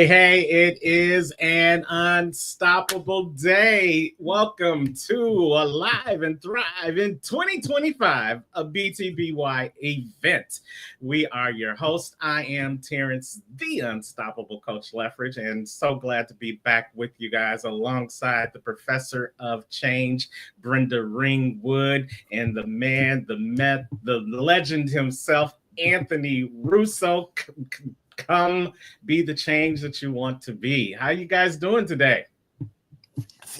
Hey, it is an unstoppable day. Welcome to Alive and Thrive in 2025, a BTBY event. We are your host. I am Terrence, the Unstoppable Coach Leffridge, and so glad to be back with you guys alongside the Professor of Change, Brenda Ringwood, and the man, the myth, the legend himself, Anthony Russo. Come be the change that you want to be. How you guys doing today?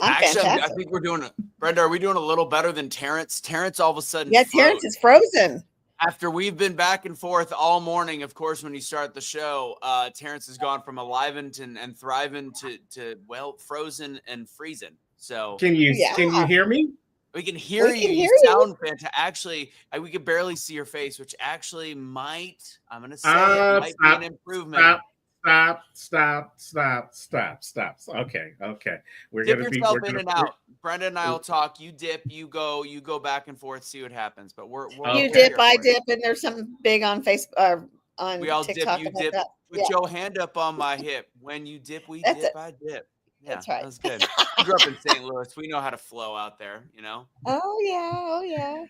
Actually, I think we're doing Brenda, are we doing a little better than Terrence? Terrence all of a sudden Terrence is frozen. After we've been back and forth all morning, of course, when you start the show, Terrence has gone from alivened and thriving to frozen and freezing. So can you hear me? We can hear you. You sound fantastic. Actually, we can barely see your face, which actually might, I'm going to say it might be an improvement. Stop. Okay. We're dip yourself in and out. Brenda and I will talk. You dip, you go back and forth, see what happens. But we're you dip, I dip, and there's something big on Facebook, on we all TikTok dip, you dip. Put your hand up on my hip. When you dip, we dip, I dip. Yeah, that's right. That's good. I grew up in St. Louis. We know how to flow out there, you know? Oh, yeah.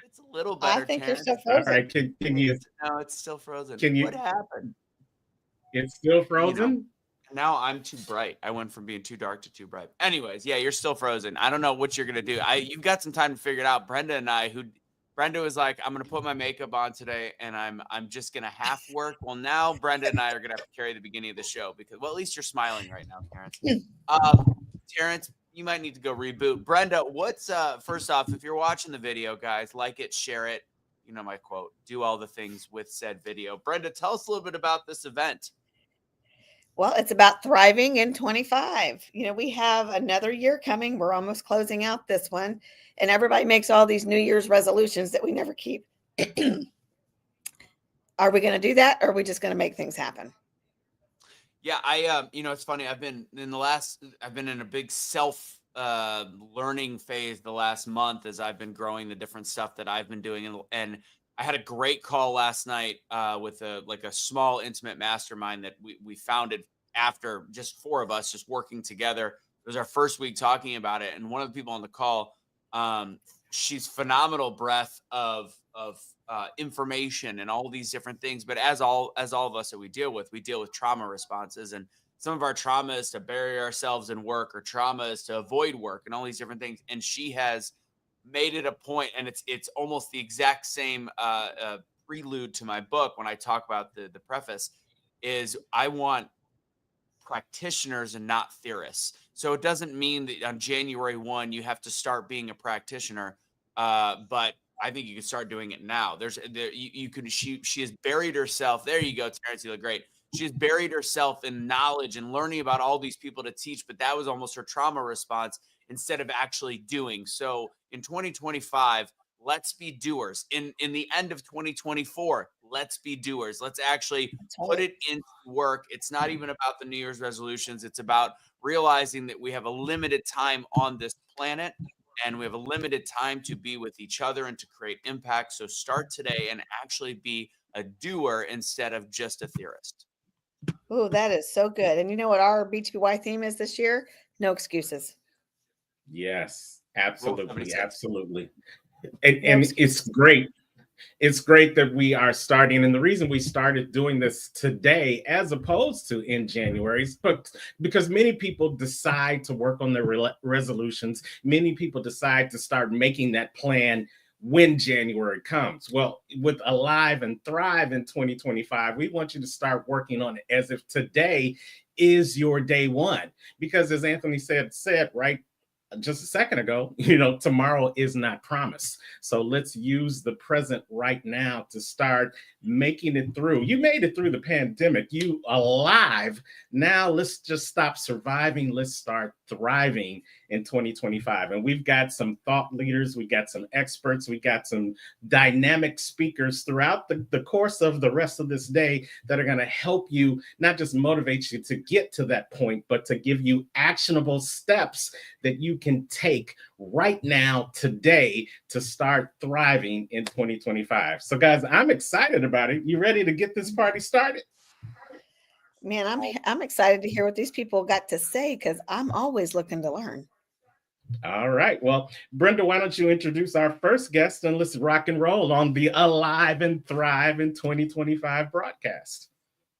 It's a little better, I think Terrence. you're still frozen. All right, can you? No, it's still frozen. What happened? It's still frozen? You know, now I'm too bright. I went from being too dark to too bright. Anyways, yeah, you're still frozen. I don't know what you're going to do. You've got some time to figure it out. Brenda was like, I'm going to put my makeup on today, and I'm just going to half work. Well, now Brenda and I are going to have to carry the beginning of the show because, well, at least you're smiling right now, Terrence. Terrence, you might need to go reboot. Brenda, what's first off, if you're watching the video, guys, like it, share it. You know my quote, do all the things with said video. Brenda, tell us a little bit about this event. Well, it's about thriving in 25. You know, we have another year coming. We're almost closing out this one. And everybody makes all these New Year's resolutions that we never keep. Are we going to do that? Or are we just going to make things happen? Yeah, it's funny. I've been in a big self learning phase the last month as I've been growing the different stuff that I've been doing. And I had a great call last night with a small intimate mastermind that we founded after just four of us just working together. It was our first week talking about it. And one of the people on the call, she's phenomenal breadth of information and all these different things. But as all of us that we deal with trauma responses, and some of our trauma is to bury ourselves in work, or trauma is to avoid work, and all these different things. And she has made it a point, and it's almost the exact same prelude to my book when I talk about the preface, is I want practitioners and not theorists. So it doesn't mean that on January 1 you have to start being a practitioner, but I think you can start doing it now. She has buried herself. There you go, Terrence, you look great. She has buried herself in knowledge and learning about all these people to teach, but that was almost her trauma response instead of actually doing. So in 2025, let's be doers. In the end of 2024, let's be doers. Let's actually put it into work. It's not even about the New Year's resolutions. It's about realizing that we have a limited time on this planet, and we have a limited time to be with each other and to create impact. So start today and actually be a doer instead of just a theorist. Oh, that is so good. And you know what our BTBY theme is this year? No excuses. Yes, Rule absolutely, 76. absolutely. No And it's excuses. great. It's great that we are starting. And the reason we started doing this today, as opposed to in January, is because many people decide to work on their resolutions. Many people decide to start making that plan when January comes. Well, with Alive and Thrive in 2025, we want you to start working on it as if today is your day one. Because as Anthony said, right, just a second ago, tomorrow is not promised. So let's use the present right now to start making it through. You made it through the pandemic. You alive. Now let's just stop surviving. Let's start thriving in 2025. And we've got some thought leaders. We got some experts. We got some dynamic speakers throughout the course of the rest of this day that are going to help you, not just motivate you to get to that point, but to give you actionable steps that you can take right now, today, to start thriving in 2025. So, guys, I'm excited about it. You ready to get this party started? Man, I'm excited to hear what these people got to say because I'm always looking to learn. All right. Well, Brenda, why don't you introduce our first guest and let's rock and roll on the Alive and Thrive in 2025 broadcast.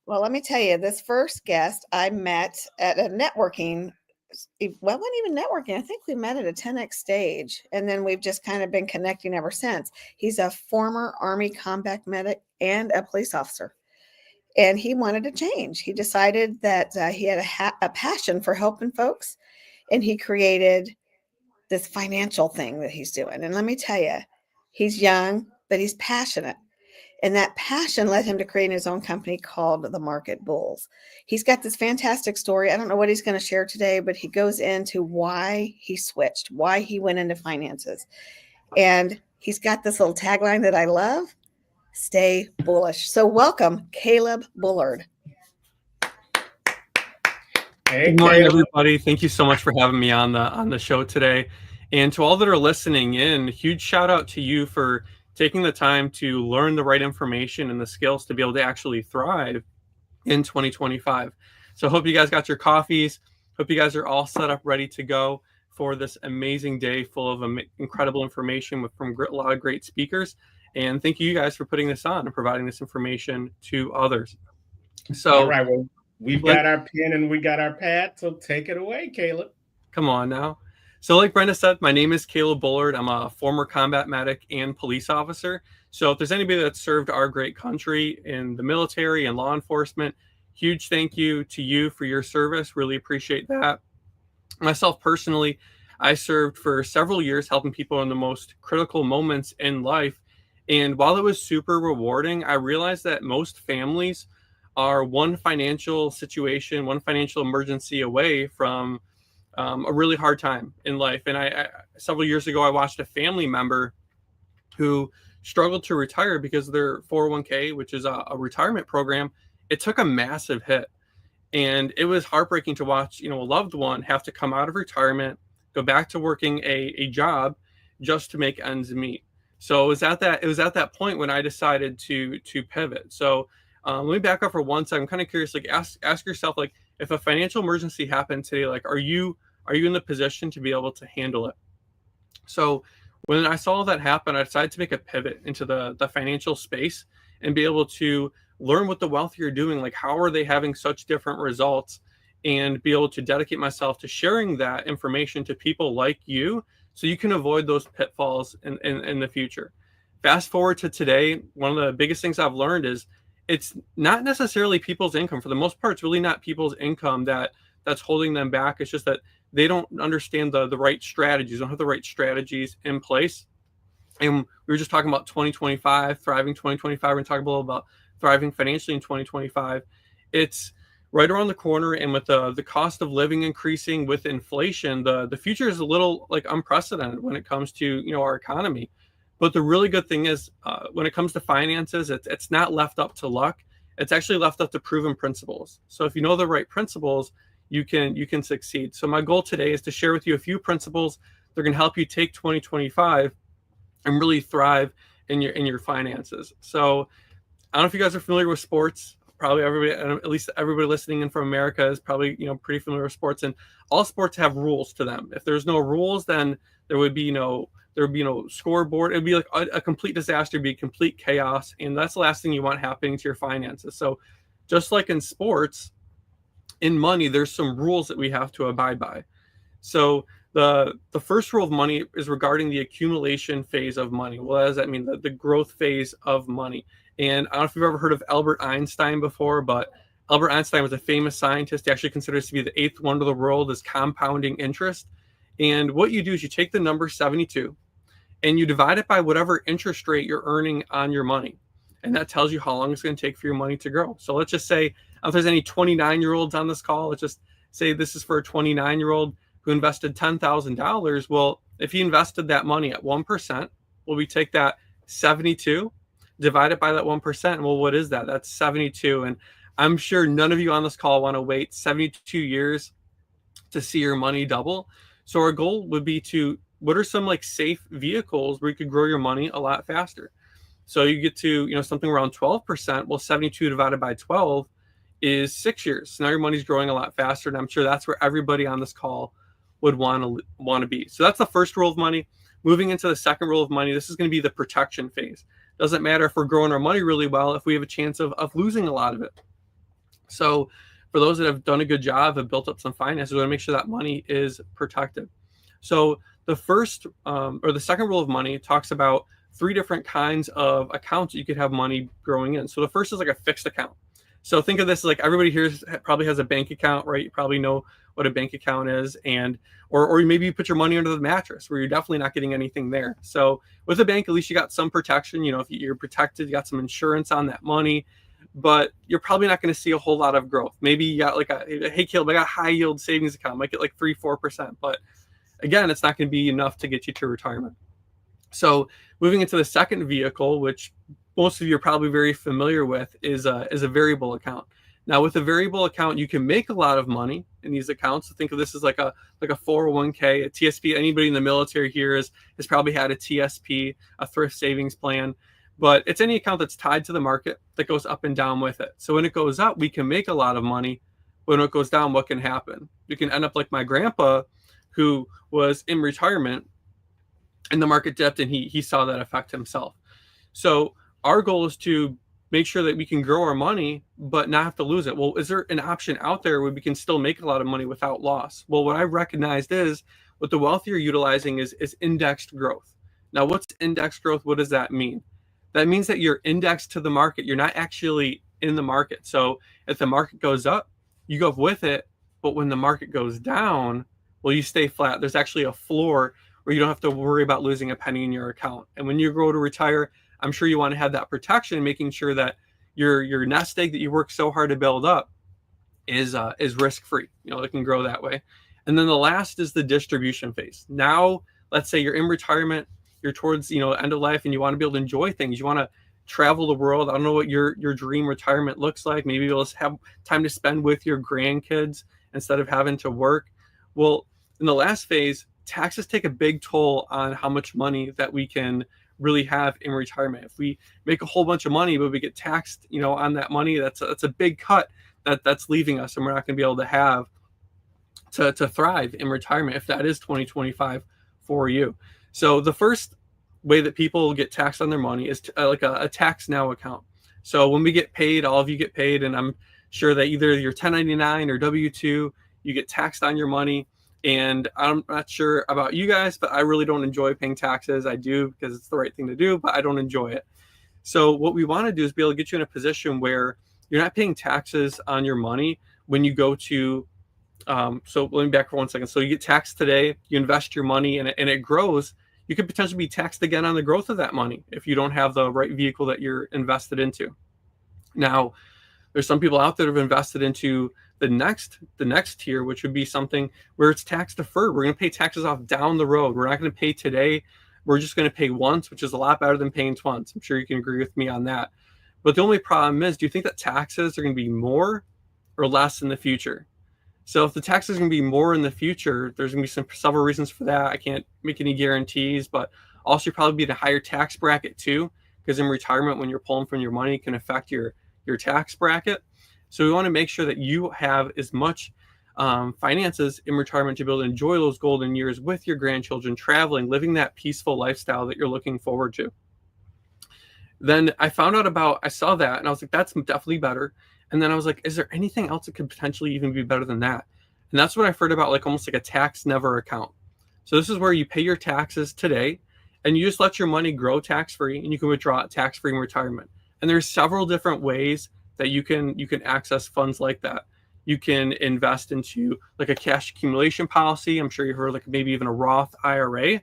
Well, let me tell you, this first guest I met at a networking. Well, it wasn't even networking. I think we met at a 10X stage, and then we've just kind of been connecting ever since. He's a former Army combat medic and a police officer, and he wanted to change. He decided that he had a passion for helping folks, and he created this financial thing that he's doing. And let me tell you, he's young, but he's passionate. And that passion led him to create his own company called the Market Bulls. He's got this fantastic story. I don't know what he's going to share today, but he goes into why he switched, why he went into finances. And he's got this little tagline that I love: stay bullish. So welcome, Caleb Bullard. Hey, good morning, Caleb. everybody. Thank you so much for having me on the show today. And to all that are listening in, huge shout out to you for taking the time to learn the right information and the skills to be able to actually thrive in 2025. So I hope you guys got your coffees. Hope you guys are all set up, ready to go for this amazing day full of incredible information from a lot of great speakers. And thank you guys for putting this on and providing this information to others. So, all right, well, we've got our pen and we got our pad, so take it away, Caleb. Come on now. So like Brenda said, my name is Caleb Bullard. I'm a former combat medic and police officer. So if there's anybody that served our great country in the military and law enforcement, huge thank you to you for your service. Really appreciate that. Myself personally, I served for several years helping people in the most critical moments in life. And while it was super rewarding, I realized that most families are one financial situation, one financial emergency away from a really hard time in life. And I several years ago, I watched a family member who struggled to retire because their 401k, which is a retirement program, it took a massive hit. And it was heartbreaking to watch, a loved one have to come out of retirement, go back to working a job just to make ends meet. So it was at that point when I decided to pivot. So let me back up for one second. I'm kind of curious, like ask yourself, like, if a financial emergency happened today, like, are you in the position to be able to handle it? So when I saw that happen, I decided to make a pivot into the financial space and be able to learn what the wealthy are doing, like how are they having such different results, and be able to dedicate myself to sharing that information to people like you so you can avoid those pitfalls in the future. Fast forward to today, one of the biggest things I've learned is it's not necessarily people's income. For the most part, it's really not people's income that's holding them back. It's just that they don't understand the right strategies, don't have the right strategies in place. And we were just talking about 2025, thriving 2025. We're going to talk a little about thriving financially in 2025. It's right around the corner. And with the cost of living increasing with inflation, the future is a little like unprecedented when it comes to, our economy. But the really good thing is when it comes to finances, it's not left up to luck. It's actually left up to proven principles. So if you know the right principles, you can succeed. So my goal today is to share with you a few principles that are going to help you take 2025 and really thrive in your finances. So I don't know if you guys are familiar with sports. probably everybody, at least everybody listening in from America, is probably pretty familiar with sports, and all sports have rules to them. If there's no rules, then there would be no scoreboard. It'd be like a complete disaster, it'd be complete chaos, and that's the last thing you want happening to your finances. So just like in sports, in money, there's some rules that we have to abide by. So the first rule of money is regarding the accumulation phase of money. What does that mean? The growth phase of money. And I don't know if you've ever heard of Albert Einstein before, but Albert Einstein was a famous scientist. He actually considers to be the eighth wonder of the world is compounding interest. And what you do is you take the number 72 and you divide it by whatever interest rate you're earning on your money. And that tells you how long it's going to take for your money to grow. So let's just say, if there's any 29-year-olds on this call, let's just say this is for a 29-year-old who invested $10,000. Well, if he invested that money at 1%, well, we take that 72, divide it by that 1%. Well, what is that? That's 72. And I'm sure none of you on this call want to wait 72 years to see your money double. So our goal would be what are some safe vehicles where you could grow your money a lot faster? So you get to, something around 12%. Well, 72 divided by 12 is 6 years. So now your money's growing a lot faster. And I'm sure that's where everybody on this call would want to be. So that's the first rule of money. Moving into the second rule of money, this is going to be the protection phase. Doesn't matter if we're growing our money really well, if we have a chance of losing a lot of it. So for those that have done a good job, have built up some finances, we want to make sure that money is protected. So the first or the second rule of money talks about 3 different kinds of accounts that you could have money growing in. So the first is like a fixed account. So think of this as everybody here probably has a bank account, right? You probably know what a bank account is, and or maybe you put your money under the mattress where you're definitely not getting anything there. So with a bank, at least you got some protection. If you're protected, you got some insurance on that money, but you're probably not going to see a whole lot of growth. Maybe you got hey Caleb, I got a high yield savings account, might get 3-4%, but again, it's not going to be enough to get you to retirement. So moving into the second vehicle, which most of you are probably very familiar with, is a variable account. Now, with a variable account, you can make a lot of money in these accounts. So think of this as like a 401k, a TSP. Anybody in the military here has probably had a TSP, a thrift savings plan. But it's any account that's tied to the market that goes up and down with it. So when it goes up, we can make a lot of money. When it goes down, what can happen? You can end up like my grandpa, who was in retirement, and the market dipped, and he saw that affect himself. So our goal is to make sure that we can grow our money, but not have to lose it. Well, is there an option out there where we can still make a lot of money without loss? Well, what I recognized is what the wealth you're utilizing is indexed growth. Now, what's indexed growth? What does that mean? That means that you're indexed to the market. You're not actually in the market. So if the market goes up, you go up with it. But when the market goes down, well, you stay flat. There's actually a floor where you don't have to worry about losing a penny in your account. And when you grow to retire, I'm sure you want to have that protection, making sure that your nest egg that you work so hard to build up is risk-free. It can grow that way. And then the last is the distribution phase. Now, let's say you're in retirement, you're towards end of life, and you want to be able to enjoy things. You want to travel the world. I don't know what your dream retirement looks like. Maybe you'll just have time to spend with your grandkids instead of having to work. Well, in the last phase, taxes take a big toll on how much money that we can really have in retirement. If we make a whole bunch of money, but we get taxed, on that money, that's a big cut that's leaving us, and we're not going to be able to have to thrive in retirement if that is 2025 for you. So the first way that people get taxed on their money is like a tax now account. So when we get paid, all of you get paid, and I'm sure that either you're 1099 or W-2, you get taxed on your money. And I'm not sure about you guys, but I really don't enjoy paying taxes. I do because it's the right thing to do, but I don't enjoy it. So what we want to do is be able to get you in a position where you're not paying taxes on your money when you go to, so let me back for 1 second. So you get taxed today, you invest your money and it grows. You could potentially be taxed again on the growth of that money if you don't have the right vehicle that you're invested into. Now, there's some people out there who have invested into the next tier, which would be something where it's tax deferred. We're going to pay taxes off down the road. We're not going to pay today. We're just going to pay once, which is a lot better than paying twice. I'm sure you can agree with me on that. But the only problem is, do you think that taxes are going to be more or less in the future? So if the taxes are going to be more in the future, there's going to be several reasons for that. I can't make any guarantees, but also you'll probably be in a higher tax bracket too, because in retirement, when you're pulling from your money, it can affect your tax bracket. So we want to make sure that you have as much finances in retirement to be able to enjoy those golden years with your grandchildren, traveling, living that peaceful lifestyle that you're looking forward to. Then I saw that and I was like, that's definitely better. And then I was like, is there anything else that could potentially even be better than that? And that's when I heard about like almost like a tax never account. So this is where you pay your taxes today and you just let your money grow tax-free, and you can withdraw it tax-free in retirement. And there's several different ways that you can access funds like that. You can invest into like a cash accumulation policy. I'm sure you heard like maybe even a Roth IRA,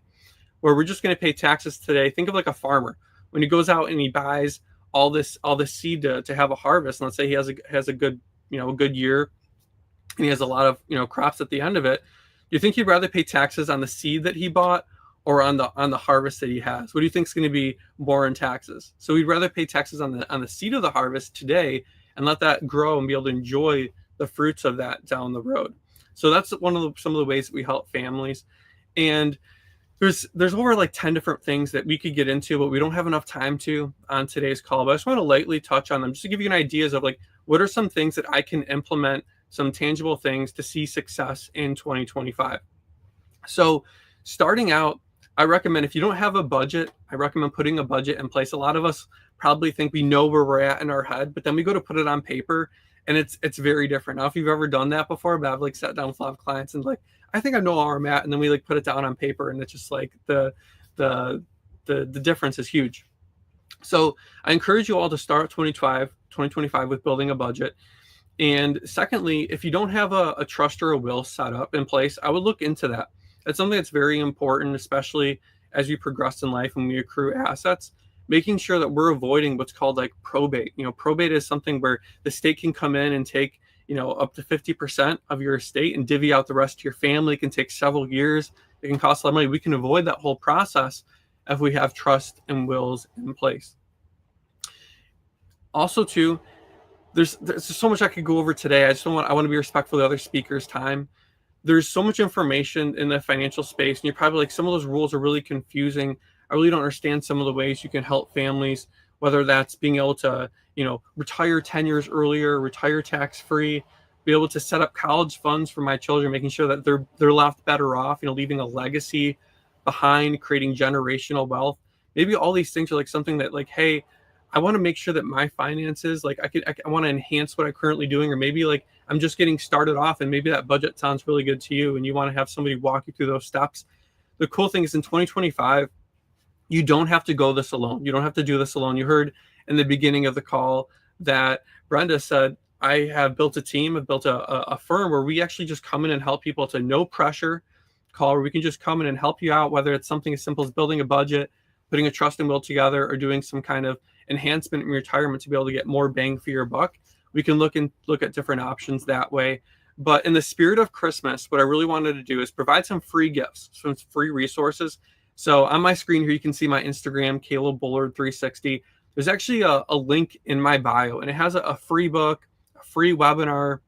where we're just going to pay taxes today. Think of like a farmer when he goes out and he buys all this seed to have a harvest. And let's say he has a good year, and he has a lot of crops at the end of it. Do you think he'd rather pay taxes on the seed that he bought or on the harvest that he has? What do you think is going to be more in taxes? So we'd rather pay taxes on the seed of the harvest today and let that grow and be able to enjoy the fruits of that down the road. So that's some of the ways that we help families. And there's over like 10 different things that we could get into, but we don't have enough time to on today's call. But I just want to lightly touch on them just to give you an idea of like, what are some things that I can implement, some tangible things to see success in 2025. So starting out, I recommend, if you don't have a budget, I recommend putting a budget in place. A lot of us probably think we know where we're at in our head, but then we go to put it on paper and it's very different. Now, if you've ever done that before, but I've like sat down with a lot of clients and like, I think I know where I'm at. And then we like put it down on paper, and it's just like the difference is huge. So I encourage you all to start 2025 with building a budget. And secondly, if you don't have a trust or a will set up in place, I would look into that. That's something that's very important, especially as we progress in life and we accrue assets, making sure that we're avoiding what's called like probate. Probate is something where the state can come in and take, up to 50% of your estate and divvy out the rest to your family. It can take several years. It can cost a lot of money. We can avoid that whole process if we have trust and wills in place. Also, too, there's so much I could go over today. I want to be respectful of the other speakers' time. There's so much information in the financial space, and you're probably like, some of those rules are really confusing. I really don't understand some of the ways you can help families, whether that's being able to, retire 10 years earlier, retire tax-free, be able to set up college funds for my children, making sure that they're left better off, leaving a legacy behind, creating generational wealth. Maybe all these things are like something that like, hey, I want to make sure that my finances, like I want to enhance what I'm currently doing, or maybe like I'm just getting started off and maybe that budget sounds really good to you and you want to have somebody walk you through those steps. The cool thing is in 2025, you don't have to go this alone. You don't have to do this alone. You heard in the beginning of the call that Brenda said, I have built a team, I've built a firm where we actually just come in and help people. It's a no pressure call where we can just come in and help you out, whether it's something as simple as building a budget, putting a trust and will together, or doing some kind of enhancement in retirement to be able to get more bang for your buck. We can look at different options that way. But in the spirit of Christmas, what I really wanted to do is provide some free gifts, some free resources. So on my screen here, you can see my Instagram, Caleb Bullard 360. There's actually a link in my bio, and it has a free book, a free webinar,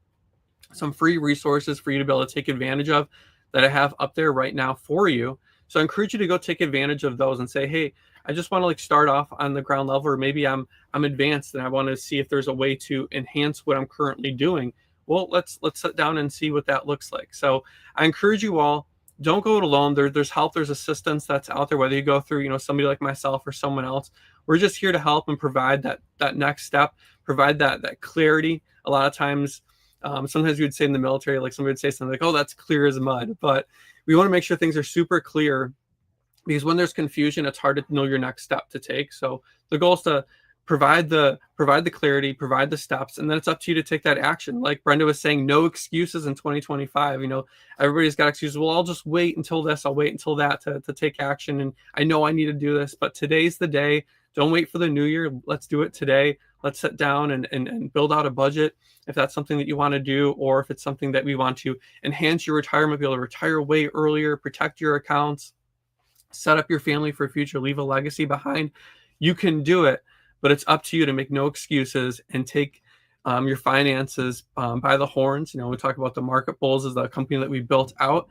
some free resources for you to be able to take advantage of that I have up there right now for you. So I encourage you to go take advantage of those and say, hey, I just want to like start off on the ground level, or maybe I'm advanced and I want to see if there's a way to enhance what I'm currently doing. Well, let's sit down and see what that looks like. So I encourage you all, don't go it alone. There's help, there's assistance that's out there, whether you go through, somebody like myself or someone else. We're just here to help and provide that next step, provide that clarity. A lot of times, sometimes we would say in the military, like somebody would say something like, oh, that's clear as mud. But we want to make sure things are super clear, because when there's confusion, it's hard to know your next step to take. So the goal is to provide the clarity, provide the steps, and then it's up to you to take that action. Like Brenda was saying, no excuses in 2025. Everybody's got excuses. Well, I'll just wait until this. I'll wait until that to take action. And I know I need to do this, but today's the day. Don't wait for the new year. Let's do it today. Let's sit down and build out a budget if that's something that you want to do, or if it's something that we want to enhance your retirement, be able to retire way earlier, protect your accounts, set up your family for a future, leave a legacy behind. You can do it, but it's up to you to make no excuses and take your finances by the horns. We talk about the Market Bulls as the company that we built out,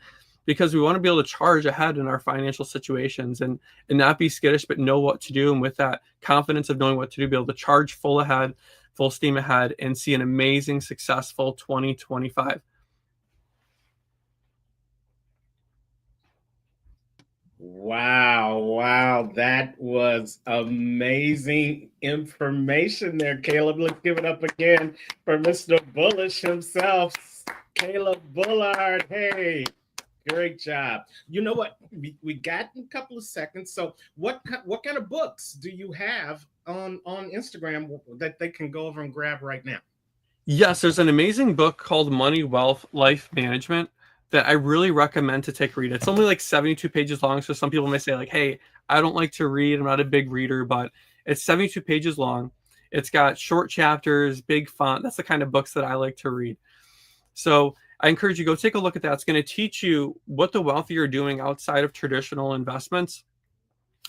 because we want to be able to charge ahead in our financial situations and not be skittish, but know what to do. And with that confidence of knowing what to do, be able to charge full ahead, full steam ahead and see an amazing, successful 2025. Wow, that was amazing information there, Caleb. Let's give it up again for Mr. Bullish himself, Caleb Bullard. Hey, great job. You know what? We got a couple of seconds. So, what kind of books do you have on Instagram that they can go over and grab right now? Yes, there's an amazing book called Money, Wealth, Life Management that I really recommend to take a read. It's only like 72 pages long, so some people may say like, "Hey, I don't like to read. I'm not a big reader," but it's 72 pages long. It's got short chapters, big font. That's the kind of books that I like to read. So I encourage you, go take a look at that. It's going to teach you what the wealthy are doing outside of traditional investments,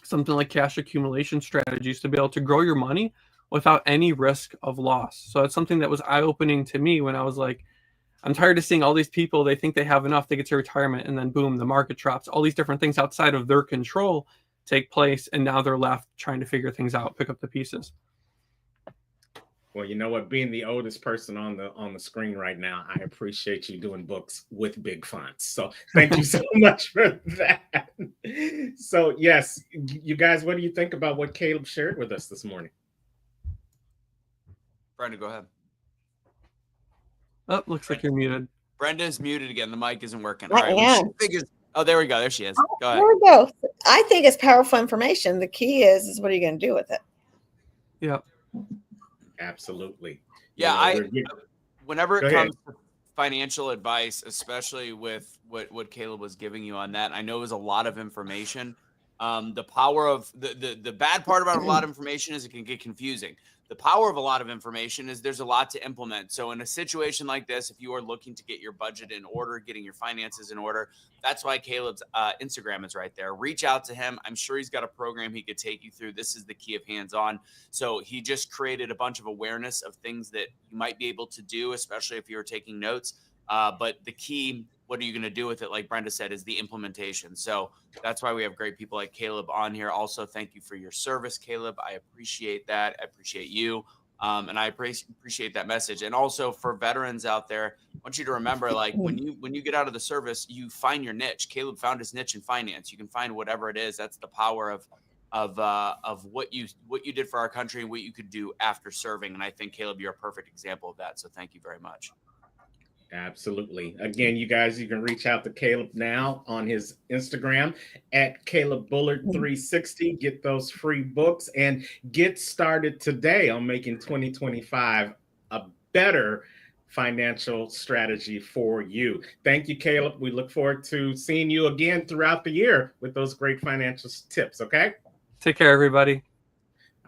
something like cash accumulation strategies to be able to grow your money without any risk of loss. So it's something that was eye-opening to me when I was like, I'm tired of seeing all these people, they think they have enough, they get to retirement, and then boom, the market drops. All these different things outside of their control take place, and now they're left trying to figure things out, pick up the pieces. Well, you know what? Being the oldest person on the screen right now, I appreciate you doing books with big fonts. So thank you so much for that. So yes, you guys, what do you think about what Caleb shared with us this morning? Brenda, go ahead. Oh, looks like you're muted. Brenda's muted again. The mic isn't working. I am. Oh, there we go. There she is. Go ahead. There we go. I think it's powerful information. The key is what are you going to do with it? Yeah. Absolutely. Yeah, whenever it comes to financial advice, especially with what Caleb was giving you on that, I know it was a lot of information. The power of the bad part about a lot of information is it can get confusing. The power of a lot of information is there's a lot to implement. So in a situation like this, if you are looking to get your budget in order, getting your finances in order, that's why Caleb's Instagram is right there. Reach out to him. I'm sure he's got a program he could take you through. This is the key of hands-on. So he just created a bunch of awareness of things that you might be able to do, especially if you're taking notes. But the key, what are you going to do with it? Like Brenda said, is the implementation. So that's why we have great people like Caleb on here. Also, thank you for your service, Caleb. I appreciate that. I appreciate you. And I appreciate that message. And also for veterans out there, I want you to remember, like when you get out of the service, you find your niche. Caleb found his niche in finance. You can find whatever it is. That's the power of what you did for our country and what you could do after serving. And I think, Caleb, you're a perfect example of that. So thank you very much. Absolutely. Again, you guys, you can reach out to Caleb now on his Instagram at Caleb Bullard 360. Get those free books and get started today on making 2025 a better financial strategy for you. Thank you, Caleb. We look forward to seeing you again throughout the year with those great financial tips. Okay. Take care, everybody.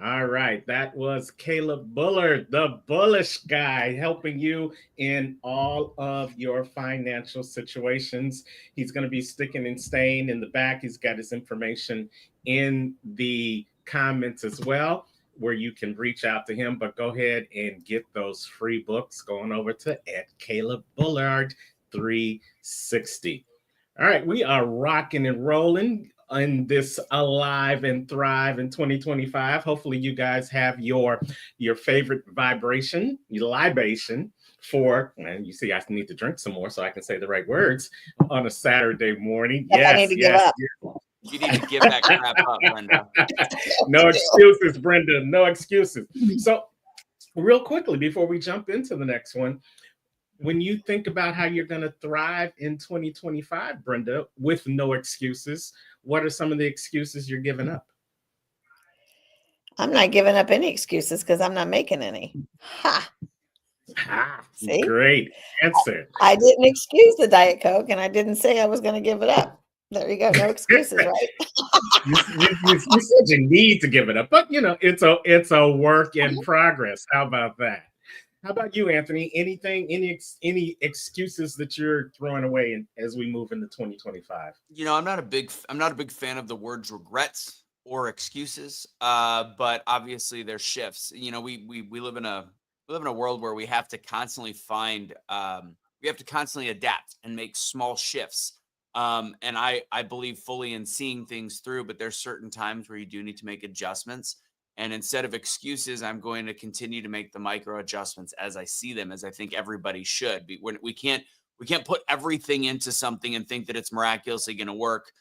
All right, that was Caleb Bullard, the bullish guy, helping you in all of your financial situations. He's going to be sticking and staying in the back. He's got his information in the comments as well, where you can reach out to him. But go ahead and get those free books going over to at Caleb Bullard 360. All right, we are rocking and rolling in this Alive and Thrive in 2025. Hopefully you guys have your favorite vibration, your libation for, and you see I need to drink some more so I can say the right words on a Saturday morning. Yes, I need to give up. You need to give that crap up, Brenda. No excuses, Brenda. No excuses. So real quickly, before we jump into the next one, when you think about how you're going to thrive in 2025, Brenda, with no excuses, what are some of the excuses you're giving up? I'm not giving up any excuses because I'm not making any. Ha! See? Great answer. I didn't excuse the Diet Coke and I didn't say I was going to give it up. There you go. No excuses, right? you said you need to give it up, but you know, it's a work in progress. How about that? How about you, Anthony? Any excuses that you're throwing away as we move into 2025? You know, I'm not a big fan of the words regrets or excuses, but obviously there's shifts. You know, we live in a world where we have to constantly adapt and make small shifts. And I believe fully in seeing things through, but there's certain times where you do need to make adjustments. And instead of excuses, I'm going to continue to make the micro adjustments as I see them, as I think everybody should. We can't put everything into something and think that it's miraculously going to work.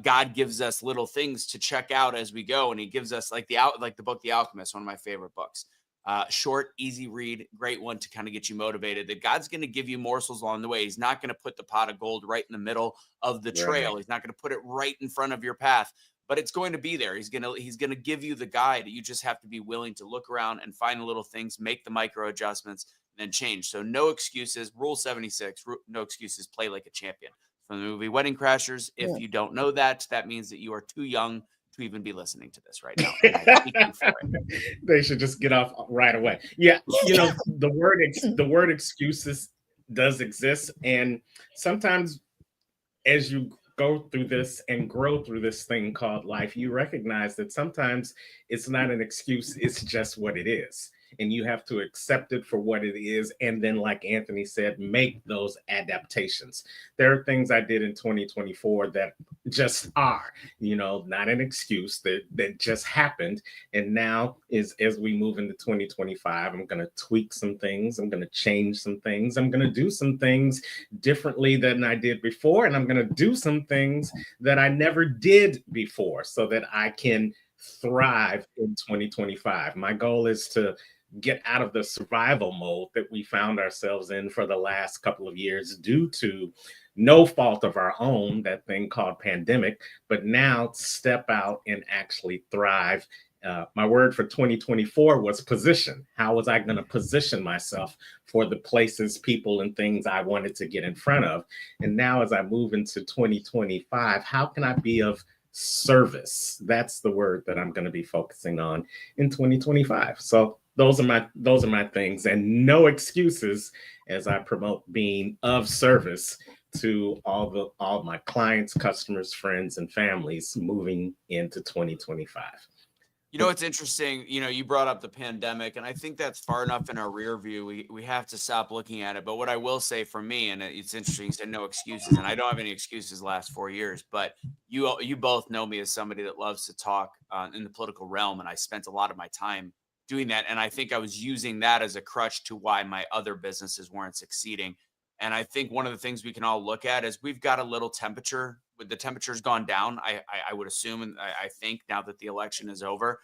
God gives us little things to check out as we go, and He gives us like the book The Alchemist, one of my favorite books. Short, easy read, great one to kind of get you motivated. That God's going to give you morsels along the way. He's not going to put the pot of gold right in the middle of the trail. Right. He's not going to put it right in front of your path, but it's going to be there. He's going to give you the guide. You just have to be willing to look around and find the little things, make the micro adjustments, and then change. So no excuses. Rule 76, no excuses. Play like a champion. From the movie Wedding Crashers. If you don't know that, that means that you are too young to even be listening to this right now. And I thank you for it. They should just get off right away. Yeah, the word excuses does exist, and sometimes as you go through this and grow through this thing called life, you recognize that sometimes it's not an excuse, it's just what it is. And you have to accept it for what it is. And then, like Anthony said, make those adaptations. There are things I did in 2024 that just are, not an excuse, that just happened. And now as we move into 2025, I'm going to tweak some things. I'm going to change some things. I'm going to do some things differently than I did before. And I'm going to do some things that I never did before so that I can thrive in 2025. My goal is to get out of the survival mode that we found ourselves in for the last couple of years due to no fault of our own, that thing called pandemic, but now step out and actually thrive. My word for 2024 was position. How was I going to position myself for the places, people, and things I wanted to get in front of? And now as I move into 2025, how can I be of service? That's the word that I'm going to be focusing on in 2025. So those are my things, and no excuses as I promote being of service to all my clients, customers, friends, and families moving into 2025. It's interesting. You brought up the pandemic, and I think that's far enough in our rear view. We have to stop looking at it. But what I will say for me, and it's interesting, you said no excuses, and I don't have any excuses the last 4 years. But you both know me as somebody that loves to talk in the political realm, and I spent a lot of my time doing that. And I think I was using that as a crutch to why my other businesses weren't succeeding. And I think one of the things we can all look at is we've got a little temperature. With the temperature's gone down, I would assume, and I think now that the election is over,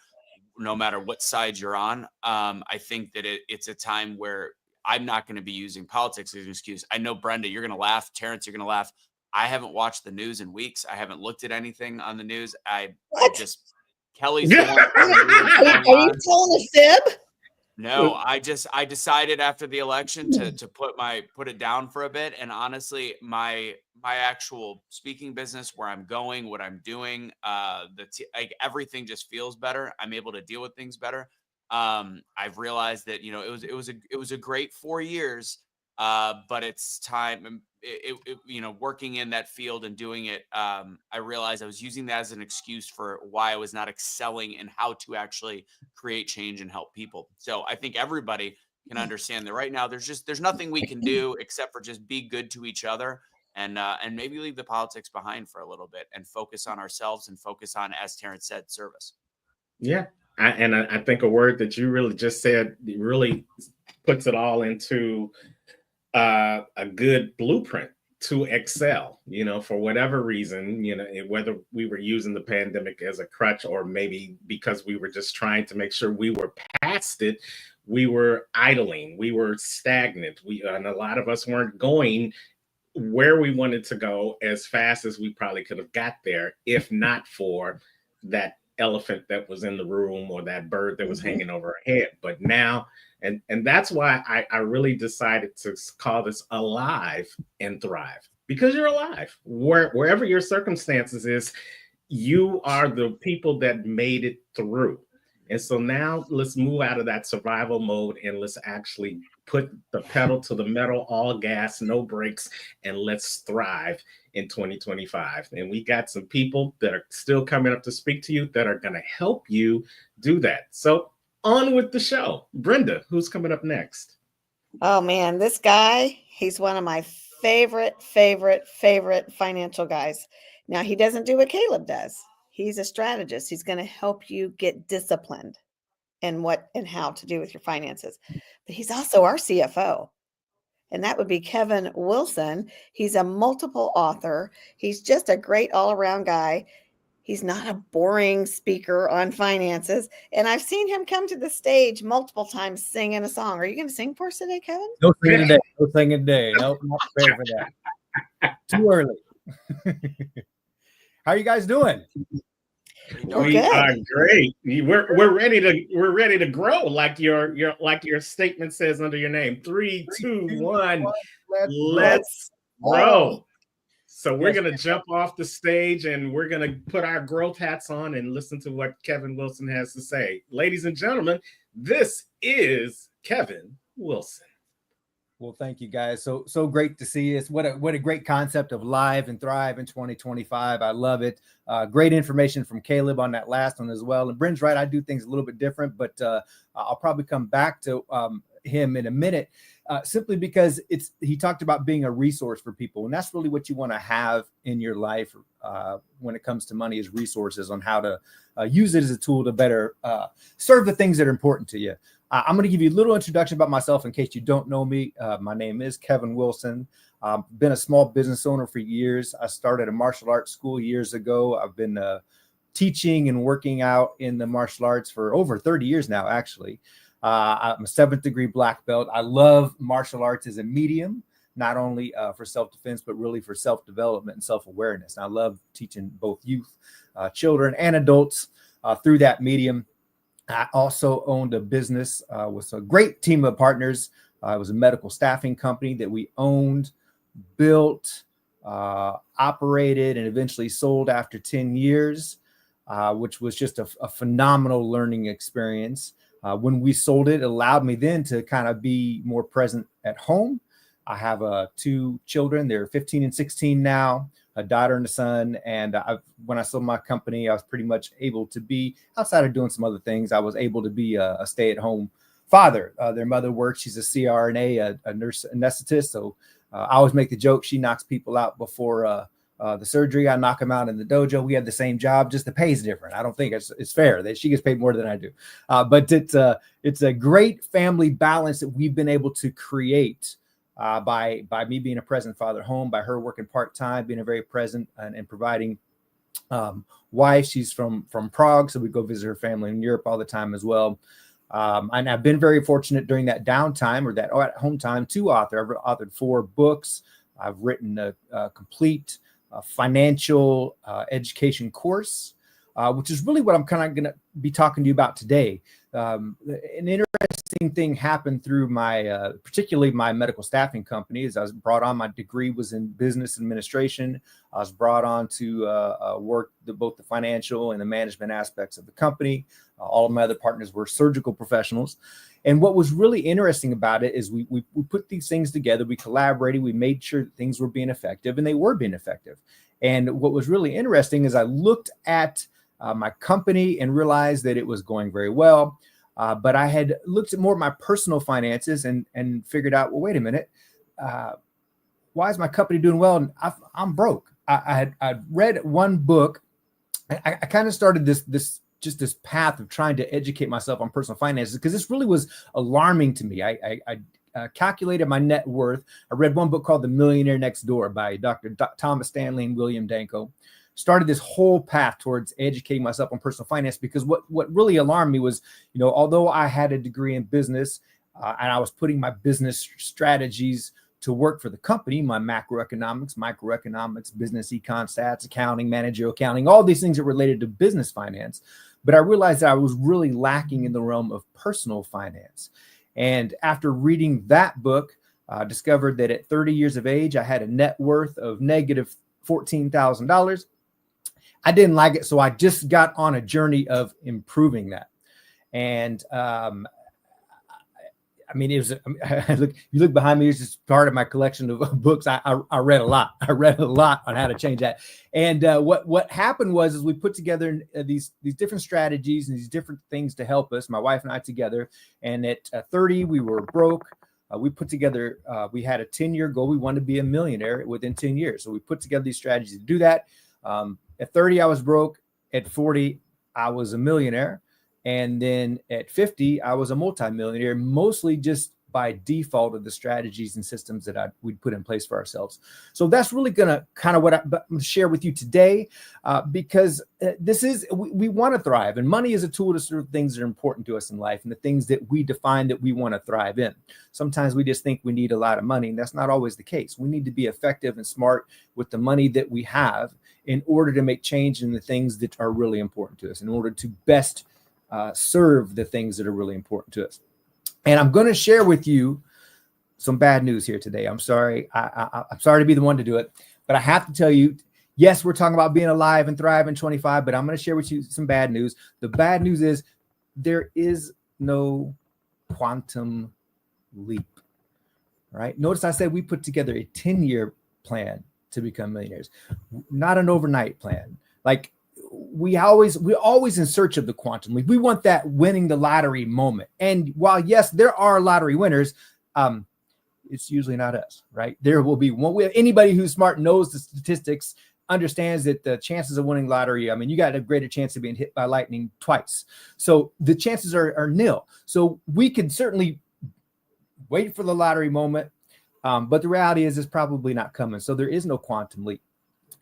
no matter what side you're on, I think that it's a time where I'm not going to be using politics as an excuse. I know, Brenda, you're going to laugh. Terrence, you're going to laugh. I haven't watched the news in weeks. I haven't looked at anything on the news. I just Kelly's the one. Are you telling a fib? No, I decided after the election to put it down for a bit. And honestly, my actual speaking business, where I'm going, what I'm doing, everything just feels better. I'm able to deal with things better. I've realized that it was a great 4 years, but it's time. Working in that field and doing it, I realized I was using that as an excuse for why I was not excelling in how to actually create change and help people. So I think everybody can understand that right now there's nothing we can do except for just be good to each other and maybe leave the politics behind for a little bit and focus on ourselves and focus on, as Terrence said, service. Yeah. I think a word that you really just said really puts it all into a good blueprint to excel, for whatever reason, whether we were using the pandemic as a crutch or maybe because we were just trying to make sure we were past it, we were idling, we were stagnant. And a lot of us weren't going where we wanted to go as fast as we probably could have got there, if not for that elephant that was in the room or that bird that was hanging over our head. But now, and that's why I really decided to call this Alive and Thrive, because you're alive. Wherever your circumstances is, you are the people that made it through. And so now let's move out of that survival mode and let's actually put the pedal to the metal, all gas, no brakes, and let's thrive in 2025. And we got some people that are still coming up to speak to you that are going to help you do that. So on with the show. Brenda, who's coming up next? Oh man, this guy, he's one of my favorite financial guys. Now, he doesn't do what Caleb does. He's a strategist. He's going to help you get disciplined. and what and how to do with your finances. But he's also our CFO. And that would be Kevin Wilson. He's a multiple author. He's just a great all-around guy. He's not a boring speaker on finances. And I've seen him come to the stage multiple times singing a song. Are you going to sing for us today, Kevin? No singing today. No singing today. Nope, not prepared for that. Too early. How are you guys doing? We are great. We're ready to grow, like your statement says under your name. 3, 2, 1. Let's grow. So we're going to jump off the stage and we're going to put our growth hats on and listen to what Kevin Wilson has to say. Ladies and gentlemen, this is Kevin Wilson. Well, thank you guys. So great to see us. What a great concept of Live and Thrive in 2025. I love it. Great information from Caleb on that last one as well. And Bryn's right. I do things a little bit different, but I'll probably come back to him in a minute. Simply because he talked about being a resource for people. And that's really what you want to have in your life when it comes to money, is resources on how to use it as a tool to better serve the things that are important to you. I'm going to give you a little introduction about myself in case you don't know me. My name is Kevin Wilson. Been a small business owner for years. I started a martial arts school years ago. I've been teaching and working out in the martial arts for over 30 years now, actually. I'm a 7th degree black belt. I love martial arts as a medium, not only for self-defense, but really for self-development and self-awareness. And I love teaching both youth, children, and adults through that medium. I also owned a business with a great team of partners. It was a medical staffing company that we owned, built, operated, and eventually sold after 10 years, which was just a phenomenal learning experience. When we sold it, it allowed me then to kind of be more present at home. I have 2 children. They're 15 and 16 now, a daughter and a son. And when I sold my company, I was pretty much able to be, outside of doing some other things, I was able to be a stay-at-home father. Their mother works. She's a CRNA, a nurse anesthetist. So I always make the joke, she knocks people out before the surgery. I knock them out in the dojo. We have the same job, just the pay is different. I don't think it's fair that she gets paid more than I do. But it's a great family balance that we've been able to create by me being a present father home, by her working part-time, being a very present and providing wife. She's from Prague, so we go visit her family in Europe all the time as well. And I've been very fortunate during that downtime or that at home time to author. I've authored 4 books. I've written a complete financial education course, which is really what I'm kind of going to be talking to you about today. An interesting thing happened through my, particularly my medical staffing company. As I was brought on, my degree was in business administration. I was brought on to work both the financial and the management aspects of the company. All of my other partners were surgical professionals. And what was really interesting about it is we put these things together, we collaborated, we made sure that things were being effective, and they were being effective. And what was really interesting is I looked at my company and realized that it was going very well. But I had looked at more of my personal finances and figured out, well, wait a minute, why is my company doing well? And I'm broke. I'd read one book. I kind of started this path of trying to educate myself on personal finances because this really was alarming to me. I calculated my net worth. I read one book called The Millionaire Next Door by Dr. Thomas Stanley and William Danko. Started this whole path towards educating myself on personal finance because what really alarmed me was, although I had a degree in business and I was putting my business strategies to work for the company, my macroeconomics, microeconomics, business econ stats, accounting, managerial accounting, all these things that related to business finance. But I realized that I was really lacking in the realm of personal finance. And after reading that book, I discovered that at 30 years of age, I had a net worth of negative $14,000. I didn't like it, so I just got on a journey of improving that. And it was. You look behind me. It's just part of my collection of books. I read a lot. I read a lot on how to change that. And what happened was we put together these different strategies and these different things to help us, my wife and I together. And at 30, we were broke. We put together. We had a 10-year goal. We wanted to be a millionaire within 10 years. So we put together these strategies to do that. At 30, I was broke. At 40, I was a millionaire. And then at 50, I was a multimillionaire, mostly just by default of the strategies and systems that we'd put in place for ourselves. So that's really going to kind of what I'm going to share with you today, because we want to thrive, and money is a tool to serve things that are important to us in life and the things that we define that we want to thrive in. Sometimes we just think we need a lot of money, and that's not always the case. We need to be effective and smart with the money that we have in order to make change in the things that are really important to us, in order to best serve the things that are really important to us. And I'm going to share with you some bad news here today. I'm sorry. I'm sorry to be the one to do it, but I have to tell you, yes, we're talking about being alive and thrive in 25, but I'm going to share with you some bad news. The bad news is there is no quantum leap, right? Notice I said we put together a 10-year plan to become millionaires, not an overnight plan. Like, we're always in search of the quantum leap. We want that winning the lottery moment. And while, yes, there are lottery winners, it's usually not us, right? There will be one. Anybody who's smart knows the statistics, understands that the chances of winning lottery, I mean, you got a greater chance of being hit by lightning twice. So the chances are nil. So we can certainly wait for the lottery moment, but the reality is it's probably not coming. So there is no quantum leap.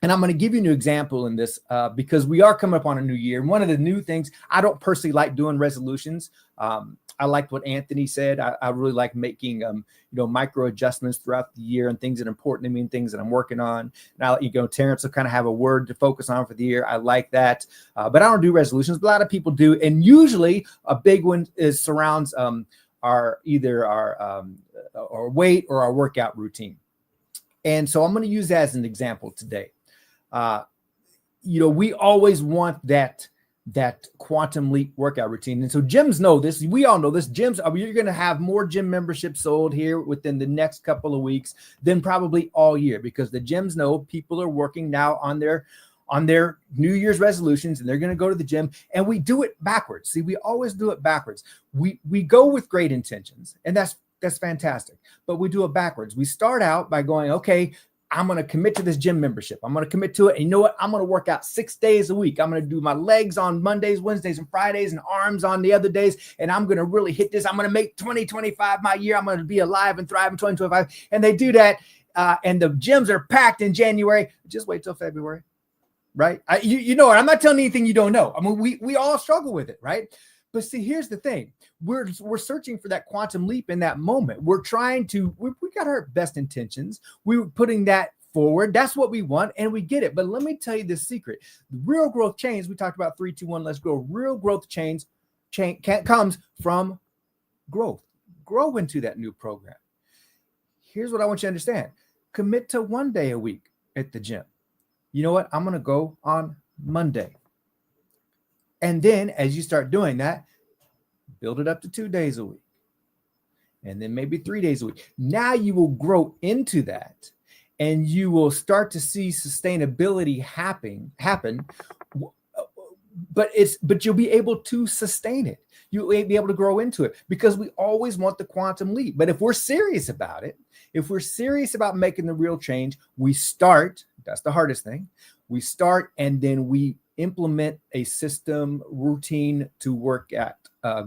And I'm going to give you an example in this because we are coming up on a new year. And one of the new things, I don't personally like doing resolutions. I like what Anthony said. I really like making, micro adjustments throughout the year and things that are important to me and things that I'm working on. Now, Terrence will kind of have a word to focus on for the year. I like that. But I don't do resolutions. But a lot of people do. And usually a big one surrounds our weight or our workout routine. And so I'm going to use that as an example today. We always want that quantum leap workout routine. And so gyms know this. We all know this. Gyms, you're going to have more gym memberships sold here within the next couple of weeks than probably all year, because the gyms know people are working now on their New Year's resolutions, and they're going to go to the gym, and we do it backwards. See, we always do it backwards. We go with great intentions, and that's fantastic, but we do it backwards. We start out by going, okay, I'm going to commit to this gym membership. I'm going to commit to it. And you know what? I'm going to work out 6 days a week. I'm going to do my legs on Mondays, Wednesdays, and Fridays, and arms on the other days. And I'm going to really hit this. I'm going to make 2025 my year. I'm going to be alive and thrive in 2025. And they do that. And the gyms are packed in January. Just wait till February, right? You know what? I'm not telling you anything you don't know. I mean, we all struggle with it, right? But see, here's the thing. We're searching for that quantum leap in that moment. We're trying to, we got our best intentions. We were putting that forward. That's what we want, and we get it. But let me tell you the secret. Real growth change, we talked about 3, 2, 1, let's go. Real growth change comes from growth. Grow into that new program. Here's what I want you to understand. Commit to 1 day a week at the gym. You know what? I'm going to go on Monday. And then as you start doing that, build it up to 2 days a week. And then maybe 3 days a week. Now you will grow into that, and you will start to see sustainability happen. But you'll be able to sustain it. You'll be able to grow into it, because we always want the quantum leap. But if we're serious about it, if we're serious about making the real change, we start. That's the hardest thing. We start, and then we implement a system routine to work at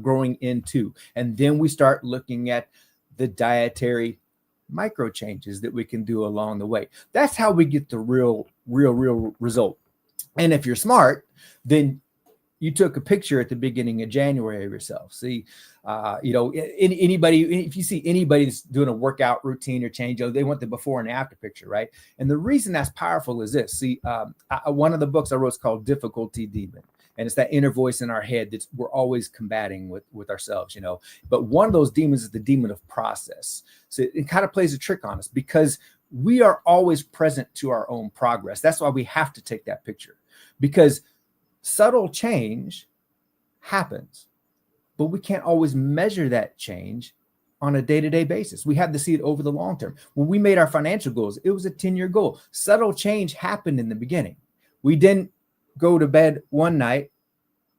growing into. And then we start looking at the dietary micro changes that we can do along the way. That's how we get the real result. And if you're smart, then you took a picture at the beginning of January of yourself. See, anybody, if you see anybody that's doing a workout routine or change, they want the before and after picture, right? And the reason that's powerful is this. See, one of the books I wrote is called Difficulty Demon. And it's that inner voice in our head that we're always combating with ourselves, But one of those demons is the demon of process. So it kind of plays a trick on us, because we are always present to our own progress. That's why we have to take that picture, because subtle change happens, but we can't always measure that change on a day-to-day basis. We have to see it over the long term. When we made our financial goals, it was a 10-year goal. Subtle change happened in the beginning. We didn't go to bed one night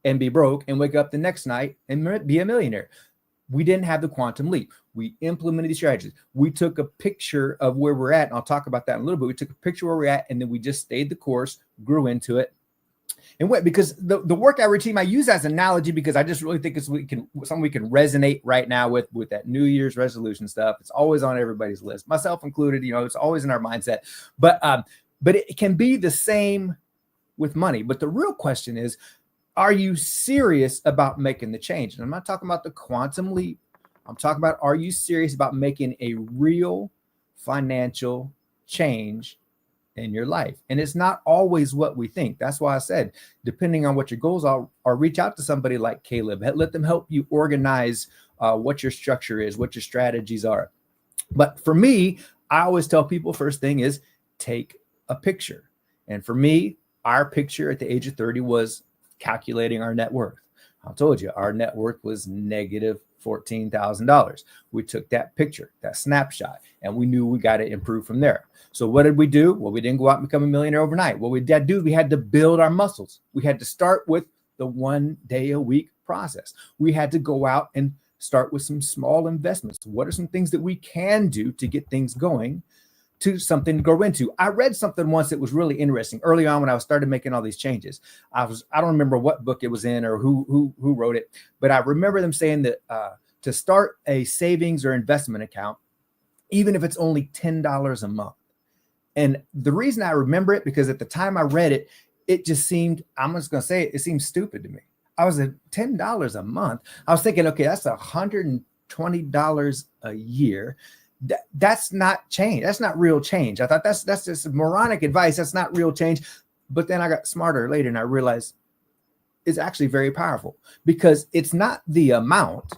and be broke and wake up the next night and be a millionaire. We didn't have the quantum leap. We implemented these strategies. We took a picture of where we're at, and I'll talk about that in a little bit. We took a picture where we're at, and then we just stayed the course, grew into it, And what, because the workout routine I use as an analogy, because I just really think it's something we can resonate right now with that New Year's resolution stuff. It's always on everybody's list, myself included. It's always in our mindset. But it can be the same with money. But the real question is, are you serious about making the change? And I'm not talking about the quantum leap. I'm talking about, are you serious about making a real financial change in your life? And it's not always what we think. That's why I said, depending on what your goals are, or reach out to somebody like Caleb. Let them help you organize what your structure is, what your strategies are. But for me, I always tell people, first thing is take a picture. And for me, our picture at the age of 30 was calculating our net worth. I told you our net worth was negative $14,000. We took that picture, that snapshot, and we knew we got to improve from there. So what did we do? Well, we didn't go out and become a millionaire overnight. What we did do, we had to build our muscles. We had to start with the 1 day a week process. We had to go out and start with some small investments. What are some things that we can do to get things going to something to grow into? I read something once that was really interesting early on when I started making all these changes. I don't remember what book it was in or who wrote it, but I remember them saying that to start a savings or investment account, even if it's only $10 a month. And the reason I remember it, because at the time I read it, it just seemed, I'm just going to say it seemed stupid to me. I was at $10 a month. I was thinking, okay, that's $120 a year. That's not change. That's not real change. I thought that's just moronic advice. That's not real change. But then I got smarter later and I realized it's actually very powerful, because it's not the amount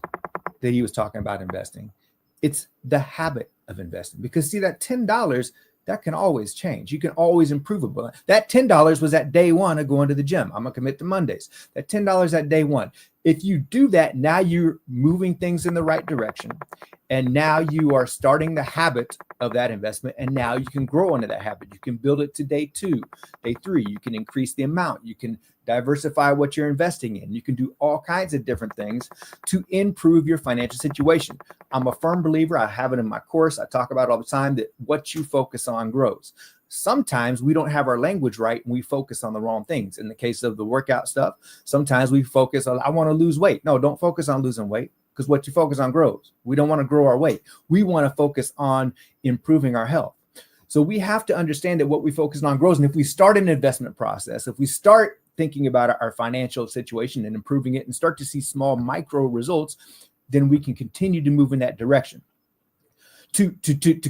that he was talking about investing. It's the habit of investing. Because see, that $10, that can always change. You can always improve it. But that $10 was at day one of going to the gym. I'm going to commit to Mondays. That $10 at day one. If you do that, now you're moving things in the right direction. And now you are starting the habit of that investment. And now you can grow into that habit. You can build it to day 2, day 3. You can increase the amount. You can diversify what you're investing in. You can do all kinds of different things to improve your financial situation. I'm a firm believer. I have it in my course. I talk about it all the time, that what you focus on grows. Sometimes we don't have our language right and we focus on the wrong things. In the case of the workout stuff, sometimes we focus on, I want to lose weight. No, don't focus on losing weight, because what you focus on grows. We don't want to grow our weight. We want to focus on improving our health. So we have to understand that what we focus on grows. And if we start an investment process, if we start thinking about our financial situation and improving it and start to see small micro results, then we can continue to move in that direction. To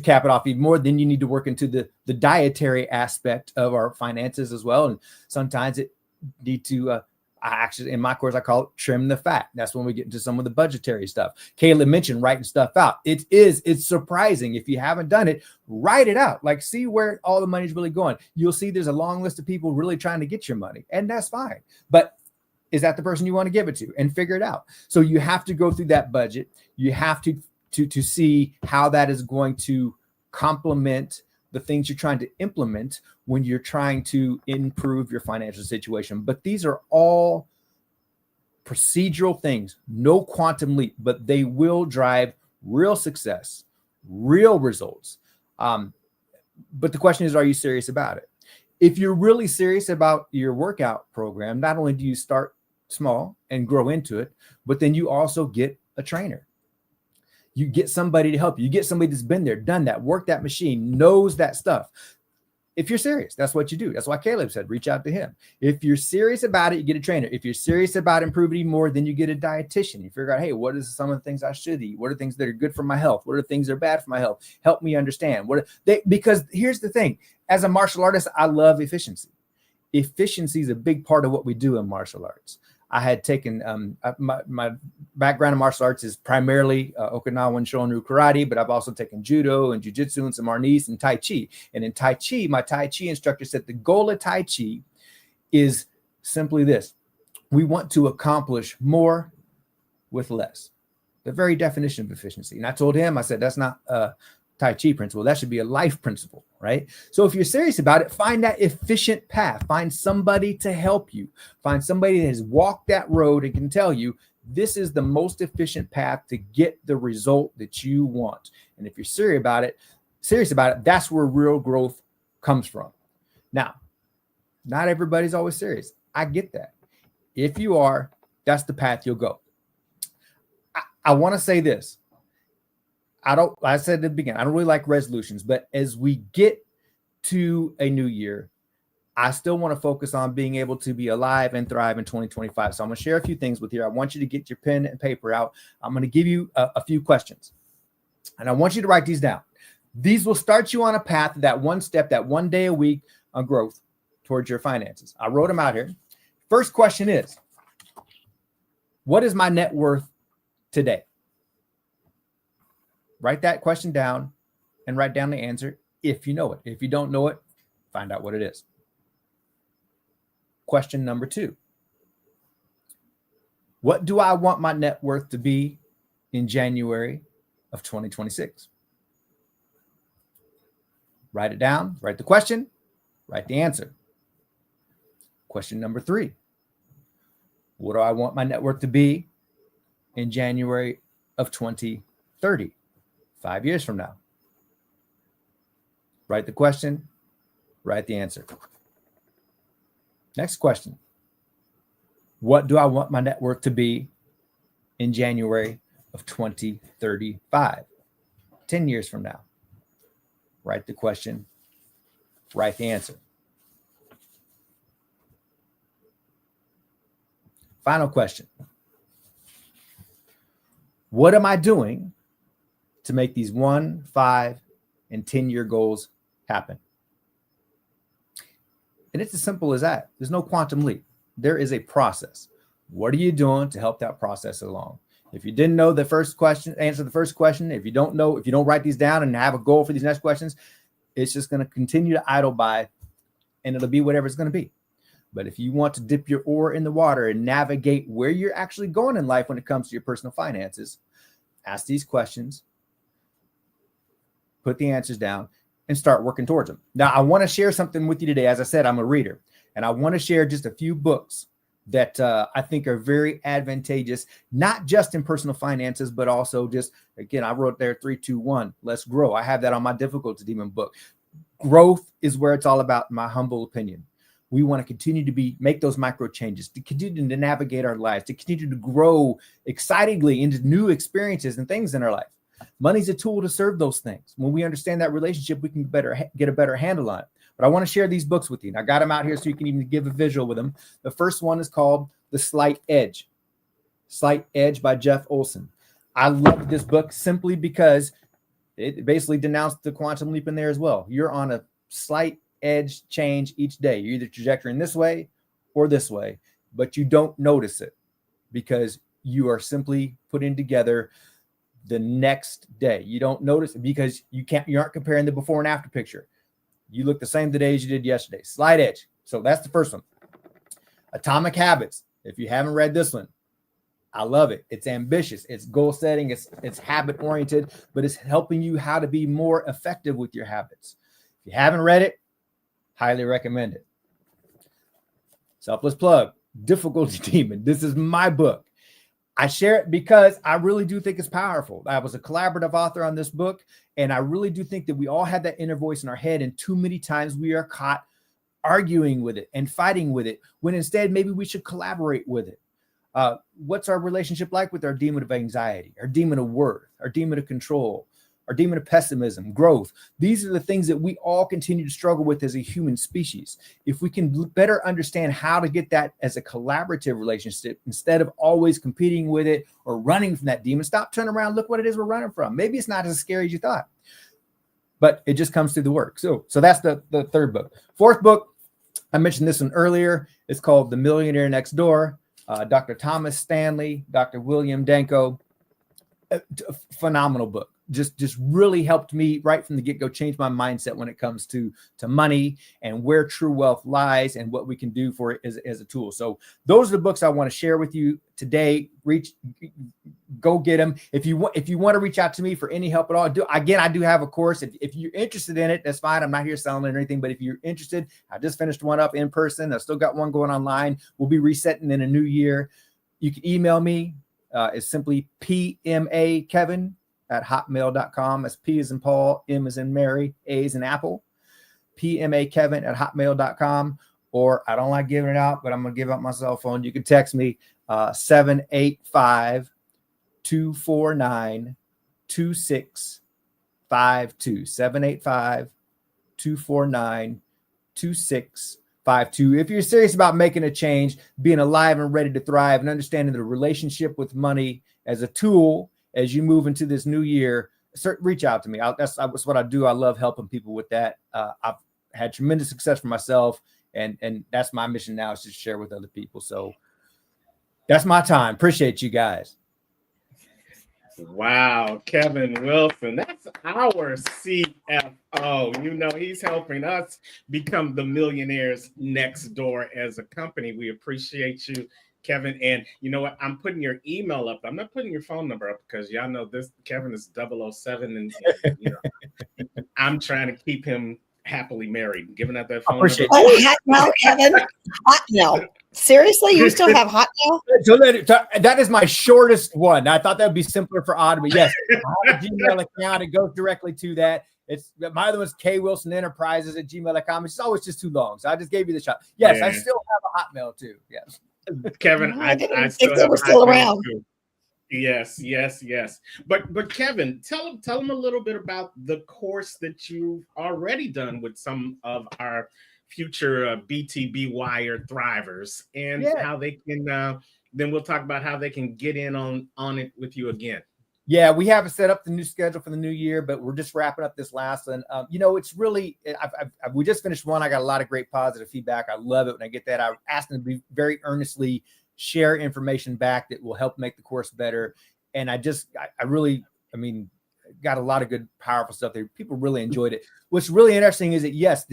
cap it off even more, then you need to work into the dietary aspect of our finances as well. And sometimes it need to, actually, in my course, I call it trim the fat. That's when we get into some of the budgetary stuff. Caleb mentioned writing stuff out. It's surprising. If you haven't done it, write it out. Like, see where all the money's really going. You'll see there's a long list of people really trying to get your money, and that's fine. But is that the person you want to give it to? And figure it out. So you have to go through that budget. You have to see how that is going to complement the things you're trying to implement when you're trying to improve your financial situation. But these are all procedural things, no quantum leap, but they will drive real success, real results. But the question is, are you serious about it? If you're really serious about your workout program, not only do you start small and grow into it, but then you also get a trainer. You get somebody to help you. You get somebody that's been there, done that, worked that machine, knows that stuff. If you're serious, that's what you do. That's why Caleb said, reach out to him. If you're serious about it, you get a trainer. If you're serious about improving even more, then you get a dietitian. You figure out, hey, what is some of the things I should eat? What are things that are good for my health? What are things that are bad for my health? Help me understand. Because here's the thing. As a martial artist, I love efficiency. Efficiency is a big part of what we do in martial arts. I had taken my background in martial arts is primarily Okinawan Shorin karate, but I've also taken judo and jiu-jitsu and some arnis and tai chi. And in tai chi, my tai chi instructor said the goal of tai chi is simply this: we want to accomplish more with less. The very definition of efficiency. And I told him, I said, that's not Tai Chi principle. That should be a life principle, right? So if you're serious about it, find that efficient path. Find somebody to help you. Find somebody that has walked that road and can tell you this is the most efficient path to get the result that you want. And if you're serious about it, that's where real growth comes from. Now, not everybody's always serious. I get that. If you are, that's the path you'll go. I want to say this. I said at the beginning, I don't really like resolutions, but as we get to a new year, I still want to focus on being able to be alive and thrive in 2025. So I'm going to share a few things with you. I want you to get your pen and paper out. I'm going to give you a few questions, and I want you to write these down. These will start you on a path, that one step, that one day a week on growth towards your finances. I wrote them out here. First question is, what is my net worth today? Write that question down and write down the answer if you know it. If you don't know it, find out what it is. Question number 2. What do I want my net worth to be in January of 2026? Write it down, write the question, write the answer. Question number 3. What do I want my net worth to be in January of 2030, 5 years from now? Write the question, write the answer. Next question. What do I want my net worth to be in January of 2035, 10 years from now? Write the question, write the answer. Final question. What am I doing to make these 1, 5, and 10-year goals happen? And it's as simple as that. There's no quantum leap. There is a process. What are you doing to help that process along? If you didn't know the first question, answer the first question. If you don't know, if you don't write these down and have a goal for these next questions, it's just going to continue to idle by, and it'll be whatever it's going to be. But if you want to dip your oar in the water and navigate where you're actually going in life when it comes to your personal finances, ask these questions, put the answers down, and start working towards them. Now, I want to share something with you today. As I said, I'm a reader, and I want to share just a few books that I think are very advantageous, not just in personal finances, but also just, again, I wrote there 3, 2, 1, let's grow. I have that on my difficult to demon book. Growth is where it's all about, in my humble opinion. We want to continue to make those micro changes, to continue to navigate our lives, to continue to grow excitingly into new experiences and things in our life. Money's a tool to serve those things. When we understand that relationship, we can get a better handle on it. But I want to share these books with you. And I got them out here so you can even give a visual with them. The first one is called The Slight Edge. Slight Edge by Jeff Olson. I love this book simply because it basically denounced the quantum leap in there as well. You're on a slight edge change each day. You're either trajectorying this way or this way, but you don't notice it because you are simply putting together the next day. You don't notice it because you aren't comparing the before and after picture. You look the same today as you did yesterday. Slight edge. So that's the first one. Atomic Habits. If you haven't read this one, I love it. It's ambitious. It's goal setting. It's habit oriented, but it's helping you how to be more effective with your habits. If you haven't read it, highly recommend it. Selfless plug. Difficulty Demon. This is my book. I share it because I really do think it's powerful. I was a collaborative author on this book, and I really do think that we all have that inner voice in our head, and too many times we are caught arguing with it and fighting with it, when instead maybe we should collaborate with it. What's our relationship like with our demon of anxiety, our demon of worth, our demon of control, our demon of pessimism, growth? These are the things that we all continue to struggle with as a human species. If we can better understand how to get that as a collaborative relationship, instead of always competing with it or running from that demon, stop, turn around, look what it is we're running from. Maybe it's not as scary as you thought, but it just comes through the work. So that's the third book. Fourth book, I mentioned this one earlier. It's called The Millionaire Next Door. Dr. Thomas Stanley, Dr. William Danko. Phenomenal book. Just really helped me right from the get-go change my mindset when it comes to money and where true wealth lies and what we can do for it as a tool. So those are the books I want to share with you today. Go get them. If you want to reach out to me for any help at all, I do have a course. If you're interested in it, that's fine. I'm not here selling or anything, but if you're interested, I just finished one up in person. I still got one going online. We'll be resetting in a new year. You can email me. It's simply pmakevin@hotmail.com. That's P as in Paul, M as in Mary, A as in Apple. pmakevin@hotmail.com. or I don't like giving it out, but I'm going to give out my cell phone. You can text me 785 249 2652. 785 249 2652. If you're serious about making a change, being alive and ready to thrive, and understanding the relationship with money as a tool as you move into this new year, reach out to me. That's what I do. I love helping people with that. I've had tremendous success for myself, and that's my mission now, is to share with other people. So that's my time. Appreciate you guys. Wow, Kevin Wilson, that's our CFO. You know, he's helping us become the millionaires next door as a company. We appreciate you, Kevin. And you know what? I'm putting your email up. I'm not putting your phone number up because y'all know this. Kevin is 007, and you know, I'm trying to keep him happily married. Giving out that phone number. Oh, Hotmail, Kevin. Hotmail. Seriously, you still have Hotmail? So that is my shortest one. I thought that would be simpler for Odd, but yes, I have a Gmail account. It goes directly to that. It's my other one's kwilsonenterprises@gmail.com. It's always just too long, so I just gave you the shot. Yes, I still have a Hotmail too. Yes, Kevin, I still have still around. Too. Yes. But Kevin, tell them a little bit about the course that you've already done with some of our future BTBY or thrivers, and how they can. Then we'll talk about how they can get in on it with you again. Yeah, we haven't set up the new schedule for the new year, but we're just wrapping up this last one. You know, it's really, we just finished one. I got a lot of great positive feedback. I love it when I get that. I asked them to be very earnestly share information back that will help make the course better. And I mean, got a lot of good, powerful stuff there. People really enjoyed it. What's really interesting is that, yes,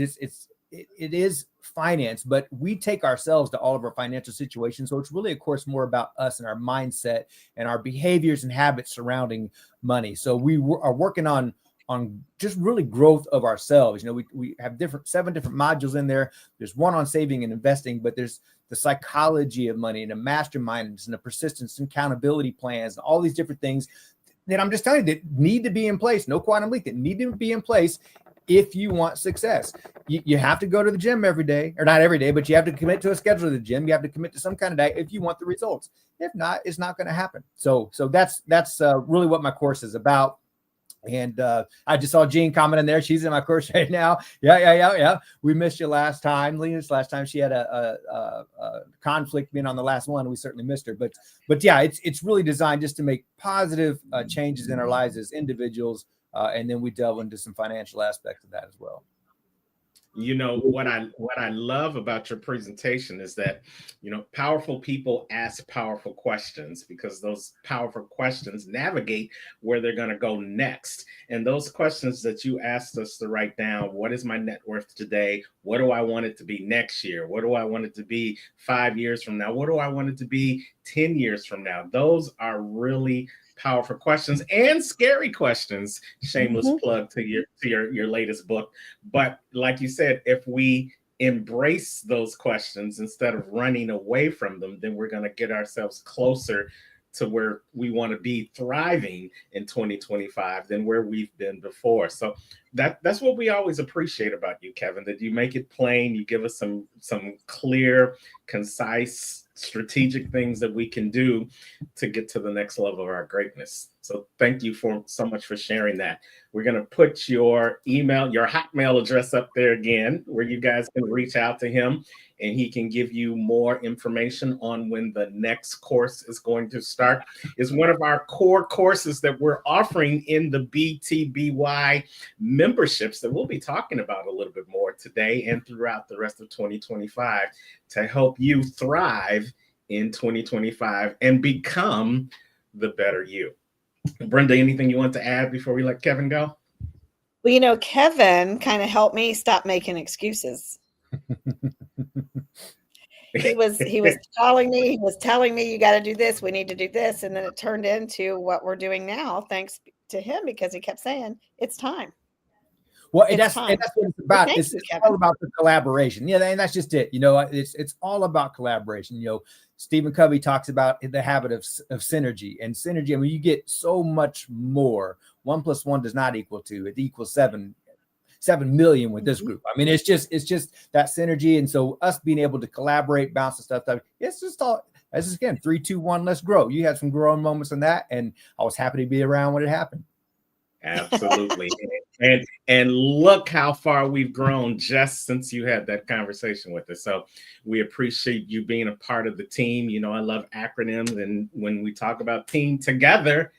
it is finance, but we take ourselves to all of our financial situations. So it's really, of course, more about us and our mindset and our behaviors and habits surrounding money. So we are working on just really growth of ourselves. You know, we have 7 different modules in there. There's one on saving and investing, but there's the psychology of money and the masterminds and the persistence and accountability plans and all these different things that I'm just telling you that need to be in place. No quantum leap, that need to be in place if you want success. You have to go to the gym every day, or not every day, but you have to commit to a schedule of the gym. You have to commit to some kind of diet if you want the results. If not, it's not going to happen. So that's really what my course is about. And I just saw Jean comment in there. She's in my course right now. Yeah. We missed you last time, Lena. Last time she had a conflict being on the last one. We certainly missed her. But yeah, it's really designed just to make positive changes in our lives as individuals. And then we delve into some financial aspects of that as well. You know, what I love about your presentation is that, you know, powerful people ask powerful questions, because those powerful questions navigate where they're going to go next. And those questions that you asked us to write down: what is my net worth today? What do I want it to be next year? What do I want it to be 5 years from now? What do I want it to be 10 years from now? Those are really powerful questions, and scary questions. Shameless plug to your latest book. But like you said, if we embrace those questions instead of running away from them, then we're going to get ourselves closer to where we want to be thriving in 2025 than where we've been before. So that's what we always appreciate about you, Kevin, that you make it plain. You give us some clear, concise, strategic things that we can do to get to the next level of our greatness. So thank you so much for sharing that. We're going to put your email, your Hotmail address up there again, where you guys can reach out to him and he can give you more information on when the next course is going to start. It's one of our core courses that we're offering in the BTBY memberships that we'll be talking about a little bit more today and throughout the rest of 2025 to help you thrive in 2025 and become the better you. Brenda, anything you want to add before we let Kevin go? Well, you know, Kevin kind of helped me stop making excuses. He was telling me, you got to do this, we need to do this, and then it turned into what we're doing now, thanks to him, because he kept saying it's time. Well, and that's what it's about. Well, it's all about the collaboration. Yeah, and that's just it. You know, it's all about collaboration. You know, Stephen Covey talks about the habit of synergy, and synergy. I mean, you get so much more. 1 + 1 does not equal 2; it equals 7. 7 million with this group. I mean, it's just that synergy. And so us being able to collaborate, bounce and stuff, it's just all, as again, 3, 2, 1, let's grow. You had some growing moments in that, and I was happy to be around when it happened. Absolutely. and look how far we've grown just since you had that conversation with us. So we appreciate you being a part of the team. You know, I love acronyms, and when we talk about team together,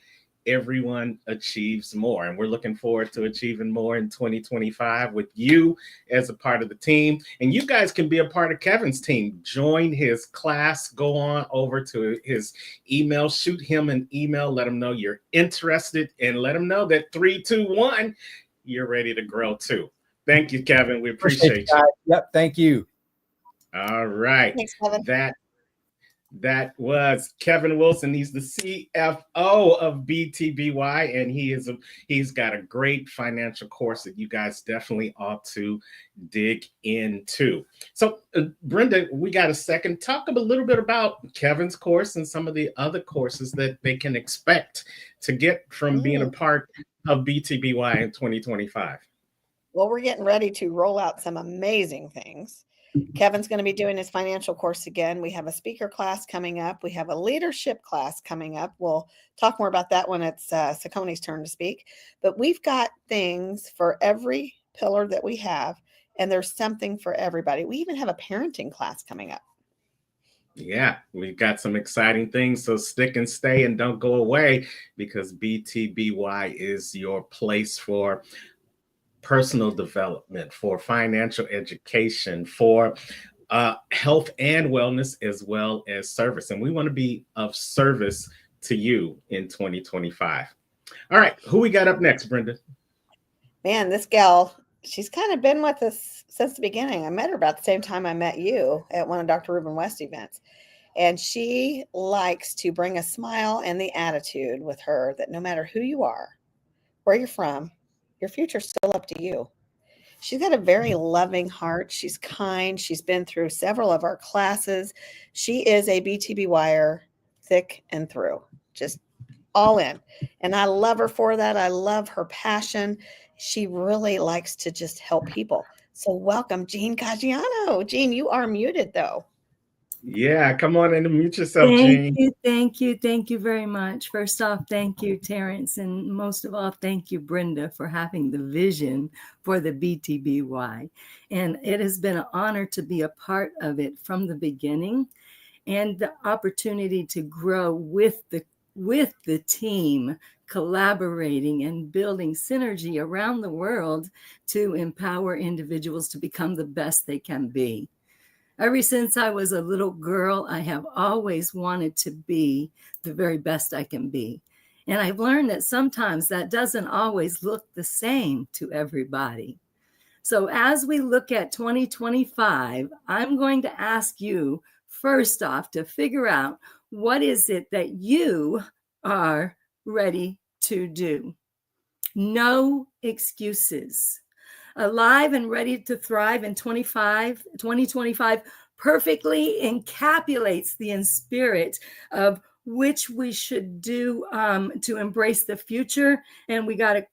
everyone achieves more, and we're looking forward to achieving more in 2025 with you as a part of the team. And you guys can be a part of Kevin's team. Join his class, go on over to his email, shoot him an email, let him know you're interested, and let him know that 3, 2, 1, you're ready to grow too. Thank you, Kevin. We appreciate you. Yep, thank you. All right. Thanks, Kevin. That was Kevin Wilson. He's the CFO of BTBY, and he's got a great financial course that you guys definitely ought to dig into. So, Brenda, we got a second. Talk a little bit about Kevin's course and some of the other courses that they can expect to get from being a part of BTBY in 2025. Well, we're getting ready to roll out some amazing things. Kevin's going to be doing his financial course again. We have a speaker class coming up. We have a leadership class coming up. We'll talk more about that when it's Sacconi's turn to speak. But we've got things for every pillar that we have, and there's something for everybody. We even have a parenting class coming up. Yeah, we've got some exciting things. So stick and stay and don't go away, because BTBY is your place for personal development, for financial education, for health and wellness, as well as service. And we want to be of service to you in 2025. All right, who we got up next, Brenda? Man, this gal, she's kind of been with us since the beginning. I met her about the same time I met you at one of Dr. Ruben West events. And she likes to bring a smile and the attitude with her that no matter who you are, where you're from, your future's still up to you. She's got a very loving heart. She's kind. She's been through several of our classes. She is a BTBYer thick and through, just all in. And I love her for that. I love her passion. She really likes to just help people. So welcome, Jean Caggiano. Jean, you are muted though. Yeah, come on and mute yourself, Jean. Thank you very much. First off, thank you, Terrence, and most of all, thank you, Brenda, for having the vision for the BTBY. And it has been an honor to be a part of it from the beginning, and the opportunity to grow with the team, collaborating and building synergy around the world to empower individuals to become the best they can be. Ever since I was a little girl, I have always wanted to be the very best I can be. And I've learned that sometimes that doesn't always look the same to everybody. So as we look at 2025, I'm going to ask you first off to figure out what is it that you are ready to do. No excuses. Alive and ready to thrive in 2025 perfectly encapsulates the spirit of which we should do to embrace the future. And we got to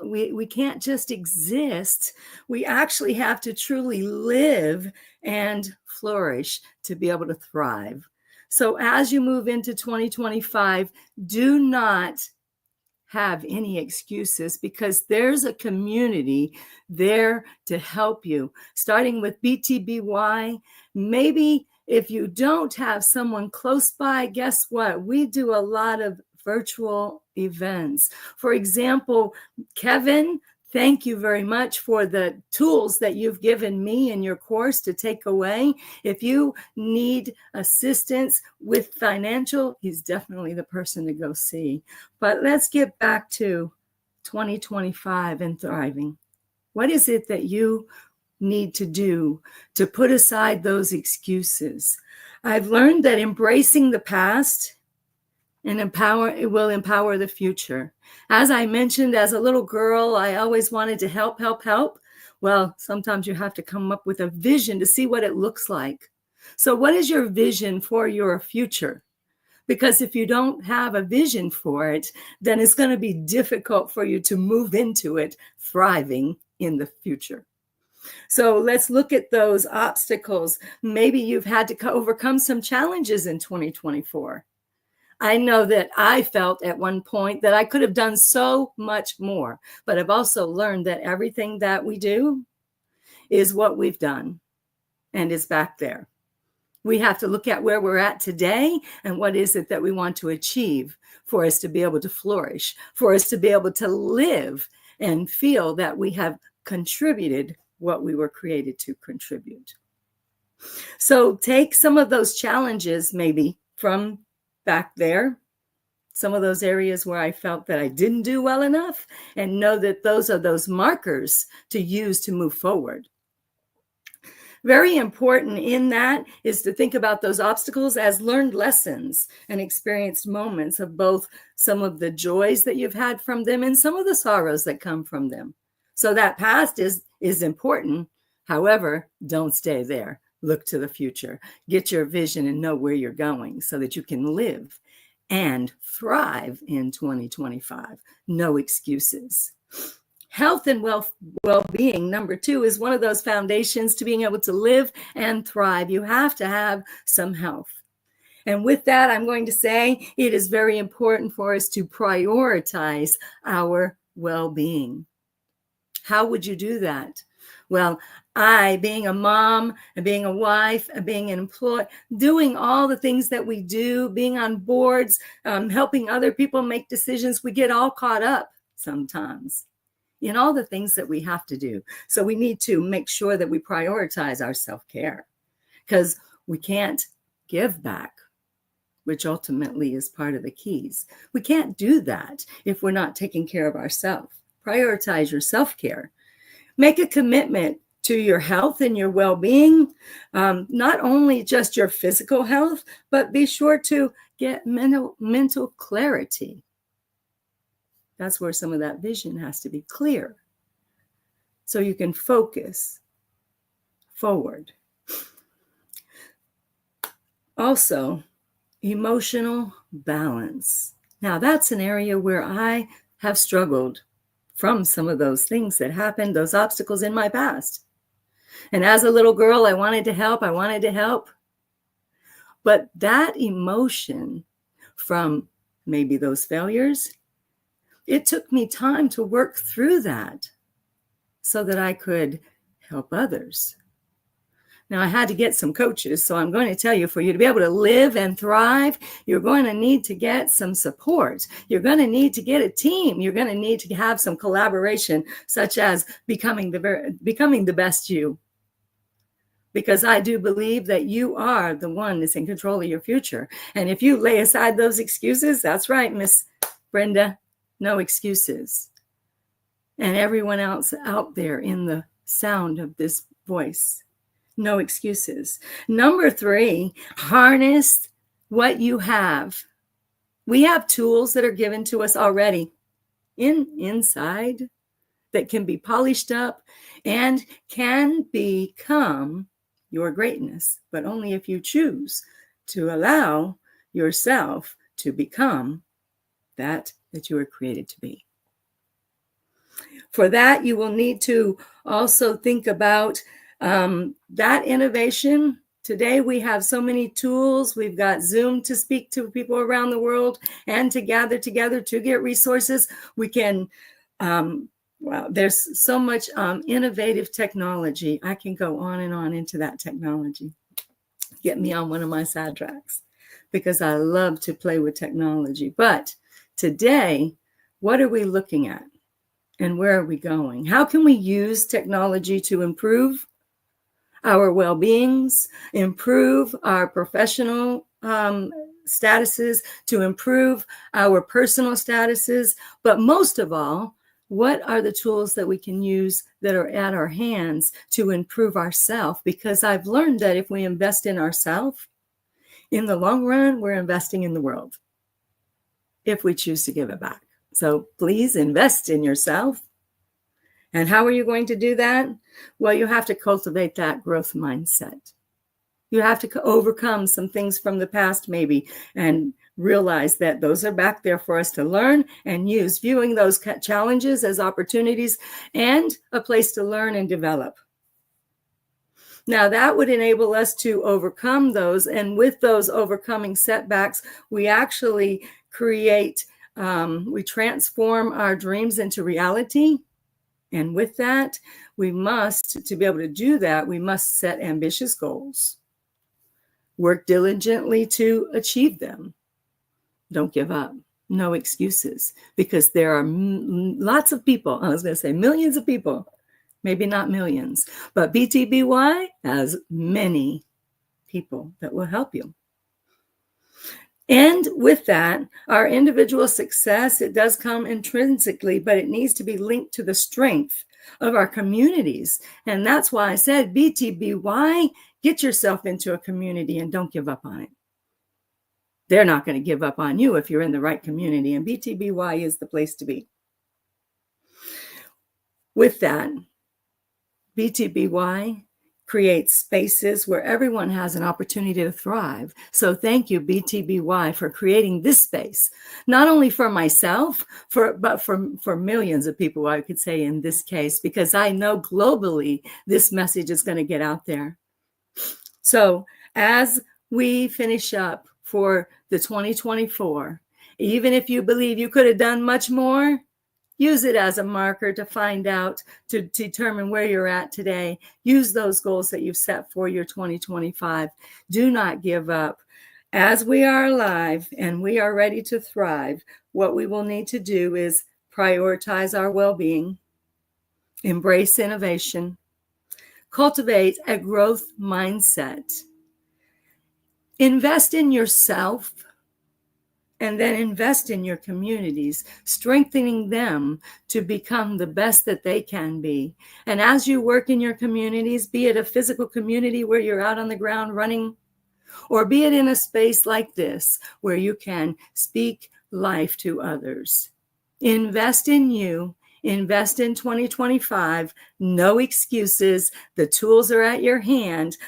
we can't just exist. We actually have to truly live and flourish to be able to thrive. So as you move into 2025, do not have any excuses, because there's a community there to help you, starting with BTBY. Maybe if you don't have someone close by, guess what? We do a lot of virtual events. For example, Kevin, thank you very much for the tools that you've given me in your course to take away. If you need assistance with financial, he's definitely the person to go see. But let's get back to 2025 and thriving. What is it that you need to do to put aside those excuses? I've learned that embracing the past and it will empower the future. As I mentioned, as a little girl, I always wanted to help. Well, sometimes you have to come up with a vision to see what it looks like. So what is your vision for your future? Because if you don't have a vision for it, then it's going to be difficult for you to move into it thriving in the future. So let's look at those obstacles. Maybe you've had to overcome some challenges in 2024. I know that I felt at one point that I could have done so much more, but I've also learned that everything that we do is what we've done and is back there. We have to look at where we're at today and what is it that we want to achieve for us to be able to flourish, for us to be able to live and feel that we have contributed what we were created to contribute. So take some of those challenges maybe from back there, some of those areas where I felt that I didn't do well enough, and know that those are those markers to use to move forward. Very important in that is to think about those obstacles as learned lessons and experienced moments of both some of the joys that you've had from them and some of the sorrows that come from them. So that past is important. However, don't stay there. Look to the future. Get your vision and know where you're going so that you can live and thrive in 2025. No excuses. Health and well-being, number 2, is one of those foundations to being able to live and thrive. You have to have some health. And with that, I'm going to say it is very important for us to prioritize our well-being. How would you do that? Well, being a mom, and being a wife, and being an employee, doing all the things that we do, being on boards, helping other people make decisions, we get all caught up sometimes in all the things that we have to do. So we need to make sure that we prioritize our self-care, because we can't give back, which ultimately is part of the keys. We can't do that if we're not taking care of ourselves. Prioritize your self-care. Make a commitment to your health and your well-being, not only just your physical health, but be sure to get mental clarity. That's where some of that vision has to be clear, so you can focus forward. Also, emotional balance. Now, that's an area where I have struggled from some of those things that happened, those obstacles in my past. And as a little girl, I wanted to help. But that emotion from maybe those failures, it took me time to work through that so that I could help others. Now, I had to get some coaches, so I'm going to tell you, for you to be able to live and thrive, you're going to need to get some support. You're going to need to get a team. You're going to need to have some collaboration, such as becoming the best you. Because I do believe that you are the one that's in control of your future. And if you lay aside those excuses, that's right, Miss Brenda, no excuses. And everyone else out there in the sound of this voice, no excuses. Number 3, harness what you have. We have tools that are given to us already inside that can be polished up and can become your greatness, but only if you choose to allow yourself to become that you were created to be. For that, you will need to also think about that innovation. Today, we have so many tools. We've got Zoom to speak to people around the world and to gather together to get resources. We can, there's so much innovative technology. I can go on and on into that technology. Get me on one of my side tracks, because I love to play with technology. But today, what are we looking at? And where are we going? How can we use technology to improve our well-beings, improve our professional statuses, to improve our personal statuses? But most of all, what are the tools that we can use that are at our hands to improve ourselves? Because I've learned that if we invest in ourselves, in the long run, we're investing in the world, if we choose to give it back. So please invest in yourself. And how are you going to do that? Well, you have to cultivate that growth mindset. You have to overcome some things from the past, maybe, and realize that those are back there for us to learn and use, viewing those challenges as opportunities and a place to learn and develop. Now, that would enable us to overcome those. And with those overcoming setbacks, we actually create, we transform our dreams into reality. And with that, we must, to be able to do that, we must set ambitious goals. Work diligently to achieve them. Don't give up. No excuses, because there are lots of people. I was going to say millions of people, maybe not millions, but BTBY has many people that will help you. And with that, our individual success, it does come intrinsically, but it needs to be linked to the strength of our communities. And that's why I said, BTBY, get yourself into a community and don't give up on it. They're not going to give up on you if you're in the right community, and BTBY is the place to be. With that, BTBY creates spaces where everyone has an opportunity to thrive. So thank you, BTBY, for creating this space, not only for myself, but for millions of people, I could say in this case, because I know globally this message is going to get out there. So as we finish up for the 2024, even if you believe you could have done much more, use it as a marker to find out, to determine where you're at today. Use those goals that you've set for your 2025. Do not give up. As we are alive and we are ready to thrive, what we will need to do is prioritize our well-being, embrace innovation, cultivate a growth mindset, invest in yourself, and then invest in your communities, strengthening them to become the best that they can be. And as you work in your communities, be it a physical community where you're out on the ground running, or be it in a space like this where you can speak life to others. Invest in you. Invest in 2025. No excuses. The tools are at your hand.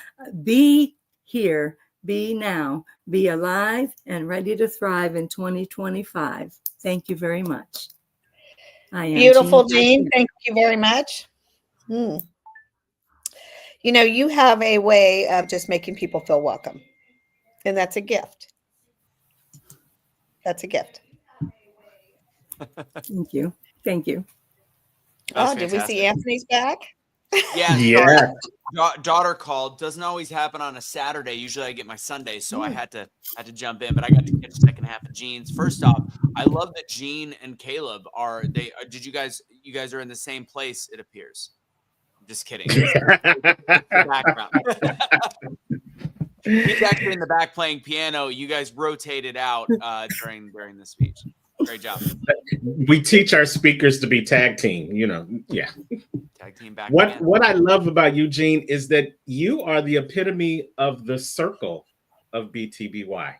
Be here. Be now. Be alive and ready to thrive in 2025. Thank you very much. I am Beautiful, Jean. Thank you very much. You know, you have a way of just making people feel welcome, and that's a gift. That's a gift. Thank you. Thank you. Oh, did we see Anthony's back? Yeah. Yeah. Daughter called. Doesn't always happen on a Saturday. Usually I get my Sundays, so I had to jump in, but I got to catch the second half of Jean's. First off, I love that Jean and Caleb are. Did you guys are in the same place? It appears. I'm just kidding. Background. He's actually in the back playing piano. You guys rotated out during the speech. Great job. We teach our speakers to be tag team, yeah. Tag team back. What I love about you, Jean, is that you are the epitome of the circle of BTBY.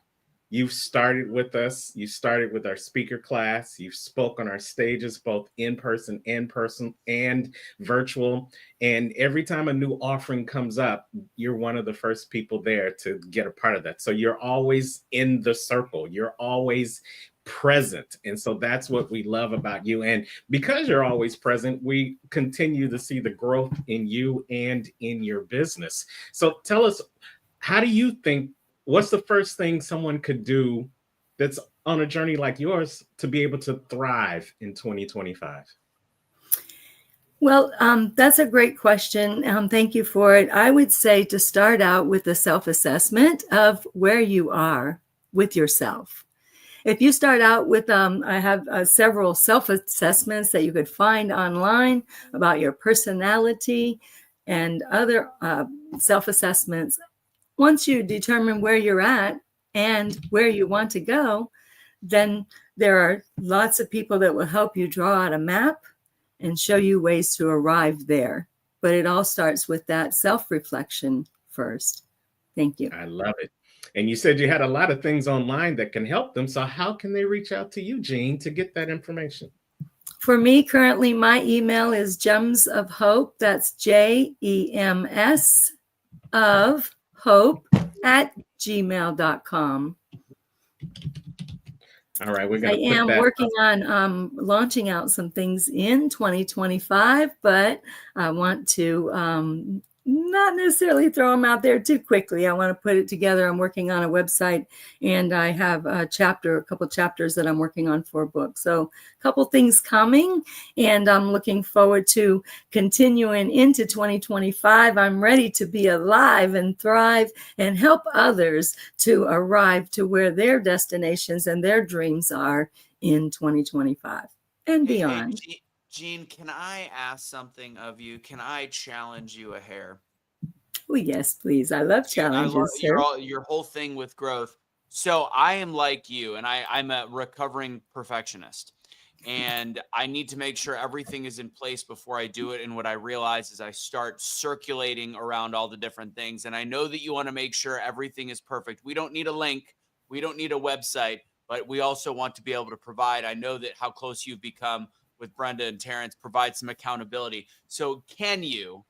You've started with us. You started with our speaker class. You've spoke on our stages, both in person and virtual. And every time a new offering comes up, you're one of the first people there to get a part of that. So you're always in the circle. You're always present. And so that's what we love about you. And because you're always present, we continue to see the growth in you and in your business. So tell us, how do you think, what's the first thing someone could do that's on a journey like yours to be able to thrive in 2025? Well, that's a great question. Thank you for it. I would say to start out with a self-assessment of where you are with yourself. If you start out with, I have several self-assessments that you could find online about your personality and other self-assessments. Once you determine where you're at and where you want to go, then there are lots of people that will help you draw out a map and show you ways to arrive there. But it all starts with that self-reflection first. Thank you. I love it. And you said you had a lot of things online that can help them. So how can they reach out to you, Jean, to get that information? For me, currently, my email is Gems of Hope. That's JEMS of Hope at gmail.com. All right, we're I going to put am that. working on launching out some things in 2025, but I want to not necessarily throw them out there too quickly. I want to put it together. I'm working on a website, and I have a couple chapters that I'm working on for a book. So a couple things coming, and I'm looking forward to continuing into 2025. I'm ready to be alive and thrive and help others to arrive to where their destinations and their dreams are in 2025 and beyond. Hey, Gene, can I ask something of you? Can I challenge you a hair? Oh, yes, please. I love challenges, sir. Your whole thing with growth. So I am like you, and I'm a recovering perfectionist. And I need to make sure everything is in place before I do it. And what I realize is I start circulating around all the different things. And I know that you want to make sure everything is perfect. We don't need a link. We don't need a website, but we also want to be able to provide. I know that how close you've become with Brenda and Terrence, provide some accountability. So can you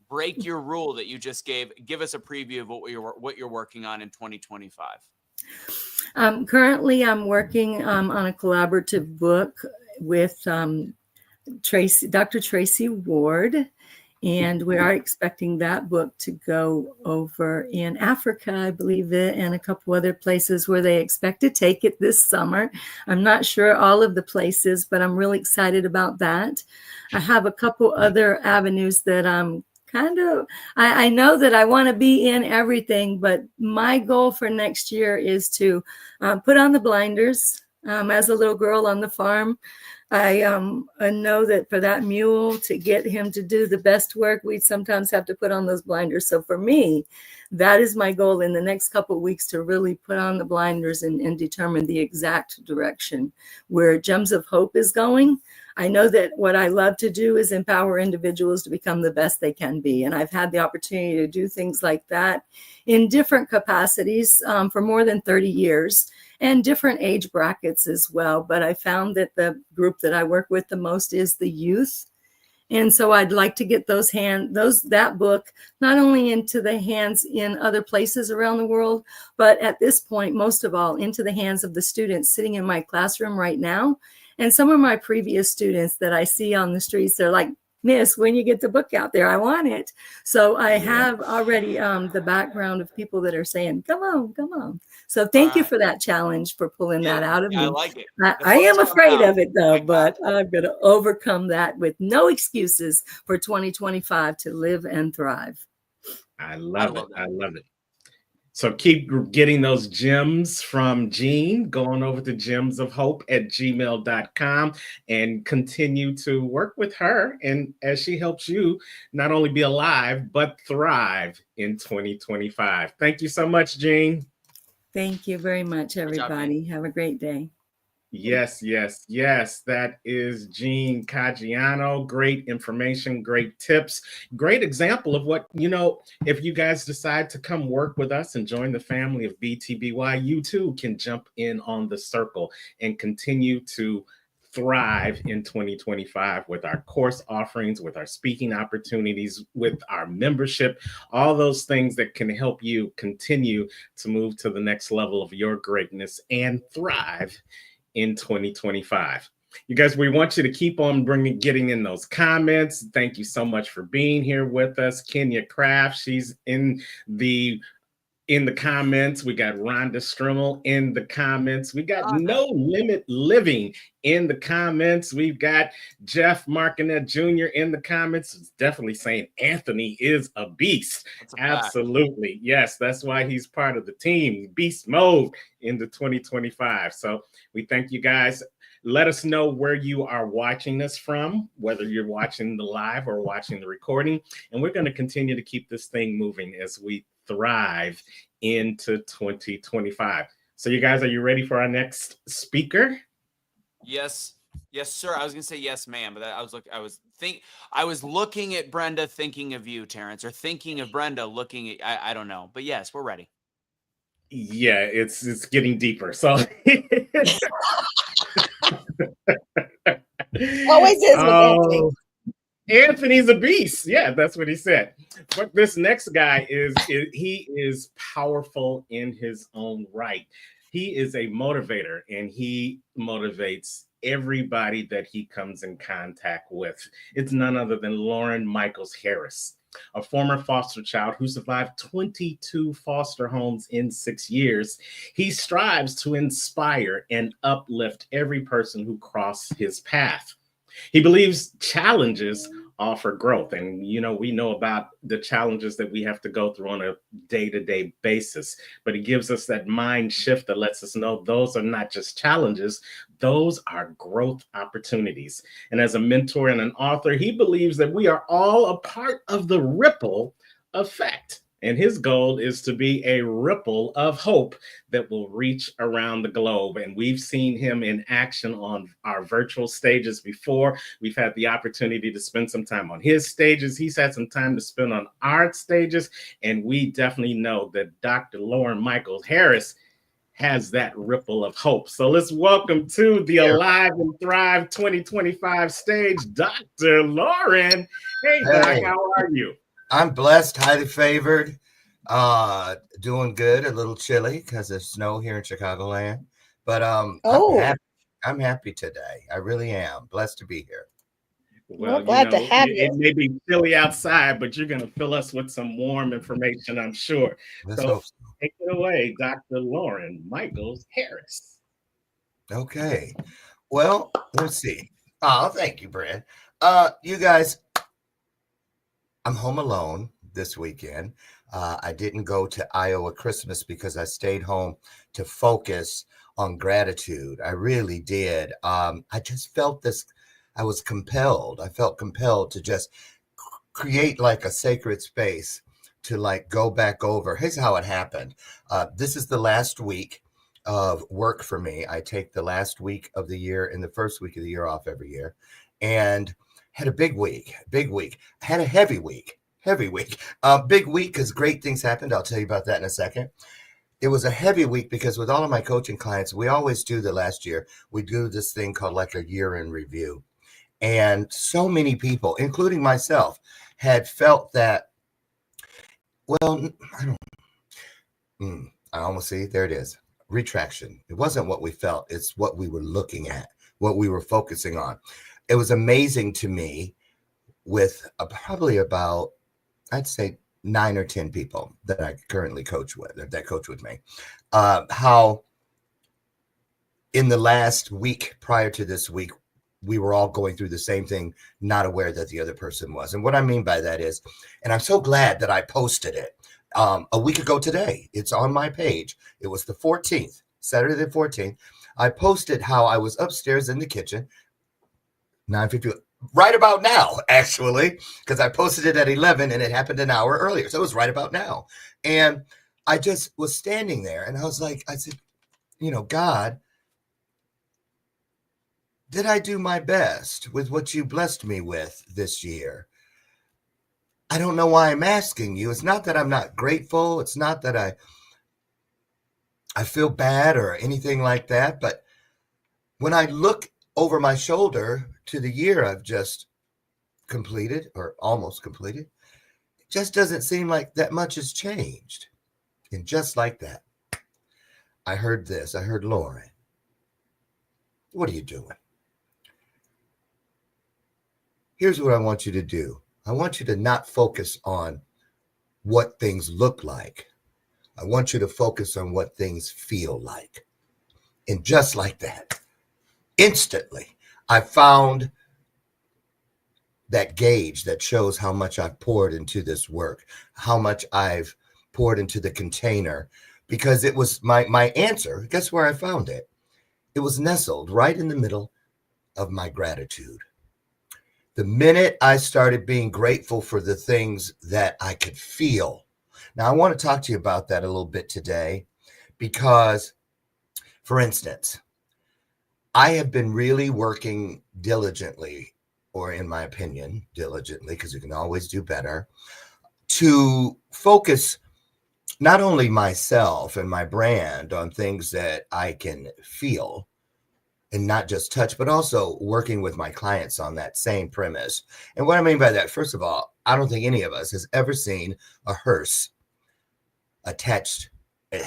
break your rule that you just gave? Give us a preview of what you're working on in 2025. Currently, I'm working on a collaborative book with Dr. Tracy Ward, and we are expecting that book to go over in Africa, I believe it, and a couple other places where they expect to take it this summer. I'm not sure all of the places, but I'm really excited about that. I have a couple other avenues that I'm I know that I want to be in everything, but my goal for next year is to put on the blinders. As a little girl on the farm, I know that for that mule to get him to do the best work, we sometimes have to put on those blinders. So for me, that is my goal in the next couple of weeks, to really put on the blinders and determine the exact direction where Gems of Hope is going. I know that what I love to do is empower individuals to become the best they can be. And I've had the opportunity to do things like that in different capacities for more than 30 years. And different age brackets as well. But I found that the group that I work with the most is the youth. And so I'd like to get that book not only into the hands in other places around the world, but at this point, most of all, into the hands of the students sitting in my classroom right now. And some of my previous students that I see on the streets, they're like, Miss, when you get the book out there, I want it. So I have already the background of people that are saying, come on, come on. So thank you for that challenge, for pulling that out of me. I like it. I am afraid of it, though, but I'm going to overcome that with no excuses for 2025 to live and thrive. I love it. I love it. So keep getting those gems from Gene, going over to gemsofhope@gmail.com, and continue to work with her, and as she helps you not only be alive, but thrive in 2025. Thank you so much, Gene. Thank you very much, everybody. Have a great day. Yes, yes, yes. That is Gene Caggiano. Great information, great tips, great example of what, if you guys decide to come work with us and join the family of BTBY, you too can jump in on the circle and continue to thrive in 2025 with our course offerings, with our speaking opportunities, with our membership, all those things that can help you continue to move to the next level of your greatness and thrive in 2025. You guys, we want you to keep on getting in those comments. Thank you so much for being here with us. Kenya Craft, she's in the comments. We got Rhonda Strimmel in the comments. We got No Limit Living in the comments. We've got Jeff Markinet Jr. in the comments. It's definitely saying Anthony is a beast. Absolutely. Yes, that's why he's part of the team. Beast mode into 2025. So we thank you guys. Let us know where you are watching us from, whether you're watching the live or watching the recording. And we're going to continue to keep this thing moving as we thrive into 2025. So you guys, are you ready for our next speaker? Yes, sir. I was gonna say yes, ma'am, but I was looking at Brenda, thinking of you, Terrence, or thinking of Brenda, looking at I don't know, but yes, we're ready. Yeah, it's getting deeper. So always is with that thing. Anthony's a beast. Yeah, that's what he said. But this next guy he is powerful in his own right. He is a motivator, and he motivates everybody that he comes in contact with. It's none other than Lauren Michaels Harris, a former foster child who survived 22 foster homes in 6 years. He strives to inspire and uplift every person who crosses his path. He believes challenges offer growth. And, we know about the challenges that we have to go through on a day-to-day basis. But he gives us that mind shift that lets us know those are not just challenges, those are growth opportunities. And as a mentor and an author, he believes that we are all a part of the ripple effect. And his goal is to be a ripple of hope that will reach around the globe. And we've seen him in action on our virtual stages before. We've had the opportunity to spend some time on his stages. He's had some time to spend on our stages. And we definitely know that Dr. Lauren Michaels Harris has that ripple of hope. So let's welcome to the Alive and Thrive 2025 stage, Dr. Lauren. Hey, Doc, how are you? I'm blessed, highly favored, doing good, a little chilly because there's snow here in Chicagoland. But I'm happy today. I really am. Blessed to be here. Well, glad to have you. It may be chilly outside, but you're going to fill us with some warm information, I'm sure. Let's hope so. Take it away, Dr. Lauren Michaels Harris. Okay. Well, let's see. Oh, thank you, Brad. You guys, I'm home alone this weekend. I didn't go to Iowa Christmas because I stayed home to focus on gratitude. I really did. I just felt this. I was compelled. I felt compelled to just create like a sacred space to like go back over. Here's how it happened. This is the last week of work for me. I take the last week of the year and the first week of the year off every year. And had a big week. Had a heavy week. Big week because great things happened. I'll tell you about that in a second. It was a heavy week because with all of my coaching clients, we always do the last year. We do this thing called like a year in review. And so many people, including myself, had felt that, well, I almost see, there it is. Retraction. It wasn't what we felt. It's what we were looking at, what we were focusing on. It was amazing to me with probably about, I'd say 9 or 10 people that I currently coach with, that coach with me, how in the last week prior to this week, we were all going through the same thing, not aware that the other person was. And what I mean by that is, and I'm so glad that I posted it a week ago today. It's on my page. It was the 14th, Saturday the 14th. I posted how I was upstairs in the kitchen, 9:50, right about now, actually, because I posted it at 11 and it happened an hour earlier. So it was right about now. And I just was standing there and I was like, I said, God, did I do my best with what you blessed me with this year? I don't know why I'm asking you. It's not that I'm not grateful. It's not that I feel bad or anything like that. But when I look over my shoulder to the year I've just completed or almost completed, it just doesn't seem like that much has changed. And just like that, I heard this. I heard, Lauren, what are you doing? Here's what I want you to do. I want you to not focus on what things look like. I want you to focus on what things feel like. And just like that, instantly, I found that gauge that shows how much I've poured into this work, how much I've poured into the container, because it was my answer. Guess where I found it? It was nestled right in the middle of my gratitude. The minute I started being grateful for the things that I could feel. Now, I want to talk to you about that a little bit today because, for instance, I have been really working diligently, or in my opinion, diligently, because you can always do better, to focus not only myself and my brand on things that I can feel, and not just touch, but also working with my clients on that same premise. And what I mean by that, first of all, I don't think any of us has ever seen a hearse attached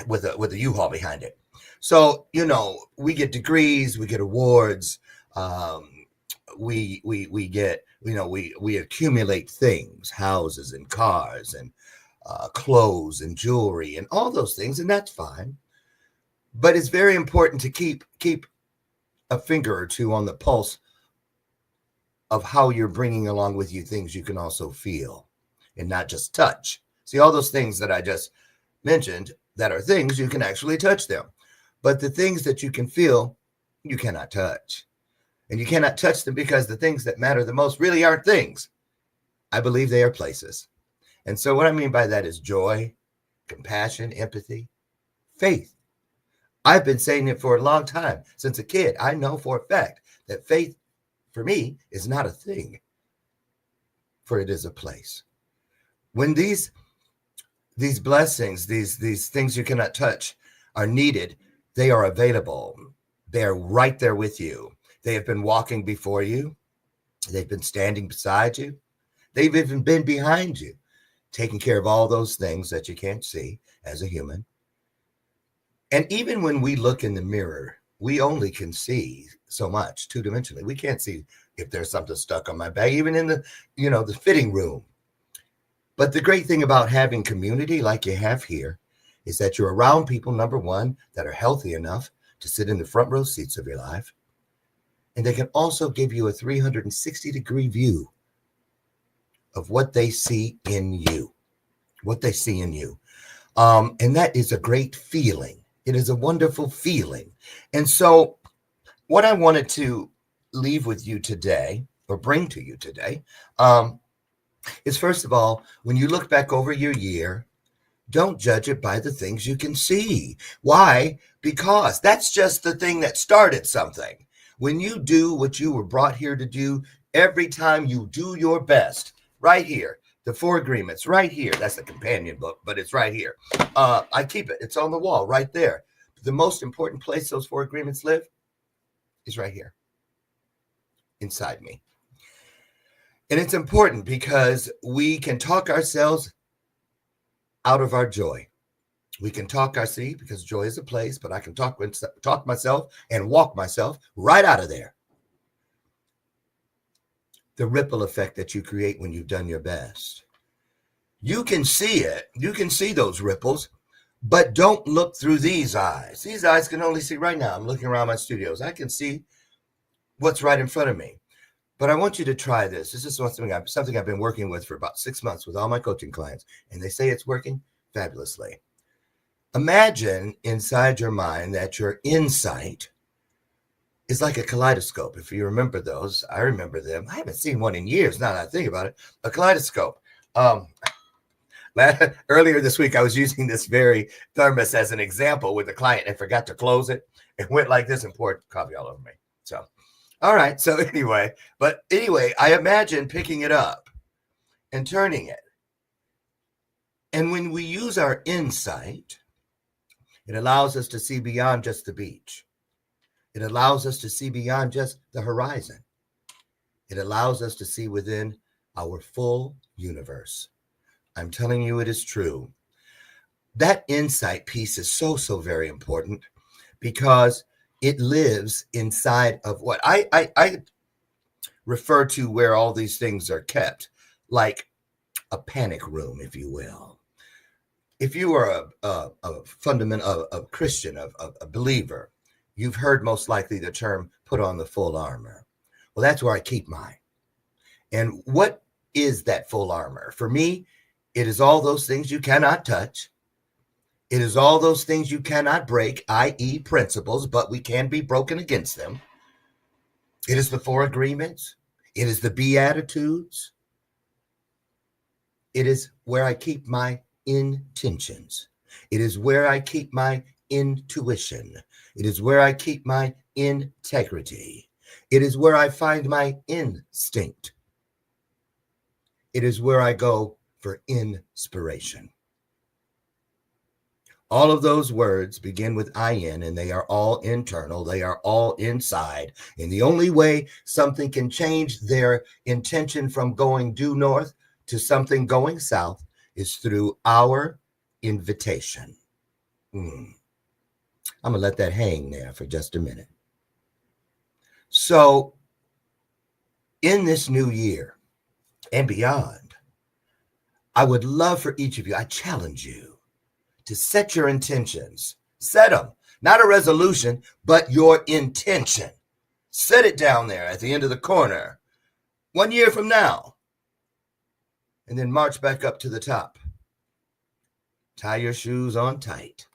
with a U-Haul behind it. So, you know, we get degrees, we get awards, we get, you know, we accumulate things, houses and cars and clothes and jewelry and all those things, and that's fine. But it's very important to keep a finger or two on the pulse of how you're bringing along with you things you can also feel and not just touch. See, all those things that I just mentioned that are things you can actually touch them, but the things that you can feel, you cannot touch. And you cannot touch them because the things that matter the most really aren't things. I believe they are places. And so what I mean by that is joy, compassion, empathy, faith. I've been saying it for a long time. Since a kid, I know for a fact that faith for me is not a thing, for it is a place. When these blessings, these things you cannot touch are needed, they are available. They are right there with you. They have been walking before you. They've been standing beside you. They've even been behind you, taking care of all those things that you can't see as a human. And even when we look in the mirror, we only can see so much two-dimensionally. We can't see if there's something stuck on my back, even in the, you know, the fitting room. But the great thing about having community like you have here is that you're around people, number one, that are healthy enough to sit in the front row seats of your life. And they can also give you a 360-degree view of what they see in you, and that is a great feeling. It is a wonderful feeling. And so what I wanted to leave with you today, or bring to you today, is first of all, when you look back over your year, don't judge it by the things you can see. Why? Because that's just the thing that started something. When you do what you were brought here to do, every time you do your best, right here, the 4 agreements, right here. That's the companion book, but it's right here. I keep it. It's on the wall right there. The most important place those 4 agreements live is right here, inside me. And it's important because we can talk ourselves out of our joy. We can talk our see, because joy is a place, but I can talk myself and walk myself right out of there. The ripple effect that you create when you've done your best. You can see it. You can see those ripples, but don't look through these eyes. These eyes can only see right now. I'm looking around my studios. I can see what's right in front of me. But I want you to try this. This is something I've been working with for about 6 months with all my coaching clients, and they say it's working fabulously. Imagine inside your mind that your insight is like a kaleidoscope. If you remember those, I remember them. I haven't seen one in years now that I think about it. A kaleidoscope. Earlier this week, I was using this very thermos as an example with a client and forgot to close it. It went like this and poured coffee all over me. So, all right. So anyway, I imagine picking it up and turning it. And when we use our insight, it allows us to see beyond just the beach. It allows us to see beyond just the horizon. It allows us to see within our full universe. I'm telling you, it is true. That insight piece is so very important because it lives inside of what I refer to where all these things are kept, like a panic room, if you will. If you are a Christian, a believer, you've heard most likely the term put on the full armor. Well, that's where I keep mine. And what is that full armor? For me, it is all those things you cannot touch. It is all those things you cannot break, i.e. principles, but we can be broken against them. It is the 4 agreements. It is the Beatitudes. It is where I keep my intentions. It is where I keep my intuition. It is where I keep my integrity. It is where I find my instinct. It is where I go for inspiration. All of those words begin with IN, and they are all internal. They are all inside. And the only way something can change their intention from going due north to something going south is through our invitation. I'm going to let that hang there for just a minute. So, in this new year and beyond, I would love for each of you, I challenge you to set your intentions. Set them, not a resolution, but your intention. Set it down there at the end of the corner 1 year from now, and then march back up to the top. Tie your shoes on tight,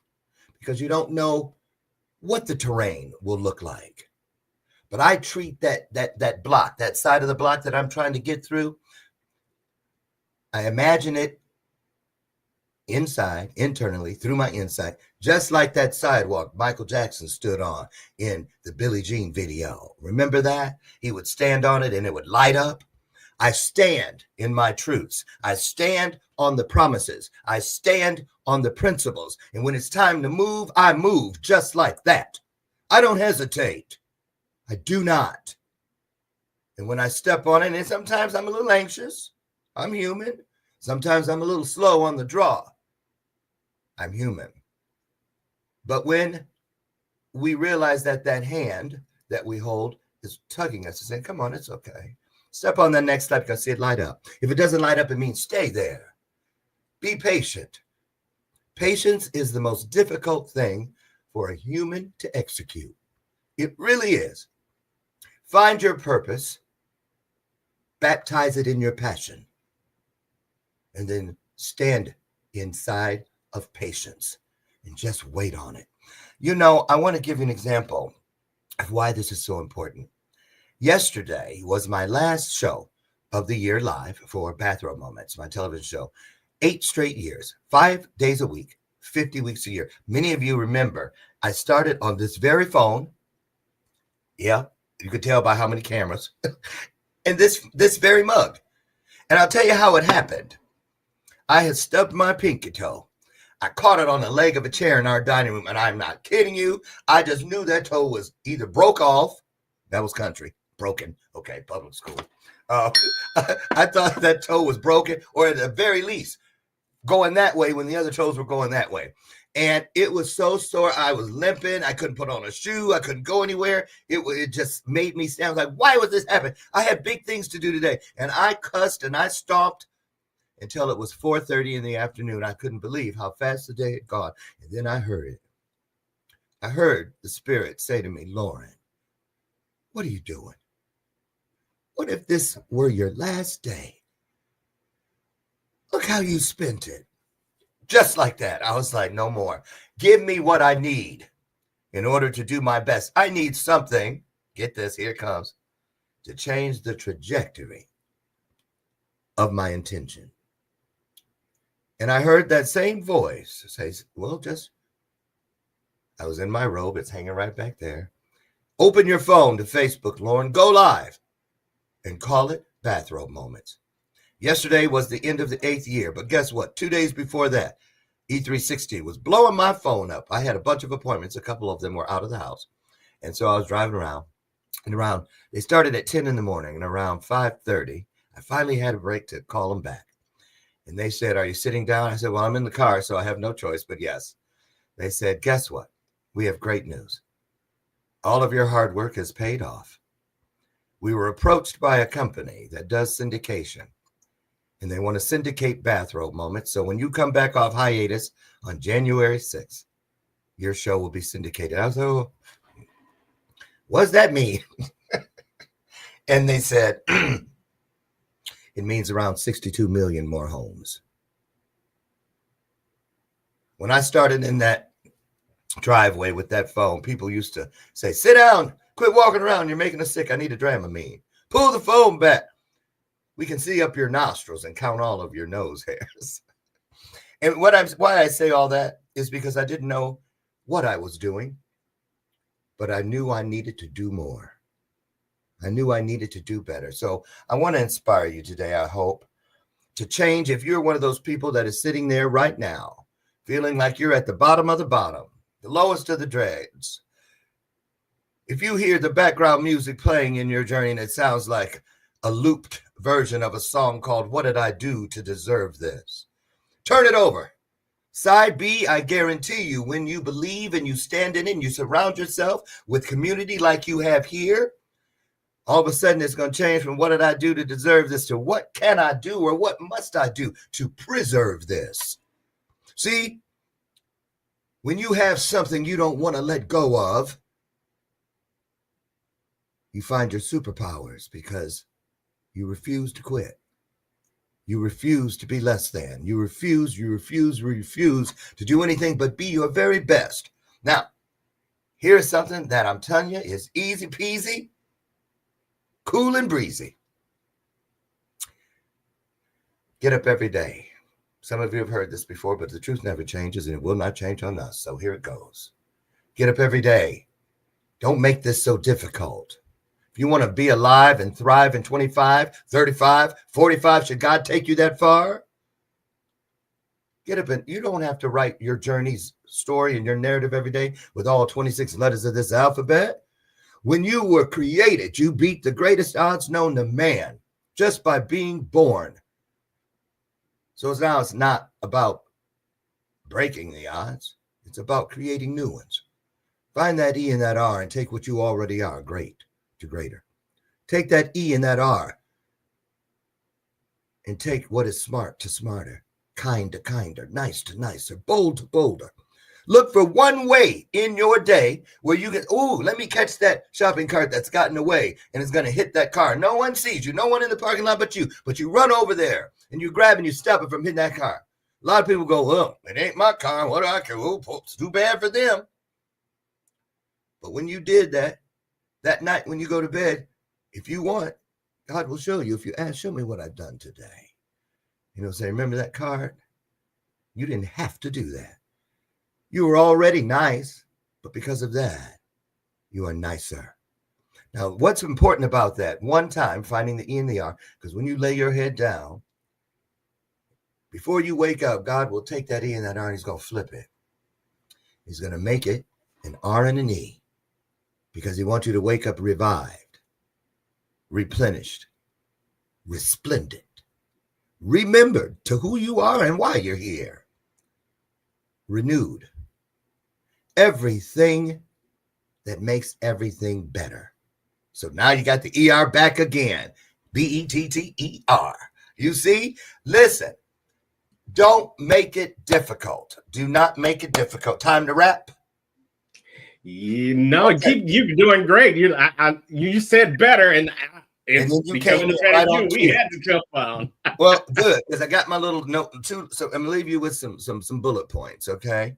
because you don't know what the terrain will look like. But I treat that block, that side of the block that I'm trying to get through, I imagine it inside, internally, through my inside, just like that sidewalk Michael Jackson stood on in the Billie Jean video. Remember that? He would stand on it and it would light up. I stand in my truths. I stand on the promises. I stand on the principles. And when it's time to move, I move just like that. I don't hesitate. I do not. And when I step on it, and sometimes I'm a little anxious, I'm human. Sometimes I'm a little slow on the draw. I'm human. But when we realize that that hand that we hold is tugging us and saying, come on, it's okay. Step on that next step, you can see it light up. If it doesn't light up, it means stay there. Be patient. Patience is the most difficult thing for a human to execute. It really is. Find your purpose, baptize it in your passion, and then stand inside of patience and just wait on it. You know, I want to give you an example of why this is so important. Yesterday was my last show of the year live for Bathrobe Moments, my television show. 8 straight years, 5 days a week, 50 weeks a year. Many of you remember I started on this very phone. Yeah, you could tell by how many cameras. And this very mug. And I'll tell you how it happened. I had stubbed my pinky toe. I caught it on the leg of a chair in our dining room, and I'm not kidding you. I just knew that toe was either broke off. That was country. Broken. Okay, public school. I thought that toe was broken, or at the very least, going that way when the other toes were going that way. And it was so sore. I was limping. I couldn't put on a shoe. I couldn't go anywhere. It just made me stand. I was like, why would this happen? I had big things to do today. And I cussed and I stomped until it was 4:30 in the afternoon. I couldn't believe how fast the day had gone. And then I heard it. I heard the Spirit say to me, Lauren, what are you doing? What if this were your last day? Look how you spent it. Just like that. I was like, no more. Give me what I need in order to do my best. I need something, get this, here it comes, to change the trajectory of my intention. And I heard that same voice say, well, I was in my robe. It's hanging right back there. Open your phone to Facebook, Lauren. Go live and call it Bathrobe Moments. Yesterday was the end of the 8th year, but guess what? 2 days before that, E360 was blowing my phone up. I had a bunch of appointments. A couple of them were out of the house. And so I was driving around. And they started at 10 in the morning, and around 5:30, I finally had a break to call them back. And they said, are you sitting down? I said, well, I'm in the car, so I have no choice, but yes. They said, guess what? We have great news. All of your hard work has paid off. We were approached by a company that does syndication, and they want to syndicate Bathrobe Moments. So when you come back off hiatus on January 6th, your show will be syndicated. I was like, oh, what does that mean? And they said, it means around 62 million more homes. When I started in that driveway with that phone, people used to say, sit down, quit walking around, you're making us sick, I need a Dramamine. Pull the phone back. We can see up your nostrils and count all of your nose hairs. And why I say all that is because I didn't know what I was doing, but I knew I needed to do more. I knew I needed to do better. So I want to inspire you today, I hope, to change. If you're one of those people that is sitting there right now, feeling like you're at the bottom of the bottom, the lowest of the dregs. If you hear the background music playing in your journey and it sounds like a looped version of a song called What Did I Do to Deserve This? Turn it over. Side B, I guarantee you, when you believe and you stand in it and you surround yourself with community like you have here, all of a sudden it's going to change from what did I do to deserve this to what can I do or what must I do to preserve this? See, when you have something you don't want to let go of, you find your superpowers because you refuse to quit. You refuse to be less than. You refuse to do anything but be your very best. Now, here's something that I'm telling you is easy peasy, cool and breezy. Get up every day. Some of you have heard this before, but the truth never changes and it will not change on us. So here it goes. Get up every day. Don't make this so difficult. If you want to be alive and thrive in 25, 35, 45, should God take you that far? Get up and you don't have to write your journey's story and your narrative every day with all 26 letters of this alphabet. When you were created, you beat the greatest odds known to man just by being born. So now it's not about breaking the odds. It's about creating new ones. Find that E and that R and take what you already are, great to greater. Take that E and that R and take what is smart to smarter, kind to kinder, nice to nicer, bold to bolder. Look for one way in your day where you get, let me catch that shopping cart that's gotten away and it's going to hit that car. No one sees you, no one in the parking lot but you run over there and you grab and you stop it from hitting that car. A lot of people go, well, it ain't my car. What do I care? Oh, it's too bad for them. But when you did that night when you go to bed, if you want, God will show you. If you ask, show me what I've done today. Say, remember that card? You didn't have to do that. You were already nice, but because of that, you are nicer. Now, what's important about that? One time, finding the E and the R, because when you lay your head down, before you wake up, God will take that E and that R and he's going to flip it. He's going to make it an R and an E because he wants you to wake up revived, replenished, resplendent, remembered to who you are and why you're here, renewed. Everything that makes everything better. So now you got the ER back again. BETTER. You see? Listen, don't make it difficult. Do not make it difficult. Time to wrap. Okay. Keep doing great. You said better, and then you because came of right you, on we cue. had to jump on. Well, good, because I got my little note too. So I'm gonna leave you with some bullet points. Okay.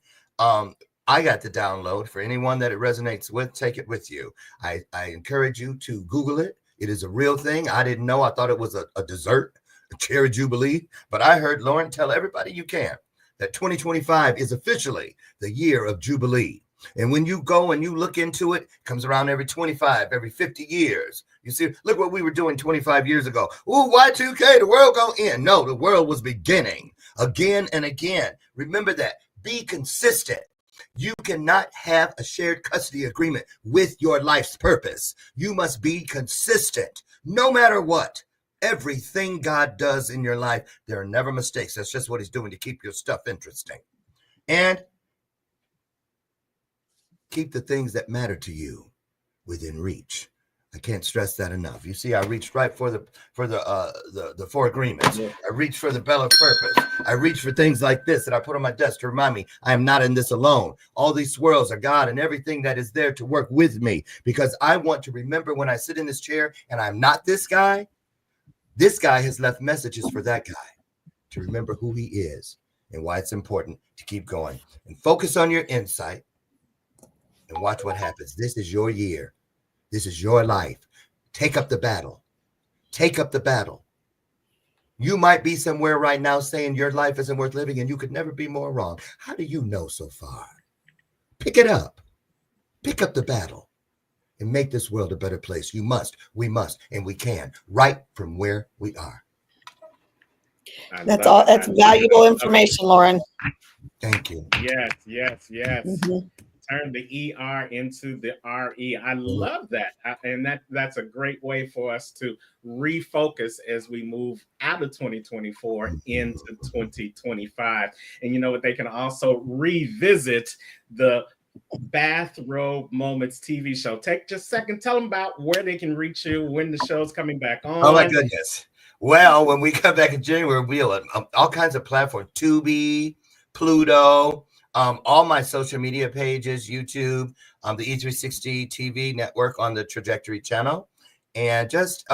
I got the download for anyone that it resonates with. Take it with you. I encourage you to Google it. It is a real thing. I didn't know. I thought it was a dessert, a cherry jubilee. But I heard Lauren tell everybody you can that 2025 is officially the year of Jubilee. And when you go and you look into it, it comes around every 25, every 50 years. You see, look what we were doing 25 years ago. Ooh, Y2K, the world gonna end. No, the world was beginning again and again. Remember that. Be consistent. You cannot have a shared custody agreement with your life's purpose. You must be consistent, no matter what. Everything God does in your life, there are never mistakes. That's just what he's doing to keep your stuff interesting. And keep the things that matter to you within reach. I can't stress that enough. You see, I reached right for the four agreements. Yeah. I reached for the bell of purpose. I reached for things like this that I put on my desk to remind me I am not in this alone. All these swirls are God and everything that is there to work with me, because I want to remember when I sit in this chair and I'm not this guy. This guy has left messages for that guy to remember who he is and why it's important to keep going and focus on your insight and watch what happens. This is your year. This is your life. Take up the battle. Take up the battle. You might be somewhere right now saying your life isn't worth living and you could never be more wrong. How do you know so far? Pick it up. Pick up the battle and make this world a better place. You must, we must, and we can, right from where we are. That's all. That's valuable information, Lauren. Thank you. Yes. Mhm. Turn the ER into the RE. I love that. And that's a great way for us to refocus as we move out of 2024 into 2025. And you know what? They can also revisit the Bathrobe Moments TV show. Take just a second, tell them about where they can reach you, when the show's coming back on. Oh my goodness. Well, when we come back in January, we'll all kinds of platforms, Tubi, Pluto, all my social media pages, YouTube, the E360 TV network on the Trajectory channel, and just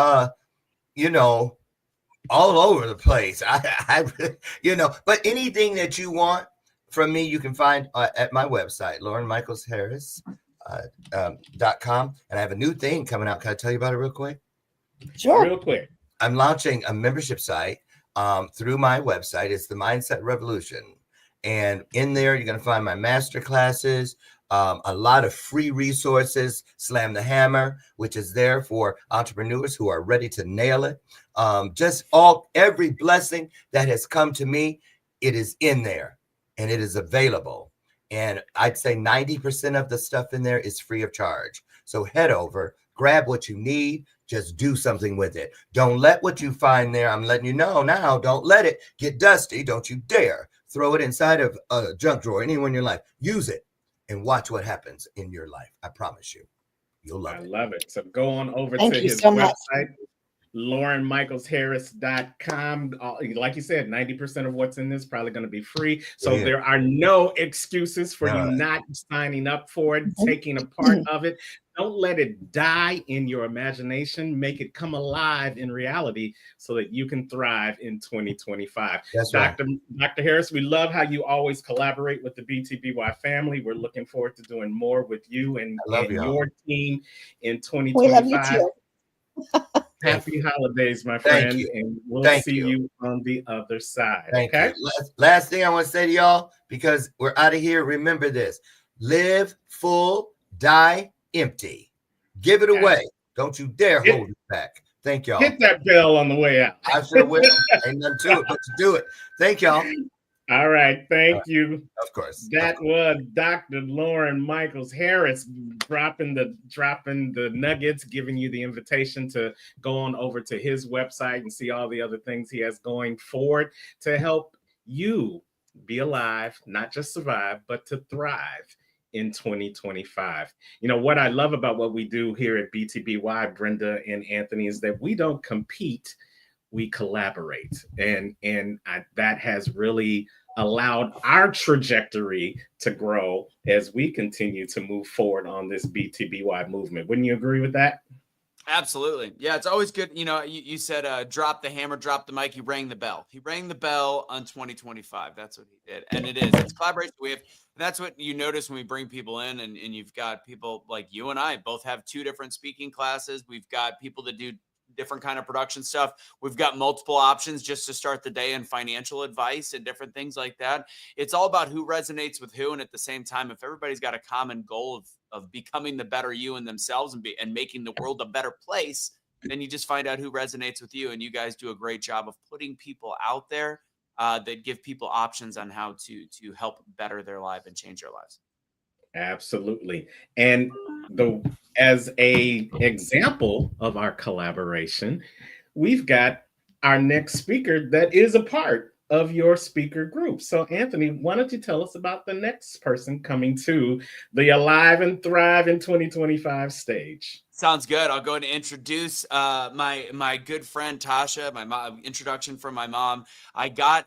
you know, all over the place. But anything that you want from me, you can find at my website, laurenmichaelsharris.com. And I have a new thing coming out. Can I tell you about it real quick? Sure. Real quick. I'm launching a membership site through my website. It's the Mindset Revolution. And in there, you're going to find my master classes, a lot of free resources, Slam the Hammer, which is there for entrepreneurs who are ready to nail it. Every blessing that has come to me, it is in there and it is available. And I'd say 90% of the stuff in there is free of charge. So head over, grab what you need, just do something with it. Don't let what you find there, I'm letting you know now, don't let it get dusty. Don't you dare throw it inside of a junk drawer anywhere in your life. Use it and watch what happens in your life. I promise you, you'll love it. I love it. So go on over Thank to you his so much. website, LaurenMichaelsHarris.com. Like you said, 90% of what's in this is probably going to be free. So Yeah. there are no excuses for you not signing up for it, taking a part of it. Don't let it die in your imagination. Make it come alive in reality so that you can thrive in 2025. That's Dr. Harris, we love how you always collaborate with the BTBY family. We're looking forward to doing more with you and your team in 2025. We love you too. Happy holidays, my Thank friend, you. and we'll Thank see you. you on the other side. Thank okay? you. Last thing I want to say to y'all, because we're out of here, remember this. Live full, die empty. Give it away. Don't you dare hold it back. Thank y'all. Hit that bell on the way out. I sure will. Ain't nothing to it but to do it. Thank y'all. All right. Thank you. Of course. That was Dr. Lauren Michaels Harris dropping the nuggets, giving you the invitation to go on over to his website and see all the other things he has going forward to help you be alive, not just survive, but to thrive in 2025. You know, what I love about what we do here at BTBY, Brenda and Anthony, is that we don't compete, we collaborate. And that has really allowed our trajectory to grow as we continue to move forward on this BTBY movement. Wouldn't you agree with that? Absolutely. Yeah, it's always good. You know, you said drop the hammer, drop the mic. He rang the bell. He rang the bell on 2025. That's what he did. And it's collaboration. That's what you notice when we bring people in, and you've got people like you and I both have 2 different speaking classes. We've got people that do different kind of production stuff. We've got multiple options just to start the day and financial advice and different things like that. It's all about who resonates with who. And at the same time, if everybody's got a common goal of becoming the better you in themselves and making the world a better place, then you just find out who resonates with you. And you guys do a great job of putting people out there that give people options on how to help better their life and change their lives. Absolutely. And as a example of our collaboration, we've got our next speaker that is a part of your speaker group. So Anthony, why don't you tell us about the next person coming to the Alive and Thrive in 2025 stage? Sounds good. I'll go ahead and introduce my good friend Tasha. My mom, introduction from my mom. I got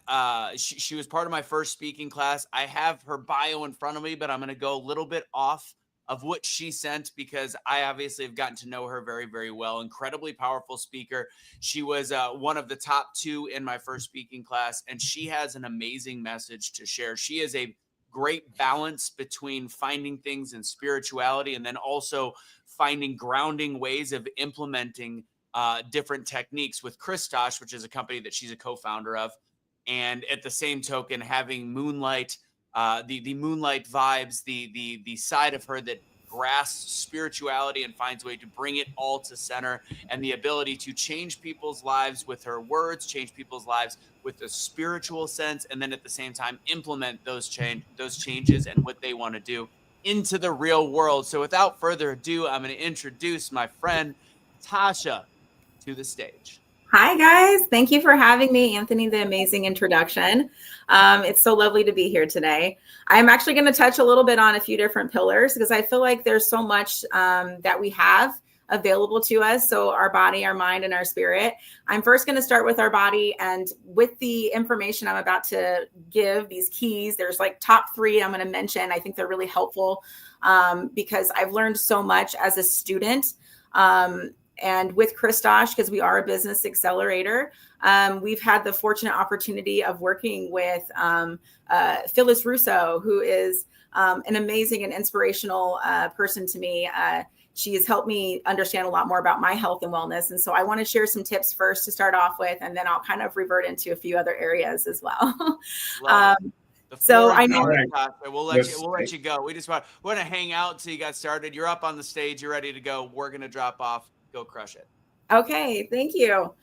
she was part of my first speaking class. I have her bio in front of me, but I'm going to go a little bit off of what she sent because I obviously have gotten to know her very, very well. Incredibly powerful speaker. She was one of the top 2 in my first speaking class, and she has an amazing message to share. She is a great balance between finding things in spirituality and then also finding grounding ways of implementing different techniques with Christosh, which is a company that she's a co-founder of. And at the same token, having moonlight, the moonlight vibes, the side of her that grasps spirituality and finds a way to bring it all to center, and the ability to change people's lives with her words, change people's lives with a spiritual sense, and then at the same time implement those changes and what they want to do into the real world. So without further ado, I'm going to introduce my friend Tasha to the stage. Hi, guys. Thank you for having me, Anthony, the amazing introduction. It's so lovely to be here today. I'm actually going to touch a little bit on a few different pillars because I feel like there's so much that we have available to us. So our body, our mind, and our spirit. I'm first going to start with our body, and with the information I'm about to give, these keys, there's like top 3 I'm going to mention. I think they're really helpful because I've learned so much as a student. And with Christosh, because we are a business accelerator, we've had the fortunate opportunity of working with Phyllis Russo, who is an amazing and inspirational person to me. She has helped me understand a lot more about my health and wellness. And so I want to share some tips first to start off with, and then I'll kind of revert into a few other areas as well. So I know we'll let you go. We just want to hang out until you got started. You're up on the stage. You're ready to go. We're going to drop off. Go crush it. Okay, thank you.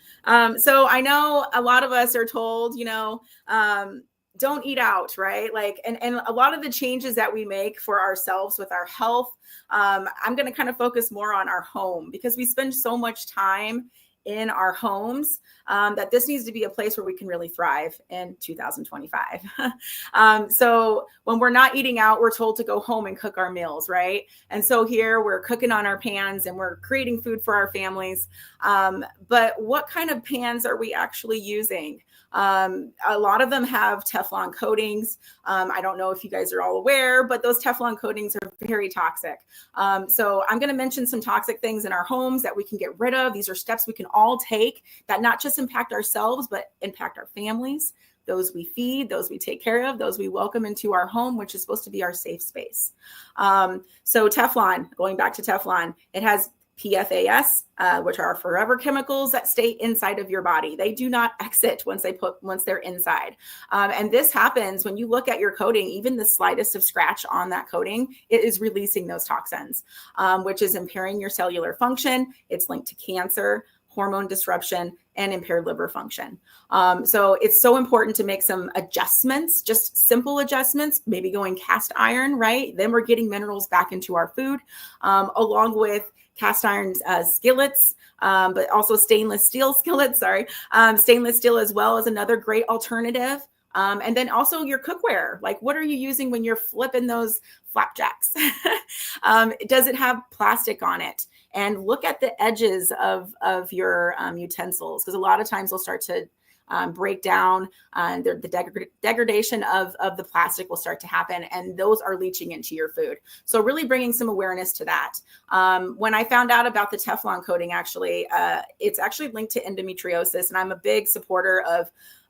So I know a lot of us are told, don't eat out, right? Like, and a lot of the changes that we make for ourselves with our health, I'm going to kind of focus more on our home because we spend so much time in our homes that this needs to be a place where we can really thrive in 2025. So when we're not eating out, we're told to go home and cook our meals, right? And so here we're cooking on our pans and we're creating food for our families. But what kind of pans are we actually using? A lot of them have Teflon coatings. I don't know if you guys are all aware, but those Teflon coatings are very toxic. So I'm going to mention some toxic things in our homes that we can get rid of. These are steps we can all take that not just impact ourselves, but impact our families, those we feed, those we take care of, those we welcome into our home, which is supposed to be our safe space. So Teflon, going back to Teflon, it has PFAS, which are forever chemicals that stay inside of your body. They do not exit once they're inside. And this happens when you look at your coating, even the slightest of scratch on that coating, it is releasing those toxins, which is impairing your cellular function. It's linked to cancer, hormone disruption, and impaired liver function. So it's so important to make some adjustments, just simple adjustments, maybe going cast iron, right? Then we're getting minerals back into our food, along with cast iron skillets, but also stainless steel skillets, stainless steel as well is another great alternative. And then also your cookware, like what are you using when you're flipping those flapjacks? Does it have plastic on it? And look at the edges of your utensils, because a lot of times they'll start to break down, the degradation of the plastic will start to happen, and those are leaching into your food. So really bringing some awareness to that. When I found out about the Teflon coating, actually, it's actually linked to endometriosis, and I'm a big supporter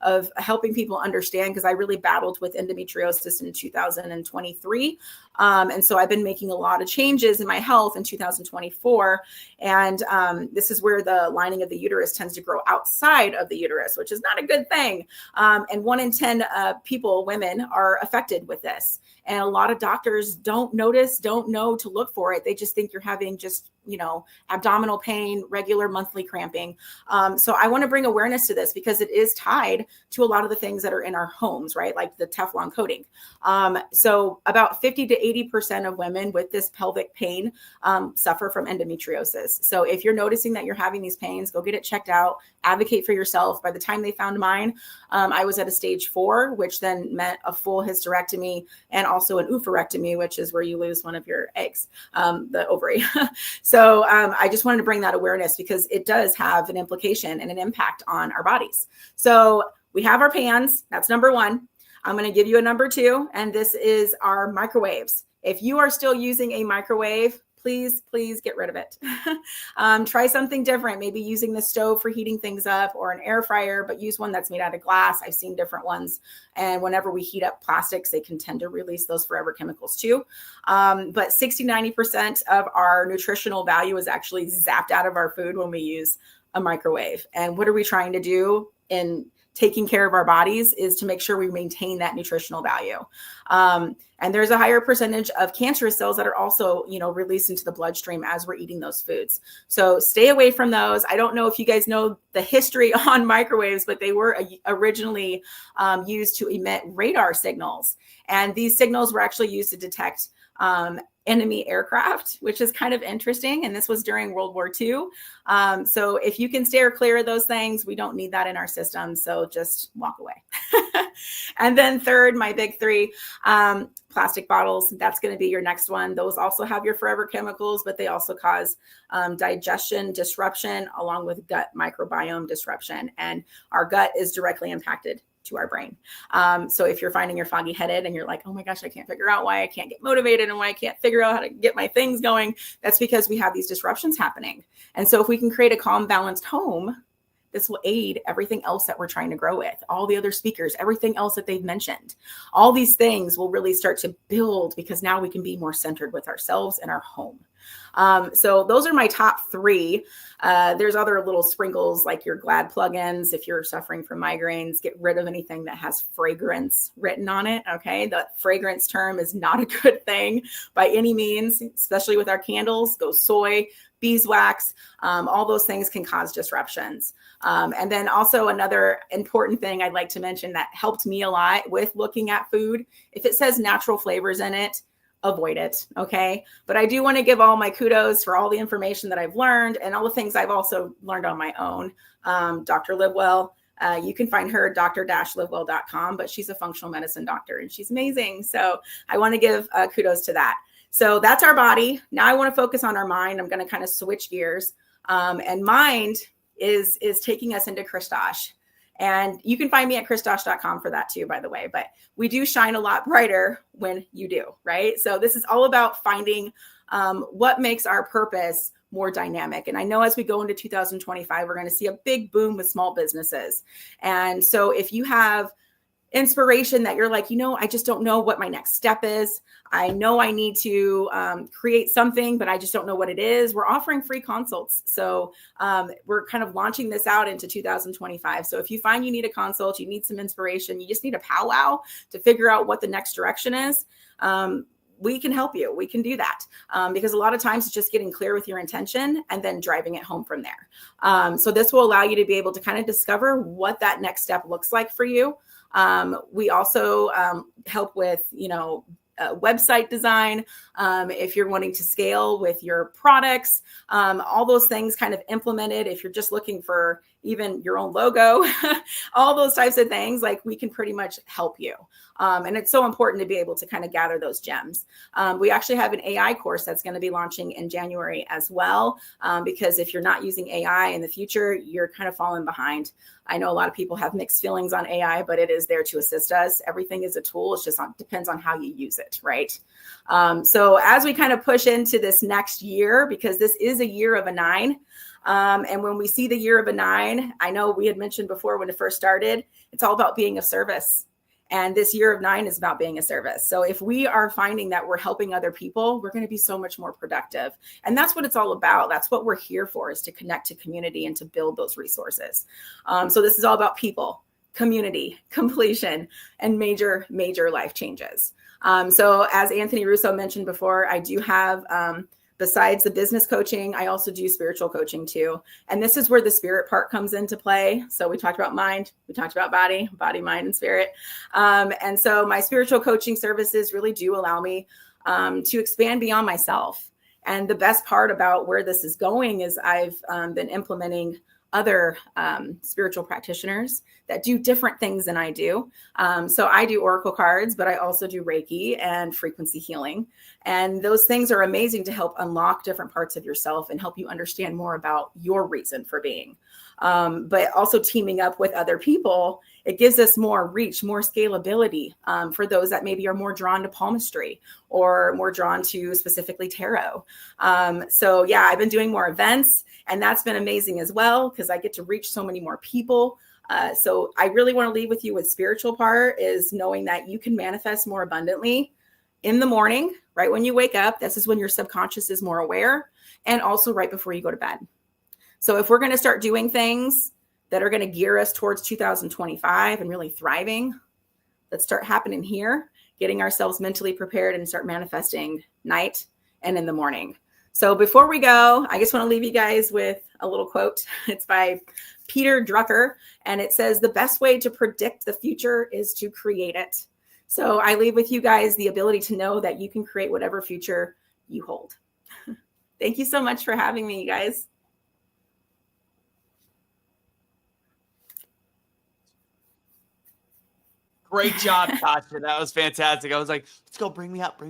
of helping people understand, because I really battled with endometriosis in 2023. And so I've been making a lot of changes in my health in 2024. And this is where the lining of the uterus tends to grow outside of the uterus, which is not a good thing. And 1 in 10 women are affected with this. And a lot of doctors don't know to look for it. They just think you're having just, abdominal pain, regular monthly cramping. So I want to bring awareness to this because it is tied to a lot of the things that are in our homes, right? Like the Teflon coating. So about 50 to 80% of women with this pelvic pain suffer from endometriosis. So if you're noticing that you're having these pains, go get it checked out, advocate for yourself. By the time they found mine, I was at a stage 4, which then meant a full hysterectomy and also an oophorectomy, which is where you lose one of your eggs, the ovary. So I just wanted to bring that awareness because it does have an implication and an impact on our bodies. So we have our pans. That's number 1. I'm going to give you a number 2, and this is our microwaves. If you are still using a microwave, please get rid of it. Try something different, maybe using the stove for heating things up or an air fryer, but use one that's made out of glass. I've seen different ones. And whenever we heat up plastics, they can tend to release those forever chemicals too. But 60-90% of our nutritional value is actually zapped out of our food when we use a microwave. And what are we trying to do in taking care of our bodies is to make sure we maintain that nutritional value. And there's a higher percentage of cancerous cells that are also, released into the bloodstream as we're eating those foods. So stay away from those. I don't know if you guys know the history on microwaves, but they were originally used to emit radar signals. And these signals were actually used to detect enemy aircraft, which is kind of interesting. And this was during World War II. So if you can steer clear of those things, we don't need that in our system. So just walk away. And then third, my big three, plastic bottles. That's going to be your next one. Those also have your forever chemicals, but they also cause digestion disruption along with gut microbiome disruption. And our gut is directly impacted to our brain. So if you're finding you're foggy headed and you're like, oh my gosh, I can't figure out why I can't get motivated and why I can't figure out how to get my things going, that's because we have these disruptions happening. And so if we can create a calm, balanced home, this will aid everything else that we're trying to grow with, all the other speakers, everything else that they've mentioned. All these things will really start to build because now we can be more centered with ourselves and our home. So those are my top three. There's other little sprinkles like your Glad plugins. If you're suffering from migraines, get rid of anything that has fragrance written on it. Okay. The fragrance term is not a good thing by any means, especially with our candles. Go soy, beeswax, all those things can cause disruptions. And then also another important thing I'd like to mention that helped me a lot with looking at food. If it says natural flavors in it, avoid it. Okay. But I do want to give all my kudos for all the information that I've learned and all the things I've also learned on my own. Dr. Livewell, you can find her at dr-livewell.com, but she's a functional medicine doctor and she's amazing. So I want to give kudos to that. So that's our body. Now I want to focus on our mind. I'm going to kind of switch gears. And mind is taking us into Christosh. And you can find me at christosh.com for that too, by the way, but we do shine a lot brighter when you do, right? So this is all about finding what makes our purpose more dynamic. And I know as we go into 2025, we're going to see a big boom with small businesses. And so if you have inspiration that you're like, I just don't know what my next step is. I know I need to create something, but I just don't know what it is. We're offering free consults. So we're kind of launching this out into 2025. So if you find you need a consult, you need some inspiration, you just need a powwow to figure out what the next direction is. We can help you. We can do that because a lot of times it's just getting clear with your intention and then driving it home from there. So this will allow you to be able to kind of discover what that next step looks like for you. We also help with, website design. If you're wanting to scale with your products, all those things kind of implemented. If you're just looking for even your own logo, all those types of things, like we can pretty much help you. And it's so important to be able to kind of gather those gems. We actually have an AI course that's going to be launching in January as well, because if you're not using AI in the future, you're kind of falling behind. I know a lot of people have mixed feelings on AI, but it is there to assist us. Everything is a tool. It's just depends on how you use it, right? So as we kind of push into this next year, because this is a year of a 9, and when we see the year of a 9, I know we had mentioned before when it first started, it's all about being of service. And this year of 9 is about being a service. So if we are finding that we're helping other people, we're going to be so much more productive. And that's what it's all about. That's what we're here for, is to connect to community and to build those resources. So this is all about people, community, completion, and major, major life changes. So as Anthony Russo mentioned before, I do have, besides the business coaching, I also do spiritual coaching too. And this is where the spirit part comes into play. So we talked about mind, we talked about body, mind, and spirit. And so my spiritual coaching services really do allow me to expand beyond myself. And the best part about where this is going is I've been implementing other spiritual practitioners that do different things than I do. So I do oracle cards, but I also do Reiki and frequency healing. And those things are amazing to help unlock different parts of yourself and help you understand more about your reason for being. But also teaming up with other people, it gives us more reach, more scalability for those that maybe are more drawn to palmistry or more drawn to specifically tarot. So yeah, I've been doing more events, and that's been amazing as well because I get to reach so many more people. So I really want to leave with you with spiritual part is knowing that you can manifest more abundantly in the morning, right when you wake up. This is when your subconscious is more aware, and also right before you go to bed. So if we're going to start doing things that are going to gear us towards 2025 and really thriving, that start happening here, getting ourselves mentally prepared and start manifesting night and in the morning. So before we go, I just want to leave you guys with a little quote. It's by Peter Drucker, and it says, "The best way to predict the future is to create it." So I leave with you guys the ability to know that you can create whatever future you hold. Thank you so much for having me, you guys. Great job, Tasha. That was fantastic. I was like, let's go. Bring me up.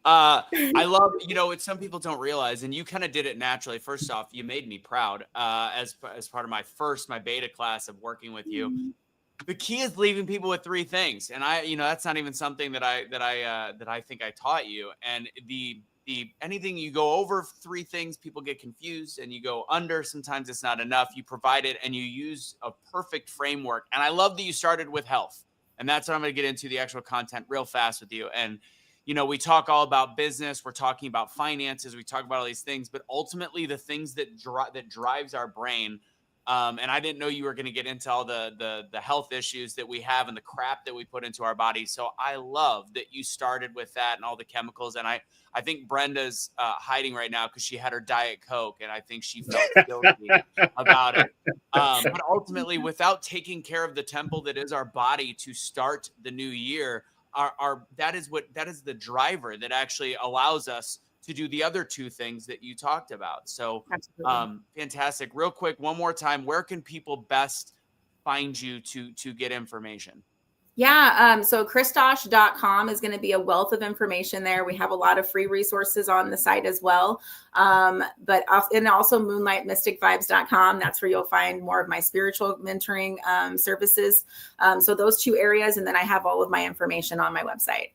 I love, it's some people don't realize, and you kind of did it naturally. First off, you made me proud as part of my beta class of working with you. The key is leaving people with three things. And that's not even something that I think I taught you. And the anything you go over three things, people get confused, and you go under, sometimes it's not enough. You provide it and you use a perfect framework. And I love that you started with health. And that's what I'm going to get into the actual content real fast with you. And, we talk all about business. We're talking about finances. We talk about all these things, but ultimately the things that drives our brain. And I didn't know you were going to get into all the health issues that we have and the crap that we put into our bodies. So I love that you started with that and all the chemicals. And I think Brenda's hiding right now because she had her Diet Coke, and I think she felt guilty about it. But ultimately, without taking care of the temple that is our body to start the new year, that is the driver that actually allows us to do the other two things that you talked about. So fantastic. Real quick, one more time, where can people best find you to get information? Yeah. So christosh.com is going to be a wealth of information there. We have a lot of free resources on the site as well. And also moonlightmysticvibes.com. That's where you'll find more of my spiritual mentoring services. So those two areas. And then I have all of my information on my website.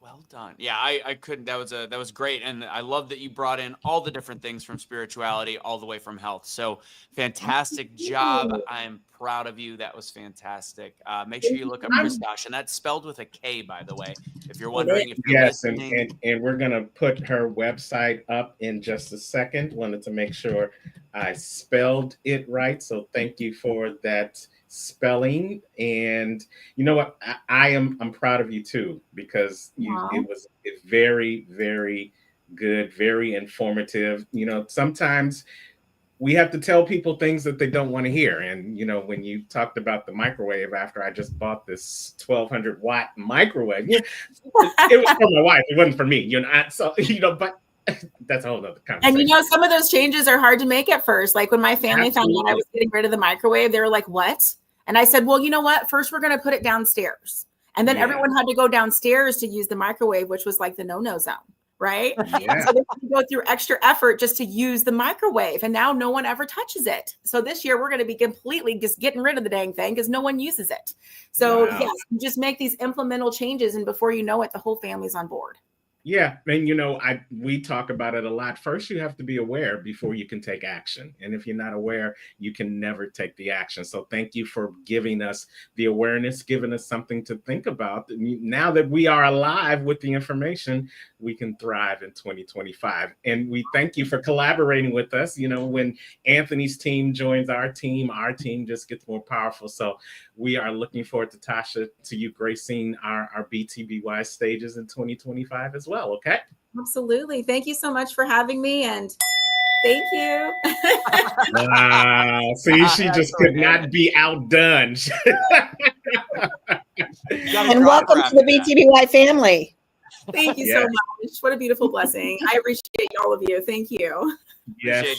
Well done. Yeah, I couldn't. That was great. And I love that you brought in all the different things from spirituality all the way from health. So fantastic job. I'm proud of you. That was fantastic. Make sure you look up Christosh, and that's spelled with a K, by the way, if you're wondering if you're listening. And we're going to put her website up in just a second. Wanted to make sure I spelled it right. So thank you for that spelling. And you know what, I'm proud of you too, because it was very, very good, very informative. Sometimes we have to tell people things that they don't want to hear. And when you talked about the microwave, after I just bought this 1200 watt microwave, it was for my wife, it wasn't for me, but that's a whole other conversation. And some of those changes are hard to make at first. Like when my family found out I was getting rid of the microwave, they were like, "What?" And I said, "Well, you know what? First, we're going to put it downstairs." And then everyone had to go downstairs to use the microwave, which was like the no-no zone, right? Yeah. So they had to go through extra effort just to use the microwave. And now no one ever touches it. So this year, we're going to be completely just getting rid of the dang thing because no one uses it. So yes, you just make these implemental changes. And before you know it, the whole family's on board. Yeah. And, we talk about it a lot. First, you have to be aware before you can take action. And if you're not aware, you can never take the action. So thank you for giving us the awareness, giving us something to think about. Now that we are alive with the information, we can thrive in 2025. And we thank you for collaborating with us. When Anthony's team joins our team just gets more powerful. So we are looking forward to Tasha, to you gracing our BTBY stages in 2025 as well. Okay. Absolutely. Thank you so much for having me. And thank you. Wow. See, she just could not be outdone. And welcome to the BTBY family. Thank you so much. What a beautiful blessing. I appreciate all of you. Thank you. Yes.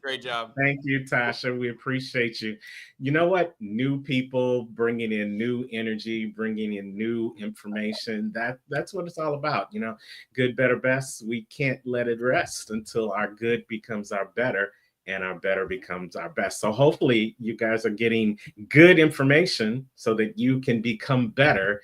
Great job. Thank you, Tasha. We appreciate you. You know what? New people bringing in new energy, bringing in new information. That's what it's all about. Good, better, best. We can't let it rest until our good becomes our better and our better becomes our best. So hopefully you guys are getting good information so that you can become better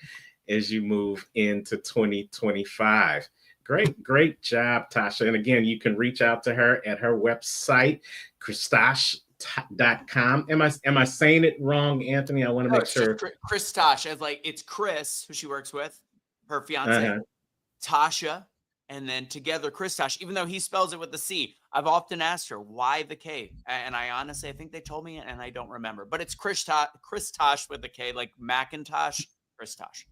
as you move into 2025. Great job, Tasha. And again, you can reach out to her at her website, christosh.com. Am I saying it wrong, Anthony? I want to make sure. Christosh, as it's Chris, who she works with, her fiance, Tasha, and then together Kristosh, even though he spells it with the C. I've often asked her, why the K? And I honestly, I think they told me, and I don't remember. But it's Kristosh with a K, like Macintosh, Kristosh.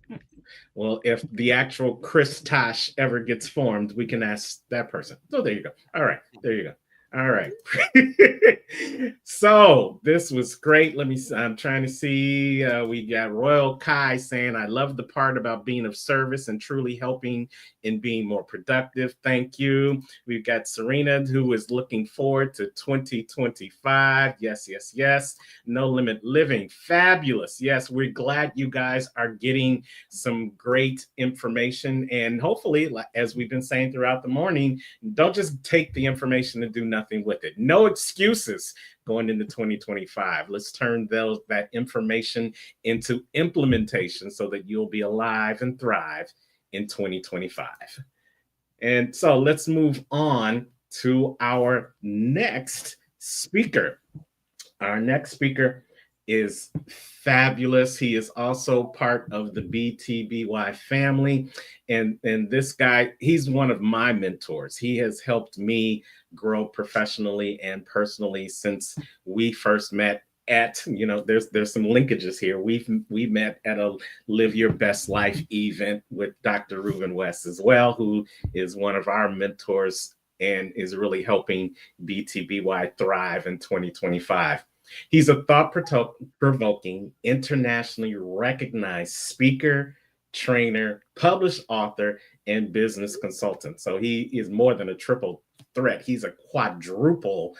Well, if the actual Kristosh ever gets formed, we can ask that person. So there you go. All right. There you go. All right. So this was great. I'm trying to see. We got Royal Kai saying, I love the part about being of service and truly helping in being more productive. Thank you. We've got Serena, who is looking forward to 2025. Yes, yes, yes. No Limit Living. Fabulous. Yes, we're glad you guys are getting some great information. And hopefully, as we've been saying throughout the morning, don't just take the information and do nothing with it. No excuses going into 2025. Let's turn that information into implementation so that you'll be alive and thrive in 2025. And so let's move on to our next speaker. Our next speaker is fabulous. He is also part of the BTBY family. And this guy, he's one of my mentors. He has helped me grow professionally and personally since we first met at, there's some linkages here. We met at a Live Your Best Life event with Dr. Reuben West as well, who is one of our mentors and is really helping BTBY thrive in 2025. He's a thought-provoking, internationally recognized speaker, trainer, published author, and business consultant. So he is more than a triple threat. He's a quadruple,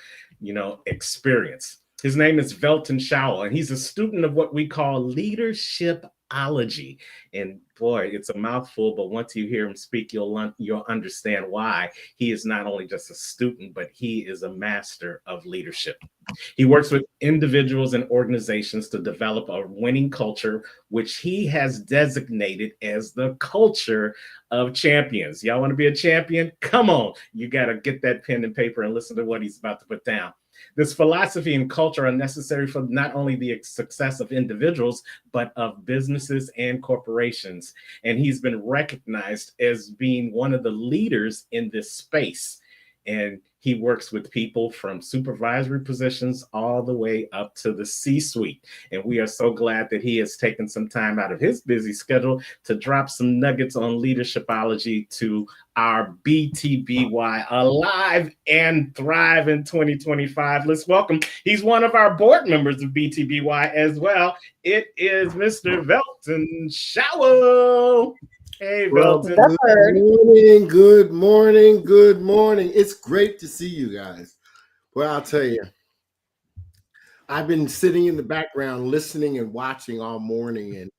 experience. His name is Velton Showell, and he's a student of what we call leadershipology. And boy, it's a mouthful, but once you hear him speak, you'll understand why he is not only just a student, but he is a master of leadership. He works with individuals and organizations to develop a winning culture, which he has designated as the culture of champions. Y'all want to be a champion? Come on. You got to get that pen and paper and listen to what he's about to put down. This philosophy and culture are necessary for not only the success of individuals, but of businesses and corporations. And he's been recognized as being one of the leaders in this space. And he works with people from supervisory positions all the way up to the C-suite. And we are so glad that he has taken some time out of his busy schedule to drop some nuggets on leadershipology to our BTBY Alive and Thrive in 2025. Let's welcome, he's one of our board members of BTBY as well. It is Mr. Velton Showell. Hey, Velton. Good morning, good morning. It's great to see you guys. Well, I'll tell you, I've been sitting in the background listening and watching all morning, and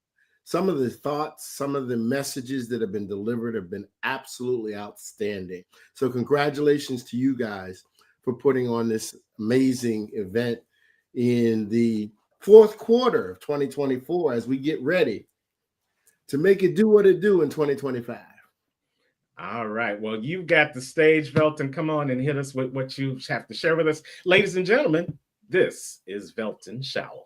some of the thoughts, some of the messages that have been delivered have been absolutely outstanding. So congratulations to you guys for putting on this amazing event in the fourth quarter of 2024 as we get ready to make it do what it do in 2025. All right. Well, you've got the stage, Velton. Come on and hit us with what you have to share with us. Ladies and gentlemen, this is Velton Showell.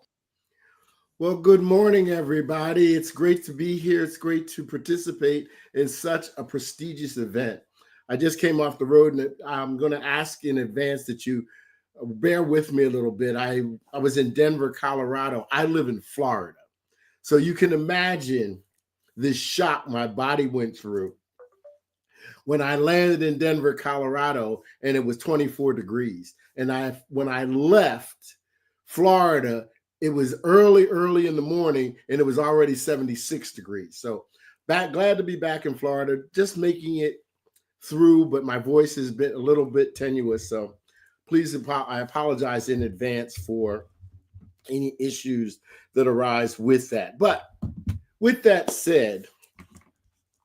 Well, good morning, everybody. It's great to be here. It's great to participate in such a prestigious event. I just came off the road, and I'm going to ask in advance that you bear with me a little bit. I was in Denver, Colorado. I live in Florida. So you can imagine this shock my body went through when I landed in Denver, Colorado, and it was 24 degrees. And when I left Florida, it was early in the morning, and it was already 76 degrees. So glad to be back in Florida, just making it through, but my voice has been a little bit tenuous. So please, I apologize in advance for any issues that arise with that. But with that said,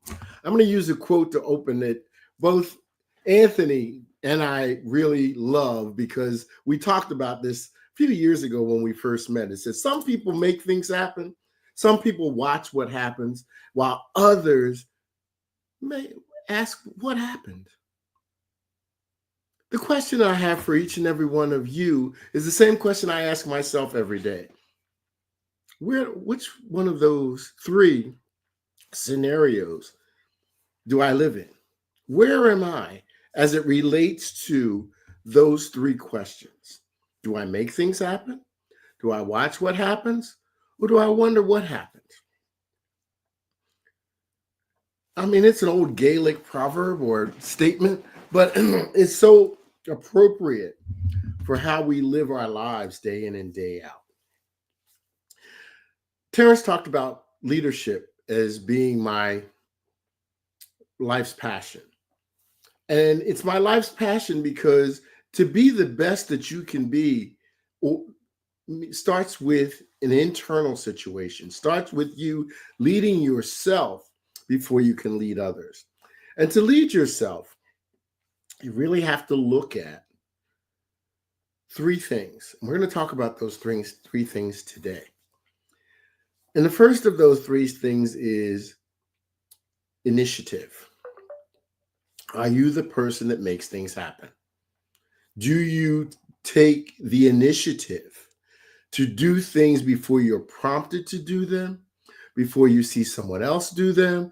I'm going to use a quote to open it. Both Anthony and I really love, because we talked about this a few years ago when we first met. It says some people make things happen. Some people watch what happens, while others may ask what happened. The question I have for each and every one of you is the same question I ask myself every day. Which one of those three scenarios do I live in? Where am I as it relates to those three questions? Do I make things happen? Do I watch what happens? Or do I wonder what happened? I mean, it's an old Gaelic proverb or statement, but it's so appropriate for how we live our lives day in and day out. Terrence talked about leadership as being my life's passion. And it's my life's passion because to be the best that you can be starts with an internal situation, starts with you leading yourself before you can lead others. And to lead yourself, you really have to look at three things. And we're going to talk about those three things today. And the first of those three things is initiative. Are you the person that makes things happen? Do you take the initiative to do things before you're prompted to do them, before you see someone else do them,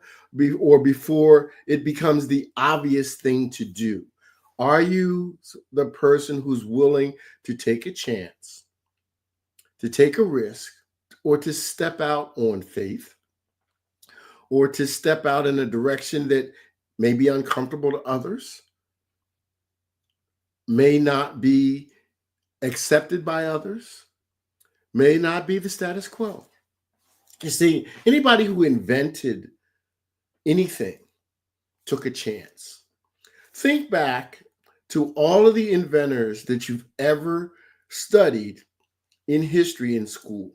or before it becomes the obvious thing to do? Are you the person who's willing to take a chance, to take a risk, or to step out on faith, or to step out in a direction that may be uncomfortable to others, may not be accepted by others, may not be the status quo? You see, anybody who invented anything took a chance. Think back to all of the inventors that you've ever studied in history in school.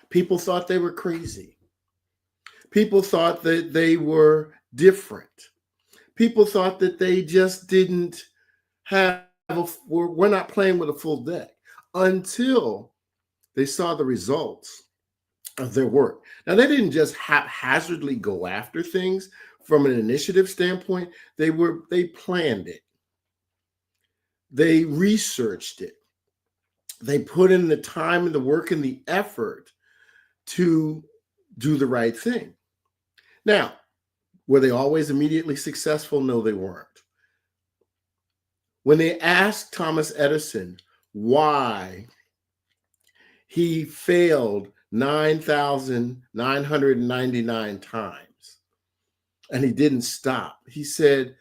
People thought they were crazy. People thought that they were different. People thought that they just didn't we're not playing with a full deck until they saw the results of their work. Now, they didn't just haphazardly go after things from an initiative standpoint. They planned it. They researched it. They put in the time and the work and the effort to do the right thing. Now, were they always immediately successful? No, they weren't. When they asked Thomas Edison why he failed 9,999 times and he didn't stop, he said,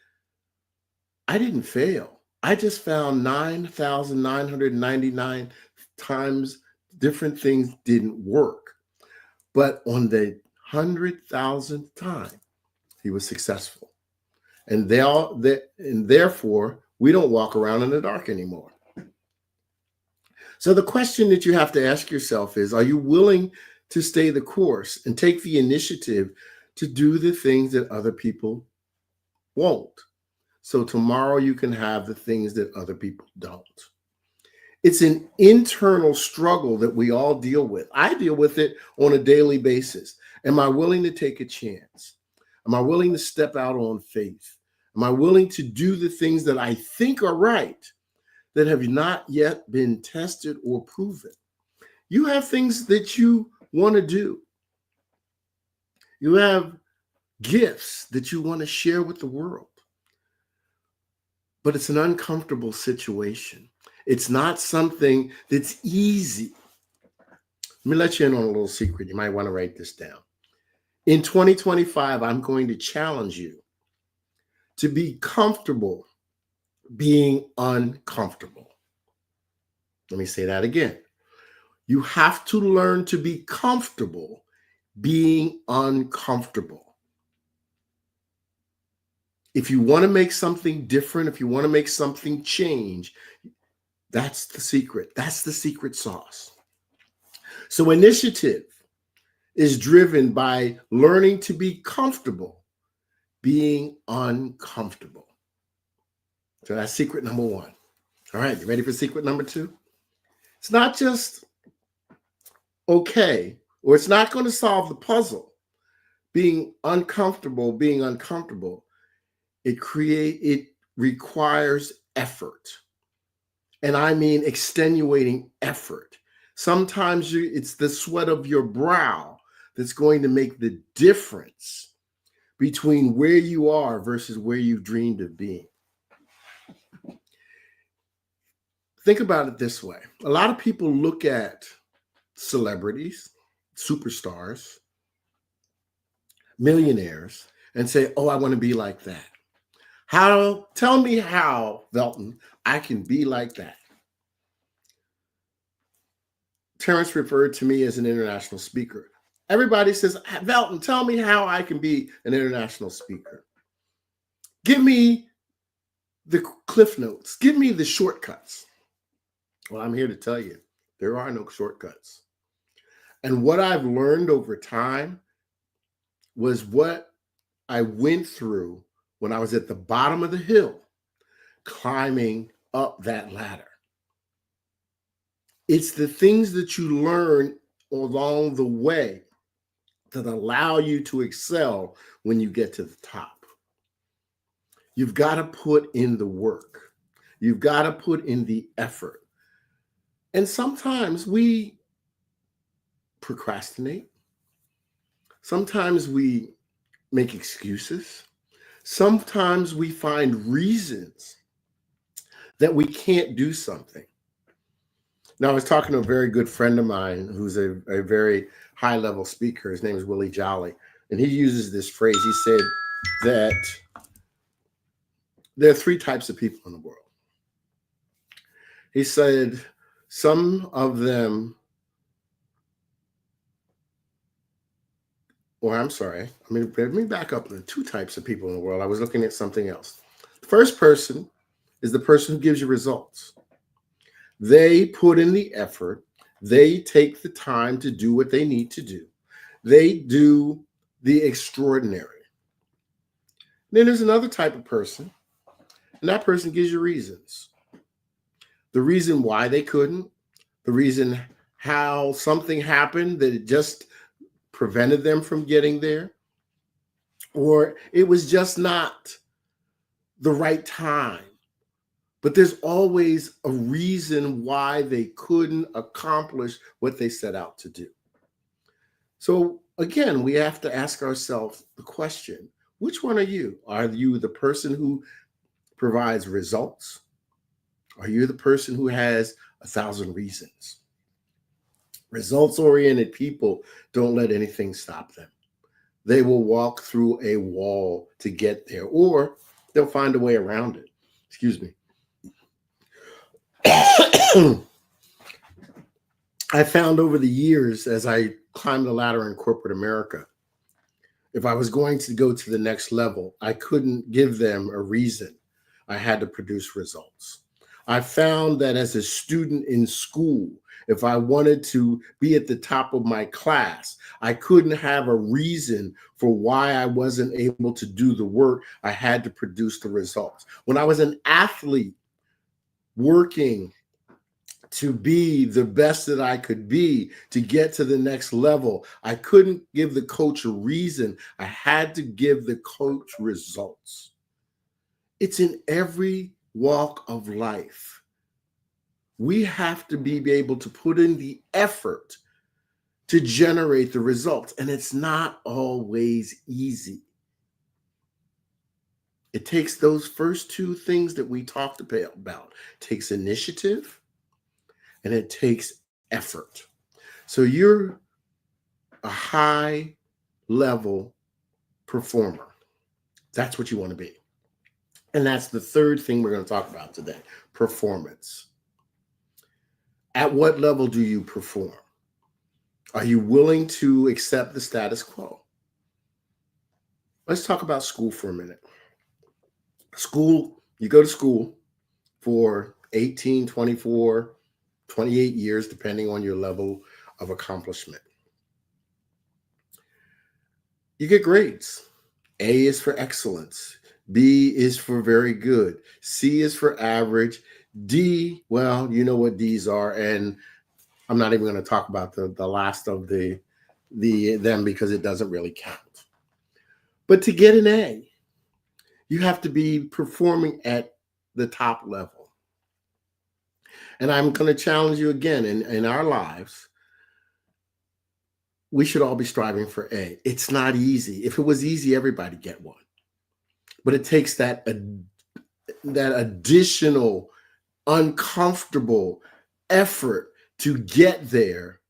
I didn't fail. I just found 9,999 times different things didn't work. But on the 100,000th time, he was successful. And therefore, we don't walk around in the dark anymore. So the question that you have to ask yourself is, are you willing to stay the course and take the initiative to do the things that other people won't? So tomorrow you can have the things that other people don't. It's an internal struggle that we all deal with. I deal with it on a daily basis. Am I willing to take a chance? Am I willing to step out on faith? Am I willing to do the things that I think are right that have not yet been tested or proven? You have things that you want to do. You have gifts that you want to share with the world. But it's an uncomfortable situation. It's not something that's easy. Let me let you in on a little secret. You might want to write this down. In 2025, I'm going to challenge you to be comfortable being uncomfortable. Let me say that again. You have to learn to be comfortable being uncomfortable. If you want to make something different, if you want to make something change, that's the secret. That's the secret sauce. So initiative is driven by learning to be comfortable being uncomfortable. So that's secret number one. All right, you ready for secret number two? It's not just okay, or it's not going to solve the puzzle. Being uncomfortable. It requires effort. And I mean extenuating effort. Sometimes it's the sweat of your brow that's going to make the difference between where you are versus where you've dreamed of being. Think about it this way. A lot of people look at celebrities, superstars, millionaires, and say, oh, I want to be like that. Tell me how, Velton, I can be like that. Terrence referred to me as an international speaker. Everybody says, Velton, tell me how I can be an international speaker. Give me the cliff notes. Give me the shortcuts. Well, I'm here to tell you, there are no shortcuts. And what I've learned over time was what I went through when I was at the bottom of the hill, climbing up that ladder. It's the things that you learn along the way that allow you to excel when you get to the top. You've got to put in the work. You've got to put in the effort. And sometimes we procrastinate. Sometimes we make excuses. Sometimes we find reasons that we can't do something. Now, I was talking to a very good friend of mine who's a very high-level speaker. His name is Willie Jolly. And he uses this phrase. He said that there are three types of people in the world. He said some of them, or I'm sorry, let me back up. There are two types of people in the world. I was looking at something else. The first person is the person who gives you results. They put in the effort. They take the time to do what they need to do. They do the extraordinary. Then there's another type of person, and that person gives you reasons. The reason why they couldn't, the reason how something happened that it just prevented them from getting there, or it was just not the right time. But there's always a reason why they couldn't accomplish what they set out to do. So again, we have to ask ourselves the question, which one are you? Are you the person who provides results? Are you the person who has 1,000 reasons? Results-oriented people don't let anything stop them. They will walk through a wall to get there, or they'll find a way around it. Excuse me. I found over the years as I climbed the ladder in corporate America, if I was going to go to the next level, I couldn't give them a reason. I had to produce results. I found that as a student in school, if I wanted to be at the top of my class, I couldn't have a reason for why I wasn't able to do the work. I had to produce the results. When I was an athlete working to be the best that I could be to get to the next level, I couldn't give the coach a reason. I had to give the coach results. It's in every walk of life. We have to be able to put in the effort to generate the results, and it's not always easy. It takes those first two things that we talked about. It takes initiative and it takes effort. So you're a high level performer. That's what you want to be. And that's the third thing we're going to talk about today, performance. At what level do you perform? Are you willing to accept the status quo? Let's talk about school for a minute. School, you go to school for 18, 24, 28 years, depending on your level of accomplishment. You get grades. A is for excellence. B is for very good. C is for average. D, well, you know what D's are, and I'm not even going to talk about the last of them because it doesn't really count. But to get an A, you have to be performing at the top level. And I'm going to challenge you again in our lives. we should all be striving for A. It's not easy. If it was easy, everybody get one. But it takes that additional uncomfortable effort to get there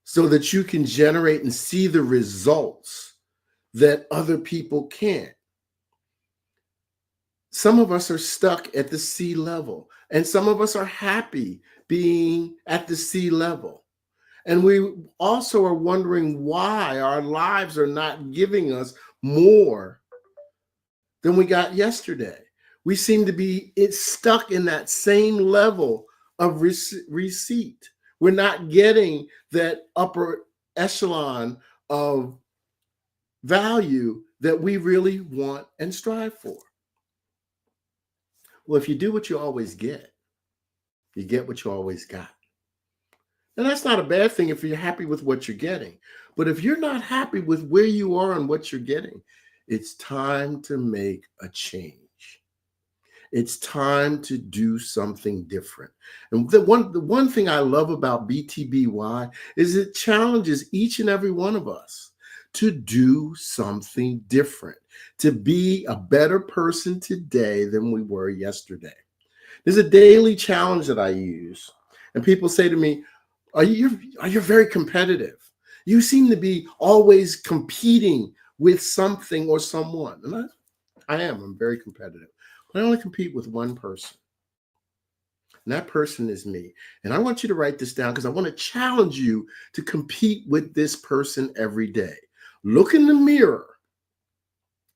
so that you can generate and see the results that other people can't. Some of us are stuck at the C level, and some of us are happy being at the C level. And we also are wondering why our lives are not giving us more than we got yesterday. We seem to be stuck in that same level of receipt. We're not getting that upper echelon of value that we really want and strive for. Well, if you do what you always get, you get what you always got. And that's not a bad thing if you're happy with what you're getting. But if you're not happy with where you are and what you're getting, it's time to make a change. It's time to do something different. And the one thing I love about BTBY is it challenges each and every one of us to do something different, to be a better person today than we were yesterday. There's a daily challenge that I use, and people say to me, are you very competitive? You seem to be always competing with something or someone. And I'm very competitive. But I only compete with one person. And that person is me. And I want you to write this down because I want to challenge you to compete with this person every day. Look in the mirror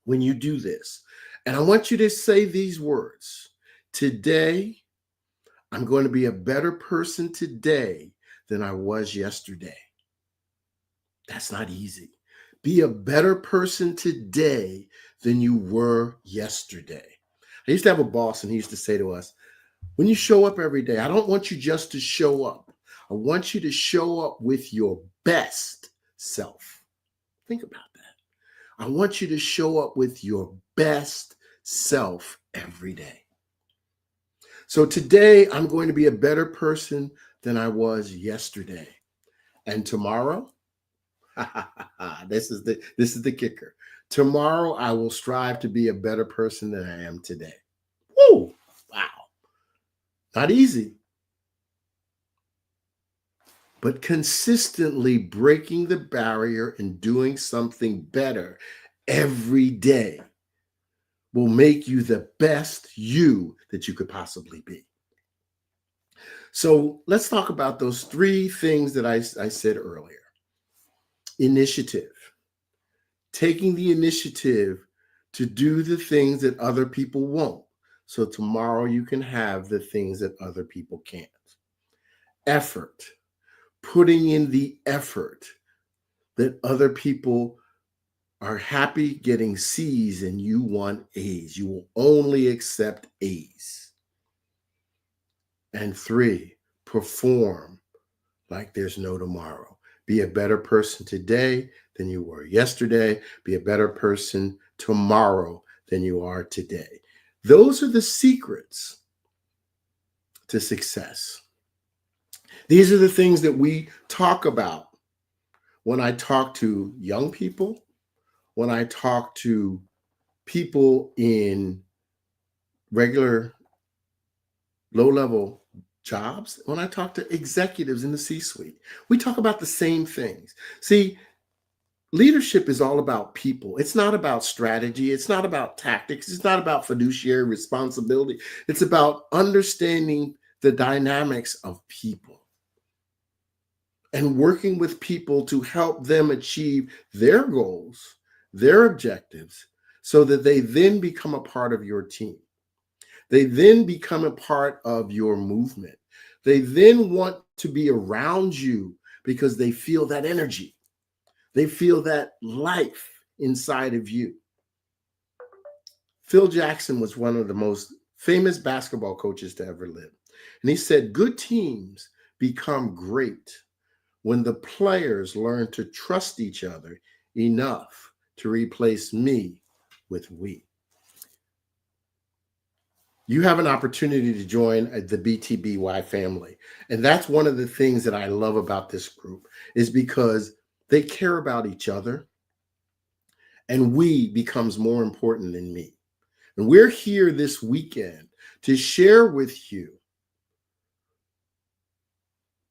when you do this. And I want you to say these words. Today, I'm going to be a better person today than I was yesterday. That's not easy. Be a better person today than you were yesterday. I used to have a boss, and he used to say to us, when you show up every day, I don't want you just to show up. I want you to show up with your best self. Think about that. I want you to show up with your best self every day. So today, I'm going to be a better person than I was yesterday. And tomorrow, this is the kicker. Tomorrow, I will strive to be a better person than I am today. Woo! Wow. Not easy. But consistently breaking the barrier and doing something better every day will make you the best you that you could possibly be. So let's talk about those three things that I said earlier. Initiative. Taking the initiative to do the things that other people won't. So tomorrow you can have the things that other people can't. Effort. Putting in the effort that other people are happy getting C's and you want A's. You will only accept A's. And 3, perform like there's no tomorrow. Be a better person today than you were yesterday. Be a better person tomorrow than you are today. Those are the secrets to success. These are the things that we talk about when I talk to young people, when I talk to people in regular low-level jobs, when I talk to executives in the C-suite. We talk about the same things. See, leadership is all about people. It's not about strategy. It's not about tactics. It's not about fiduciary responsibility. It's about understanding the dynamics of people and working with people to help them achieve their goals, their objectives, so that they then become a part of your team. They then become a part of your movement. They then want to be around you because they feel that energy. They feel that life inside of you. Phil Jackson was one of the most famous basketball coaches to ever live. And he said, good teams become great when the players learn to trust each other enough to replace me with we. You have an opportunity to join the BTBY family. And that's one of the things that I love about this group is because They care about each other, and we becomes more important than me. And we're here this weekend to share with you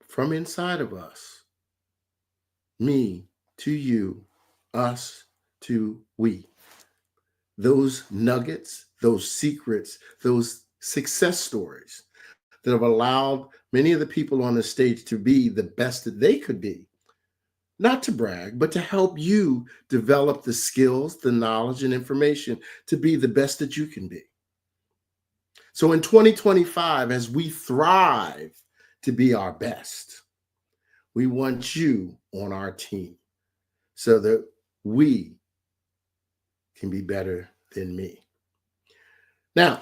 from inside of us, me to you, us to we, those nuggets, those secrets, those success stories that have allowed many of the people on the stage to be the best that they could be. Not to brag, but to help you develop the skills, the knowledge, and information to be the best that you can be. So in 2025, as we thrive to be our best, we want you on our team so that we can be better than me. Now,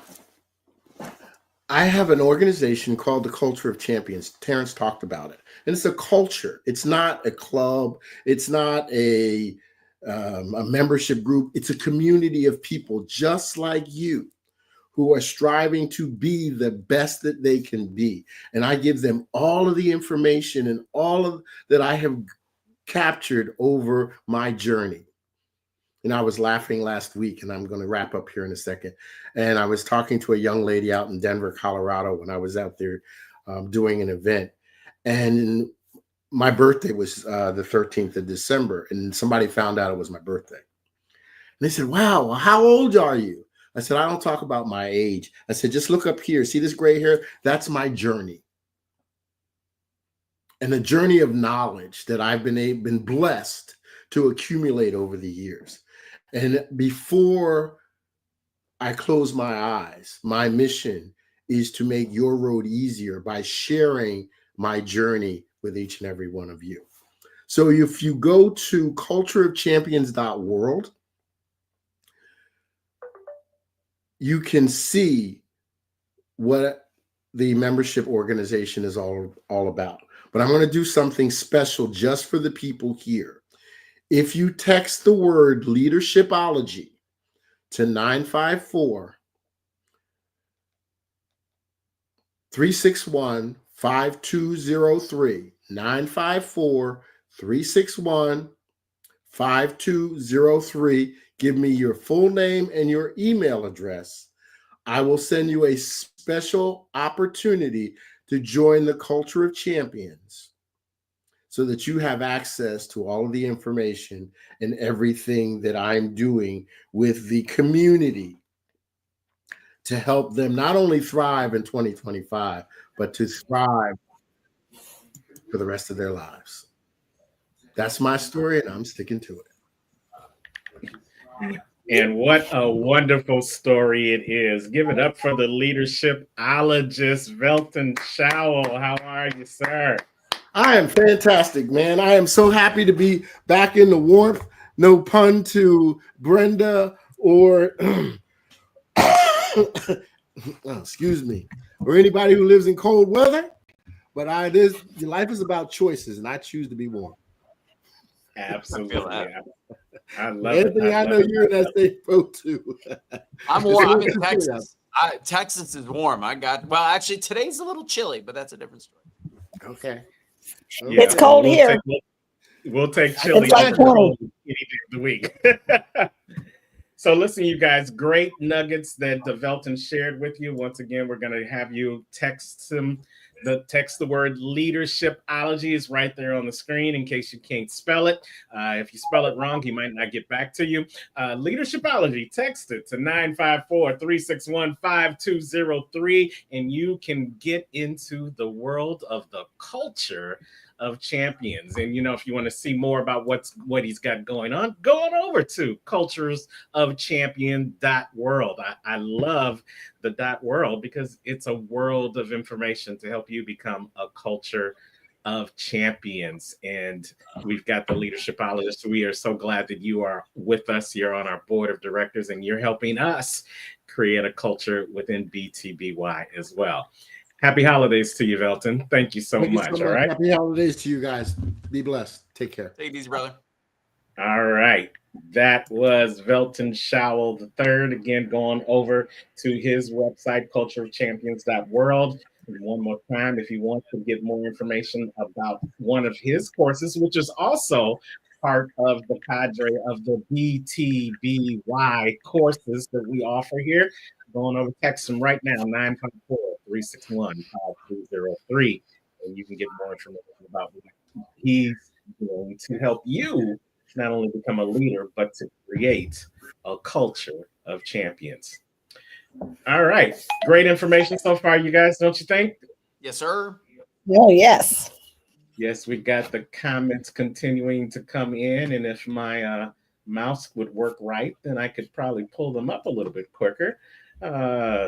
I have an organization called the Culture of Champions. Terrence talked about it. And it's a culture. It's not a club. It's not a membership group. It's a community of people just like you who are striving to be the best that they can be. And I give them all of the information and all of that I have captured over my journey. And I was laughing last week, and I'm going to wrap up here in a second. And I was talking to a young lady out in Denver, Colorado, when I was out there doing an event. And my birthday was the 13th of December, and somebody found out it was my birthday. And they said, wow, well, how old are you? I said, I don't talk about my age. I said, just look up here. See this gray hair? That's my journey. And the journey of knowledge that I've been blessed to accumulate over the years. And before I close my eyes, my mission is to make your road easier by sharing my journey with each and every one of you. So if you go to cultureofchampions.world, you can see what the membership organization is all about. But I'm going to do something special just for the people here. If you text the word leadershipology to 954-361-5203, 954-361-5203, give me your full name and your email address. I will send you a special opportunity to join the Culture of Champions so that you have access to all of the information and everything that I'm doing with the community to help them not only thrive in 2025, but to thrive for the rest of their lives. That's my story, and I'm sticking to it. And what a wonderful story it is. Give it up for the leadershipologist, Velton Showell. How are you, sir? I am fantastic, man. I am so happy to be back in the warmth. No pun to Brenda or, excuse me, or anybody who lives in cold weather. But life is about choices, and I choose to be warm. Absolutely. I love Anthony, it. I know you're in that same boat too. I'm warm. I'm in Texas. Texas is warm. Actually, today's a little chilly, but that's a different story. Okay. Yeah, it's cold here. We'll take chili like cold any day of the week. So listen, you guys, great nuggets that Velton shared with you. Once again, we're going to have you text the word leadershipology is right there on the screen in case you can't spell it. If you spell it wrong, he might not get back to you. Leadershipology, text it to 954-361-5203, and you can get into the world of the culture of champions. And if you want to see more about what he's got going on, go on over to culturesofchampion.world. I love the .world because it's a world of information to help you become a culture of champions. And we've got the leadershipologist. We are so glad that you are with us. You're on our board of directors, and you're helping us create a culture within BTBY as well. Happy holidays to you, Velton. Thank you so much. All right. Happy holidays to you guys. Be blessed. Take care. Take it easy, brother. All right. That was Velton Showell III. Again, going over to his website, cultureofchampions.world. One more time, if you want to get more information about one of his courses, which is also part of the cadre of the BTBY courses that we offer here. Going over, text them right now, 954-361-5303, and you can get more information about what he's doing to help you not only become a leader, but to create a culture of champions. All right. Great information so far, you guys, don't you think? Yes, sir. Oh, yes. Yes, we got the comments continuing to come in. And if my mouse would work right, then I could probably pull them up a little bit quicker.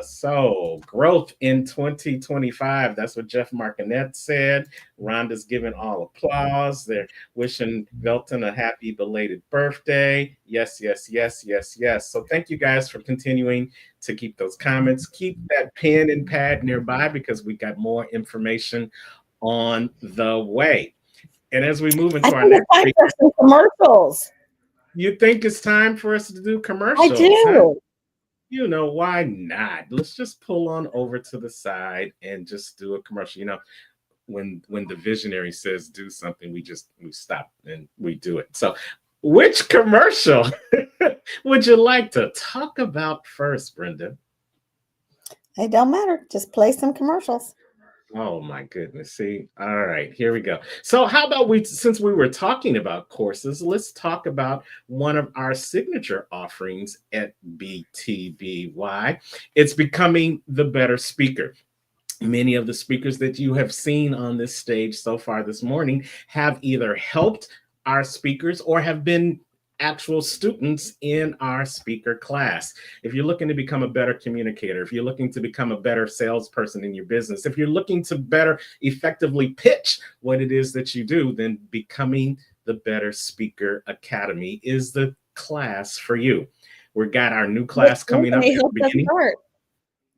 So growth in 2025. That's what Jeff Martinet said. Rhonda's giving all applause. They're wishing Velton a happy belated birthday. Yes, yes, yes, yes, yes. So thank you guys for continuing to keep those comments. Keep that pen and pad nearby because we got more information on the way. And as we move into our next week, some commercials. You think it's time for us to do commercials? I do. Huh? You know, why not? Let's just pull on over to the side and just do a commercial. You know, when the visionary says do something, we stop and we do it. So which commercial would you like to talk about first, Brenda? It don't matter. Just play some commercials. Oh my goodness. See, all right, here we go. So how about since we were talking about courses, let's talk about one of our signature offerings at BTBY. It's becoming the better speaker. Many of the speakers that you have seen on this stage so far this morning have either helped our speakers or have been actual students in our speaker class. If you're looking to become a better communicator, if you're looking to become a better salesperson in your business, if you're looking to better effectively pitch what it is that you do, then Becoming the Better Speaker Academy is the class for you. We've got our new class coming up at the beginning,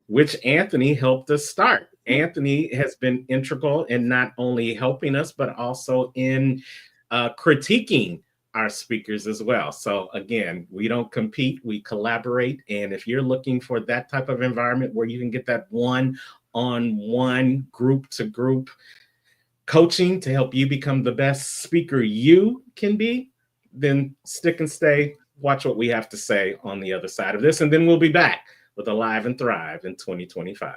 which Anthony helped us start. Anthony has been integral in not only helping us, but also in critiquing our speakers as well. So again, we don't compete, we collaborate. And if you're looking for that type of environment where you can get that one-on-one, group-to-group coaching to help you become the best speaker you can be, then stick and stay, watch what we have to say on the other side of this. And then we'll be back with Alive and Thrive in 2025.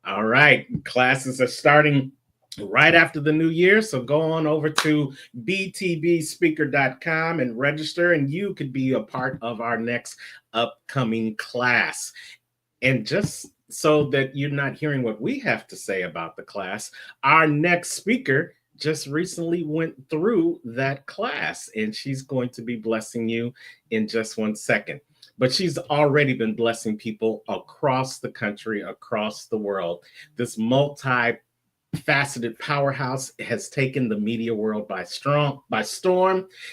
All right, classes are starting right after the new year. So go on over to btbspeaker.com and register, and you could be a part of our next upcoming class. And just so that you're not hearing what we have to say about the class, our next speaker just recently went through that class, and she's going to be blessing you in just 1 second. But she's already been blessing people across the country, across the world. This multi-faceted powerhouse has taken the media world by storm.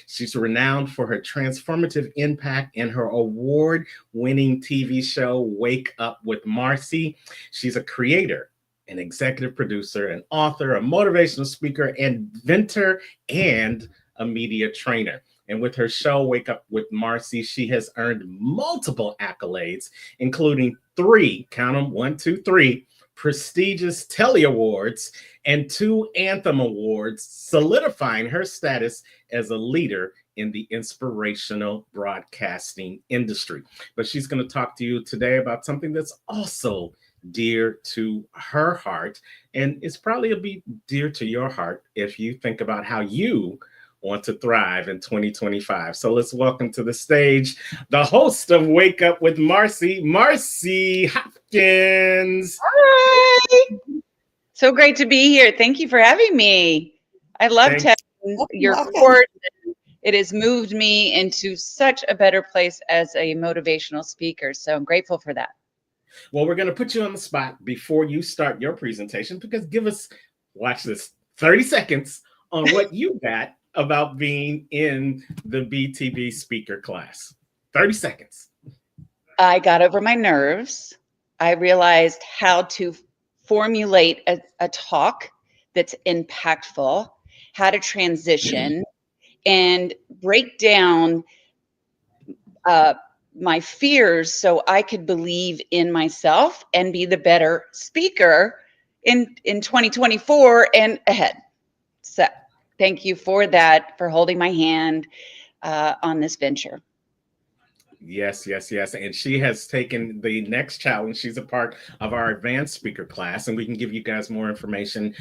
She's renowned for her transformative impact and her award-winning TV show, Wake Up with Marcy. She's a creator, an executive producer, an author, a motivational speaker, inventor, and a media trainer. And with her show, Wake Up with Marcy, she has earned multiple accolades, including 3, count them, 1, 2, 3, prestigious Telly Awards and 2 Anthem Awards, solidifying her status as a leader in the inspirational broadcasting industry. But she's going to talk to you today about something that's also dear to her heart. And it's probably a bit dear to your heart if you think about how you want to thrive in 2025. So let's welcome to the stage the host of Wake Up with Marcy, Marcy Hopkins. Hi. So great to be here. Thank you for having me. I love Thanks. your Welcome. course. It has moved me into such a better place as a motivational speaker. So I'm grateful for that. Well, we're going to put you on the spot before you start your presentation because give us, watch this, 30 seconds on what you got about being in the BTB speaker class. 30 seconds. I got over my nerves. I realized how to formulate a talk that's impactful, how to transition and break down my fears so I could believe in myself and be the better speaker in 2024 and ahead. So thank you for that, for holding my hand on this venture. Yes, yes, yes. And she has taken the next challenge. She's a part of our advanced speaker class, and we can give you guys more information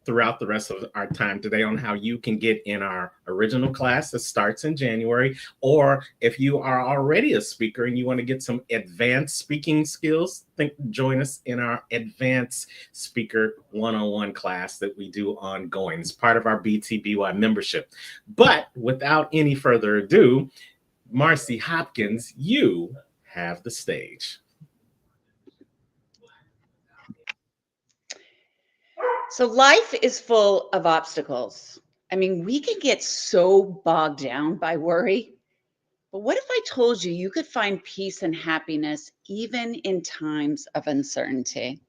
throughout the rest of our time today on how you can get in our original class that starts in January. Or if you are already a speaker and you want to get some advanced speaking skills, join us in our advanced speaker one-on-one class that we do ongoing. It's part of our BTBY membership. But without any further ado, Marcy Hopkins, you have the stage. So life is full of obstacles. I mean, we can get so bogged down by worry. But what if I told you you could find peace and happiness even in times of uncertainty?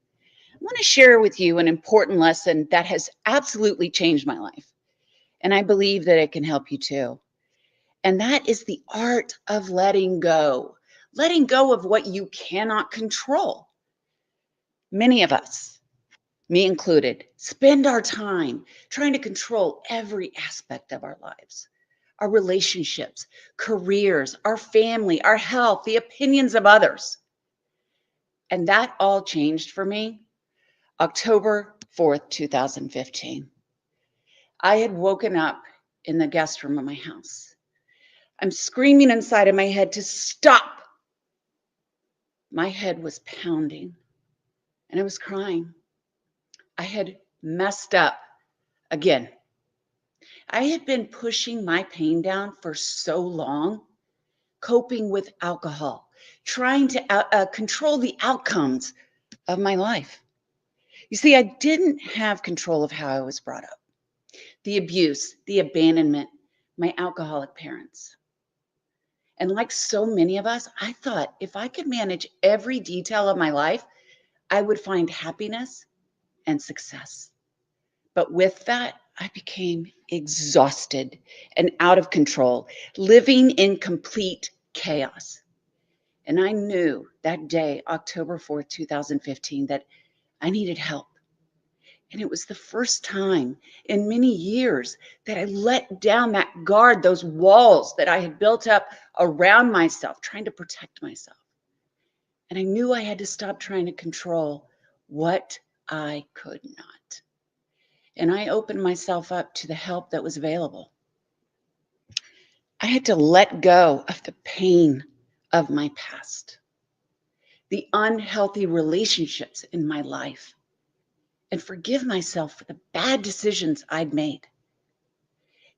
I want to share with you an important lesson that has absolutely changed my life. And I believe that it can help you too. And that is the art of letting go of what you cannot control. Many of us, me included, spend our time trying to control every aspect of our lives, our relationships, careers, our family, our health, the opinions of others. And that all changed for me October 4th, 2015. I had woken up in the guest room of my house. I'm screaming inside of my head to stop. My head was pounding and I was crying. I had messed up again. I had been pushing my pain down for so long, coping with alcohol, trying to control the outcomes of my life. You see, I didn't have control of how I was brought up, the abuse, the abandonment, my alcoholic parents. And like so many of us, I thought if I could manage every detail of my life, I would find happiness and success. But with that, I became exhausted and out of control, living in complete chaos. And I knew that day, October 4th, 2015, that I needed help. And it was the first time in many years that I let down that guard, those walls that I had built up around myself, trying to protect myself. And I knew I had to stop trying to control what I could not. And I opened myself up to the help that was available. I had to let go of the pain of my past, the unhealthy relationships in my life, and forgive myself for the bad decisions I'd made.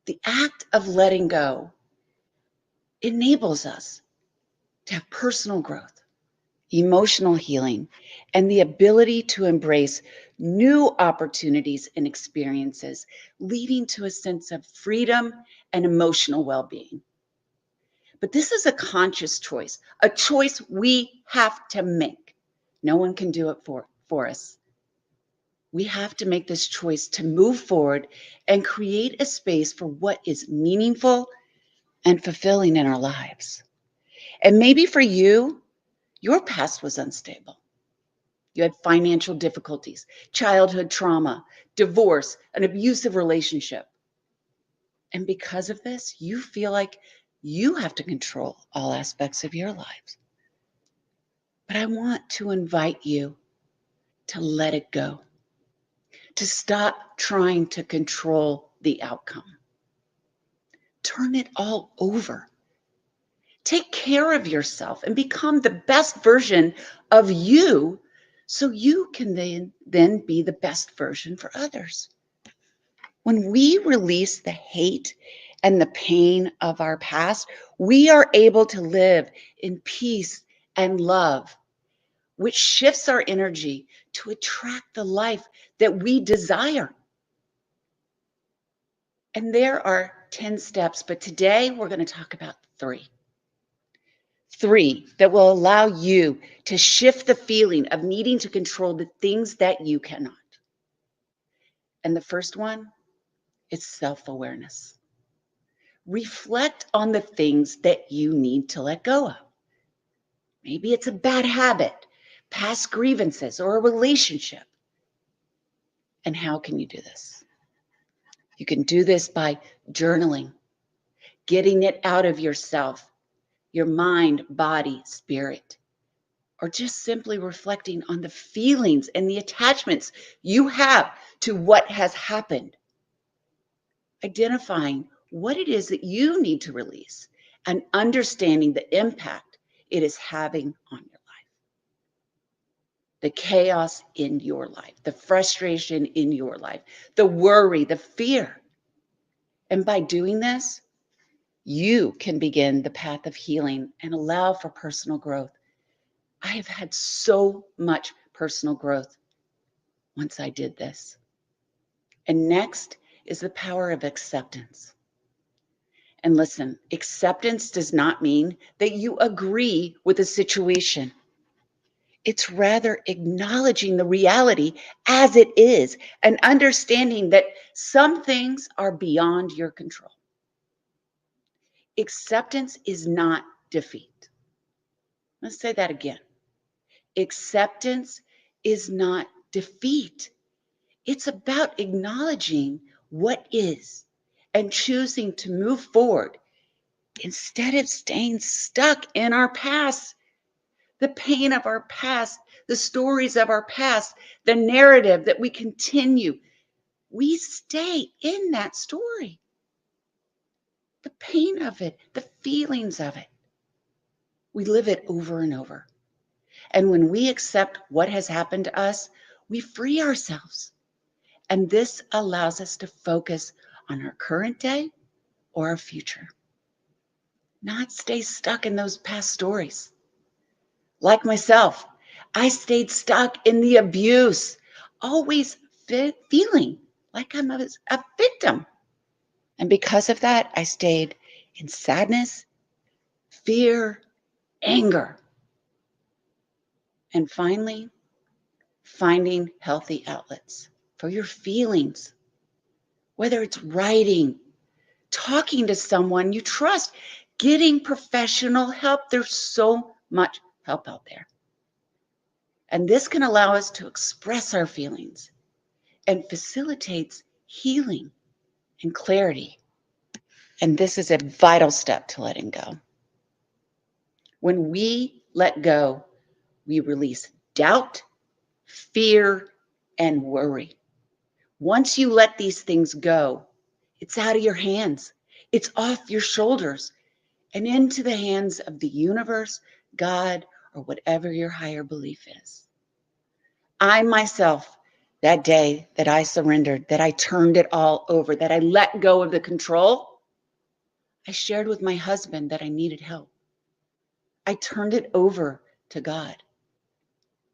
The act of letting go enables us to have personal growth, emotional healing, and the ability to embrace new opportunities and experiences, leading to a sense of freedom and emotional well-being. But this is a conscious choice, a choice we have to make. No one can do it for us. We have to make this choice to move forward and create a space for what is meaningful and fulfilling in our lives. And maybe for you, your past was unstable. You had financial difficulties, childhood trauma, divorce, an abusive relationship. And because of this, you feel like you have to control all aspects of your lives. But I want to invite you to let it go, to stop trying to control the outcome. Turn it all over. Take care of yourself and become the best version of you so you can then be the best version for others. When we release the hate and the pain of our past, we are able to live in peace and love, which shifts our energy to attract the life that we desire. And there are 10 steps, but today we're going to talk about 3. 3 that will allow you to shift the feeling of needing to control the things that you cannot. And the first one is self-awareness. Reflect on the things that you need to let go of. Maybe it's a bad habit, past grievances, or a relationship. And how can you do this? You can do this by journaling, getting it out of yourself, your mind, body, spirit, or just simply reflecting on the feelings and the attachments you have to what has happened. Identifying what it is that you need to release and understanding the impact it is having on your life. The chaos in your life, the frustration in your life, the worry, the fear. And by doing this, you can begin the path of healing and allow for personal growth. I have had so much personal growth once I did this. And next is the power of acceptance. And listen, acceptance does not mean that you agree with the situation. It's rather acknowledging the reality as it is and understanding that some things are beyond your control. Acceptance is not defeat. Let's say that again. Acceptance is not defeat. It's about acknowledging what is and choosing to move forward instead of staying stuck in our past. The pain of our past, the stories of our past, the narrative that we continue. We stay in that story. The pain of it, the feelings of it. We live it over and over. And when we accept what has happened to us, we free ourselves. And this allows us to focus on our current day or our future. Not stay stuck in those past stories. Like myself, I stayed stuck in the abuse, always feeling like I'm a victim. And because of that, I stayed in sadness, fear, anger. And finally, finding healthy outlets for your feelings, whether it's writing, talking to someone you trust, getting professional help. There's so much help out there. And this can allow us to express our feelings and facilitates healing and clarity. And this is a vital step to letting go. When we let go, we release doubt, fear, and worry. Once you let these things go, it's out of your hands. It's off your shoulders and into the hands of the universe, God, or whatever your higher belief is. I myself, that day that I surrendered, that I turned it all over, that I let go of the control, I shared with my husband that I needed help. I turned it over to God.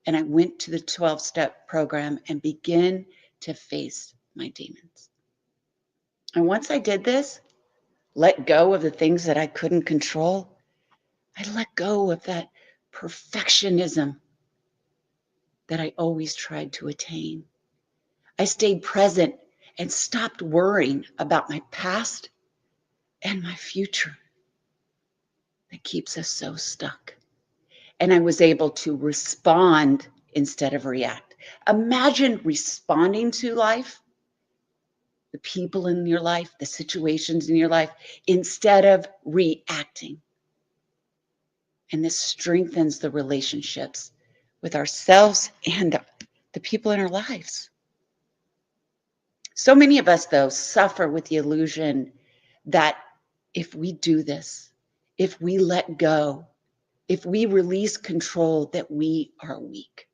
And I went to the 12-step program and began to face my demons. And once I did this, let go of the things that I couldn't control, I let go of that perfectionism that I always tried to attain. I stayed present and stopped worrying about my past and my future that keeps us so stuck. And I was able to respond instead of react. Imagine responding to life, the people in your life, the situations in your life, instead of reacting. And this strengthens the relationships with ourselves and the people in our lives. So many of us, though, suffer with the illusion that if we do this, if we let go, if we release control, that we are weak,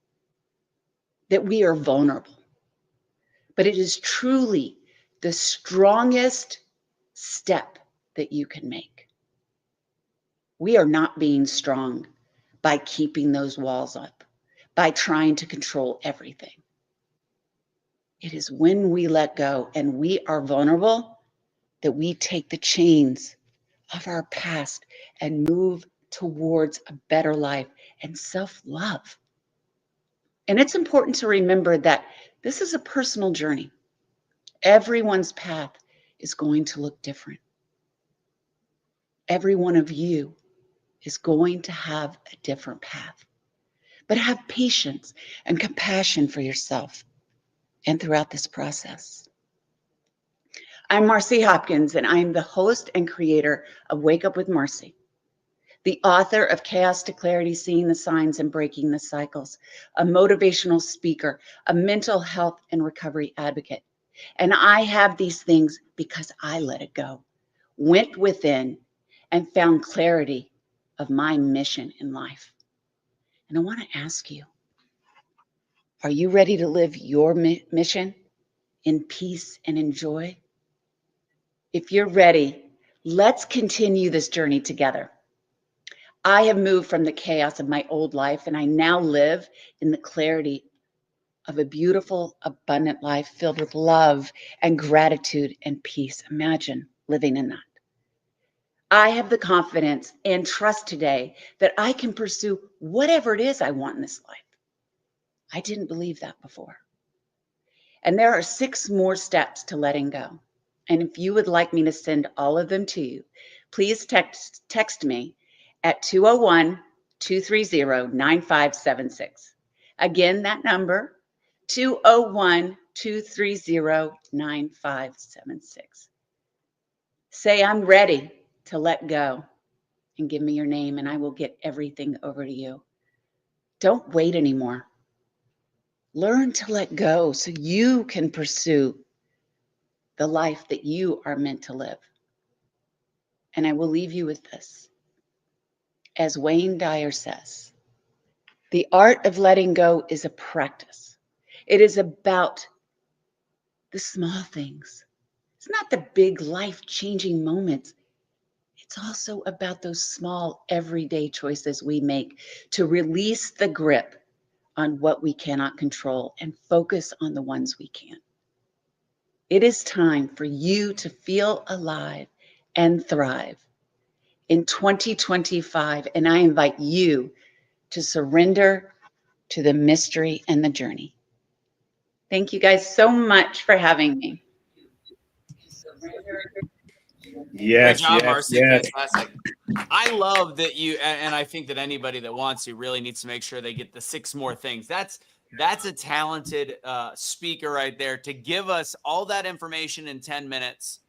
that we are vulnerable. But it is truly the strongest step that you can make. We are not being strong by keeping those walls up, by trying to control everything. It is when we let go and we are vulnerable that we take the chains of our past and move towards a better life and self-love. And it's important to remember that this is a personal journey. Everyone's path is going to look different. Every one of you is going to have a different path. But have patience and compassion for yourself and throughout this process. I'm Marcy Hopkins, and I'm the host and creator of Wake Up with Marcy, the author of Chaos to Clarity, Seeing the Signs and Breaking the Cycles, a motivational speaker, a mental health and recovery advocate. And I have these things because I let it go, went within, and found clarity of my mission in life. And I want to ask you, are you ready to live your mission in peace and in joy? If you're ready, let's continue this journey together. I have moved from the chaos of my old life, and I now live in the clarity of a beautiful, abundant life filled with love and gratitude and peace. Imagine living in that. I have the confidence and trust today that I can pursue whatever it is I want in this life. I didn't believe that before. And there are 6 more steps to letting go. And if you would like me to send all of them to you, please text me at 201-230-9576. Again, that number, 201-230-9576. Say, I'm ready to let go, and give me your name, and I will get everything over to you. Don't wait anymore. Learn to let go so you can pursue the life that you are meant to live. And I will leave you with this. As Wayne Dyer says, the art of letting go is a practice. It is about the small things. It's not the big life-changing moments. It's also about those small everyday choices we make to release the grip on what we cannot control and focus on the ones we can. It is time for you to feel alive and thrive in 2025, and I invite you to surrender to the mystery and the journey. Thank you guys so much for having me. Yes, Great job, yes, Marcy. yes. Fantastic. I love that you, and I think that anybody that wants to really needs to make sure they get the 6 more things. That's a talented speaker right there to give us all that information in 10 minutes.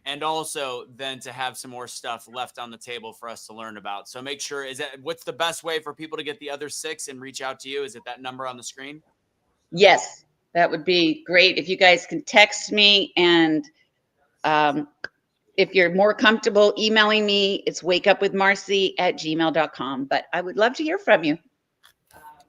And also then to have some more stuff left on the table for us to learn about. So make sure, what's the best way for people to get the other 6 and reach out to you? Is it that number on the screen? Yes, that would be great. If you guys can text me, and if you're more comfortable emailing me, it's wakeupwithmarcy@gmail.com. But I would love to hear from you.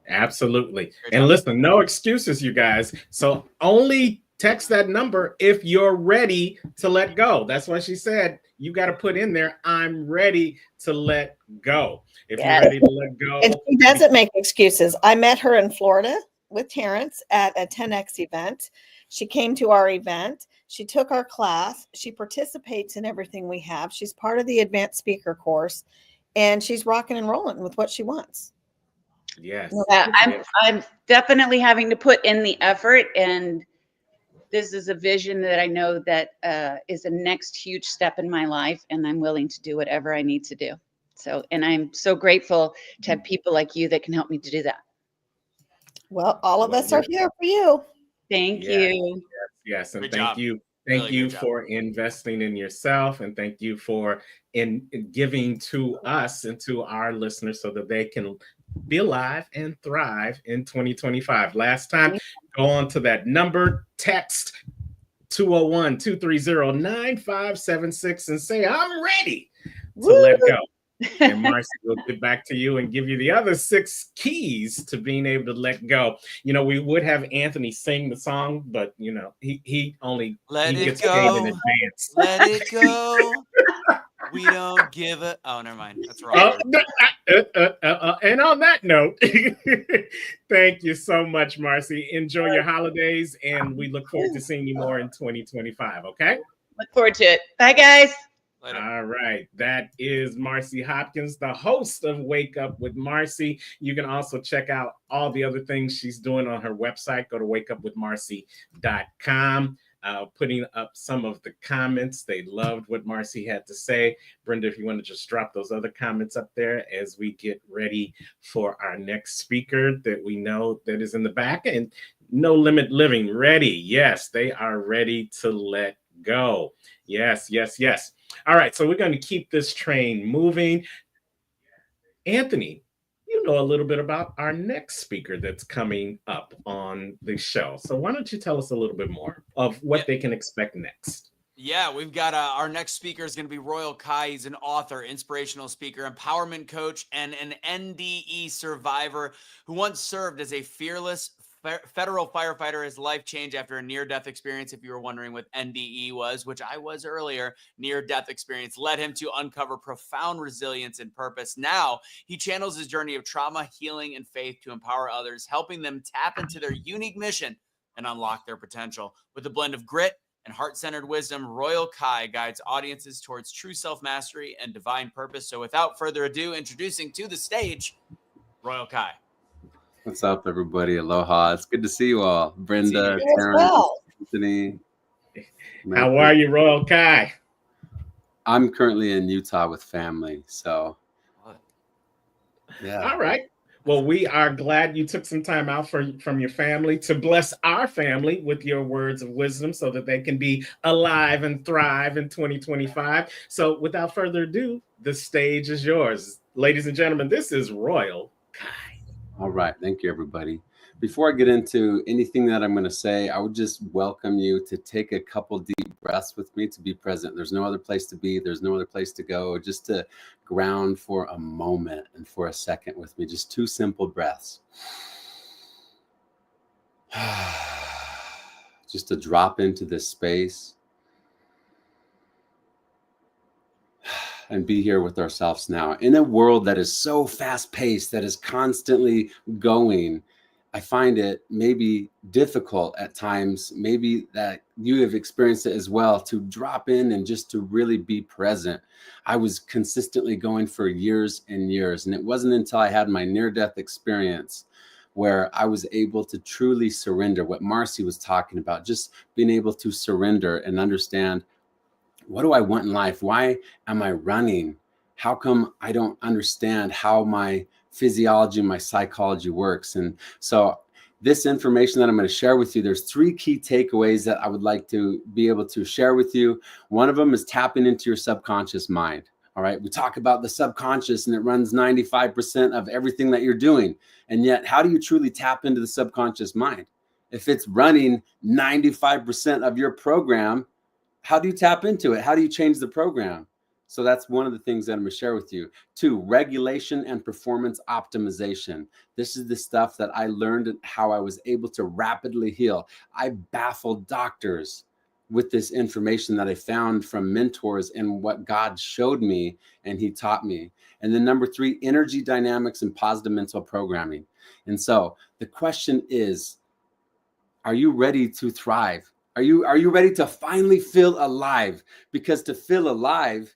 Absolutely. And listen, no excuses, you guys. So only text that number if you're ready to let go. That's what she said. You got to put in there, I'm ready to let go. If you're ready to let go. And she doesn't make excuses. I met her in Florida with Terrence at a 10X event. She came to our event. She took our class. She participates in everything we have. She's part of the advanced speaker course, and she's rocking and rolling with what she wants. Yes. Yeah, I'm definitely having to put in the effort, and this is a vision that I know that is the next huge step in my life, and I'm willing to do whatever I need to do. So, and I'm so grateful to have people like you that can help me to do that. Well, all of us are here for you. Thank you. Yes, and Good thank job. you Thank Really you great job. for investing in yourself, and thank you for in giving to us and to our listeners so that they can be alive and thrive in 2025. Last time, go on to that number, text 201-230-9576 and say, I'm ready to let go. And Marcy will get back to you and give you the other 6 keys to being able to let go. You know, we would have Anthony sing the song, but you know, he gets paid in advance. Let it go. We don't give a. Oh, never mind. That's wrong. And on that note, thank you so much, Marcy. Enjoy your holidays, and we look forward to seeing you more in 2025. Okay. Look forward to it. Bye, guys. Later. All right. That is Marcy Hopkins, the host of Wake Up with Marcy. You can also check out all the other things she's doing on her website. Go to wakeupwithmarcy.com. Putting up some of the comments. They loved what Marcy had to say. Brenda, if you want to just drop those other comments up there as we get ready for our next speaker that we know that is in the back. And No Limit Living, ready. Yes, they are ready to let go. Yes, yes, yes. All right, so we're going to keep this train moving. Anthony, you know a little bit about our next speaker that's coming up on the show. So why don't you tell us a little bit more of what they can expect next? Yeah, we've got our next speaker is going to be Royal Kai. He's an author, inspirational speaker, empowerment coach, and an NDE survivor who once served as a fearless federal firefighter. His life changed after a near-death experience. If you were wondering what NDE was, which I was earlier, near-death experience led him to uncover profound resilience and purpose. Now he channels his journey of trauma, healing, and faith to empower others, helping them tap into their unique mission and unlock their potential. With a blend of grit and heart-centered wisdom, Royal Kai guides audiences towards true self-mastery and divine purpose. So without further ado, introducing to the stage, Royal Kai. What's up, everybody? Aloha. It's good to see you all. Brenda, Terrence, Anthony. How are you, Royal Kai? I'm currently in Utah with family, so yeah. All right. Well, we are glad you took some time out from your family to bless our family with your words of wisdom so that they can be alive and thrive in 2025. So without further ado, the stage is yours. Ladies and gentlemen, this is Royal Kai. All right. Thank you, everybody. Before I get into anything that I'm going to say, I would just welcome you to take a couple deep breaths with me, to be present. There's no other place to be. There's no other place to go. Just to ground for a moment and for a second with me. Just 2 simple breaths. Just to drop into this space and be here with ourselves now. In a world that is so fast-paced, that is constantly going, I find it maybe difficult at times, maybe that you have experienced it as well, to drop in and just to really be present. I was consistently going for years and years, and it wasn't until I had my near-death experience where I was able to truly surrender, what Marcy was talking about, just being able to surrender and understand, what do I want in life? Why am I running? How come I don't understand how my physiology and my psychology works? And so this information that I'm going to share with you, there's 3 key takeaways that I would like to be able to share with you. One of them is tapping into your subconscious mind. All right. We talk about the subconscious, and it runs 95% of everything that you're doing. And yet, how do you truly tap into the subconscious mind? If it's running 95% of your program, how do you tap into it? How do you change the program? So that's one of the things that I'm going to share with you. 2, regulation and performance optimization. This is the stuff that I learned and how I was able to rapidly heal. I baffled doctors with this information that I found from mentors and what God showed me and he taught me. And then number 3, energy dynamics and positive mental programming. And so the question is, are you ready to thrive? Are you ready to finally feel alive? Because to feel alive,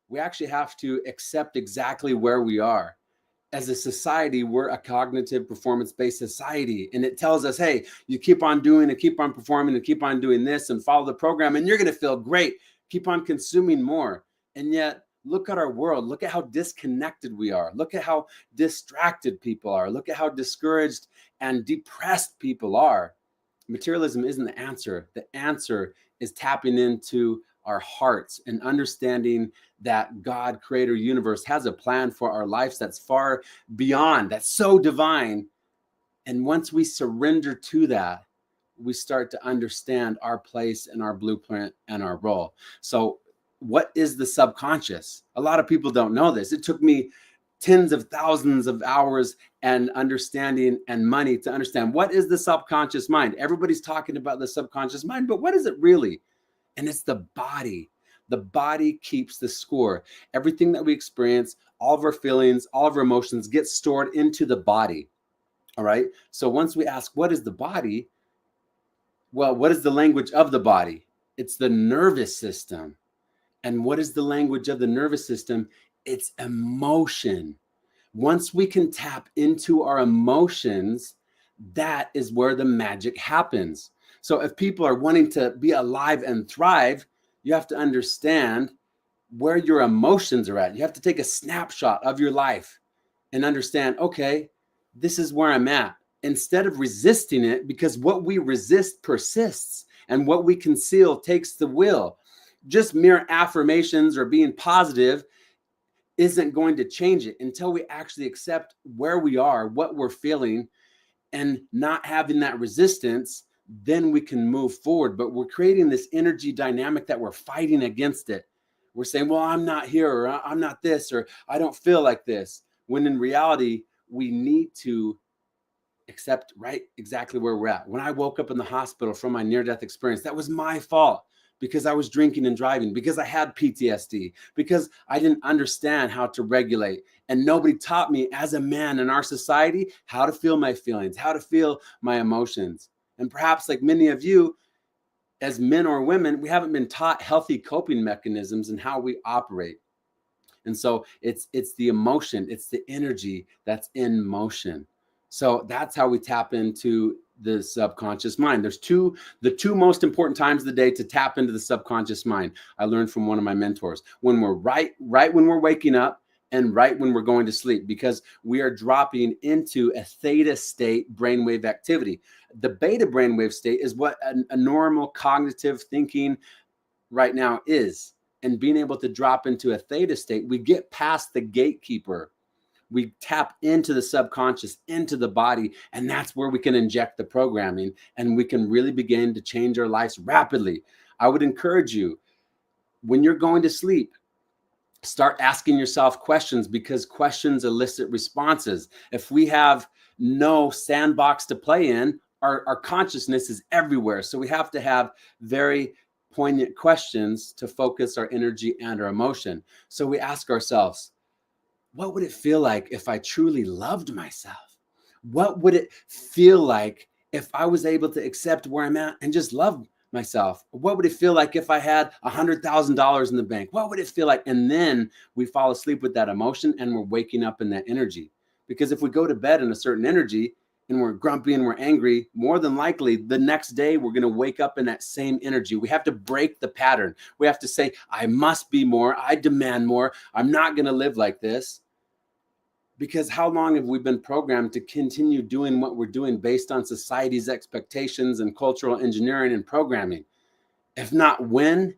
we actually have to accept exactly where we are. As a society, we're a cognitive performance-based society. And it tells us, hey, you keep on doing and keep on performing and keep on doing this and follow the program and you're going to feel great. Keep on consuming more. And yet, look at our world. Look at how disconnected we are. Look at how distracted people are. Look at how discouraged and depressed people are. Materialism isn't the answer. The answer is tapping into our hearts and understanding that God, creator, universe, has a plan for our lives that's far beyond, that's so divine. And once we surrender to that, we start to understand our place and our blueprint and our role. So what is the subconscious? A lot of people don't know this. It took me tens of thousands of hours and understanding and money to understand what is the subconscious mind. Everybody's talking about the subconscious mind, but what is it really? And it's the body. The body keeps the score. Everything that we experience, all of our feelings, all of our emotions get stored into the body. All right. So once we ask, what is the body? Well, what is the language of the body? It's the nervous system. And what is the language of the nervous system? It's emotion. Once we can tap into our emotions, that is where the magic happens. So if people are wanting to be alive and thrive, you have to understand where your emotions are at. You have to take a snapshot of your life and understand, okay, this is where I'm at. Instead of resisting it, because what we resist persists and what we conceal takes the will. Just mere affirmations or being positive isn't going to change it until we actually accept where we are, what we're feeling, and not having that resistance. Then we can move forward. But we're creating this energy dynamic that we're fighting against it. We're saying, well, I'm not here, or I'm not this, or I don't feel like this. When in reality, we need to accept right exactly where we're at. When I woke up in the hospital from my near-death experience, that was my fault, because I was drinking and driving, because I had PTSD, because I didn't understand how to regulate. And nobody taught me as a man in our society how to feel my feelings, how to feel my emotions. And perhaps like many of you, as men or women, we haven't been taught healthy coping mechanisms and how we operate. And so it's the emotion, it's the energy that's in motion. So that's how we tap into the subconscious mind. There's the two most important times of the day to tap into the subconscious mind. I learned from one of my mentors. When we're right when we're waking up, and right when we're going to sleep, because we are dropping into a theta state brainwave activity. The beta brainwave state is what a normal cognitive thinking right now is. And being able to drop into a theta state, we get past the gatekeeper. We tap into the subconscious, into the body, and that's where we can inject the programming, and we can really begin to change our lives rapidly. I would encourage you, when you're going to sleep, start asking yourself questions, because questions elicit responses. If we have no sandbox to play in, our consciousness is everywhere. So we have to have very poignant questions to focus our energy and our emotion. So we ask ourselves, what would it feel like if I truly loved myself? What would it feel like if I was able to accept where I'm at and just love myself? What would it feel like if I had $100,000 in the bank? What would it feel like? And then we fall asleep with that emotion, and we're waking up in that energy. Because if we go to bed in a certain energy and we're grumpy and we're angry, more than likely the next day we're going to wake up in that same energy. We have to break the pattern. We have to say, I must be more. I demand more. I'm not going to live like this. Because how long have we been programmed to continue doing what we're doing based on society's expectations and cultural engineering and programming? If not when,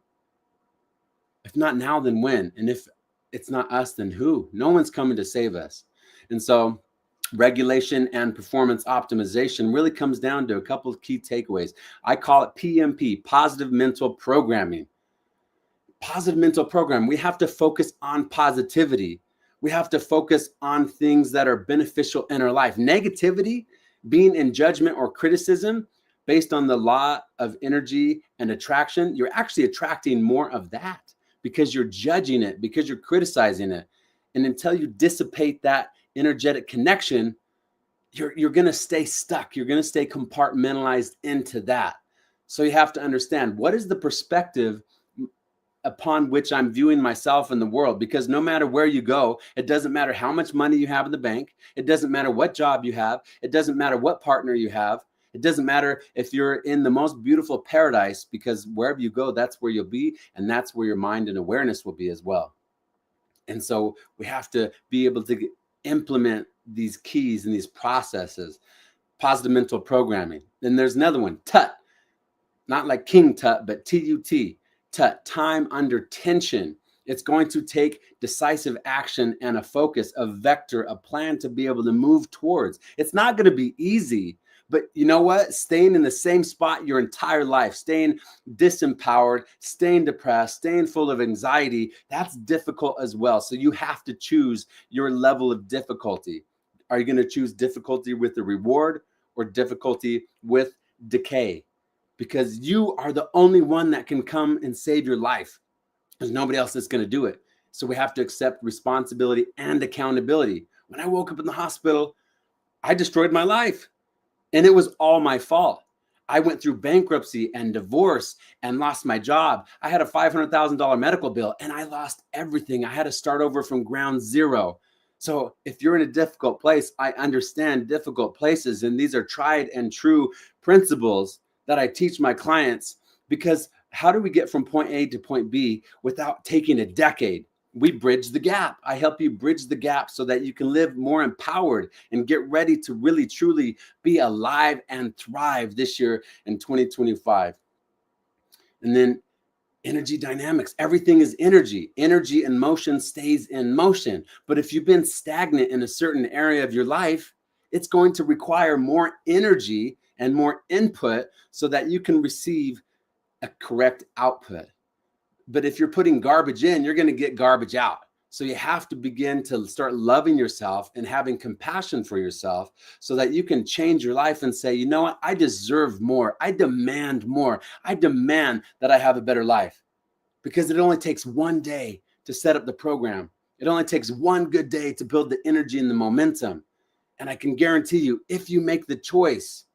if not now, then when? And if it's not us, then who? No one's coming to save us. And so regulation and performance optimization really comes down to a couple of key takeaways. I call it PMP, positive mental programming. Positive mental program. We have to focus on positivity. We have to focus on things that are beneficial in our life. Negativity, being in judgment or criticism based on the law of energy and attraction, you're actually attracting more of that because you're judging it, because you're criticizing it. And until you dissipate that energetic connection, you're going to stay stuck. You're going to stay compartmentalized into that. So you have to understand, what is the perspective upon which I'm viewing myself in the world? Because no matter where you go, it doesn't matter how much money you have in the bank. It doesn't matter what job you have. It doesn't matter what partner you have. It doesn't matter if you're in the most beautiful paradise, because wherever you go, that's where you'll be. And that's where your mind and awareness will be as well. And so we have to be able to implement these keys and these processes. positive mental programming. Then there's another one, TUT, not like King Tut, but TUT, TUT, time under tension. It's going to take decisive action and a focus, a vector, a plan to be able to move towards. It's not going to be easy, but you know what? Staying in the same spot your entire life, staying disempowered, staying depressed, staying full of anxiety, that's difficult as well. So you have to choose your level of difficulty. Are you going to choose difficulty with the reward or difficulty with decay? Because you are the only one that can come and save your life. There's nobody else that's going to do it. So we have to accept responsibility and accountability. When I woke up in the hospital, I destroyed my life, and it was all my fault. I went through bankruptcy and divorce and lost my job. I had a $500,000 medical bill, and I lost everything. I had to start over from ground zero. So if you're in a difficult place, I understand difficult places, and these are tried and true principles that I teach my clients, because how do we get from point A to point B without taking a decade? We bridge the gap. I help you bridge the gap so that you can live more empowered and get ready to really, truly be alive and thrive this year in 2025. And then energy dynamics. Everything is energy. Energy in motion stays in motion. But if you've been stagnant in a certain area of your life, it's going to require more energy and more input so that you can receive a correct output. But if you're putting garbage in, you're going to get garbage out. So you have to begin to start loving yourself and having compassion for yourself so that you can change your life and say, you know what? I deserve more. I demand more. I demand that I have a better life, because it only takes one day to set up the program. It only takes one good day to build the energy and the momentum. And I can guarantee you, if you make the choice,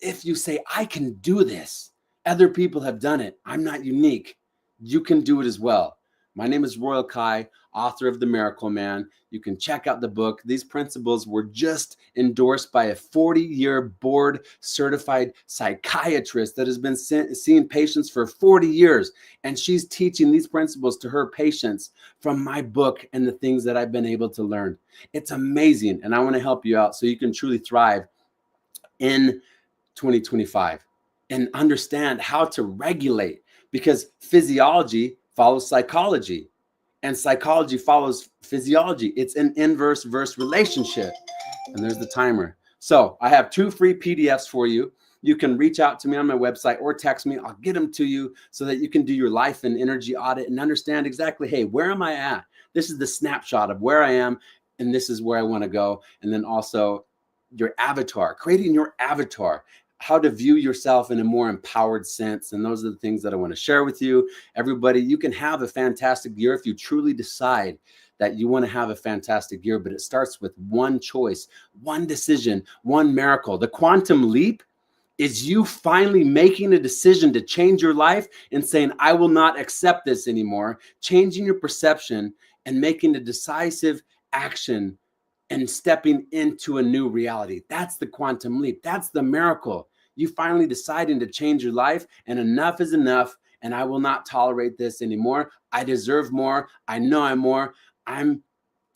if you say, I can do this, other people have done it, I'm not unique, you can do it as well. My name is Royal Kai, author of The Miracle Man. You can check out the book. These principles were just endorsed by a 40-year board certified psychiatrist that has been seeing patients for 40 years. And she's teaching these principles to her patients from my book and the things that I've been able to learn. It's amazing. And I want to help you out so you can truly thrive in 2025 and understand how to regulate, because physiology follows psychology and psychology follows physiology. It's an inverse relationship. And there's the timer. So I have 2 free PDFs for you. You can reach out to me on my website or text me. I'll get them to you so that you can do your life and energy audit and understand exactly, hey, where am I at? This is the snapshot of where I am, and this is where I want to go. And then also your avatar, creating your avatar, how to view yourself in a more empowered sense. And those are the things that I want to share with you. Everybody, you can have a fantastic year if you truly decide that you want to have a fantastic year, but it starts with one choice, one decision, one miracle. The quantum leap is you finally making a decision to change your life and saying, I will not accept this anymore, changing your perception and making a decisive action and stepping into a new reality. That's the quantum leap. That's the miracle. You finally deciding to change your life, and enough is enough, and I will not tolerate this anymore. I deserve more. I know I'm more. I'm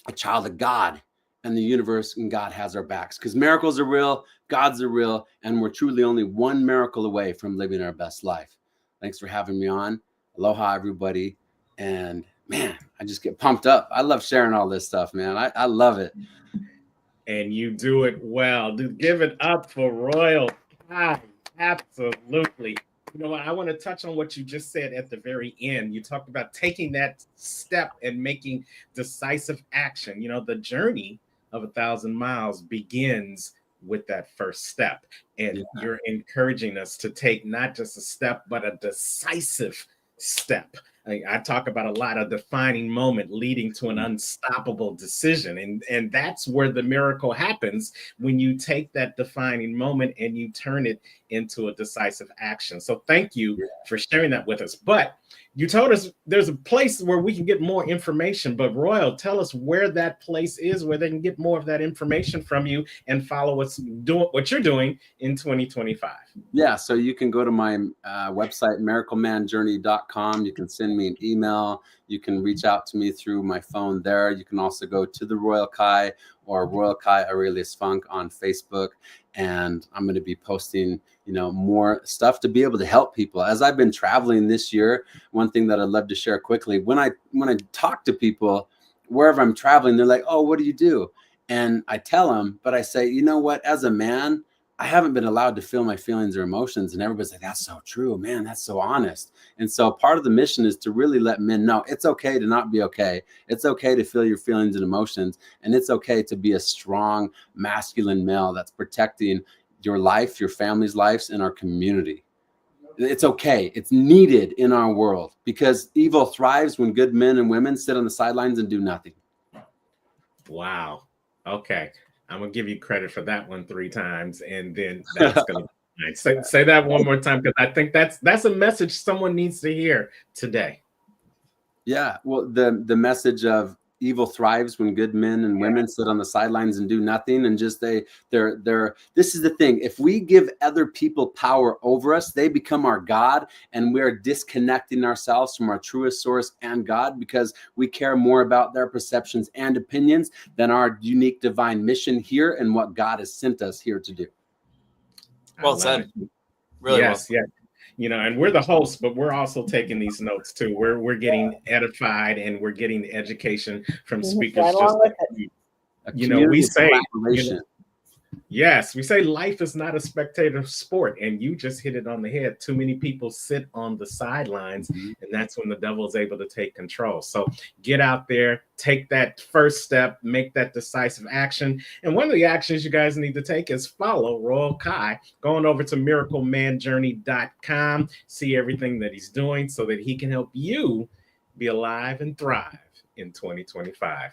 a child of God, and the universe and God has our backs, because miracles are real, God's are real, and we're truly only one miracle away from living our best life. Thanks for having me on. Aloha, everybody. And man, I just get pumped up. I love sharing all this stuff, man. I love it. And you do it well. Dude, give it up for Royal Kai. Absolutely. You know what? I want to touch on what you just said at the very end. You talked about taking that step and making decisive action. You know, the journey of 1,000 miles begins with that first step. And you're encouraging us to take not just a step, but a decisive step. I talk about a lot of defining moment leading to an unstoppable decision. And that's where the miracle happens, when you take that defining moment and you turn it into a decisive action. So thank you for sharing that with us. But you told us there's a place where we can get more information, but Royal, tell us where that place is, where they can get more of that information from you and follow what you're doing in 2025. Yeah, so you can go to my website, miraclemanjourney.com. You can send me an email. You can reach out to me through my phone there. You can also go to the Royal Kai or Royal Kai Aurelius Funk on Facebook. And I'm going to be posting, more stuff to be able to help people. As I've been traveling this year, one thing that I'd love to share quickly, when I talk to people, wherever I'm traveling, they're like, oh, what do you do? And I tell them, but I say, you know what, as a man, I haven't been allowed to feel my feelings or emotions. And everybody's like, that's so true, man. That's so honest. And so part of the mission is to really let men know it's okay to not be okay. It's okay to feel your feelings and emotions. And it's okay to be a strong, masculine male that's protecting your life, your family's lives, and our community. It's okay. It's needed in our world because evil thrives when good men and women sit on the sidelines and do nothing. Wow. Okay. I'm going to give you credit for that one 3 times. And then that's going to say that one more time, because I think that's a message someone needs to hear today. Yeah. Well, the message of evil thrives when good men and women sit on the sidelines and do nothing, and just they're this is the thing. If we give other people power over us, they become our God, and we're disconnecting ourselves from our truest source and God, because we care more about their perceptions and opinions than our unique divine mission here and what God has sent us here to do. Well said. Really well. Yes. And we're the hosts, but we're also taking these notes too. We're getting edified, and we're getting the education from speakers. We say, yes, we say life is not a spectator sport, and you just hit it on the head. Too many people sit on the sidelines, and that's when the devil is able to take control. So get out there, take that first step, make that decisive action. And one of the actions you guys need to take is follow Royal Kai, going over to miraclemanjourney.com, see everything that he's doing so that he can help you be alive and thrive in 2025.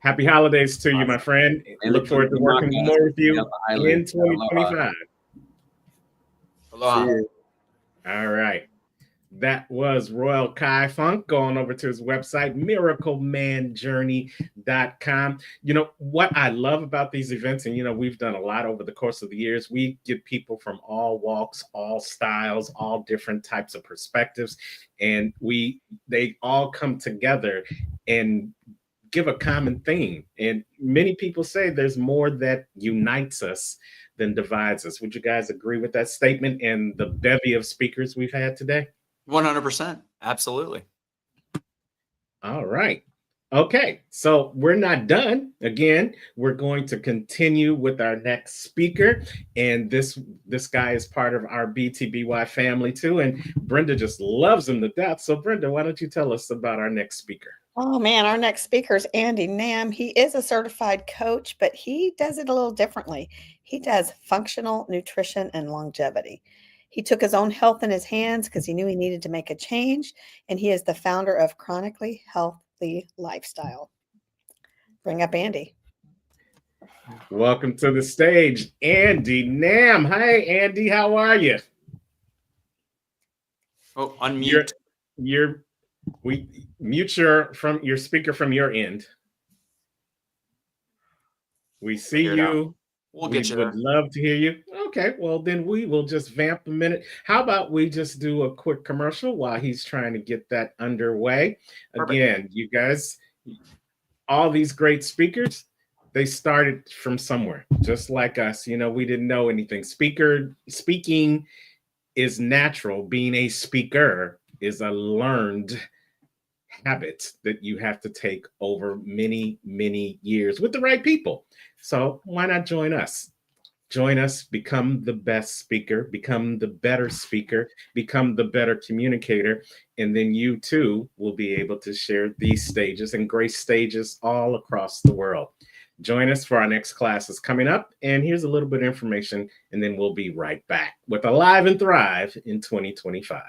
Happy holidays to you, my friend. Look forward to working more with you in 2025. Aloha. All right. That was Royal Kai Funk, going over to his website, miraclemanjourney.com. What I love about these events, and we've done a lot over the course of the years, we get people from all walks, all styles, all different types of perspectives, and they all come together and give a common theme. And many people say there's more that unites us than divides us. Would you guys agree with that statement and the bevy of speakers we've had today? 100%. Absolutely. All right. Okay. So we're not done. Again, we're going to continue with our next speaker. And this guy is part of our BTBY family too. And Brenda just loves him to death. So Brenda, why don't you tell us about our next speaker? Oh man, our next speaker is Andy Nam. He is a certified coach, but he does it a little differently. He does functional nutrition and longevity. He took his own health in his hands because he knew he needed to make a change, and he is the founder of Chronically Healthy Lifestyle. Bring up Andy. Welcome to the stage, Andy Nam. Hi, Andy. How are you? Oh, unmute. We mute your speaker from your end. We see you. We'll get you there. Would love to hear you. Okay, well then we will just vamp a minute. How about we just do a quick commercial while he's trying to get that underway? Perfect. Again, you guys, all these great speakers, they started from somewhere, just like us. We didn't know anything. Speaking is natural. Being a speaker is a learned habit that you have to take over many, many years with the right people. So why not join us? Join us, become the best speaker, become the better speaker, become the better communicator, and then you too will be able to share these stages and grace stages all across the world. Join us for our next classes coming up, and here's a little bit of information, and then we'll be right back with Alive and Thrive in 2025.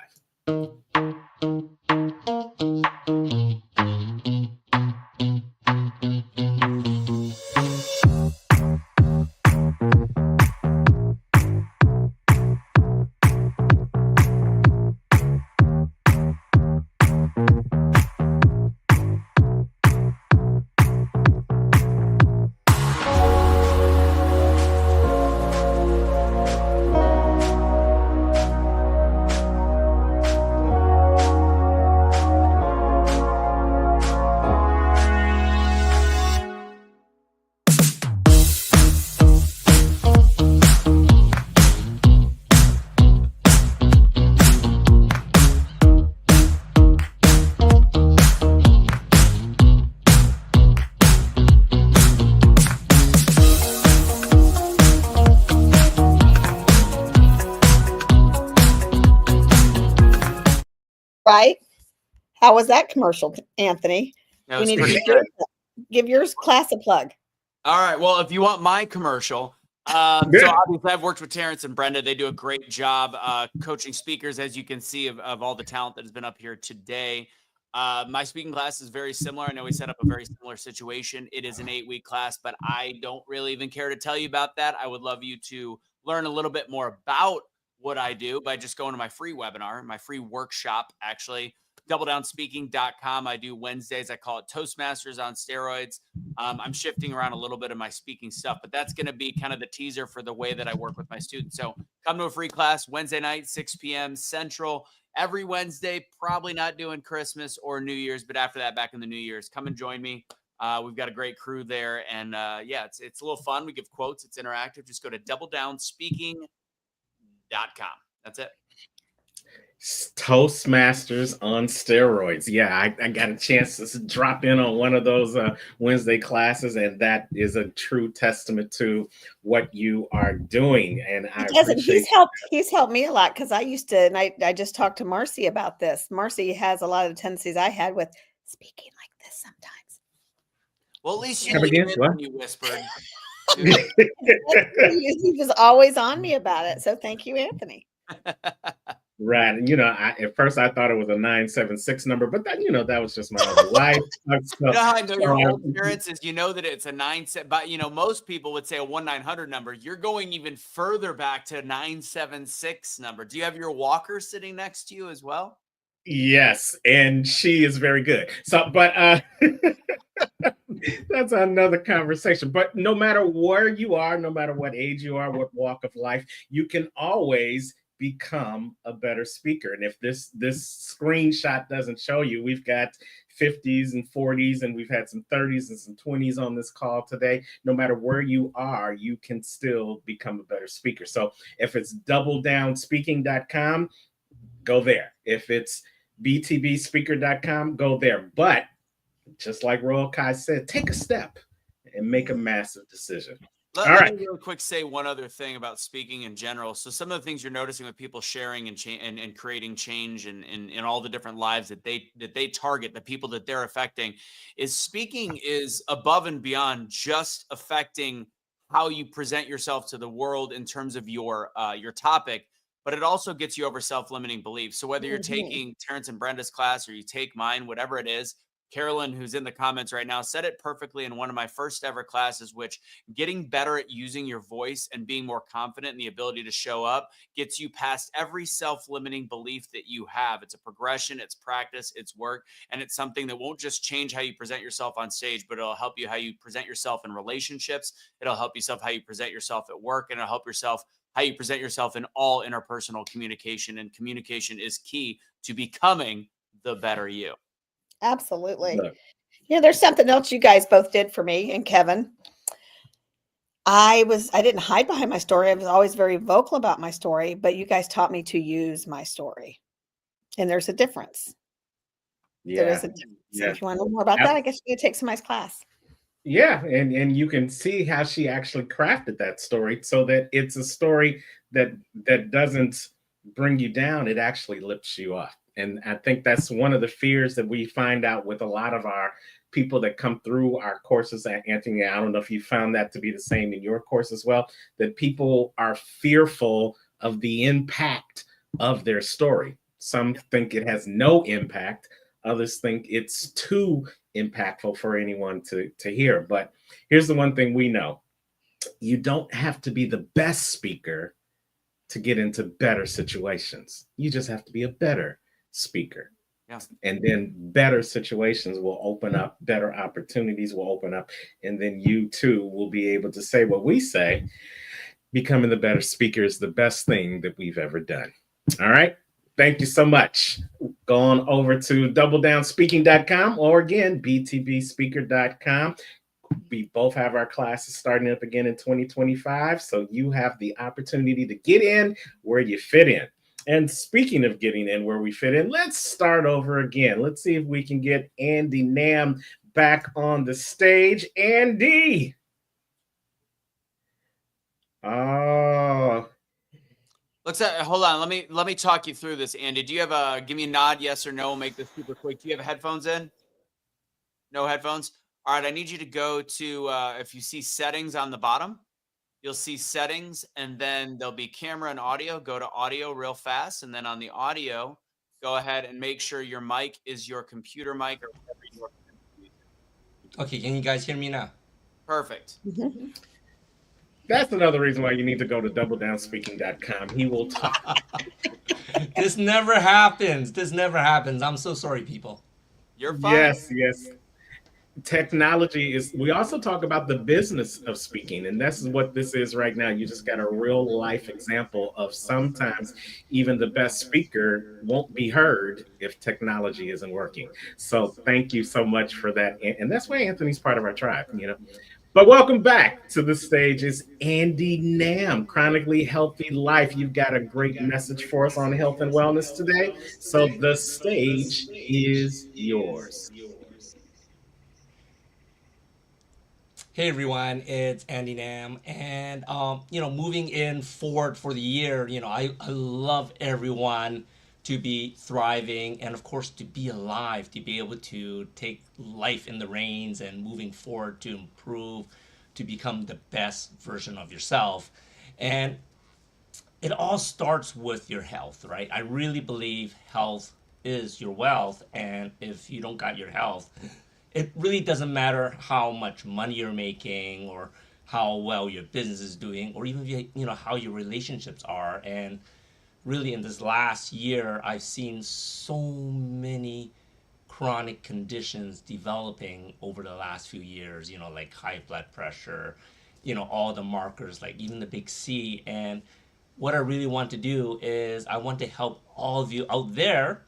Right? How was that commercial, Anthony? That We was need to pretty give good. give yours class a plug. All right. Well, if you want my commercial, so obviously I've worked with Terrence and Brenda. They do a great job coaching speakers, as you can see, of all the talent that has been up here today. My speaking class is very similar. I know we set up a very similar situation. It is an 8-week class, but I don't really even care to tell you about that. I would love you to learn a little bit more about what I do by just going to my free webinar, my free workshop, actually. DoubleDownSpeaking.com. I do Wednesdays. I call it Toastmasters on steroids. I'm shifting around a little bit of my speaking stuff, but that's going to be kind of the teaser for the way that I work with my students. So come to a free class Wednesday night, 6 p.m. Central. Every Wednesday, probably not doing Christmas or New Year's, but after that, back in the New Year's, come and join me. We've got a great crew there. And yeah, it's a little fun. We give quotes. It's interactive. Just go to DoubleDownSpeaking.com. That's it. Toastmasters on steroids. Yeah, I got a chance to drop in on one of those Wednesday classes, and that is a true testament to what you are doing. And I appreciate he's helped me a lot, because I used to, and I just talked to Marcy about this. Marcy has a lot of the tendencies I had with speaking like this sometimes. Well, at least you leaned in when you whispered. He was always on me about it. So thank you, Anthony. Right. And, at first I thought it was a 976 number, but that, that was just my other life. You know how I know your old parents is, that it's a 9-7, but most people would say a 1-900 number. You're going even further back to 976 number. Do you have your walker sitting next to you as well? Yes. And she is very good. So, but that's another conversation. But no matter where you are, no matter what age you are, what walk of life, you can always become a better speaker. And if this screenshot doesn't show you, we've got 50s and 40s, and we've had some 30s and some 20s on this call today. No matter where you are, you can still become a better speaker. So if it's doubledownspeaking.com, go there. If it's btbspeaker.com, go there. But just like Royal Kai said, take a step and make a massive decision. Let me real quick say one other thing about speaking in general. So some of the things you're noticing with people sharing and creating change in all the different lives that they target, the people that they're affecting, is speaking is above and beyond just affecting how you present yourself to the world in terms of your topic, but it also gets you over self-limiting beliefs. So whether you're taking Terrence and Brenda's class or you take mine, whatever it is, Carolyn, who's in the comments right now, said it perfectly in one of my first ever classes, which getting better at using your voice and being more confident in the ability to show up gets you past every self-limiting belief that you have. It's a progression, it's practice, it's work, and it's something that won't just change how you present yourself on stage, but it'll help you how you present yourself in relationships. It'll help yourself how you present yourself at work, and it'll help yourself how you present yourself in all interpersonal communication. And communication is key to becoming the better you. Absolutely. Look. There's something else you guys both did for me, and Kevin. I didn't hide behind my story. I was always very vocal about my story, but you guys taught me to use my story. And there's a difference. Yeah. There is a difference. So if you want to know more about that, I guess you could take somebody's class. Yeah, and you can see how she actually crafted that story so that it's a story that doesn't bring you down. It actually lifts you up. And I think that's one of the fears that we find out with a lot of our people that come through our courses. Anthony, I don't know if you found that to be the same in your course as well, that people are fearful of the impact of their story. Some think it has no impact. Others think it's too impactful for anyone to hear. But here's the one thing we know. You don't have to be the best speaker to get into better situations. You just have to be a better speaker. Yeah. And then better situations will open up, better opportunities will open up. And then you too will be able to say what we say. Becoming the better speaker is the best thing that we've ever done. All right. Thank you so much. Go on over to doubledownspeaking.com or again, btbspeaker.com. We both have our classes starting up again in 2025. So you have the opportunity to get in where you fit in. And speaking of getting in where we fit in, let's start over again. Let's see if we can get Andy Nam back on the stage. Andy. Oh. Let's hold on. Let me talk you through this, Andy. Do you have give me a nod, yes or no? Make this super quick. Do you have headphones in? No headphones. All right. I need you to go to if you see settings on the bottom, you'll see settings, and then there'll be camera and audio. Go to audio real fast, and then on the audio, go ahead and make sure your mic is your computer mic or whatever your computer. Okay, can you guys hear me now? Perfect. That's another reason why you need to go to doubledownspeaking.com. He will talk. This never happens. This never happens. I'm so sorry, people. You're fine. Yes. Technology is, we also talk about the business of speaking, and this is what this is right now. You just got a real life example of sometimes even the best speaker won't be heard if technology isn't working. So thank you so much for that. And that's why Anthony's part of our tribe, you know. But welcome back to the stage is Andy Nam, Chronically Healthy Life. You've got a great message for us on health and wellness today. So the stage is yours. Hey everyone, it's Andy Nam, and moving in forward for the year, I love everyone to be thriving and of course to be alive, to be able to take life in the reins and moving forward to improve, to become the best version of yourself. And it all starts with your health, right? I really believe health is your wealth, and if you don't got your health, it really doesn't matter how much money you're making or how well your business is doing or even how your relationships are. And really in this last year I've seen so many chronic conditions developing over the last few years, like high blood pressure, all the markers, like even the big C. And what I really want to do is I want to help all of you out there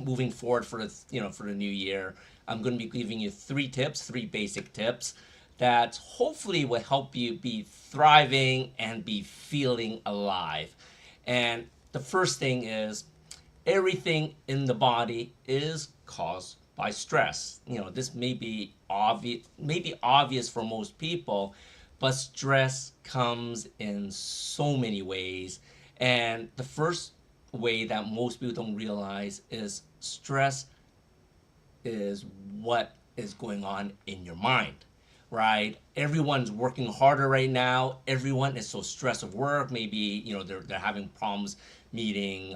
moving forward for the new year. I'm going to be giving you three basic tips that hopefully will help you be thriving and be feeling alive. And the first thing is everything in the body is caused by stress. This may be obvious for most people, but stress comes in so many ways. And the first way that most people don't realize is stress is what is going on in your mind, right? Everyone's working harder right now. Everyone is so stressed at work. Maybe they're having problems meeting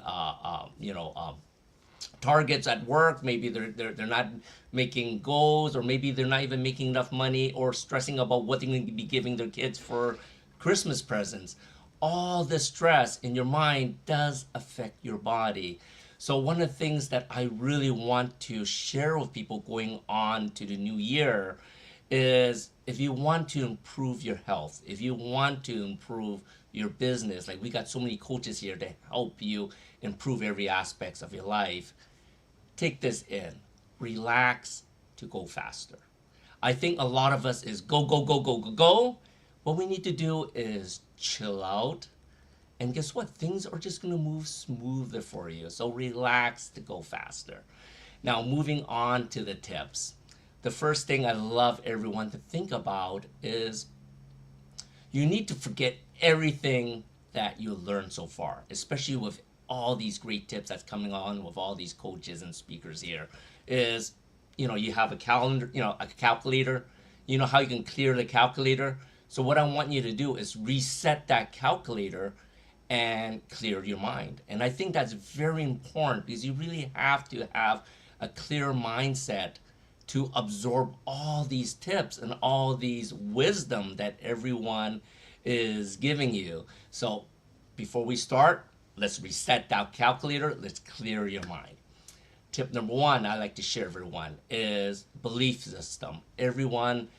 targets at work. Maybe they're not making goals, or maybe they're not even making enough money, or stressing about what they're going to be giving their kids for Christmas presents. All the stress in your mind does affect your body. So one of the things that I really want to share with people going on to the new year is, if you want to improve your health, if you want to improve your business, like we got so many coaches here to help you improve every aspect of your life, take this in. Relax to go faster. I think a lot of us is go, go, go, go, go, go. What we need to do is chill out. And guess what? Things are just going to move smoother for you. So relax to go faster. Now, moving on to the tips. The first thing I love everyone to think about is you need to forget everything that you learned so far, especially with all these great tips that's coming on with all these coaches and speakers here. Is, you have a calendar, a calculator. You know how you can clear the calculator? So what I want you to do is reset that calculator and clear your mind. And I think that's very important, because you really have to have a clear mindset to absorb all these tips and all these wisdom that everyone is giving you. So before we start, let's reset that calculator. Let's clear your mind. Tip number one I like to share with everyone is belief system. Everyone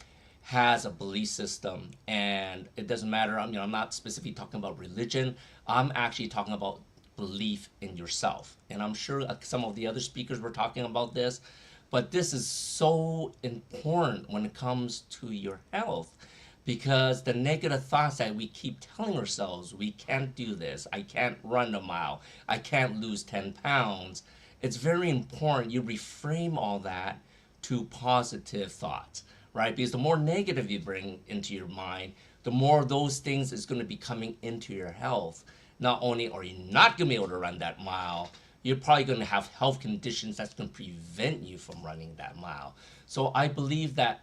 has a belief system, and it doesn't matter. I'm not specifically talking about religion. I'm actually talking about belief in yourself. And I'm sure some of the other speakers were talking about this, but this is so important when it comes to your health, because the negative thoughts that we keep telling ourselves, we can't do this, I can't run a mile, I can't lose 10 pounds. It's very important you reframe all that to positive thoughts, right? Because the more negative you bring into your mind, the more those things is going to be coming into your health. not only are you not going to be able to run that mile, you're probably going to have health conditions that's going to prevent you from running that mile. So I believe that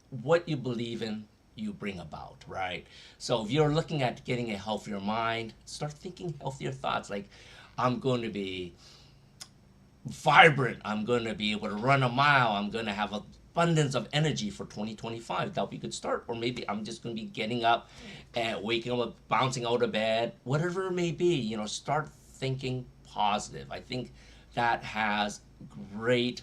what you believe in, you bring about, right? So if you're looking at getting a healthier mind, start thinking healthier thoughts like, I'm going to be vibrant, I'm going to be able to run a mile, I'm going to have abundance of energy for 2025. That'll be a good start. Or maybe I'm just going to be getting up and waking up, bouncing out of bed, whatever it may be. Start thinking positive. I think that has great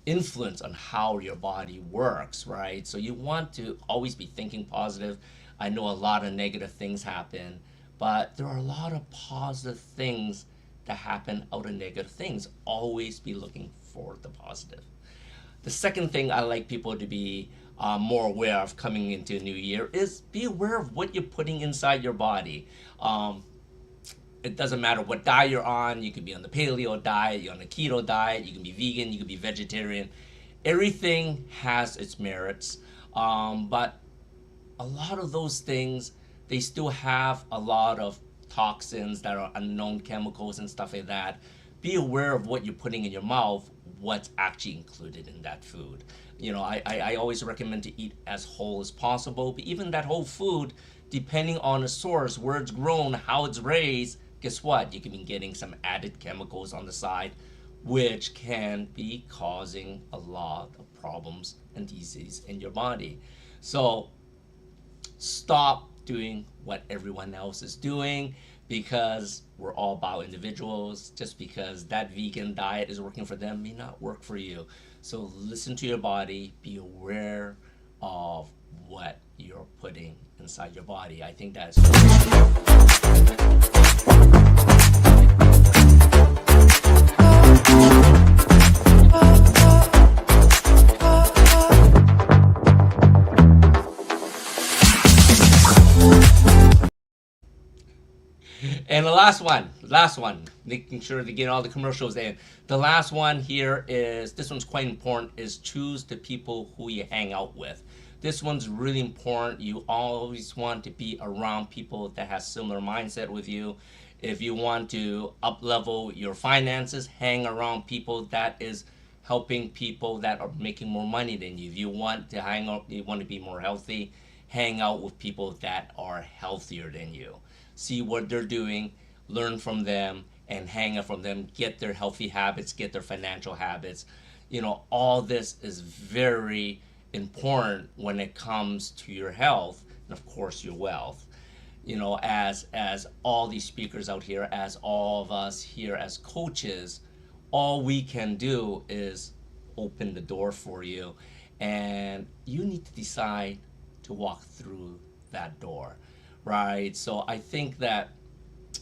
influence on how your body works, right? So you want to always be thinking positive. I know a lot of negative things happen, but there are a lot of positive things that happen out of negative things. Always be looking for the positive. The second thing I like people to be more aware of coming into a new year is be aware of what you're putting inside your body. It doesn't matter what diet you're on. You could be on the paleo diet, you're on a keto diet, you can be vegan, you can be vegetarian. Everything has its merits. But a lot of those things, they still have a lot of toxins that are unknown chemicals and stuff like that. Be aware of what you're putting in your mouth, what's actually included in that food. I always recommend to eat as whole as possible, but even that whole food, depending on the source, where it's grown, how it's raised, guess what? You can be getting some added chemicals on the side, which can be causing a lot of problems and disease in your body. So stop doing what everyone else is doing, because we're all about individuals. Just because that vegan diet is working for them may not work for you. So listen to your body, be aware of what you're putting inside your body. I think that's And the last one, making sure to get all the commercials in. The last one here is, this one's quite important, is choose the people who you hang out with. This one's really important. You always want to be around people that has similar mindset with you. If you want to up level your finances, hang around people that is helping people that are making more money than you. If you want to hang out, you want to be more healthy, hang out with people that are healthier than you. See what they're doing, learn from them, and hang out from them. Get their healthy habits, get their financial habits. All this is very important when it comes to your health and, of course, your wealth. As all these speakers out here, as all of us here as coaches, all we can do is open the door for you, and you need to decide to walk through that door. Right. So I think that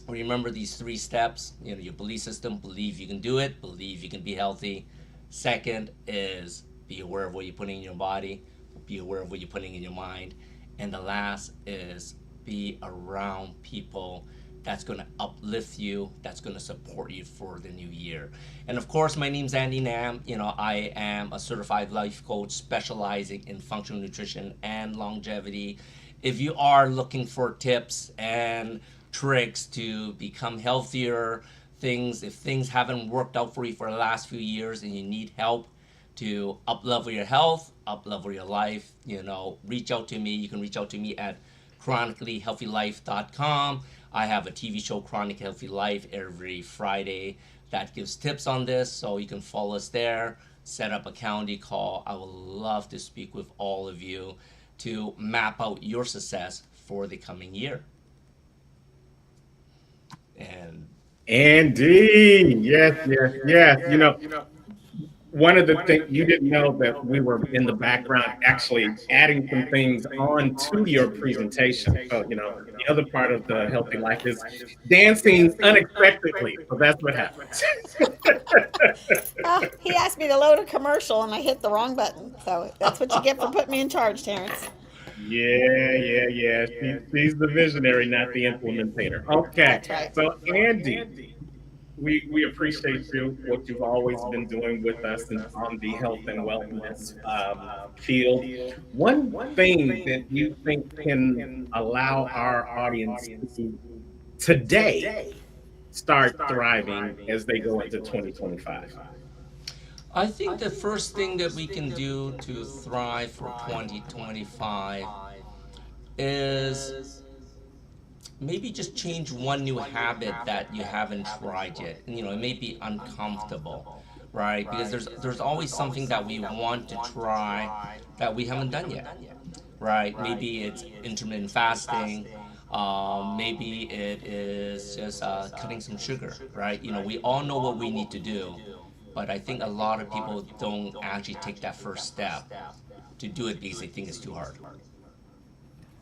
remember these 3 steps. Your belief system: believe you can do it, believe you can be healthy. Second is be aware of what you're putting in your body, be aware of what you're putting in your mind. And the last is be around people that's going to uplift you, that's going to support you for the new year. And of course, my name's Andy Nam. I am a certified life coach specializing in functional nutrition and longevity. If you are looking for tips and tricks to become healthier, if things haven't worked out for you for the last few years and you need help to up-level your health, up-level your life, reach out to me. You can reach out to me at chronicallyhealthylife.com. I have a TV show, Chronic Healthy Life, every Friday that gives tips on this, so you can follow us there, set up a county call. I would love to speak with all of you to map out your success for the coming year. And Andy, yes. One of the things you didn't know that we were in the background actually adding some things on to your presentation. So, the other part of the healthy life is dancing unexpectedly. So that's what happens. He asked me to load a commercial and I hit the wrong button. So that's what you get for putting me in charge, Terrence. Yeah. She's the visionary, not the implementator. Okay. That's right. So, Andy, we appreciate you, what you've always been doing with us and on the health and wellness field. One thing that you think can allow our audience to today start thriving as they go into 2025? I think the first thing that we can do to thrive for 2025 is maybe just change one new habit that you haven't tried yet. And, it may be uncomfortable, right? Because there's always something that we want to try that we haven't done yet, right? Maybe it's intermittent fasting. Maybe it is just cutting some sugar, right? We all know what we need to do, but I think a lot of people don't actually take that first step to do it because they think it's too hard.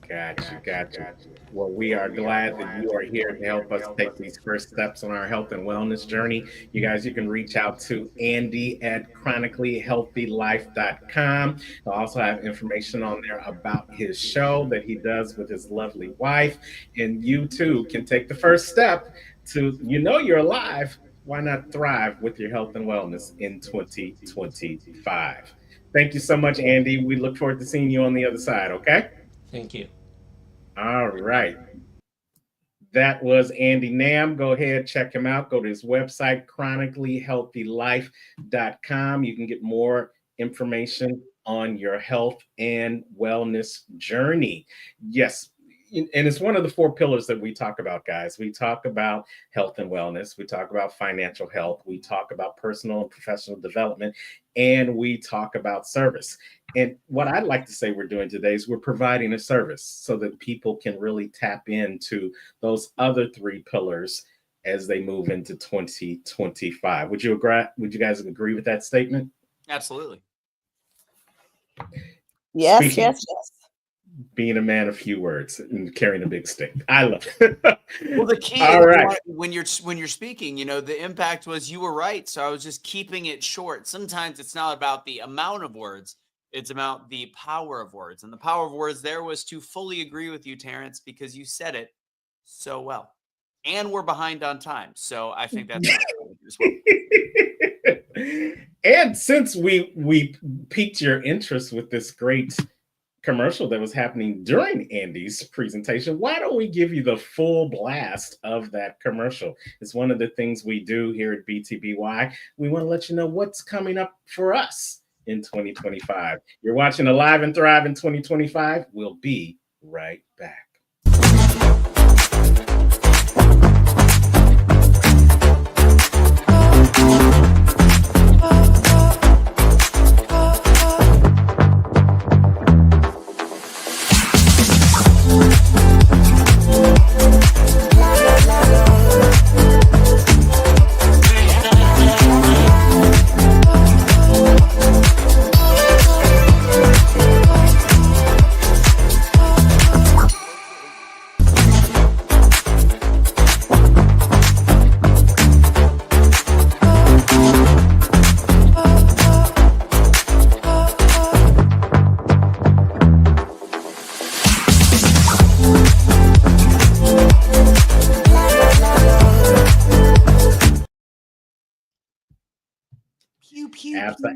Gotcha, gotcha. Well, we are glad that you are here to help us take these first steps on our health and wellness journey. You guys, you can reach out to Andy at chronicallyhealthylife.com. He'll also have information on there about his show that he does with his lovely wife. And you too can take the first step to, you're alive. Why not thrive with your health and wellness in 2025? Thank you so much, Andy. We look forward to seeing you on the other side, okay? Thank you. All right. That was Andy Nam. Go ahead, check him out. Go to his website, chronicallyhealthylife.com. You can get more information on your health and wellness journey. Yes. And it's one of the 4 pillars that we talk about, guys. We talk about health and wellness. We talk about financial health. We talk about personal and professional development. And we talk about service. And what I'd like to say we're doing today is we're providing a service so that people can really tap into those other 3 pillars as they move into 2025. Would you agree? Would you guys agree with that statement? Absolutely. Yes, Speaking- yes. Being a man of few words and carrying a big stick. I love it. Well, the key All right. when you're speaking, the impact was you were right. So I was just keeping it short. Sometimes it's not about the amount of words, it's about the power of words. And the power of words there was to fully agree with you, Terrence, because you said it so well. And we're behind on time. So I think that's as well. And since we piqued your interest with this great commercial that was happening during Andy's presentation, why don't we give you the full blast of that commercial? It's one of the things we do here at BTBY. We want to let you know what's coming up for us in 2025. You're watching Alive and Thrive in 2025. We'll be right back.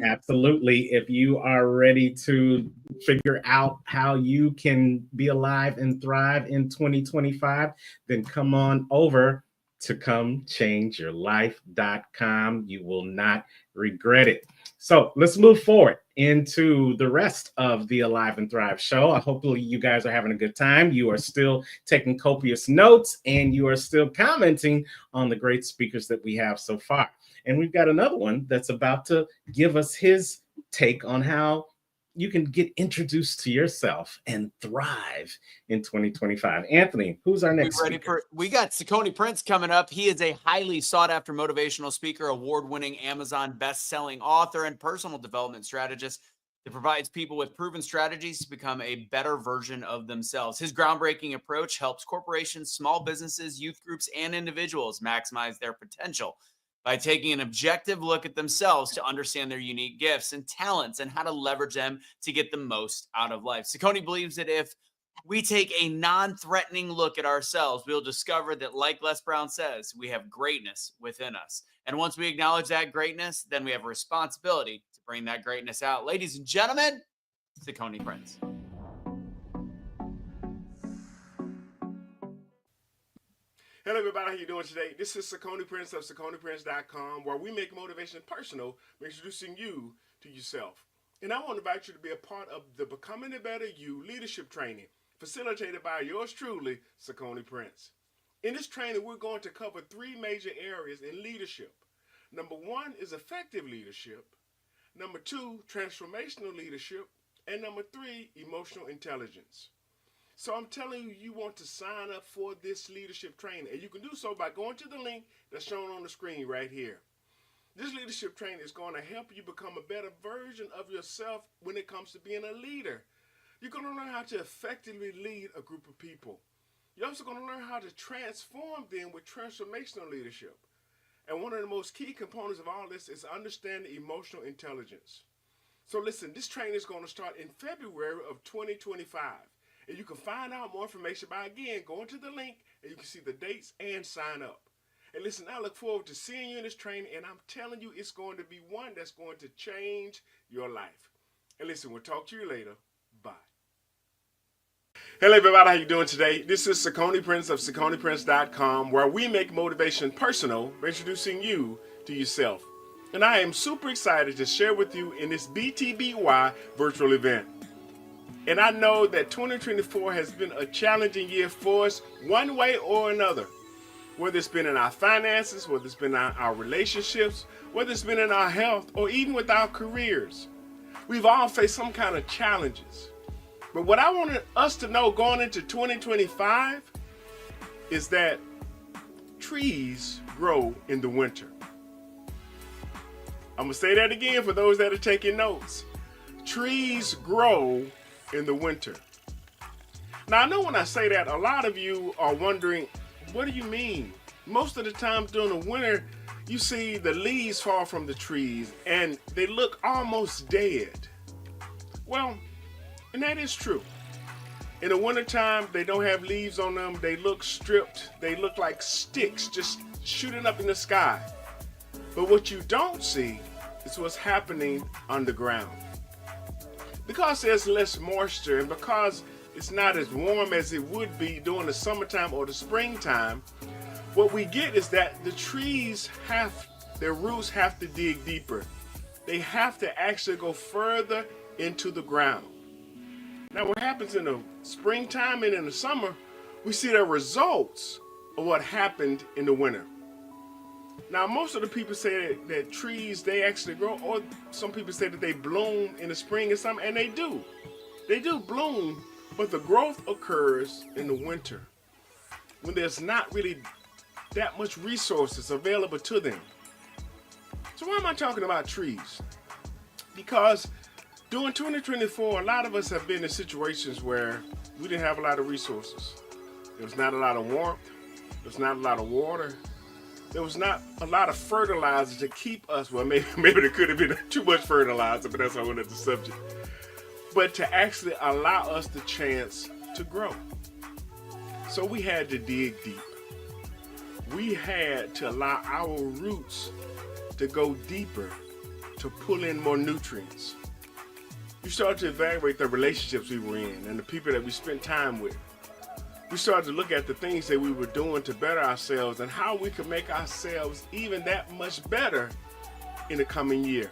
Absolutely. If you are ready to figure out how you can be alive and thrive in 2025, then come on over to comechangeyourlife.com. You will not regret it. So let's move forward into the rest of the Alive and Thrive show. Hopefully you guys are having a good time. You are still taking copious notes and you are still commenting on the great speakers that we have so far. And we've got another one that's about to give us his take on how you can get introduced to yourself and thrive in 2025. Anthony, who's our next speaker? We got Saucony Prince coming up. He is a highly sought after motivational speaker, award-winning Amazon best-selling author, and personal development strategist that provides people with proven strategies to become a better version of themselves. His groundbreaking approach helps corporations, small businesses, youth groups, and individuals maximize their potential by taking an objective look at themselves to understand their unique gifts and talents and how to leverage them to get the most out of life. Saucony believes that if we take a non-threatening look at ourselves, we'll discover that, like Les Brown says, we have greatness within us. And once we acknowledge that greatness, then we have a responsibility to bring that greatness out. Ladies and gentlemen, Saucony Prince. Hello, everybody. How you doing today? This is Saucony Prince of SauconyPrince.com, where we make motivation personal by introducing you to yourself. And I want to invite you to be a part of the Becoming a Better You leadership training, facilitated by yours truly, Saucony Prince. In this training, we're going to cover 3 major areas in leadership. Number 1 is effective leadership. Number 2, transformational leadership. And number 3, emotional intelligence. So I'm telling you, you want to sign up for this leadership training. And you can do so by going to the link that's shown on the screen right here. This leadership training is going to help you become a better version of yourself when it comes to being a leader. You're going to learn how to effectively lead a group of people. You're also going to learn how to transform them with transformational leadership. And one of the most key components of all this is understanding emotional intelligence. So listen, this training is going to start in February of 2025. And you can find out more information by, again, going to the link, and you can see the dates and sign up. And listen, I look forward to seeing you in this training, and I'm telling you, it's going to be one that's going to change your life. And listen, we'll talk to you later. Bye. Hello, everybody. How you doing today? This is Saucony Prince of SauconyPrince.com, where we make motivation personal by introducing you to yourself. And I am super excited to share with you in this BTBY virtual event. And I know that 2024 has been a challenging year for us one way or another. Whether it's been in our finances, whether it's been in our relationships, whether it's been in our health, or even with our careers. We've all faced some kind of challenges. But what I wanted us to know going into 2025 is that trees grow in the winter. I'm going to say that again for those that are taking notes. Trees grow in the winter. Now, I know when I say that, a lot of you are wondering, what do you mean? Most of the time during the winter, you see the leaves fall from the trees and they look almost dead. Well, and that is true. In the wintertime, they don't have leaves on them. They look stripped. They look like sticks just shooting up in the sky. But what you don't see is what's happening underground. Because there's less moisture and because it's not as warm as it would be during the summertime or the springtime, what we get is that the trees their roots have to dig deeper. They have to actually go further into the ground. Now, what happens in the springtime and in the summer, we see the results of what happened in the winter. Now, most of the people say that trees, they actually grow, or some people say that they bloom in the spring and summer, and they do. They do bloom, but the growth occurs in the winter when there's not really that much resources available to them. So why am I talking about trees? Because during 2024, a lot of us have been in situations where we didn't have a lot of resources. There was not a lot of warmth. There was not a lot of water. There was not a lot of fertilizer to keep us. Well, maybe there could have been too much fertilizer, but that's a whole other subject. But to actually allow us the chance to grow. So we had to dig deep. We had to allow our roots to go deeper, to pull in more nutrients. We started to evaluate the relationships we were in and the people that we spent time with. We started to look at the things that we were doing to better ourselves and how we could make ourselves even that much better in the coming year.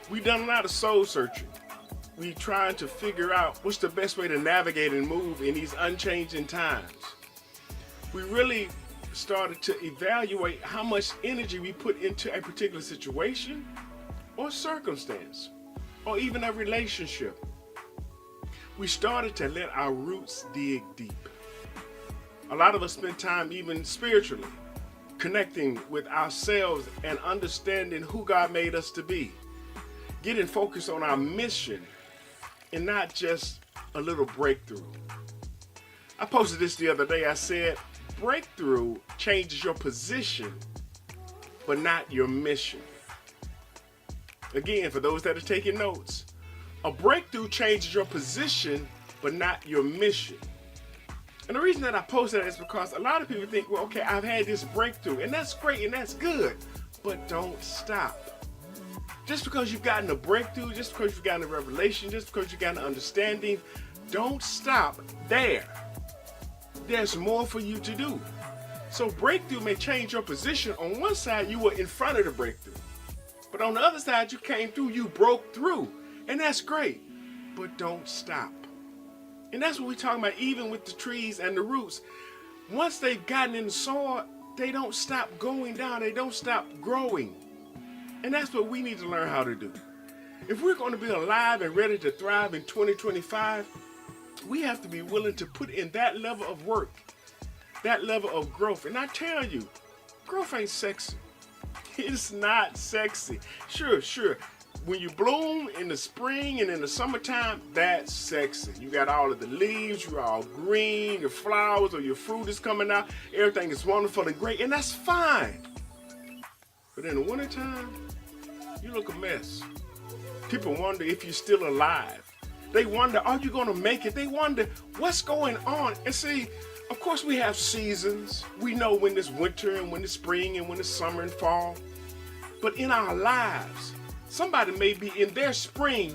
We've done a lot of soul searching. We trying to figure out what's the best way to navigate and move in these unchanging times. We really started to evaluate how much energy we put into a particular situation or circumstance or even a relationship. We started to let our roots dig deep. A lot of us spend time even spiritually, connecting with ourselves and understanding who God made us to be, getting focused on our mission and not just a little breakthrough. I posted this the other day. I said, breakthrough changes your position, but not your mission. Again, for those that are taking notes, a breakthrough changes your position, but not your mission. And the reason that I post that is because a lot of people think, well, okay, I've had this breakthrough, and that's great, and that's good, but don't stop. Just because you've gotten a breakthrough, just because you've gotten a revelation, just because you've gotten an understanding, don't stop there. There's more for you to do. So breakthrough may change your position. On one side, you were in front of the breakthrough. But on the other side, you came through, you broke through. And that's great. But don't stop. And that's what we're talking about, even with the trees and the roots. Once they've gotten in the soil, they don't stop going down. They don't stop growing. And that's what we need to learn how to do. If we're going to be alive and ready to thrive in 2025, we have to be willing to put in that level of work, that level of growth. And I tell you, growth ain't sexy. It's not sexy. Sure. When you bloom in the spring and in the summertime, that's sexy. You got all of the leaves, you're all green, your flowers or your fruit is coming out. Everything is wonderful and great, and that's fine. But in the wintertime, you look a mess. People wonder if you're still alive. They wonder, are you going to make it? They wonder, what's going on? And see, of course we have seasons. We know when it's winter and when it's spring and when it's summer and fall. But in our lives, somebody may be in their spring,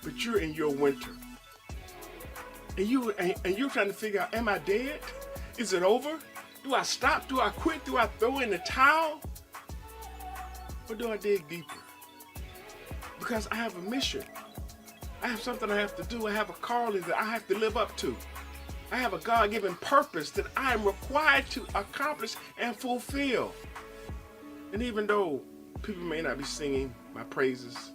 but you're in your winter. And you're trying to figure out, am I dead? Is it over? Do I stop? Do I quit? Do I throw in the towel? Or do I dig deeper? Because I have a mission. I have something I have to do. I have a calling that I have to live up to. I have a God-given purpose that I am required to accomplish and fulfill. And even though people may not be singing my praises,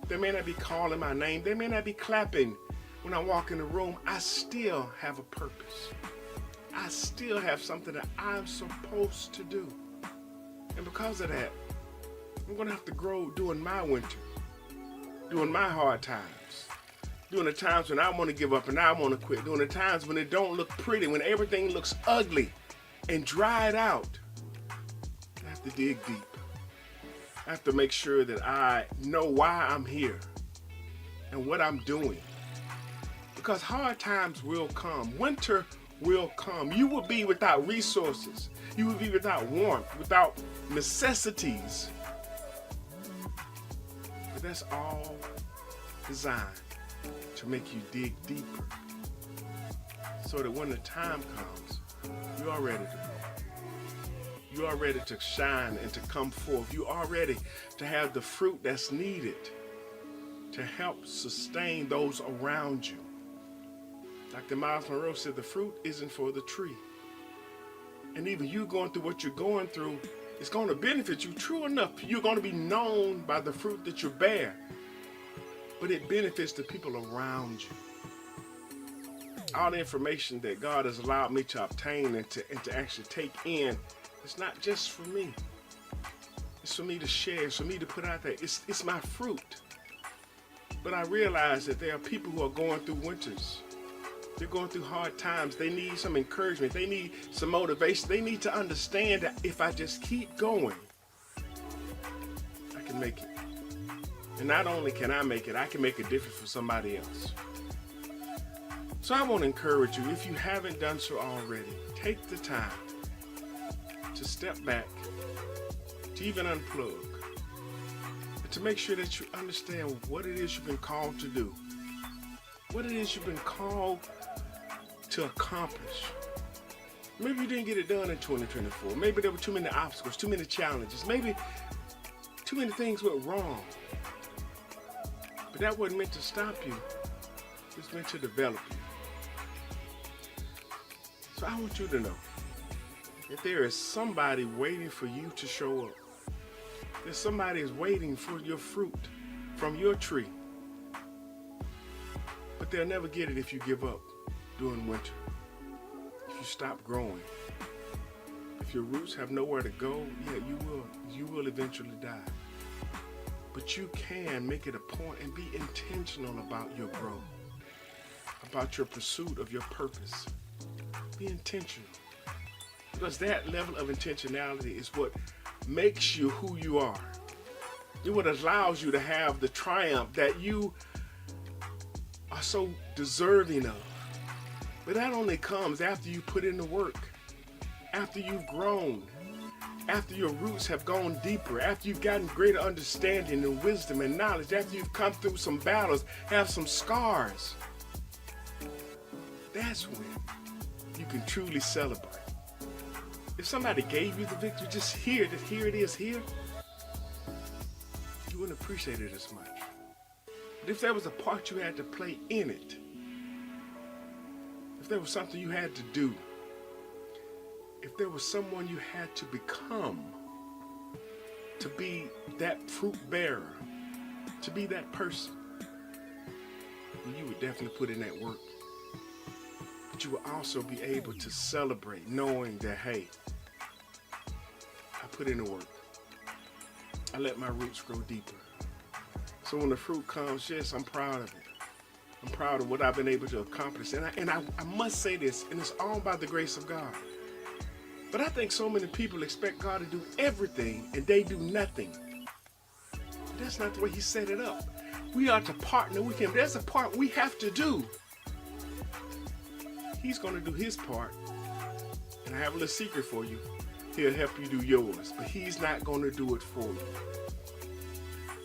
they may not be calling my name, they may not be clapping when I walk in the room, I still have a purpose. I still have something that I'm supposed to do. And because of that, I'm going to have to grow during my winter, during my hard times, during the times when I want to give up and I want to quit, during the times when it don't look pretty, when everything looks ugly and dried out. I have to dig deep. I have to make sure that I know why I'm here and what I'm doing. Because hard times will come. Winter will come. You will be without resources. You will be without warmth, without necessities. But that's all designed to make you dig deeper. So that when the time comes, you are ready to grow. You are ready to shine and to come forth. You are ready to have the fruit that's needed to help sustain those around you. Dr. Miles Monroe said the fruit isn't for the tree. And even you going through what you're going through, it's going to benefit you. True enough, you're going to be known by the fruit that you bear. But it benefits the people around you. All the information that God has allowed me to obtain and to actually take in, it's not just for me. It's for me to share. It's for me to put out there. It's my fruit. But I realize that there are people who are going through winters. They're going through hard times. They need some encouragement. They need some motivation. They need to understand that if I just keep going, I can make it. And not only can I make it, I can make a difference for somebody else. So I want to encourage you, if you haven't done so already, take the time to step back, to even unplug, and to make sure that you understand what it is you've been called to do, what it is you've been called to accomplish. Maybe you didn't get it done in 2024. Maybe there were too many obstacles, too many challenges. Maybe too many things went wrong. But that wasn't meant to stop you. It was meant to develop you. So I want you to know that there is somebody waiting for you to show up. There's somebody is waiting for your fruit from your tree. But they'll never get it if you give up during winter. If you stop growing. If your roots have nowhere to go, yeah, you will eventually die. But you can make it a point and be intentional about your growth, about your pursuit of your purpose. Be intentional. Because that level of intentionality is what makes you who you are. It's what allows you to have the triumph that you are so deserving of. But that only comes after you put in the work, after you've grown, after your roots have gone deeper, after you've gotten greater understanding and wisdom and knowledge, after you've come through some battles, have some scars. That's when you can truly celebrate. if somebody gave you the victory, just here it is here, you wouldn't appreciate it as much. But if there was a part you had to play in it, if there was something you had to do, if there was someone you had to become, to be that fruit bearer, to be that person, well, you would definitely put in that work. But you will also be able to celebrate knowing that, hey, I put in the work. I let my roots grow deeper. So when the fruit comes, yes, I'm proud of it. I'm proud of what I've been able to accomplish. And I must say this, and it's all by the grace of God. But I think so many people expect God to do everything and they do nothing. That's not the way he set it up. We are to partner with him. There's a part we have to do. He's going to do his part. And I have a little secret for you. He'll help you do yours, but he's not going to do it for you.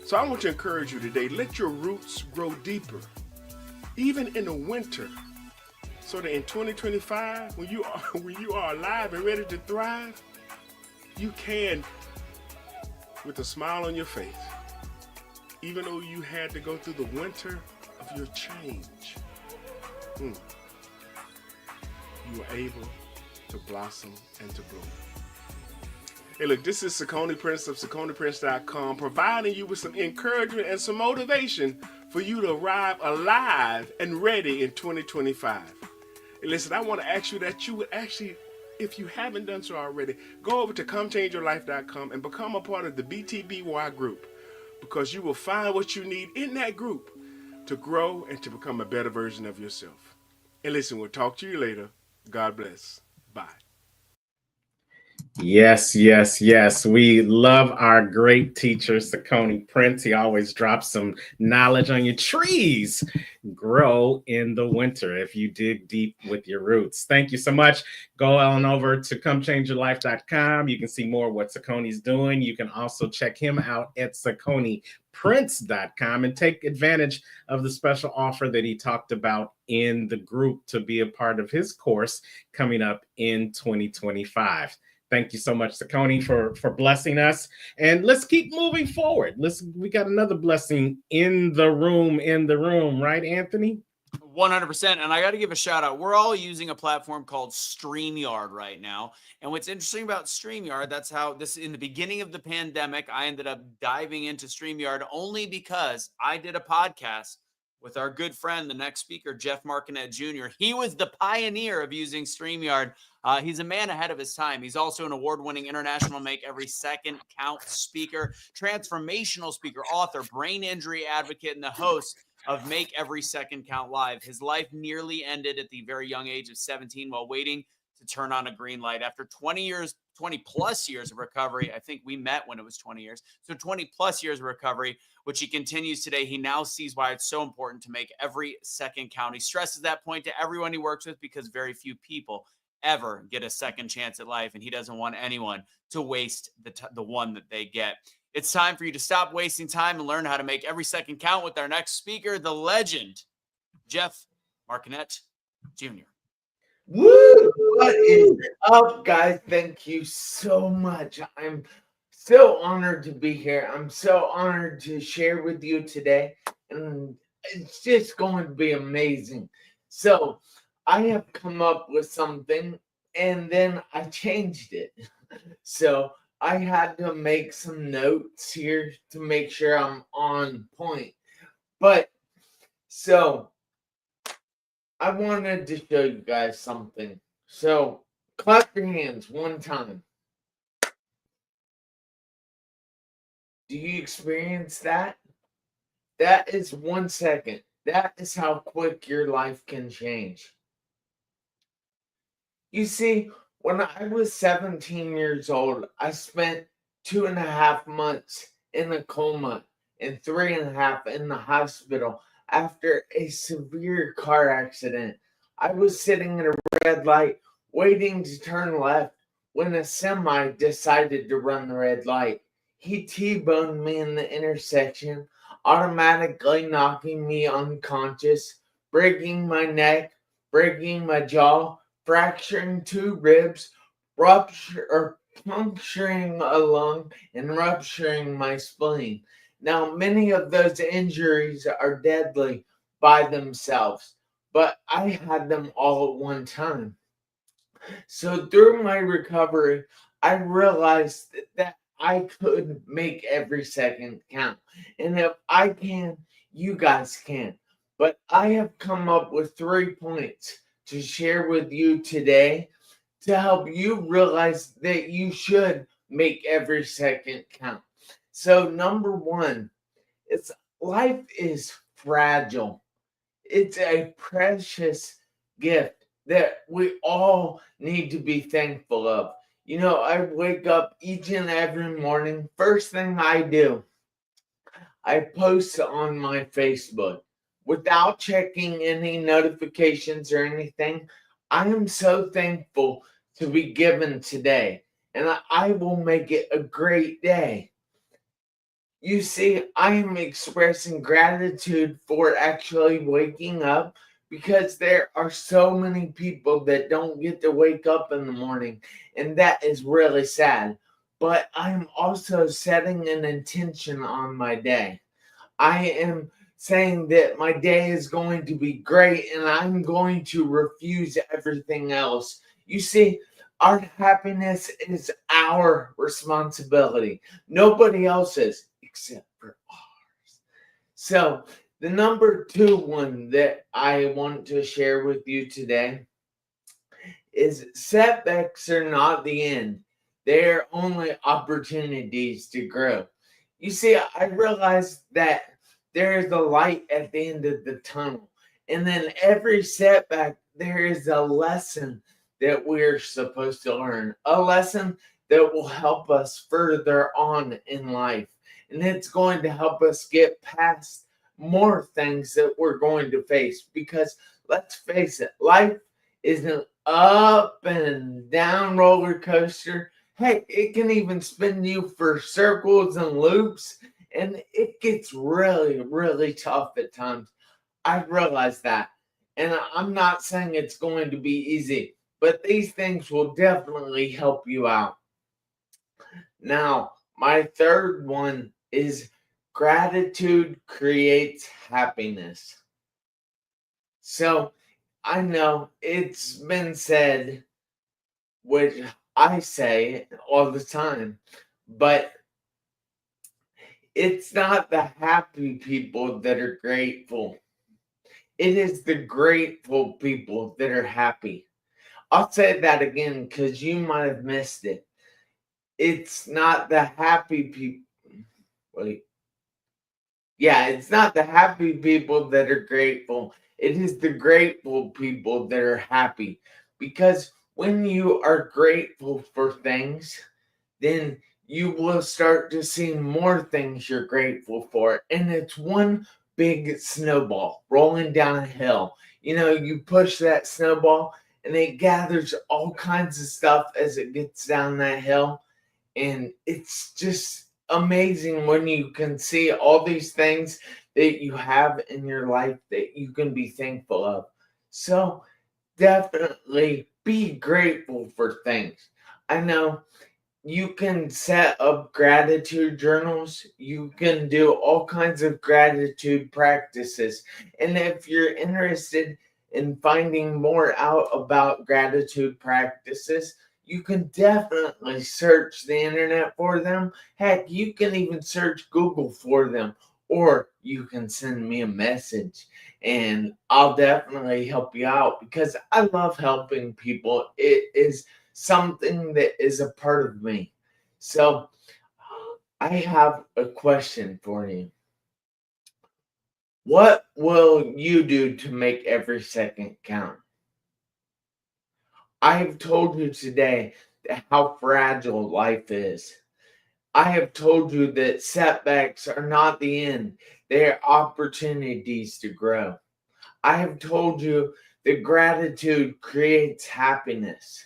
So I want to encourage you today, let your roots grow deeper, even in the winter, so that in 2025, when you are alive and ready to thrive, you can, with a smile on your face, even though you had to go through the winter of your change, you are able to blossom and to bloom. Hey, look, this is Saucony Prince of SauconyPrince.com, providing you with some encouragement and some motivation for you to arrive alive and ready in 2025. Hey, listen, I want to ask you that you would actually, if you haven't done so already, go over to ComeChangeYourLife.com and become a part of the BTBY group, because you will find what you need in that group to grow and to become a better version of yourself. And listen, we'll talk to you later. God bless. Bye. Yes, yes, yes. We love our great teacher, Saucony Prince. He always drops some knowledge on your trees. Grow in the winter if you dig deep with your roots. Thank you so much. Go on over to ComeChangeYourLife.com. You can see more of what Saucony's doing. You can also check him out at SauconyPrince.com and take advantage of the special offer that he talked about in the group to be a part of his course coming up in 2025. Thank you so much, Saucony, for blessing us. And let's keep moving forward. We got another blessing in the room, right, Anthony? 100%. And I got to give a shout out. We're all using a platform called StreamYard right now. And what's interesting about StreamYard, that's how this, in the beginning of the pandemic, I ended up diving into StreamYard only because I did a podcast with our good friend, the next speaker, Jeff Martinet Jr. He was the pioneer of using StreamYard. He's a man ahead of his time. He's also an award-winning international Make Every Second Count speaker, transformational speaker, author, brain injury advocate, and the host of Make Every Second Count Live. His life nearly ended at the very young age of 17 while waiting to turn on a green light. After 20 plus years of recovery, I think we met when it was 20 years. So 20 plus years of recovery, which he continues today. He now sees why it's so important to make every second count. He stresses that point to everyone he works with because very few people ever get a second chance at life, and he doesn't want anyone to waste the one that they get. It's time for you to stop wasting time and learn how to make every second count with our next speaker, the legend, Jeff Martinet Jr. Woo! What is up, guys? Thank you so much. I'm so honored to be here. I'm so honored to share with you today, and it's just going to be amazing. So I have come up with something, and then I changed it. So I had to make some notes here to make sure I'm on point. But so I wanted to show you guys something. So clap your hands one time. Do you experience that? That is 1 second. That is how quick your life can change. You see, when I was 17 years old, I spent 2.5 months in a coma and 3.5 in the hospital after a severe car accident. I was sitting at a red light waiting to turn left when a semi decided to run the red light. He T-boned me in the intersection, automatically knocking me unconscious, breaking my neck, breaking my jaw, fracturing 2 ribs, puncturing a lung and rupturing my spleen. Now, many of those injuries are deadly by themselves, but I had them all at one time. So through my recovery, I realized that I could make every second count. And if I can, you guys can. But I have come up with 3 points to share with you today to help you realize that you should make every second count. So number 1, it's life is fragile. It's a precious gift that we all need to be thankful of. You know, I wake up each and every morning. First thing I do, I post on my Facebook without checking any notifications or anything. I am so thankful to be given today, and I will make it a great day. You see, I am expressing gratitude for actually waking up because there are so many people that don't get to wake up in the morning, and that is really sad. But I'm also setting an intention on my day. I am saying that my day is going to be great and I'm going to refuse everything else. You see, our happiness is our responsibility, nobody else's except for ours. So, the number 2 one that I want to share with you today is setbacks are not the end. They're only opportunities to grow. You see, I realized that there is a light at the end of the tunnel. And then every setback, there is a lesson that we're supposed to learn, a lesson that will help us further on in life. And it's going to help us get past more things that we're going to face. Because let's face it, life is an up and down roller coaster. Hey, it can even spin you for circles and loops, and it gets really, really tough at times. I realize that. And I'm not saying it's going to be easy, but these things will definitely help you out. Now, my third one is gratitude creates happiness. So, I know it's been said, which I say all the time, but it's not the happy people that are grateful. It is the grateful people that are happy. I'll say that again because you might have missed it. It's not the happy people. Wait. Yeah, it's not the happy people that are grateful. It is the grateful people that are happy. Because when you are grateful for things, then you will start to see more things you're grateful for. And it's one big snowball rolling down a hill. You know, you push that snowball and it gathers all kinds of stuff as it gets down that hill. And it's just amazing when you can see all these things that you have in your life that you can be thankful of. So definitely be grateful for things. I know you can set up gratitude journals. You can do all kinds of gratitude practices. And if you're interested in finding more out about gratitude practices, you can definitely search the internet for them. Heck, you can even search Google for them, or you can send me a message and I'll definitely help you out because I love helping people. It is something that is a part of me. So I have a question for you. What will you do to make every second count? I have told you today how fragile life is. I have told you that setbacks are not the end. They are opportunities to grow. I have told you that gratitude creates happiness.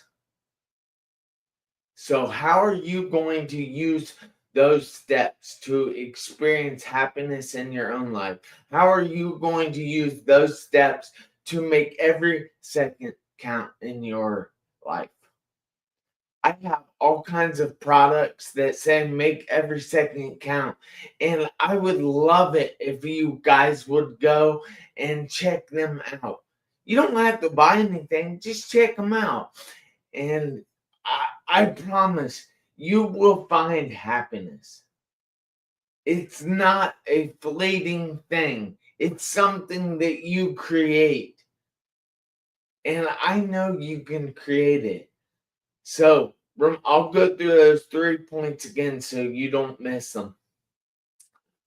So, how are you going to use those steps to experience happiness in your own life? How are you going to use those steps to make every second count in your life? I have all kinds of products that say make every second count. And I would love it if you guys would go and check them out. You don't have to buy anything, just check them out. And I promise you will find happiness. It's not a fleeting thing, it's something that you create. And I know you can create it. So I'll go through those 3 points again so you don't miss them.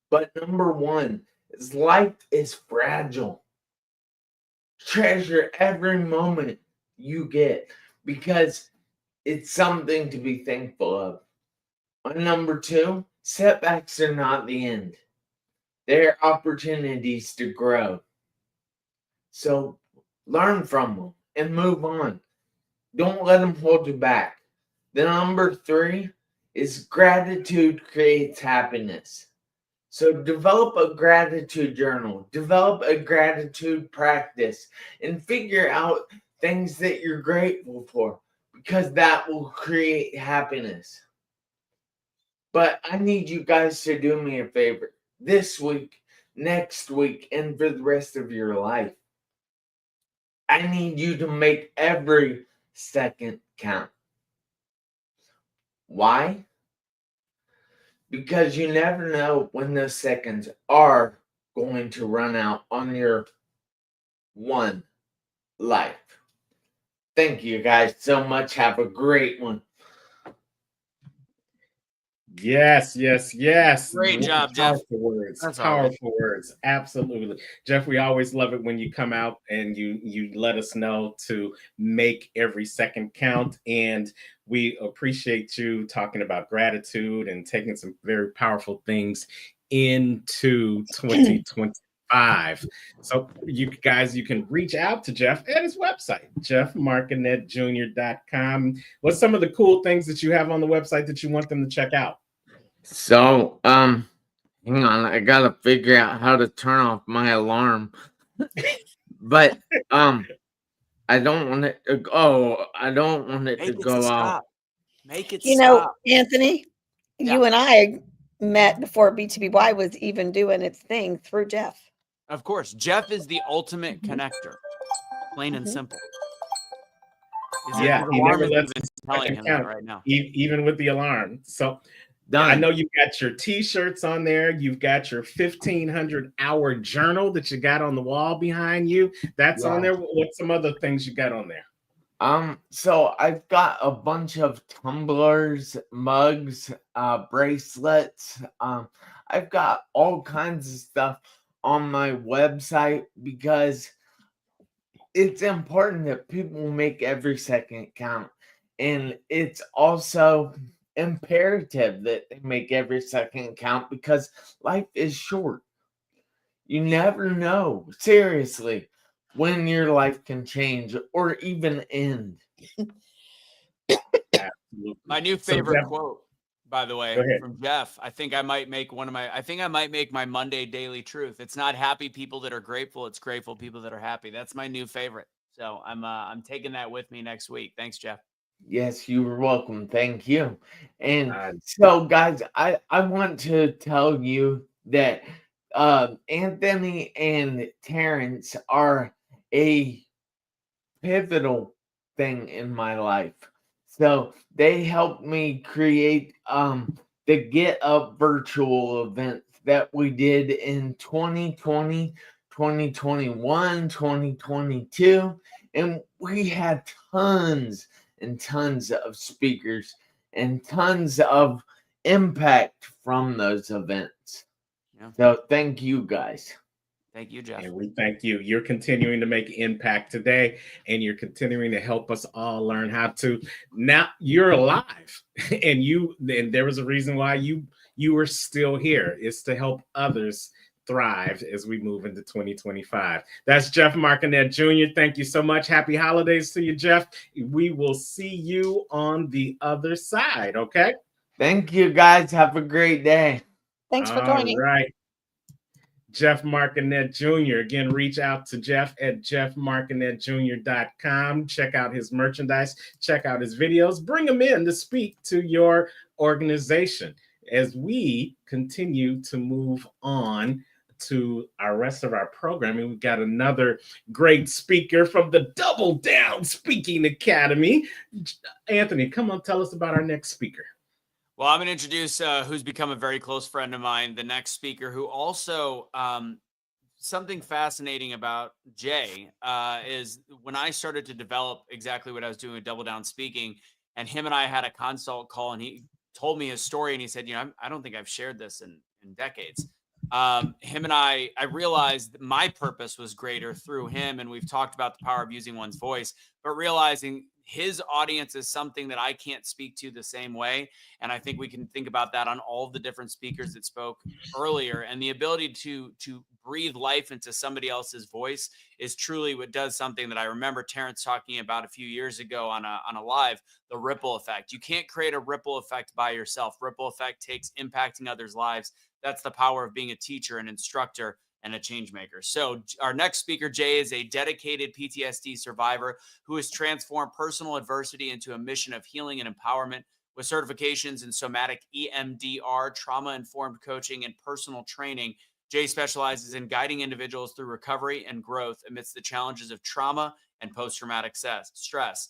But number one is life is fragile. Treasure every moment you get because it's something to be thankful of. And number two, setbacks are not the end. They're opportunities to grow. So learn from them and move on. Don't let them hold you back. The number three is gratitude creates happiness. So develop a gratitude journal, develop a gratitude practice, and figure out things that you're grateful for because that will create happiness. But I need you guys to do me a favor this week, next week, and for the rest of your life. I need you to make every second count. Why? Because you never know when those seconds are going to run out on your one life. Thank you guys so much. Have a great one. Yes, yes, yes. Great job, Jeff. Powerful words. That's Powerful words. Absolutely. Jeff, we always love it when you come out and you let us know to make every second count. And we appreciate you talking about gratitude and taking some very powerful things into 2025. So you guys, you can reach out to Jeff at his website, jeffmarkinetjr.com. What's some of the cool things that you have on the website that you want them to check out? So, hang on, I gotta figure out how to turn off my alarm. But I don't want it to go. I don't want it to go out. Make it You know, Anthony, you and I met before BTBY was even doing its thing through Jeff. Of course, Jeff is the ultimate connector, plain and simple. Yeah, he never lets us telling him that right now, even with the alarm. So I know you've got your t-shirts on there. You've got your 1,500-hour journal that you got on the wall behind you. That's on there. What's some other things you got on there? So I've got a bunch of tumblers, mugs, bracelets. I've got all kinds of stuff on my website because it's important that people make every second count. And it's also imperative that they make every second count because life is short. You never know, seriously, when your life can change or even end. Absolutely. My new favorite quote, by the way, from Jeff. I think I might make my Monday daily truth. It's not happy people that are grateful, it's grateful people that are happy. That's my new favorite. So I'm taking that with me next week. Thanks, Jeff. Yes, you were welcome. Thank you. And so, guys, I want to tell you that Anthony and Terrence are a pivotal thing in my life. So they helped me create the Get Up virtual event that we did in 2020, 2021, 2022. And we had tons and tons of speakers and tons of impact from those events. Yeah. So thank you guys. Thank you, Jeff. And we thank you. You're continuing to make impact today, and you're continuing to help us all learn how to. Now you're alive, and there was a reason why you were still here. It's to help others thrive as we move into 2025. That's Jeff Markinet Jr. Thank you so much. Happy holidays to you, Jeff. We will see you on the other side. Okay. Thank you, guys. Have a great day. Thanks for joining. All right. Jeff Markinet Jr. Again, reach out to Jeff at jeffmarkinetjr.com. Check out his merchandise, check out his videos, bring him in to speak to your organization. As we continue to move on to our rest of our programming, we've got another great speaker from the Double Down Speaking Academy. Anthony, come on, tell us about our next speaker. Well, I'm going to introduce who's become a very close friend of mine, the next speaker, who also something fascinating about Jay is when I started to develop exactly what I was doing with Double Down Speaking, and him and I had a consult call, and he told me his story, and he said, I don't think I've shared this in decades. Him and I realized that my purpose was greater through him, and we've talked about the power of using one's voice, but realizing his audience is something that I can't speak to the same way. And I think we can think about that on all of the different speakers that spoke earlier. And the ability to breathe life into somebody else's voice is truly what does something that I remember Terrence talking about a few years ago on a live, the ripple effect. You can't create a ripple effect by yourself. Ripple effect takes impacting others' lives. That's the power of being a teacher, an instructor, and a change maker. So our next speaker, Jay, is a dedicated PTSD survivor who has transformed personal adversity into a mission of healing and empowerment with certifications in somatic EMDR, trauma-informed coaching, and personal training. Jay specializes in guiding individuals through recovery and growth amidst the challenges of trauma and post-traumatic stress.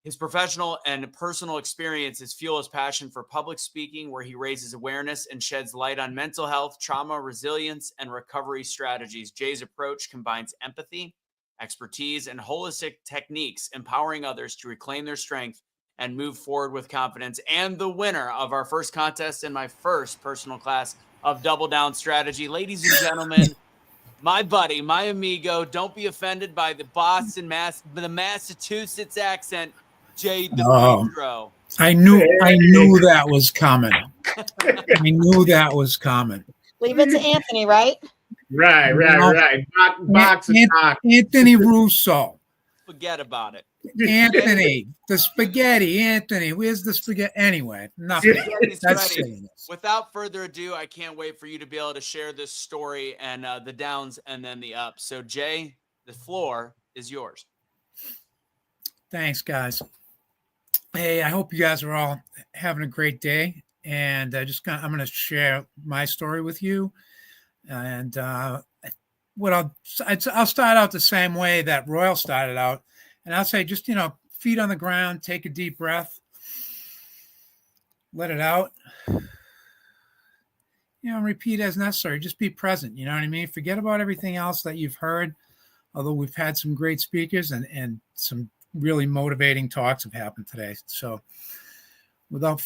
His professional and personal experiences fuel his passion for public speaking, where he raises awareness and sheds light on mental health, trauma, resilience, and recovery strategies. Jay's approach combines empathy, expertise, and holistic techniques, empowering others to reclaim their strength and move forward with confidence. And the winner of our first contest in my first personal class of Double Down Strategy, ladies and gentlemen, my buddy, my amigo, don't be offended by the Boston, the Massachusetts accent, Jay the Bistro. I knew that was coming. I knew that was coming. Leave it to Anthony, right? Right. Box and talk. Anthony Russo. Forget about it. Anthony, the spaghetti. Anthony, where's the spaghetti? Anyway, nothing. That's Without further ado, I can't wait for you to be able to share this story and the downs and then the ups. So, Jay, the floor is yours. Thanks, guys. Hey, I hope you guys are all having a great day. And I'm going to share my story with you. And I'll start out the same way that Royal started out. And I'll say, just, feet on the ground, take a deep breath, let it out, repeat as necessary. Just be present. You know what I mean? Forget about everything else that you've heard. Although we've had some great speakers and some really motivating talks have happened today. So without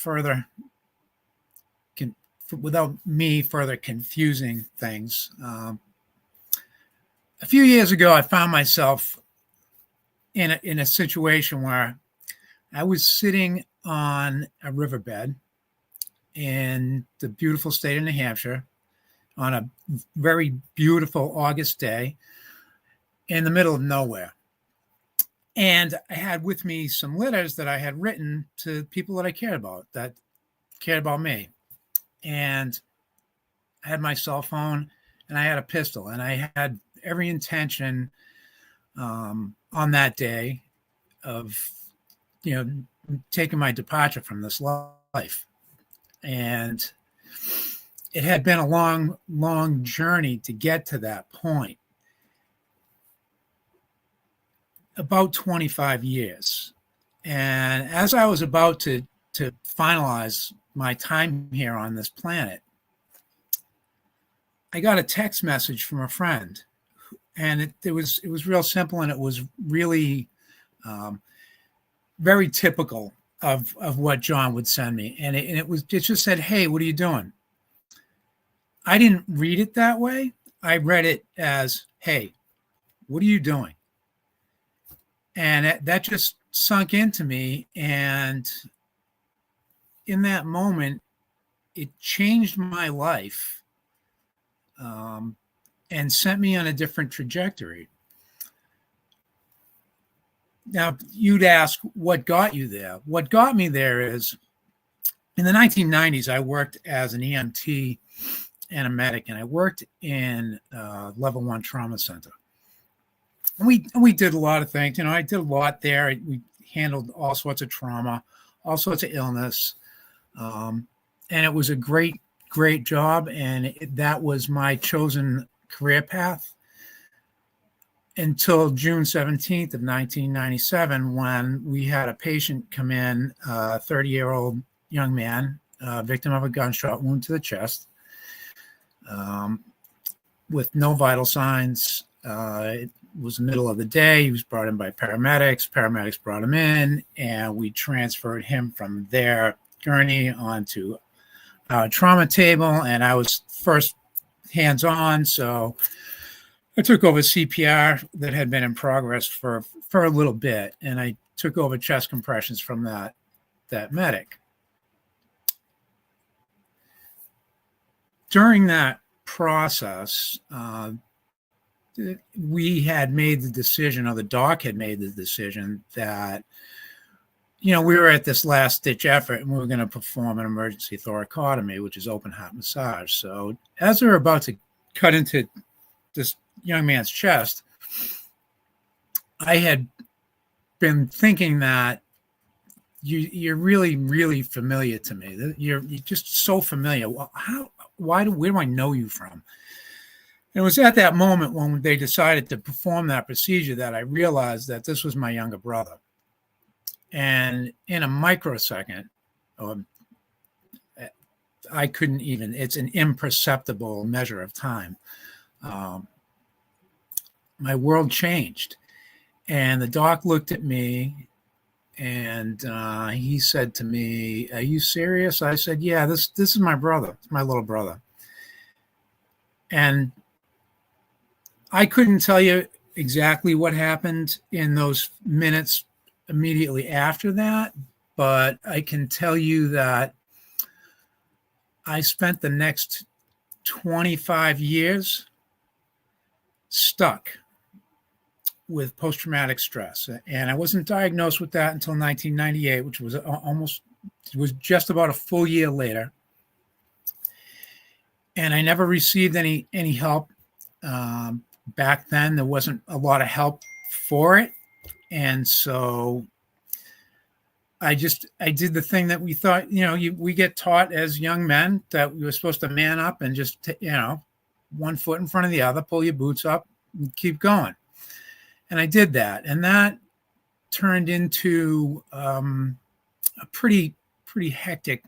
me further confusing things, a few years ago, I found myself in a situation where I was sitting on a riverbed in the beautiful state of New Hampshire on a very beautiful August day in the middle of nowhere. And I had with me some letters that I had written to people that I cared about, that cared about me. And I had my cell phone and I had a pistol, and I had every intention on that day of, taking my departure from this life. And it had been a long, long journey to get to that point. About 25 years. And as I was about to finalize my time here on this planet, I got a text message from a friend, and it was real simple, and it was really very typical of what John would send me. And it just said, "Hey, what are you doing?" I didn't read it that way. I read it as, "Hey, what are you doing?" And that just sunk into me. And in that moment, it changed my life and sent me on a different trajectory. Now, you'd ask, what got you there? What got me there is, in the 1990s, I worked as an EMT and a medic, and I worked in level 1 trauma center. And we did a lot of things. I did a lot there. We handled all sorts of trauma, all sorts of illness. And it was a great job. And that was my chosen career path until June 17th of 1997, when we had a patient come in, a 30-year-old young man, victim of a gunshot wound to the chest, with no vital signs. It was the middle of the day. He was brought in by paramedics. Paramedics brought him in, and we transferred him from their gurney onto our trauma table. And I was first hands-on, so I took over CPR that had been in progress for a little bit, and I took over chest compressions from that medic. During that process, we had made the decision, or the doc had made the decision, that we were at this last ditch effort and we were going to perform an emergency thoracotomy, which is open heart massage. So as we were about to cut into this young man's chest, I had been thinking that you're really, really familiar to me. You're just so familiar. Where do I know you from? It was at that moment when they decided to perform that procedure that I realized that this was my younger brother. And in a microsecond, I couldn't even, it's an imperceptible measure of time. My world changed. And the doc looked at me and he said to me, "Are you serious?" I said, "Yeah, this is my brother. It's my little brother." And I couldn't tell you exactly what happened in those minutes immediately after that, but I can tell you that I spent the next 25 years stuck with post-traumatic stress. And I wasn't diagnosed with that until 1998, which was just about a full year later. And I never received any help. Back then, there wasn't a lot of help for it. And so I did the thing that we thought, we get taught as young men, that we were supposed to man up and just, one foot in front of the other, pull your boots up and keep going. And I did that. And that turned into a pretty hectic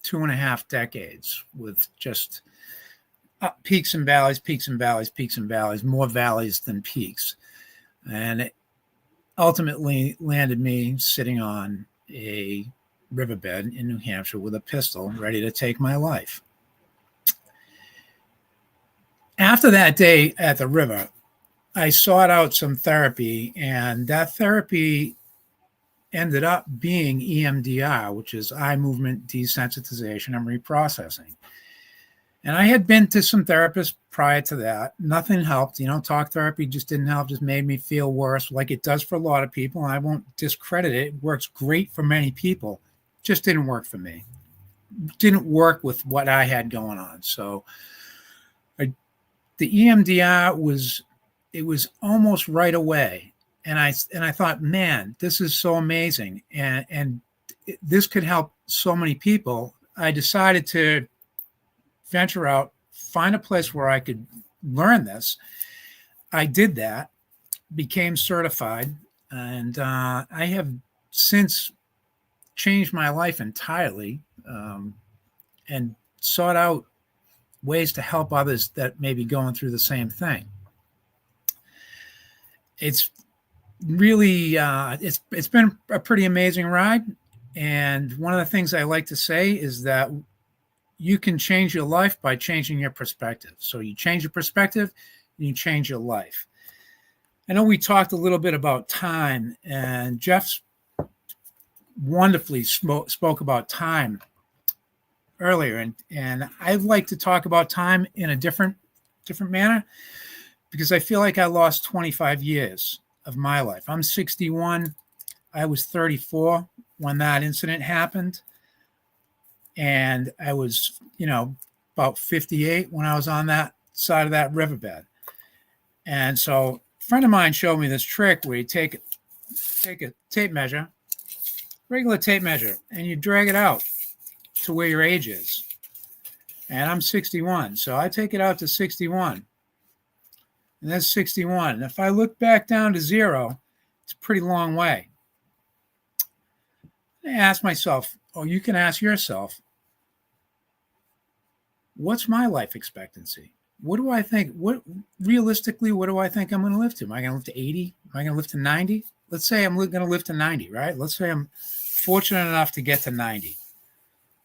2.5 decades with just peaks and valleys, peaks and valleys, peaks and valleys, more valleys than peaks. And it ultimately landed me sitting on a riverbed in New Hampshire with a pistol ready to take my life. After that day at the river, I sought out some therapy, and that therapy ended up being EMDR, which is eye movement desensitization and reprocessing. And I had been to some therapists prior to that. Nothing helped. Talk therapy just didn't help, just made me feel worse, like it does for a lot of people. And I won't discredit it. It works great for many people. Just didn't work for me. Didn't work with what I had going on. So the EMDR was almost right away. And I thought, man, this is so amazing. And this could help so many people. I decided to venture out, find a place where I could learn this. I did that, became certified, and I have since changed my life entirely, and sought out ways to help others that may be going through the same thing. It's really, it's been a pretty amazing ride. And one of the things I like to say is that you can change your life by changing your perspective. So you change your perspective, and you change your life. I know we talked a little bit about time, and Jeff wonderfully spoke about time earlier. And I'd like to talk about time in a different manner, because I feel like I lost 25 years of my life. I'm 61. I was 34 when that incident happened. And I was, about 58 when I was on that side of that riverbed. And so a friend of mine showed me this trick where you take a tape measure, regular tape measure, and you drag it out to where your age is. And I'm 61, so I take it out to 61. And that's 61. And if I look back down to 0, it's a pretty long way. I ask myself, or you can ask yourself, what's my life expectancy? What do I think? Realistically, what do I think I'm going to live to? Am I going to live to 80? Am I going to live to 90? Let's say I'm going to live to 90, right? Let's say I'm fortunate enough to get to 90.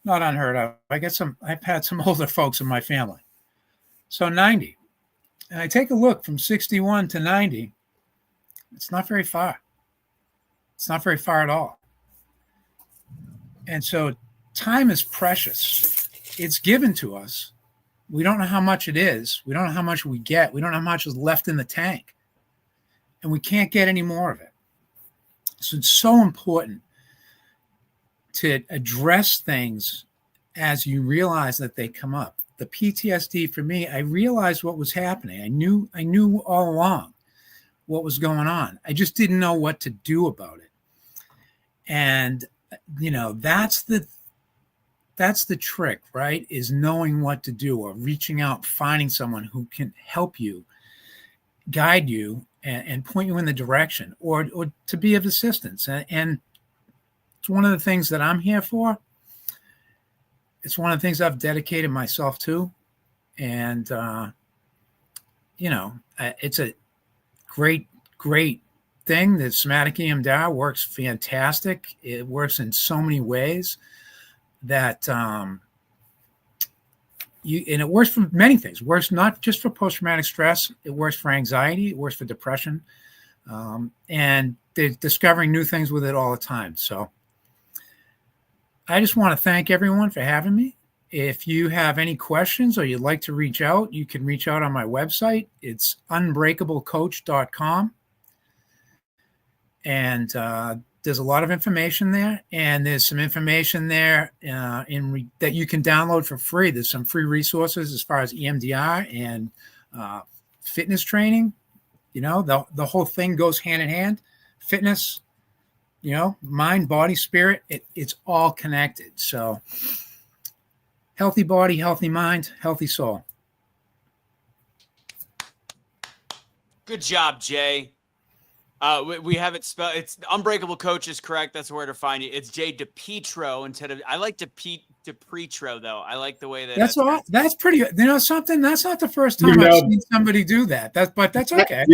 Not unheard of. I've had some older folks in my family. So 90. And I take a look from 61 to 90. It's not very far. It's not very far at all. And so time is precious. It's given to us. We don't know how much it is. We don't know how much we get. We don't know how much is left in the tank. And we can't get any more of it. So it's so important to address things as you realize that they come up. The PTSD for me, I realized what was happening. I knew all along what was going on. I just didn't know what to do about it. And, that's the trick, right? Is knowing what to do, or reaching out, finding someone who can help you, guide you, and point you in the direction, or to be of assistance. And it's one of the things that I'm here for. It's one of the things I've dedicated myself to. And, it's a great thing. The somatic EMDR works fantastic. It works in so many ways that, and it works for many things. It works not just for post-traumatic stress. It works for anxiety. It works for depression. And they're discovering new things with it all the time. So I just want to thank everyone for having me. If you have any questions or you'd like to reach out, you can reach out on my website. It's unbreakablecoach.com. And there's a lot of information there. And there's some information there that you can download for free. There's some free resources as far as EMDR and fitness training. The whole thing goes hand in hand. Fitness, mind, body, spirit, it's all connected. So healthy body, healthy mind, healthy soul. Good job, Jay. We have it spelled. It's Unbreakable Coach is correct. That's where to find you. It's Jay DePietro instead of. I like DePietro though. I like the way that. That's all. That's pretty. Something. That's not the first time I've seen somebody do that. But that's okay.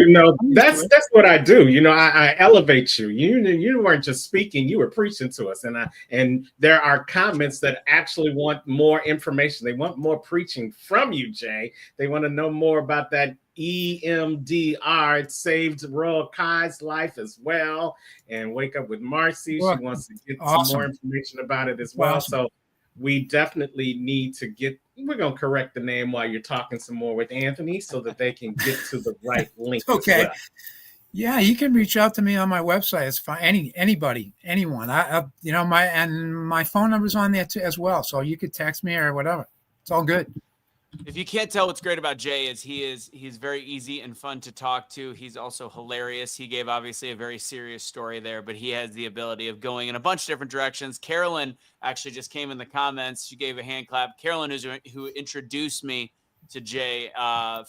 That's what I do. I elevate you. You weren't just speaking. You were preaching to us, and there are comments that actually want more information. They want more preaching from you, Jay. They want to know more about that EMDR. It saved Royal Kai's life as well. And Wake Up with Marcy. She wants to get some more information about it as well. So we definitely need to we're going to correct the name while you're talking some more with Anthony so that they can get to the right link. Okay. As well. Yeah, you can reach out to me on my website. It's fine. Anybody, anyone. My phone number's on there too as well. So you could text me or whatever. It's all good. If you can't tell, what's great about Jay is he's very easy and fun to talk to. He's also hilarious. He gave obviously a very serious story there, but he has the ability of going in a bunch of different directions. Carolyn actually just came in the comments. She gave a hand clap. Carolyn, who introduced me to Jay,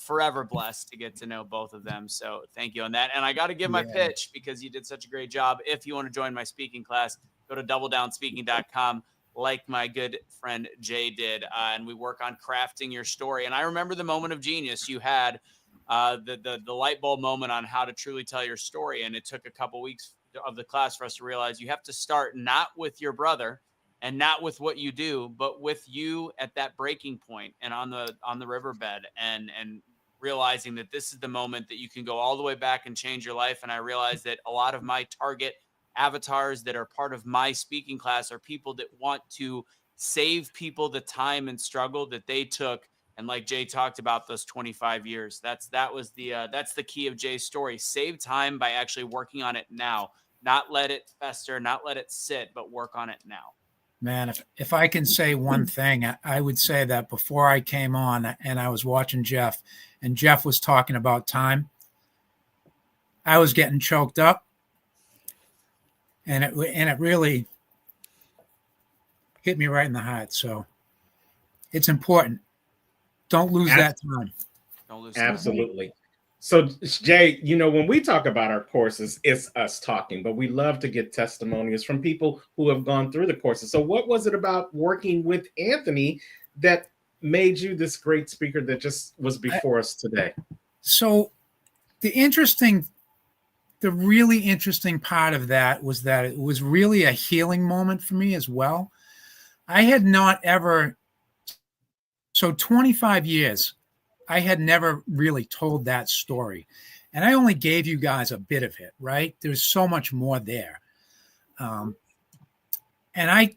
forever blessed to get to know both of them. So thank you on that. And I got to give my pitch because you did such a great job. If you want to join my speaking class, go to doubledownspeaking.com. Like my good friend Jay did, and we work on crafting your story. And I remember the moment of genius you had, the light bulb moment on how to truly tell your story. And it took a couple weeks of the class for us to realize you have to start not with your brother and not with what you do, but with you at that breaking point and on the riverbed, and realizing that this is the moment that you can go all the way back and change your life. And I realized that a lot of my target avatars that are part of my speaking class are people that want to save people the time and struggle that they took. And like Jay talked about, those 25 years, that's the key of Jay's story. Save time by actually working on it now, not let it fester, not let it sit, but work on it now. Man, if I can say one thing, I would say that before I came on and I was watching Jeff, and Jeff was talking about time, I was getting choked up, and it really hit me right in the heart. So it's important. Don't lose that time. Don't lose Absolutely. So, Jay, when we talk about our courses, it's us talking, but we love to get testimonials from people who have gone through the courses. So, what was it about working with Anthony that made you this great speaker that just was before us today? So, the really interesting part of that was that it was really a healing moment for me as well. I had not ever, so 25 years, I had never really told that story. And I only gave you guys a bit of it, right? There's so much more there. And I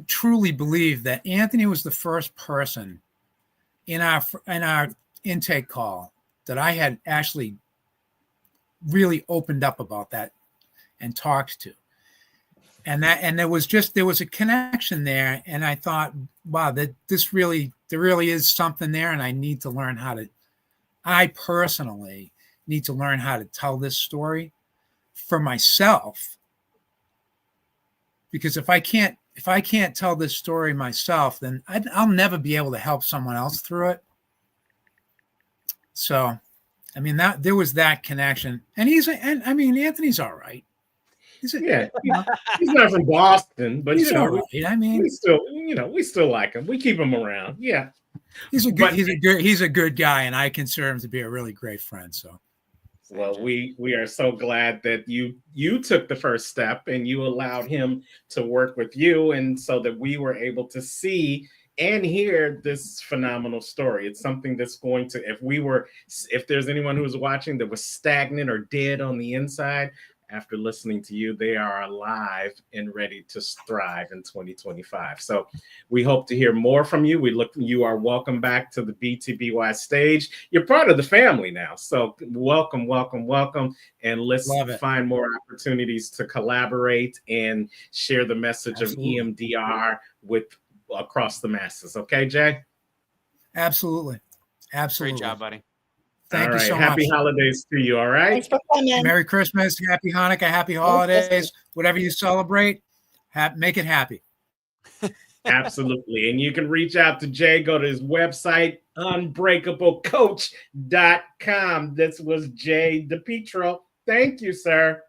truly believe that Anthony was the first person in our intake call that I had actually really opened up about that and talked to. And there was a connection there. And I thought, wow, there really is something there. And I personally need to learn how to tell this story for myself. Because if I can't tell this story myself, then I'll never be able to help someone else through it. So, I mean, there was that connection. And Anthony's all right. He's not from Boston, but he's all right. I mean, we still like him. We keep him around. Yeah, he's a good guy, and I consider him to be a really great friend. So, well, we are so glad that you took the first step and you allowed him to work with you, and so that we were able to see and hear this phenomenal story. It's something that's going to, if there's anyone who's watching that was stagnant or dead on the inside, after listening to you, they are alive and ready to thrive in 2025. So we hope to hear more from you. You are welcome back to the BTBY stage. You're part of the family now. So welcome. And let's find more opportunities to collaborate and share the message of EMDR across the masses. Okay, Jay? Absolutely. Great job, buddy. Thank you so much. Happy holidays to you. All right. Thanks for coming. Merry Christmas, Happy Hanukkah, Happy Holidays, whatever you celebrate, make it happy. Absolutely. And you can reach out to Jay. Go to his website, unbreakablecoach.com. This was Jay DePietro. Thank you, sir.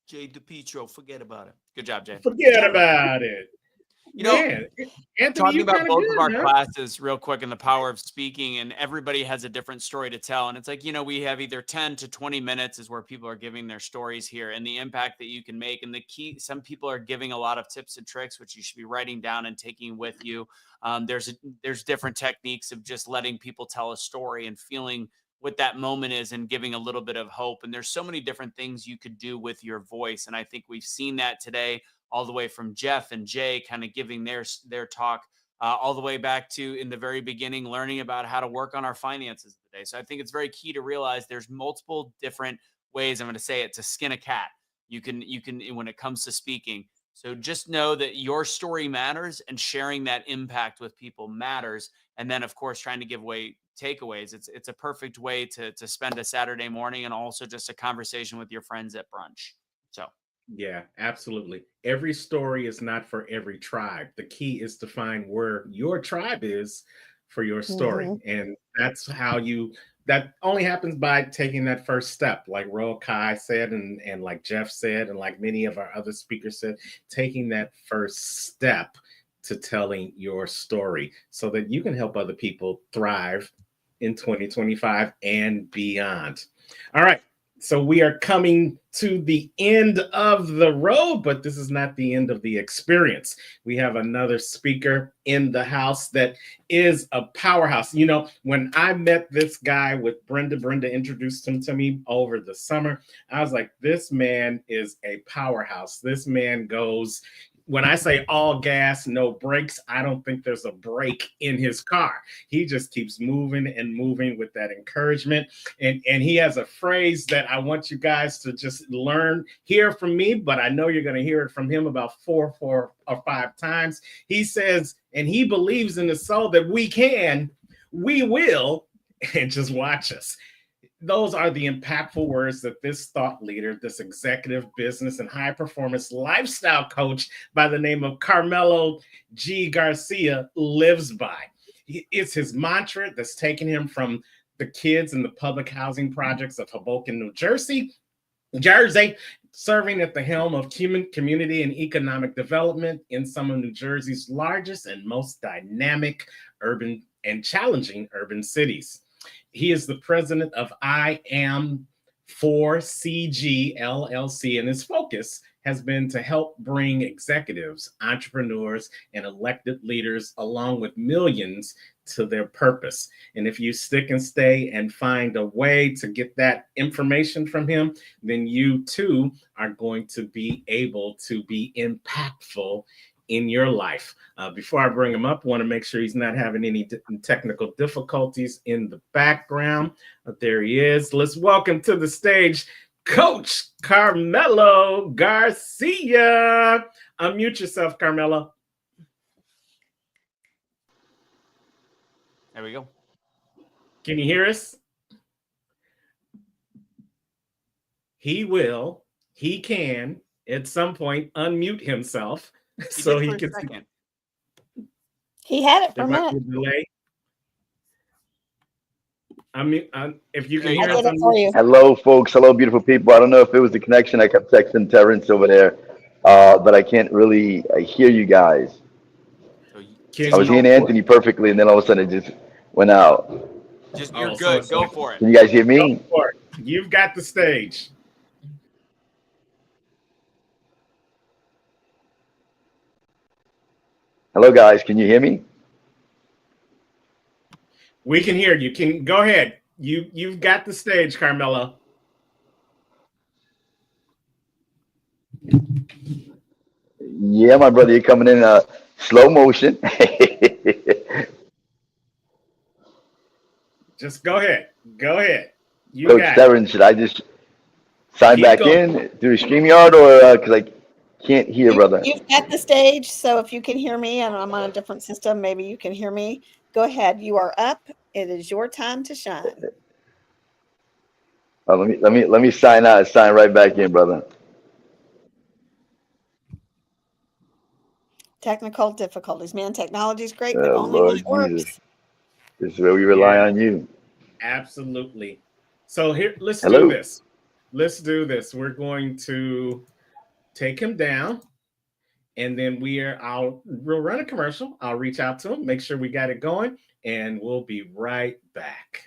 Jay DePietro. Forget about it. Good job, Jay. Forget about it. Anthony, talking about both of our classes real quick and the power of speaking, and everybody has a different story to tell. And it's like, we have either 10 to 20 minutes is where people are giving their stories here and the impact that you can make. And the key, some people are giving a lot of tips and tricks, which you should be writing down and taking with you. There's different techniques of just letting people tell a story and feeling what that moment is and giving a little bit of hope. And there's so many different things you could do with your voice. And I think we've seen that today, all the way from Jeff and Jay kind of giving their talk, all the way back to in the very beginning, learning about how to work on our finances today. So I think it's very key to realize there's multiple different ways, I'm going to say it, to skin a cat. You can, when it comes to speaking. So just know that your story matters and sharing that impact with people matters. And then, of course, trying to give away takeaways. It's a perfect way to spend a Saturday morning and also just a conversation with your friends at brunch. So. Yeah, absolutely. Every story is not for every tribe. The key is to find where your tribe is for your story. Mm-hmm. And that's how that only happens by taking that first step, like Roel Kai said, and like Jeff said, and like many of our other speakers said, taking that first step to telling your story so that you can help other people thrive in 2025 and beyond. All right. So we are coming to the end of the road, but this is not the end of the experience. We have another speaker in the house that is a powerhouse. When I met this guy with Brenda introduced him to me over the summer. I was like, this man is a powerhouse. This man goes when I say all gas, no brakes, I don't think there's a brake in his car. He just keeps moving and moving with that encouragement. And he has a phrase that I want you guys to just hear from me, but I know you're going to hear it from him about 4 or 5 times. He says, and he believes in the soul that we can, we will, and just watch us. Those are the impactful words that this thought leader, this executive business and high performance lifestyle coach by the name of Carmelo G. Garcia lives by. It's his mantra that's taken him from the kids in the public housing projects of Hoboken, New Jersey, serving at the helm of community and economic development in some of New Jersey's largest and most dynamic urban and challenging urban cities. He is the president of I Am 4CG LLC, and his focus has been to help bring executives, entrepreneurs, and elected leaders, along with millions, to their purpose. And if you stick and stay and find a way to get that information from him, then you too are going to be able to be impactful in your life. Before I bring him up, I want to make sure he's not having any technical difficulties in the background. But there he is. Let's welcome to the stage Coach Carmelo Garcia. Unmute yourself, Carmelo. There we go. Can you hear us? He can at some point unmute himself. So he could. He had it for a minute. If you can hear us. Hello, folks. Hello, beautiful people. I don't know if it was the connection. I kept texting Terrence over there, but I can't really hear you guys. I was hearing Anthony perfectly, and then all of a sudden it just went out. You're good. Go for it. Can you guys hear me? Go for it. You've got the stage. Hello, guys. Can you hear me? We can hear you. Can go ahead. You've got the stage, Carmelo. Yeah, my brother, you're coming in slow motion. Just go ahead. Go ahead. You Coach got Terrence, should I just sign back in through StreamYard or because I can't hear, brother? You've got the stage, so if you can hear me and I'm on a different system, maybe you can hear me. Go ahead. You are up. It is your time to shine. Let me sign right back in, brother. Technical difficulties, man. Technology is great, but only Lord when it works. Jesus. This is where we rely on you. Absolutely. So here, let's Hello. do this. Let's do this. We're going to take him down, and then we'll run a commercial. I'll reach out to him, make sure we got it going, and we'll be right back.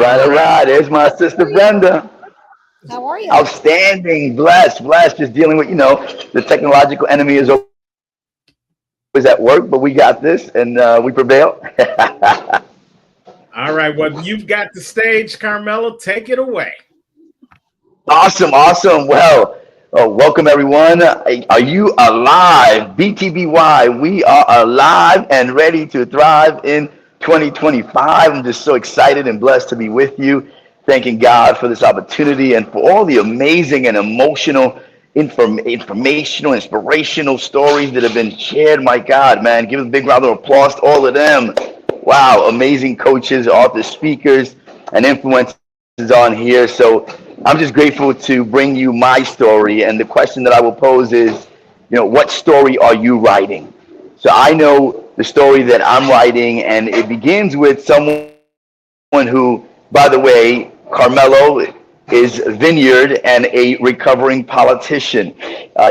All right. There's my sister Brenda. How are you? Outstanding. Blessed. Just dealing with, the technological enemy is always at work, but we got this and we prevail. All right. Well, you've got the stage, Carmelo. Take it away. Awesome. Well, welcome everyone. Are you alive? BTBY, we are alive and ready to thrive in 2025. I'm just so excited and blessed to be with you. Thanking God for this opportunity and for all the amazing and emotional, informational, inspirational stories that have been shared. My God, man, give a big round of applause to all of them. Wow, amazing coaches, authors, speakers, and influencers on here. So I'm just grateful to bring you my story. And the question that I will pose is, what story are you writing? So I know the story that I'm writing, and it begins with someone who, by the way, Carmelo is vineyard and a recovering politician.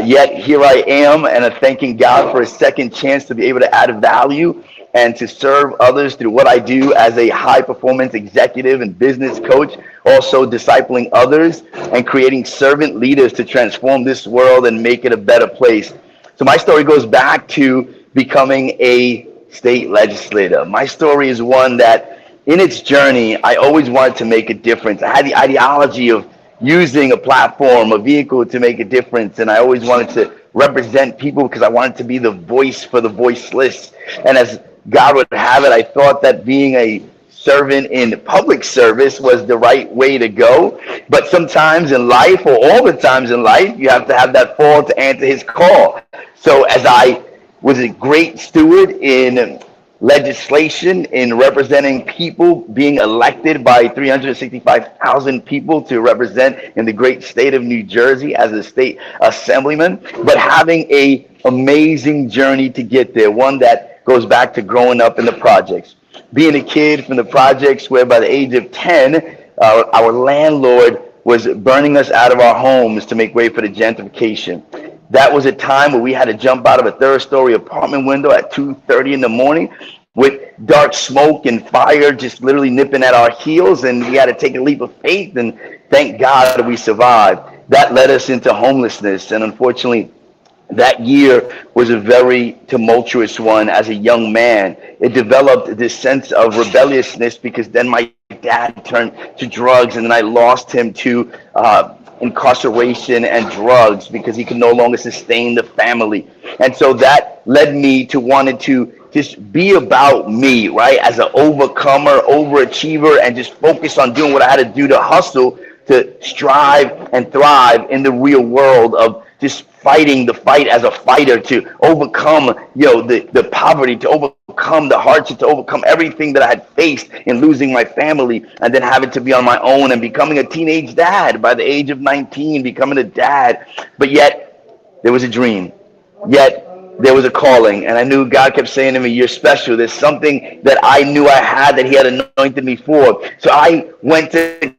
Yet here I am, and I'm thanking God for a second chance to be able to add value and to serve others through what I do as a high performance executive and business coach, also discipling others and creating servant leaders to transform this world and make it a better place. So my story goes back to becoming a state legislator. My story is one that in its journey, I always wanted to make a difference. I had the ideology of using a platform, a vehicle to make a difference. And I always wanted to represent people because I wanted to be the voice for the voiceless. And as God would have it, I thought that being a servant in public service was the right way to go. But sometimes in life, or all the times in life, you have to have that fall to answer his call. So as I was a great steward in legislation, in representing people, being elected by 365,000 people to represent in the great state of New Jersey as a state assemblyman, but having a amazing journey to get there, one that goes back to growing up in the projects. Being a kid from the projects where by the age of 10, our landlord was burning us out of our homes to make way for the gentrification. That was a time where we had to jump out of a third-story apartment window at 2:30 in the morning with dark smoke and fire just literally nipping at our heels, and we had to take a leap of faith, and thank God that we survived. That led us into homelessness, and unfortunately, that year was a very tumultuous one as a young man. It developed this sense of rebelliousness because then my dad turned to drugs, and then I lost him to incarceration and drugs because he could no longer sustain the family. And so that led me to wanting to just be about me, right? As an overcomer, overachiever, and just focus on doing what I had to do to hustle, to strive and thrive in the real world of just fighting the fight as a fighter, to overcome, the poverty, to overcome the hardship, to overcome everything that I had faced in losing my family, and then having to be on my own and becoming a teenage dad by the age of 19, becoming a dad. But yet there was a dream. Yet there was a calling, and I knew God kept saying to me, "You're special." There's something that I knew I had that he had anointed me for. So I went to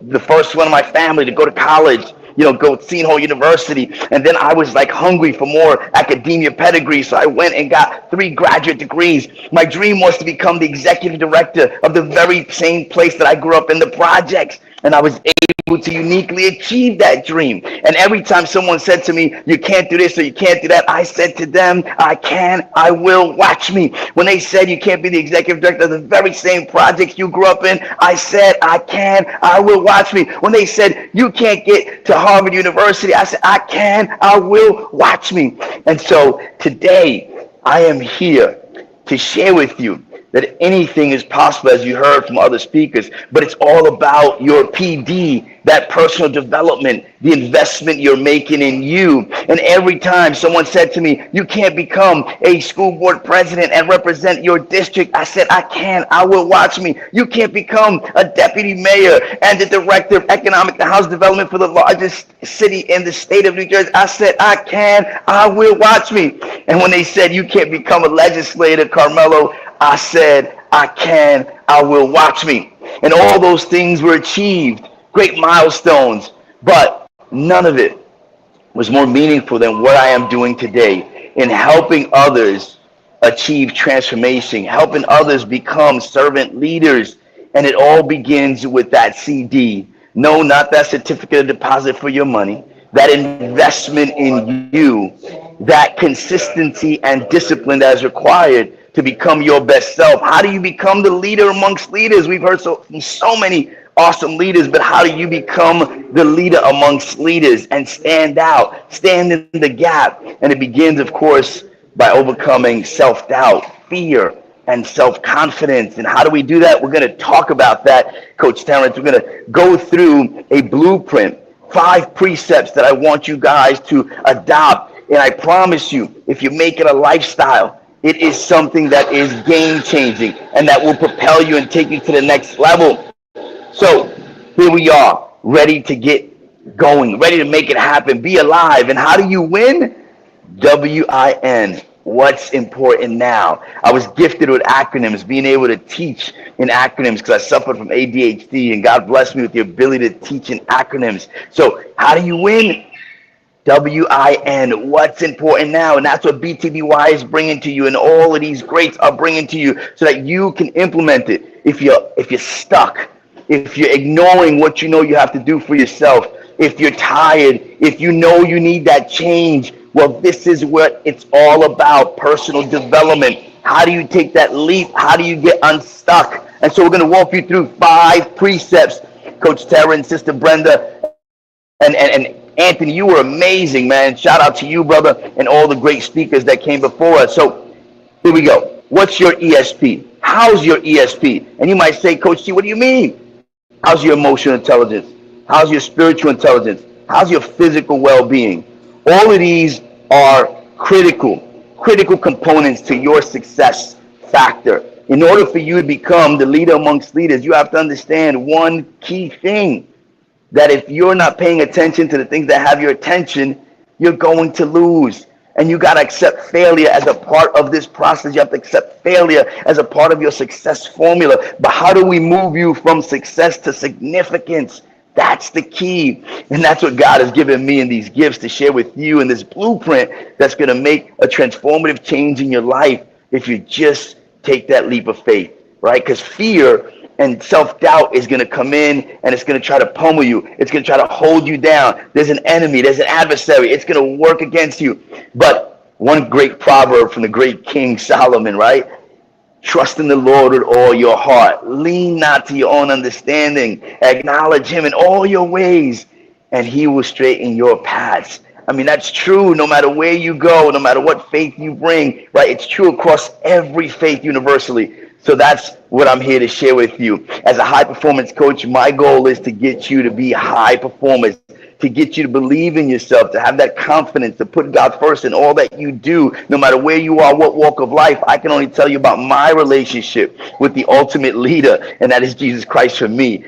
the first one of my family to go to college, go to Seton Hall University. And then I was like hungry for more academia pedigree. So I went and got 3 graduate degrees. My dream was to become the executive director of the very same place that I grew up in, the projects. And I was able to uniquely achieve that dream. And every time someone said to me, "You can't do this or you can't do that," I said to them, "I can, I will, watch me." When they said you can't be the executive director of the very same projects you grew up in, I said, "I can, I will, watch me." When they said you can't get to Harvard University, I said, "I can, I will, watch me." And so today I am here to share with you that anything is possible, as you heard from other speakers, but it's all about your PD, that personal development, the investment you're making in you. And every time someone said to me, "You can't become a school board president and represent your district," I said, "I can, I will, watch me." "You can't become a deputy mayor and the director of economic and housing development for the largest city in the state of New Jersey," I said, "I can, I will, watch me." And when they said, "You can't become a legislator, Carmelo," I said, "I can, I will, watch me." And all those things were achieved, great milestones, but none of it was more meaningful than what I am doing today in helping others achieve transformation, helping others become servant leaders And it all begins with that CD. No, not that certificate of deposit for your money, that investment in you, that consistency and discipline that is required to become your best self. How do you become the leader amongst leaders? We've heard from so many awesome leaders, but how do you become the leader amongst leaders and stand out, stand in the gap? And it begins, of course, by overcoming self-doubt, fear, and self-confidence. And how do we do that? We're going to talk about that, Coach Terrence. We're going to go through a blueprint, 5 precepts that I want you guys to adopt. And I promise you, if you make it a lifestyle, it is something that is game-changing and that will propel you and take you to the next level. So here we are, ready to get going, ready to make it happen, be alive. And how do you win? WIN. What's important now? I was gifted with acronyms, being able to teach in acronyms because I suffered from ADHD, and God blessed me with the ability to teach in acronyms. So how do you win? WIN. What's important now? And that's what BTBY is bringing to you, and all of these greats are bringing to you so that you can implement it. If you're stuck, if you're ignoring what you know you have to do for yourself, if you're tired, if you know you need that change, well, this is what it's all about, personal development. How do you take that leap? How do you get unstuck? And so we're going to walk you through 5 precepts. Coach Terrence, Sister Brenda, and Anthony, you were amazing, man. Shout out to you, brother, and all the great speakers that came before us. So here we go. What's your ESP? How's your ESP? And you might say, Coach T, what do you mean? How's your emotional intelligence? How's your spiritual intelligence? How's your physical well-being? All of these are critical components to your success factor. In order for you to become the leader amongst leaders, you have to understand one key thing, that if you're not paying attention to the things that have your attention, you're going to lose. And you got to accept failure as a part of this process. You have to accept failure as a part of your success formula. But how do we move you from success to significance? That's the key. And that's what God has given me in these gifts to share with you in this blueprint that's going to make a transformative change in your life if you just take that leap of faith, right? Because fear and self-doubt is going to come in and it's going to try to pummel you. It's going to try to hold you down. There's an enemy. There's an adversary. It's going to work against you. But one great proverb from the great King Solomon, right? Trust in the Lord with all your heart. Lean not to your own understanding. Acknowledge him in all your ways, and he will straighten your paths. I mean, that's true no matter where you go, no matter what faith you bring, right? It's true across every faith universally. So that's what I'm here to share with you. As a high performance coach, my goal is to get you to be high performers, to get you to believe in yourself, to have that confidence, to put God first in all that you do, no matter where you are, what walk of life. I can only tell you about my relationship with the ultimate leader, and that is Jesus Christ for me.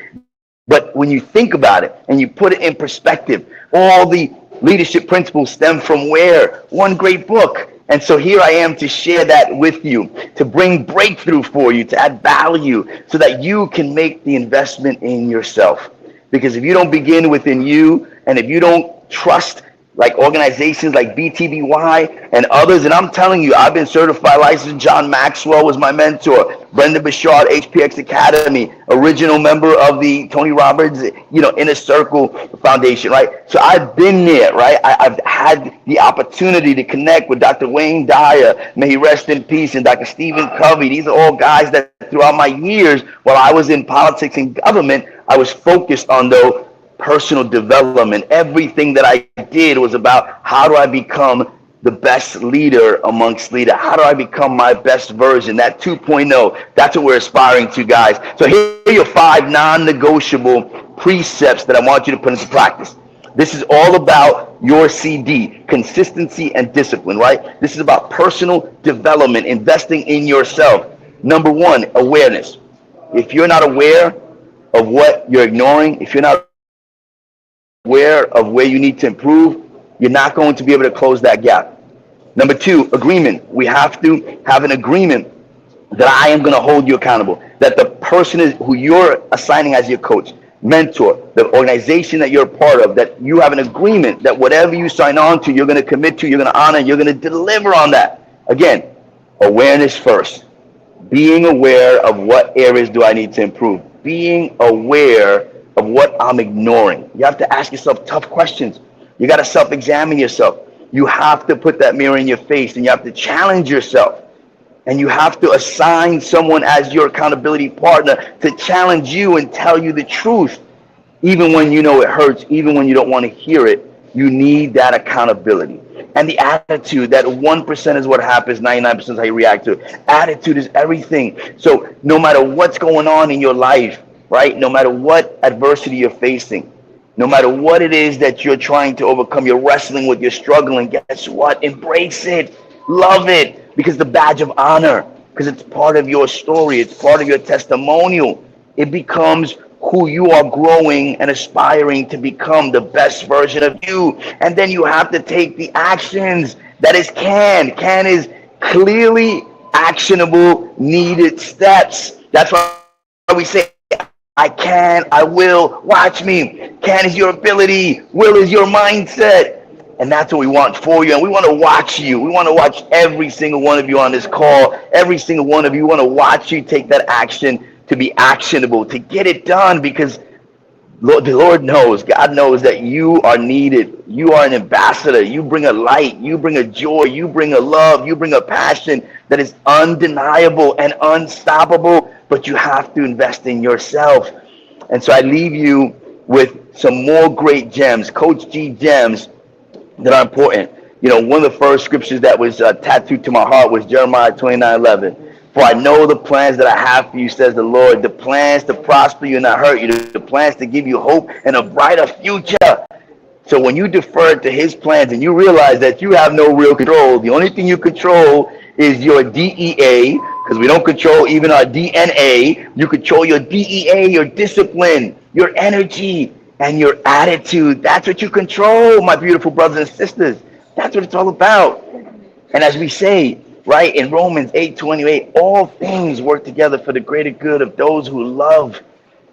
But when you think about it and you put it in perspective, all the leadership principles stem from where? One great book. And so here I am to share that with you, to bring breakthrough for you, to add value so that you can make the investment in yourself. Because if you don't begin within you, and if you don't trust like organizations like BTBY and others, and I'm telling you, I've been certified licensed. John Maxwell was my mentor. Brenda Bouchard, HPX Academy, original member of the Tony Robbins, Inner Circle Foundation, right? So I've been there, right? I've had the opportunity to connect with Dr. Wayne Dyer, may he rest in peace, and Dr. Stephen Covey. These are all guys that throughout my years, while I was in politics and government, I was focused on though personal development. Everything that I did was about how do I become the best leader amongst leaders? How do I become my best version? That 2.0, that's what we're aspiring to, guys. So here are your 5 non-negotiable precepts that I want you to put into practice. This is all about your CD, consistency and discipline, right? This is about personal development, investing in yourself. Number 1, awareness. If you're not aware of what you're ignoring, if you're not aware of where you need to improve, you're not going to be able to close that gap. Number 2, agreement. We have to have an agreement that I am going to hold you accountable, that the person is who you're assigning as your coach, mentor, the organization that you're a part of, that you have an agreement that whatever you sign on to, you're going to commit to, you're going to honor, you're going to deliver on that. Again, awareness first. Being aware of what areas do I need to improve. being aware of what I'm ignoring. You have to ask yourself tough questions. You got to self-examine yourself. You have to put that mirror in your face and you have to challenge yourself. And you have to assign someone as your accountability partner to challenge you and tell you the truth. Even when you know it hurts, even when you don't want to hear it, you need that accountability. And the attitude, that 1% is what happens, 99% is how you react to it. Attitude is everything. So no matter what's going on in your life, right? No matter what adversity you're facing, no matter what it is that you're trying to overcome, you're wrestling with, you're struggling, guess what? Embrace it. Love it. Because the badge of honor, because it's part of your story, it's part of your testimonial. It becomes who you are growing and aspiring to become, the best version of you. And then you have to take the actions. That is CAN. CAN is clearly actionable, needed steps. That's why we say, I can, I will, watch me. Can is your ability, will is your mindset. And that's what we want for you. And we want to watch you. We want to watch every single one of you on this call. Every single one of you, we want to watch you take that action to be actionable, to get it done, because the Lord knows, God knows that you are needed. You are an ambassador. You bring a light. You bring a joy. You bring a love. You bring a passion that is undeniable and unstoppable, but you have to invest in yourself. And so I leave you with some more great gems, Coach G gems that are important. You know, one of the first scriptures that was tattooed to my heart was Jeremiah 29:11. For I know the plans that I have for you, says the Lord, the plans to prosper you and not hurt you, the plans to give you hope and a brighter future. So when you defer to his plans and you realize that you have no real control, the only thing you control is your DEA, because we don't control even our DNA. You control your DEA, your discipline, your energy, and your attitude. That's what you control, my beautiful brothers and sisters. That's what it's all about. And as we say, right, in Romans 8:28, all things work together for the greater good of those who love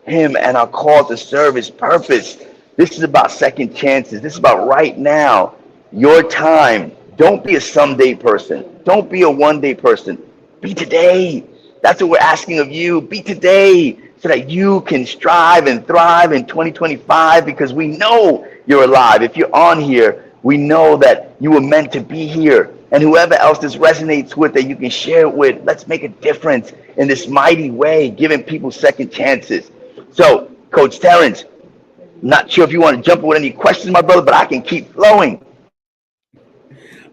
him and are called to serve his purpose. This is about second chances. This is about right now, your time. Don't be a someday person. Don't be a one-day person. Be today. That's what we're asking of you. Be today so that you can strive and thrive in 2025, because we know you're alive. If you're on here, we know that you were meant to be here. And whoever else this resonates with, that you can share it with, let's make a difference in this mighty way, giving people second chances. So, Coach Terrence, not sure if you want to jump in with any questions, my brother, but I can keep flowing.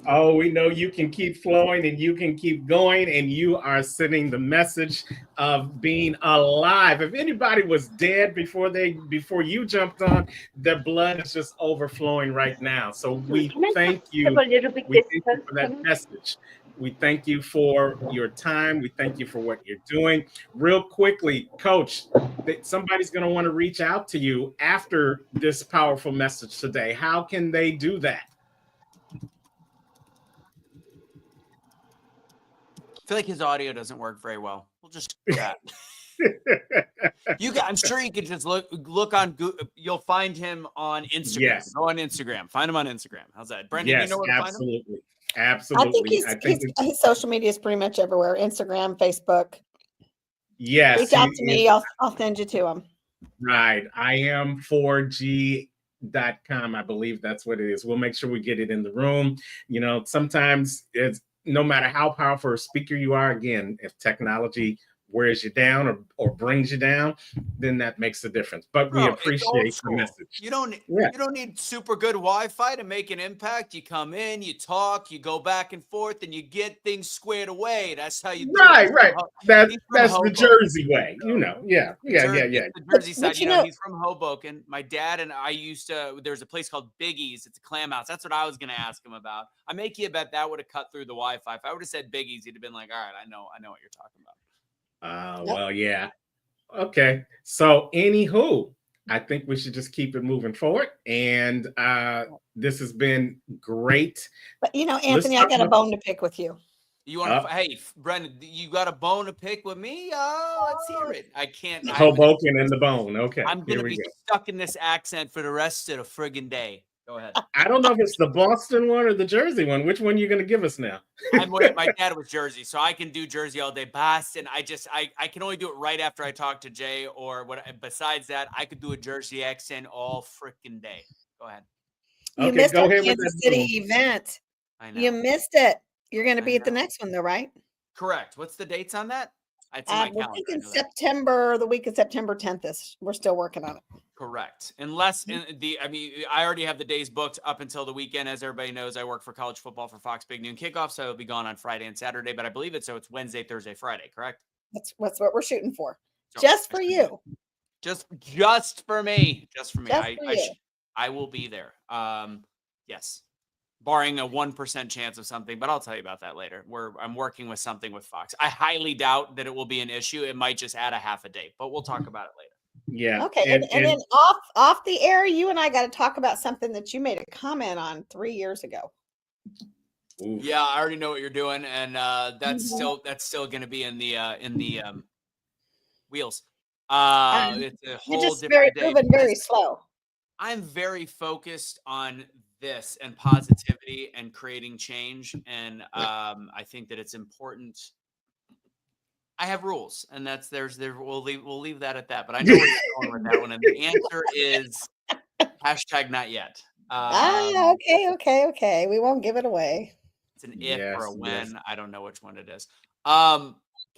Oh, we know you can keep flowing and you can keep going, and you are sending the message of being alive. If anybody was dead before you jumped on, their blood is just overflowing right now. So we thank you. We thank you for that message. We thank you for your time. We thank you for what you're doing. Real quickly, Coach, somebody's going to want to reach out to you after this powerful message today. How can they do that? I feel like his audio doesn't work very well. We'll just chat. I'm sure you could just look on Google. You'll find him on Instagram. Yes. Go on Instagram. Find him on Instagram. How's that, Brendan? Yes, you know where to find him? Absolutely. I think his social media is pretty much everywhere. Instagram, Facebook. Yes. Reach out to me. I'll send you to him. Right. I am 4G.com. I believe that's what it is. We'll make sure we get it in the room. You know, sometimes it's no matter how powerful a speaker you are, again, if technology wears you down or brings you down, then that makes a difference. But we appreciate the message. You don't need super good Wi-Fi to make an impact. You come in, you talk, you go back and forth, and you get things squared away. That's how you do it. Right. That's the Jersey way, you know. Yeah. The Jersey side. You know, he's from Hoboken. My dad and I there's a place called Biggie's. It's a clam house. That's what I was going to ask him about. I make you a bet that would have cut through the Wi-Fi. If I would have said Biggie's, he'd have been like, all right, I know what you're talking about. Well, yeah. Okay. So anywho, I think we should just keep it moving forward. And this has been great. But you know, Anthony, I got a bone to pick with you. You want to? Hey, Brendan, you got a bone to pick with me? Let's hear it. I can't. Hoboken and the bone. Okay. I'm gonna be stuck in this accent for the rest of the friggin' day. Go ahead. I don't know if it's the Boston one or the Jersey one. Which one are you going to give us now? My dad was Jersey, so I can do Jersey all day. Boston, I can only do it right after I talk to Jay, or what. Besides that, I could do a Jersey accent all freaking day. Go ahead. You Okay, missed go our ahead with Kansas that City boom. event. I know. You missed it. You're going to I be at the know. next one, though, right? Correct. What's the dates on that? It's in my We're calendar. I thinking know that. September, the week of September 10th. We're still working on it. Correct. Unless I already have the days booked up until the weekend. As everybody knows, I work for college football for Fox Big Noon Kickoff, so I'll be gone on Friday and Saturday. But I believe it's Wednesday, Thursday, Friday. Correct. That's what we're shooting for. So, Just for you. Just for me. Just for me. Just for you. I will be there. Yes. Barring a 1% chance of something, but I'll tell you about that later. I'm working with something with Fox. I highly doubt that it will be an issue. It might just add a half a day, but we'll talk about it later. Yeah. Okay. And then off the air, you and I got to talk about something that you made a comment on 3 years ago. Oof. Yeah, I already know what you're doing, and that's still going to be in the wheels. It's a whole you're just different day. moving very slow. I'm very focused on this and positivity and creating change, and I think that it's important. I have rules, and we'll leave that at that. But I know where you're going with that one, and the answer is #not yet. Okay. We won't give it away. It's an if or a when. Yes. I don't know which one it is. Can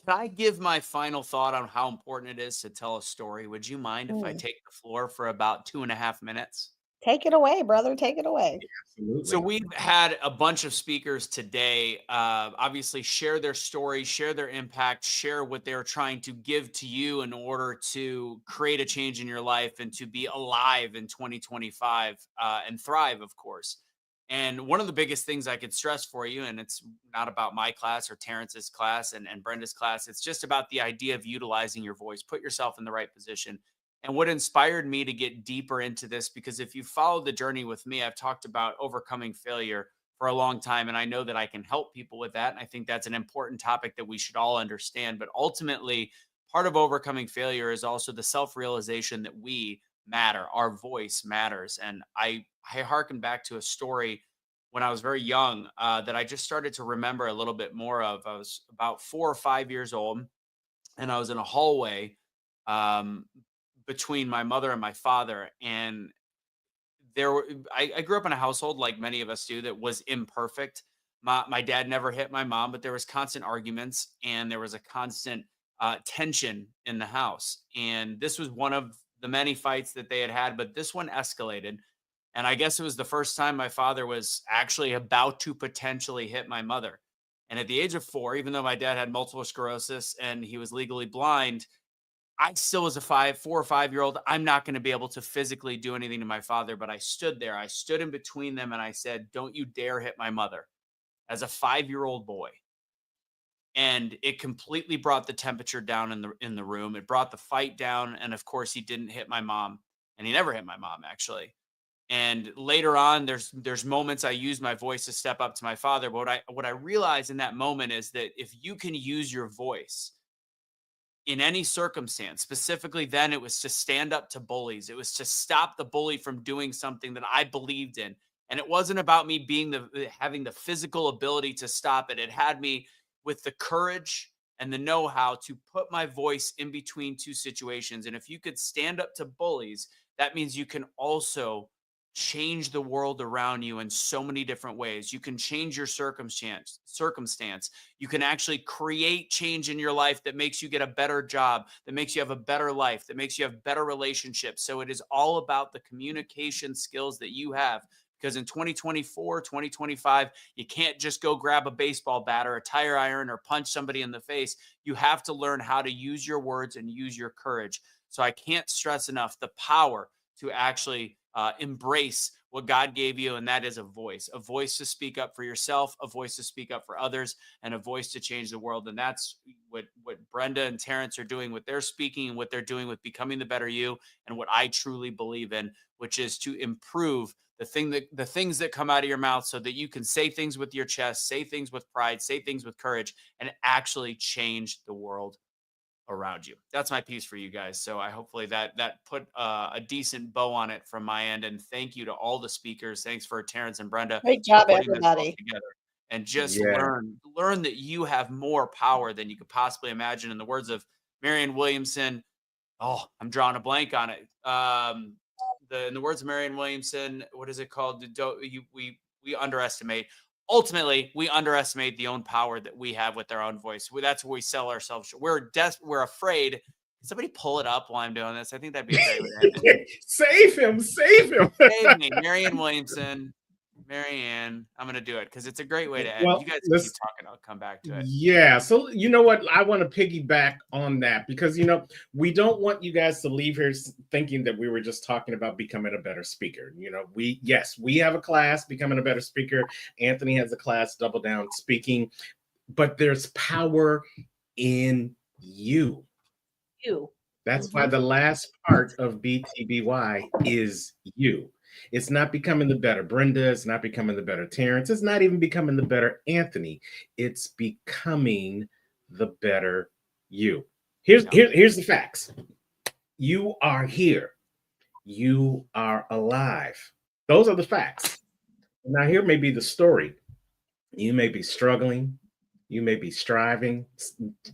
I give my final thought on how important it is to tell a story? Would you mind if I take the floor for about 2.5 minutes? Take it away, brother. Take it away. Absolutely. So we've had a bunch of speakers today, obviously share their story, share their impact, share what they're trying to give to you in order to create a change in your life and to be alive in 2025 and thrive, of course. And one of the biggest things I could stress for you, and it's not about my class or Terrence's class and Brenda's class, it's just about the idea of utilizing your voice. Put yourself in the right position. And what inspired me to get deeper into this, because if you follow the journey with me, I've talked about overcoming failure for a long time, and I know that I can help people with that. And I think that's an important topic that we should all understand. But ultimately, part of overcoming failure is also the self-realization that we matter, our voice matters. And I hearken back to a story when I was very young that I just started to remember a little bit more of. I was about 4 or 5 years old, and I was in a hallway between my mother and my father. And I grew up in a household, like many of us do, that was imperfect. My dad never hit my mom, but there was constant arguments and there was a constant tension in the house. And this was one of the many fights that they had, but this one escalated. And I guess it was the first time my father was actually about to potentially hit my mother. And at the age of 4, even though my dad had multiple sclerosis and he was legally blind, I still, as a 4 or 5-year-old, I'm not going to be able to physically do anything to my father. But I stood there. I stood in between them and I said, "Don't you dare hit my mother," as a 5-year-old boy. And it completely brought the temperature down in the room. It brought the fight down. And of course, he didn't hit my mom, and he never hit my mom, actually. And later on, there's moments I use my voice to step up to my father. But what I realized in that moment is that if you can use your voice in any circumstance, specifically then it was to stand up to bullies. It was to stop the bully from doing something that I believed in. And it wasn't about me having the physical ability to stop it. It had me with the courage and the know-how to put my voice in between two situations. And if you could stand up to bullies, that means you can also change the world around you in so many different ways. You can change your circumstance. You can actually create change in your life that makes you get a better job, that makes you have a better life, that makes you have better relationships. So it is all about the communication skills that you have. Because in 2024, 2025, you can't just go grab a baseball bat or a tire iron or punch somebody in the face. You have to learn how to use your words and use your courage. So I can't stress enough the power to actually embrace what God gave you, and that is a voice to speak up for yourself, a voice to speak up for others, and a voice to change the world. And that's what Brenda and Terrence are doing with their speaking and what they're doing with Becoming the Better You, and what I truly believe in, which is to improve the things that come out of your mouth so that you can say things with your chest, say things with pride, say things with courage, and actually change the world around you. That's my piece for you guys. So I hopefully that put a decent bow on it from my end. And thank you to all the speakers. Thanks for Terrence and Brenda Great job, for putting this all everybody. together. And just Yeah. learn that you have more power than you could possibly imagine. In the words of Marianne Williamson, oh, I'm drawing a blank on it. In the words of Marianne Williamson, what is it called? We underestimate. Ultimately, we underestimate the own power that we have with our own voice. That's where we sell ourselves. We're afraid. Can somebody pull it up while I'm doing this? I think that'd be a great way to end it. Save him. Save me, Marianne Williamson. Marianne, I'm going to do it because it's a great way to end. Well, You guys keep talking. I'll come back to it. Yeah. So, you know what? I want to piggyback on that because, we don't want you guys to leave here thinking that we were just talking about becoming a better speaker. We have a class, Becoming a Better Speaker. Anthony has a class, Double Down Speaking, but there's power in you. That's why the last part of BTBY is you. It's not becoming the better Brenda. It's not becoming the better Terrence. It's not even becoming the better Anthony. It's becoming the better you. Here's the facts. You are here. You are alive. Those are the facts. Now, here may be the story. You may be struggling. You may be striving,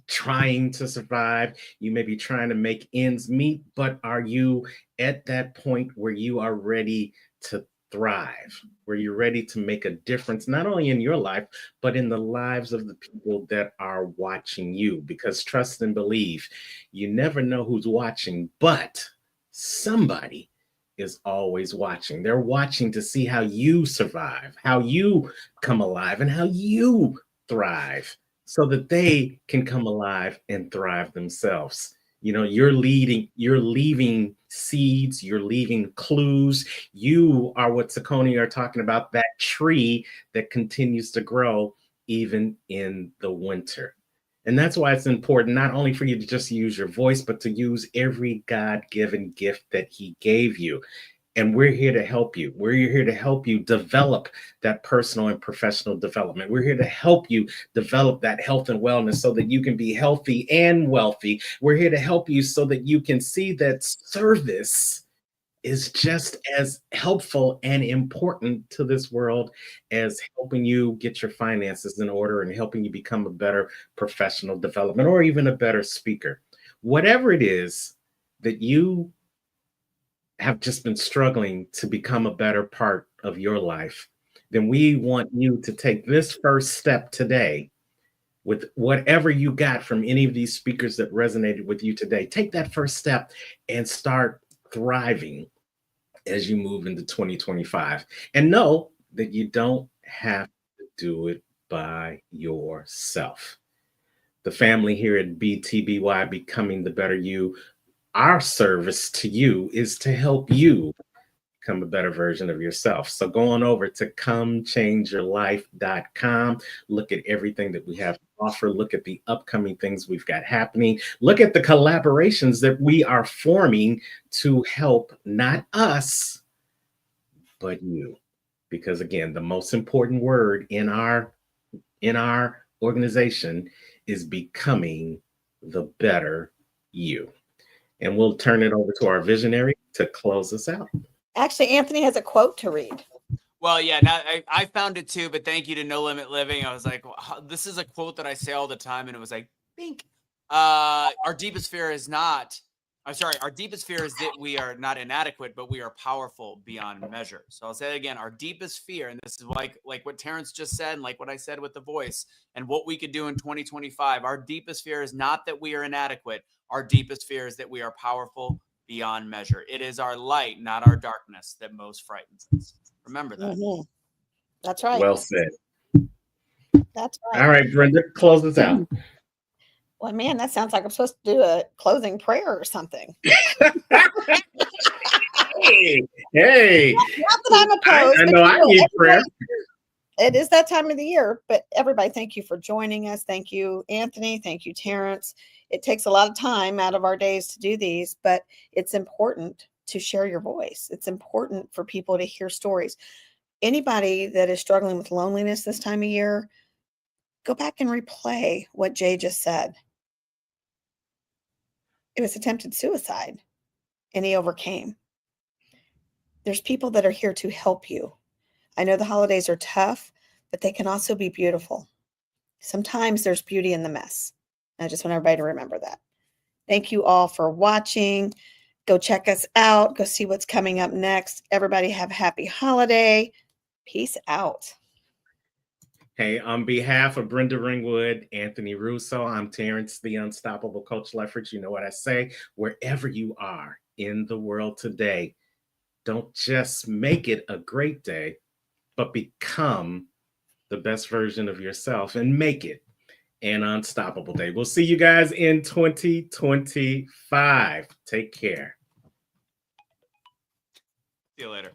trying to survive. You may be trying to make ends meet, but are you at that point where you are ready to thrive, where you're ready to make a difference, not only in your life, but in the lives of the people that are watching you? Because trust and believe, you never know who's watching, but somebody is always watching. They're watching to see how you survive, how you come alive, and how you thrive so that they can come alive and thrive themselves. You're leaving seeds, you're leaving clues. You are what Saucony are talking about, that tree that continues to grow even in the winter. And that's why it's important not only for you to just use your voice, but to use every God-given gift that he gave you. And we're here to help you. We're here to help you develop that personal and professional development. We're here to help you develop that health and wellness so that you can be healthy and wealthy. We're here to help you so that you can see that service is just as helpful and important to this world as helping you get your finances in order and helping you become a better professional development or even a better speaker. Whatever it is that you have just been struggling to become a better part of your life, then we want you to take this first step today with whatever you got from any of these speakers that resonated with you today. Take that first step and start thriving as you move into 2025. And know that you don't have to do it by yourself. The family here at BTBY, Becoming the Better You, our service to you is to help you become a better version of yourself. So go on over to comechangeyourlife.com. Look at everything that we have to offer. Look at the upcoming things we've got happening. Look at the collaborations that we are forming to help not us, but you. Because again, the most important word in our organization is becoming the better you. And we'll turn it over to our visionary to close us out. Actually, Anthony has a quote to read. Well, yeah, I found it too, but thank you to No Limit Living. I was like, this is a quote that I say all the time, and it was like, bink. Our deepest fear is that we are not inadequate, but we are powerful beyond measure. So I'll say it again, our deepest fear, and this is like what Terrence just said, and like what I said with the voice, and what we could do in 2025. Our deepest fear is not that we are inadequate. Our deepest fear is that we are powerful beyond measure. It is our light, not our darkness, that most frightens us. Remember that. Mm-hmm. That's right. Well said. That's right. All right, Brenda, close us out. Well, man, that sounds like I'm supposed to do a closing prayer or something. Hey. Not that I'm opposed. I know I need prayer. It is that time of the year, but everybody, thank you for joining us. Thank you, Anthony. Thank you, Terrence. It takes a lot of time out of our days to do these, but it's important to share your voice. It's important for people to hear stories. Anybody that is struggling with loneliness this time of year, go back and replay what Jay just said. it was attempted suicide, and he overcame. There's people that are here to help you. I know the holidays are tough, but they can also be beautiful. Sometimes there's beauty in the mess. I just want everybody to remember that. Thank you all for watching. Go check us out. Go see what's coming up next. Everybody have a happy holiday. Peace out. Hey, on behalf of Brenda Ringwood, Anthony Russo, I'm Terrence, the Unstoppable Coach Leffridge. You know what I say, wherever you are in the world today, don't just make it a great day, but become the best version of yourself and make it an unstoppable day. We'll see you guys in 2025. Take care. See you later.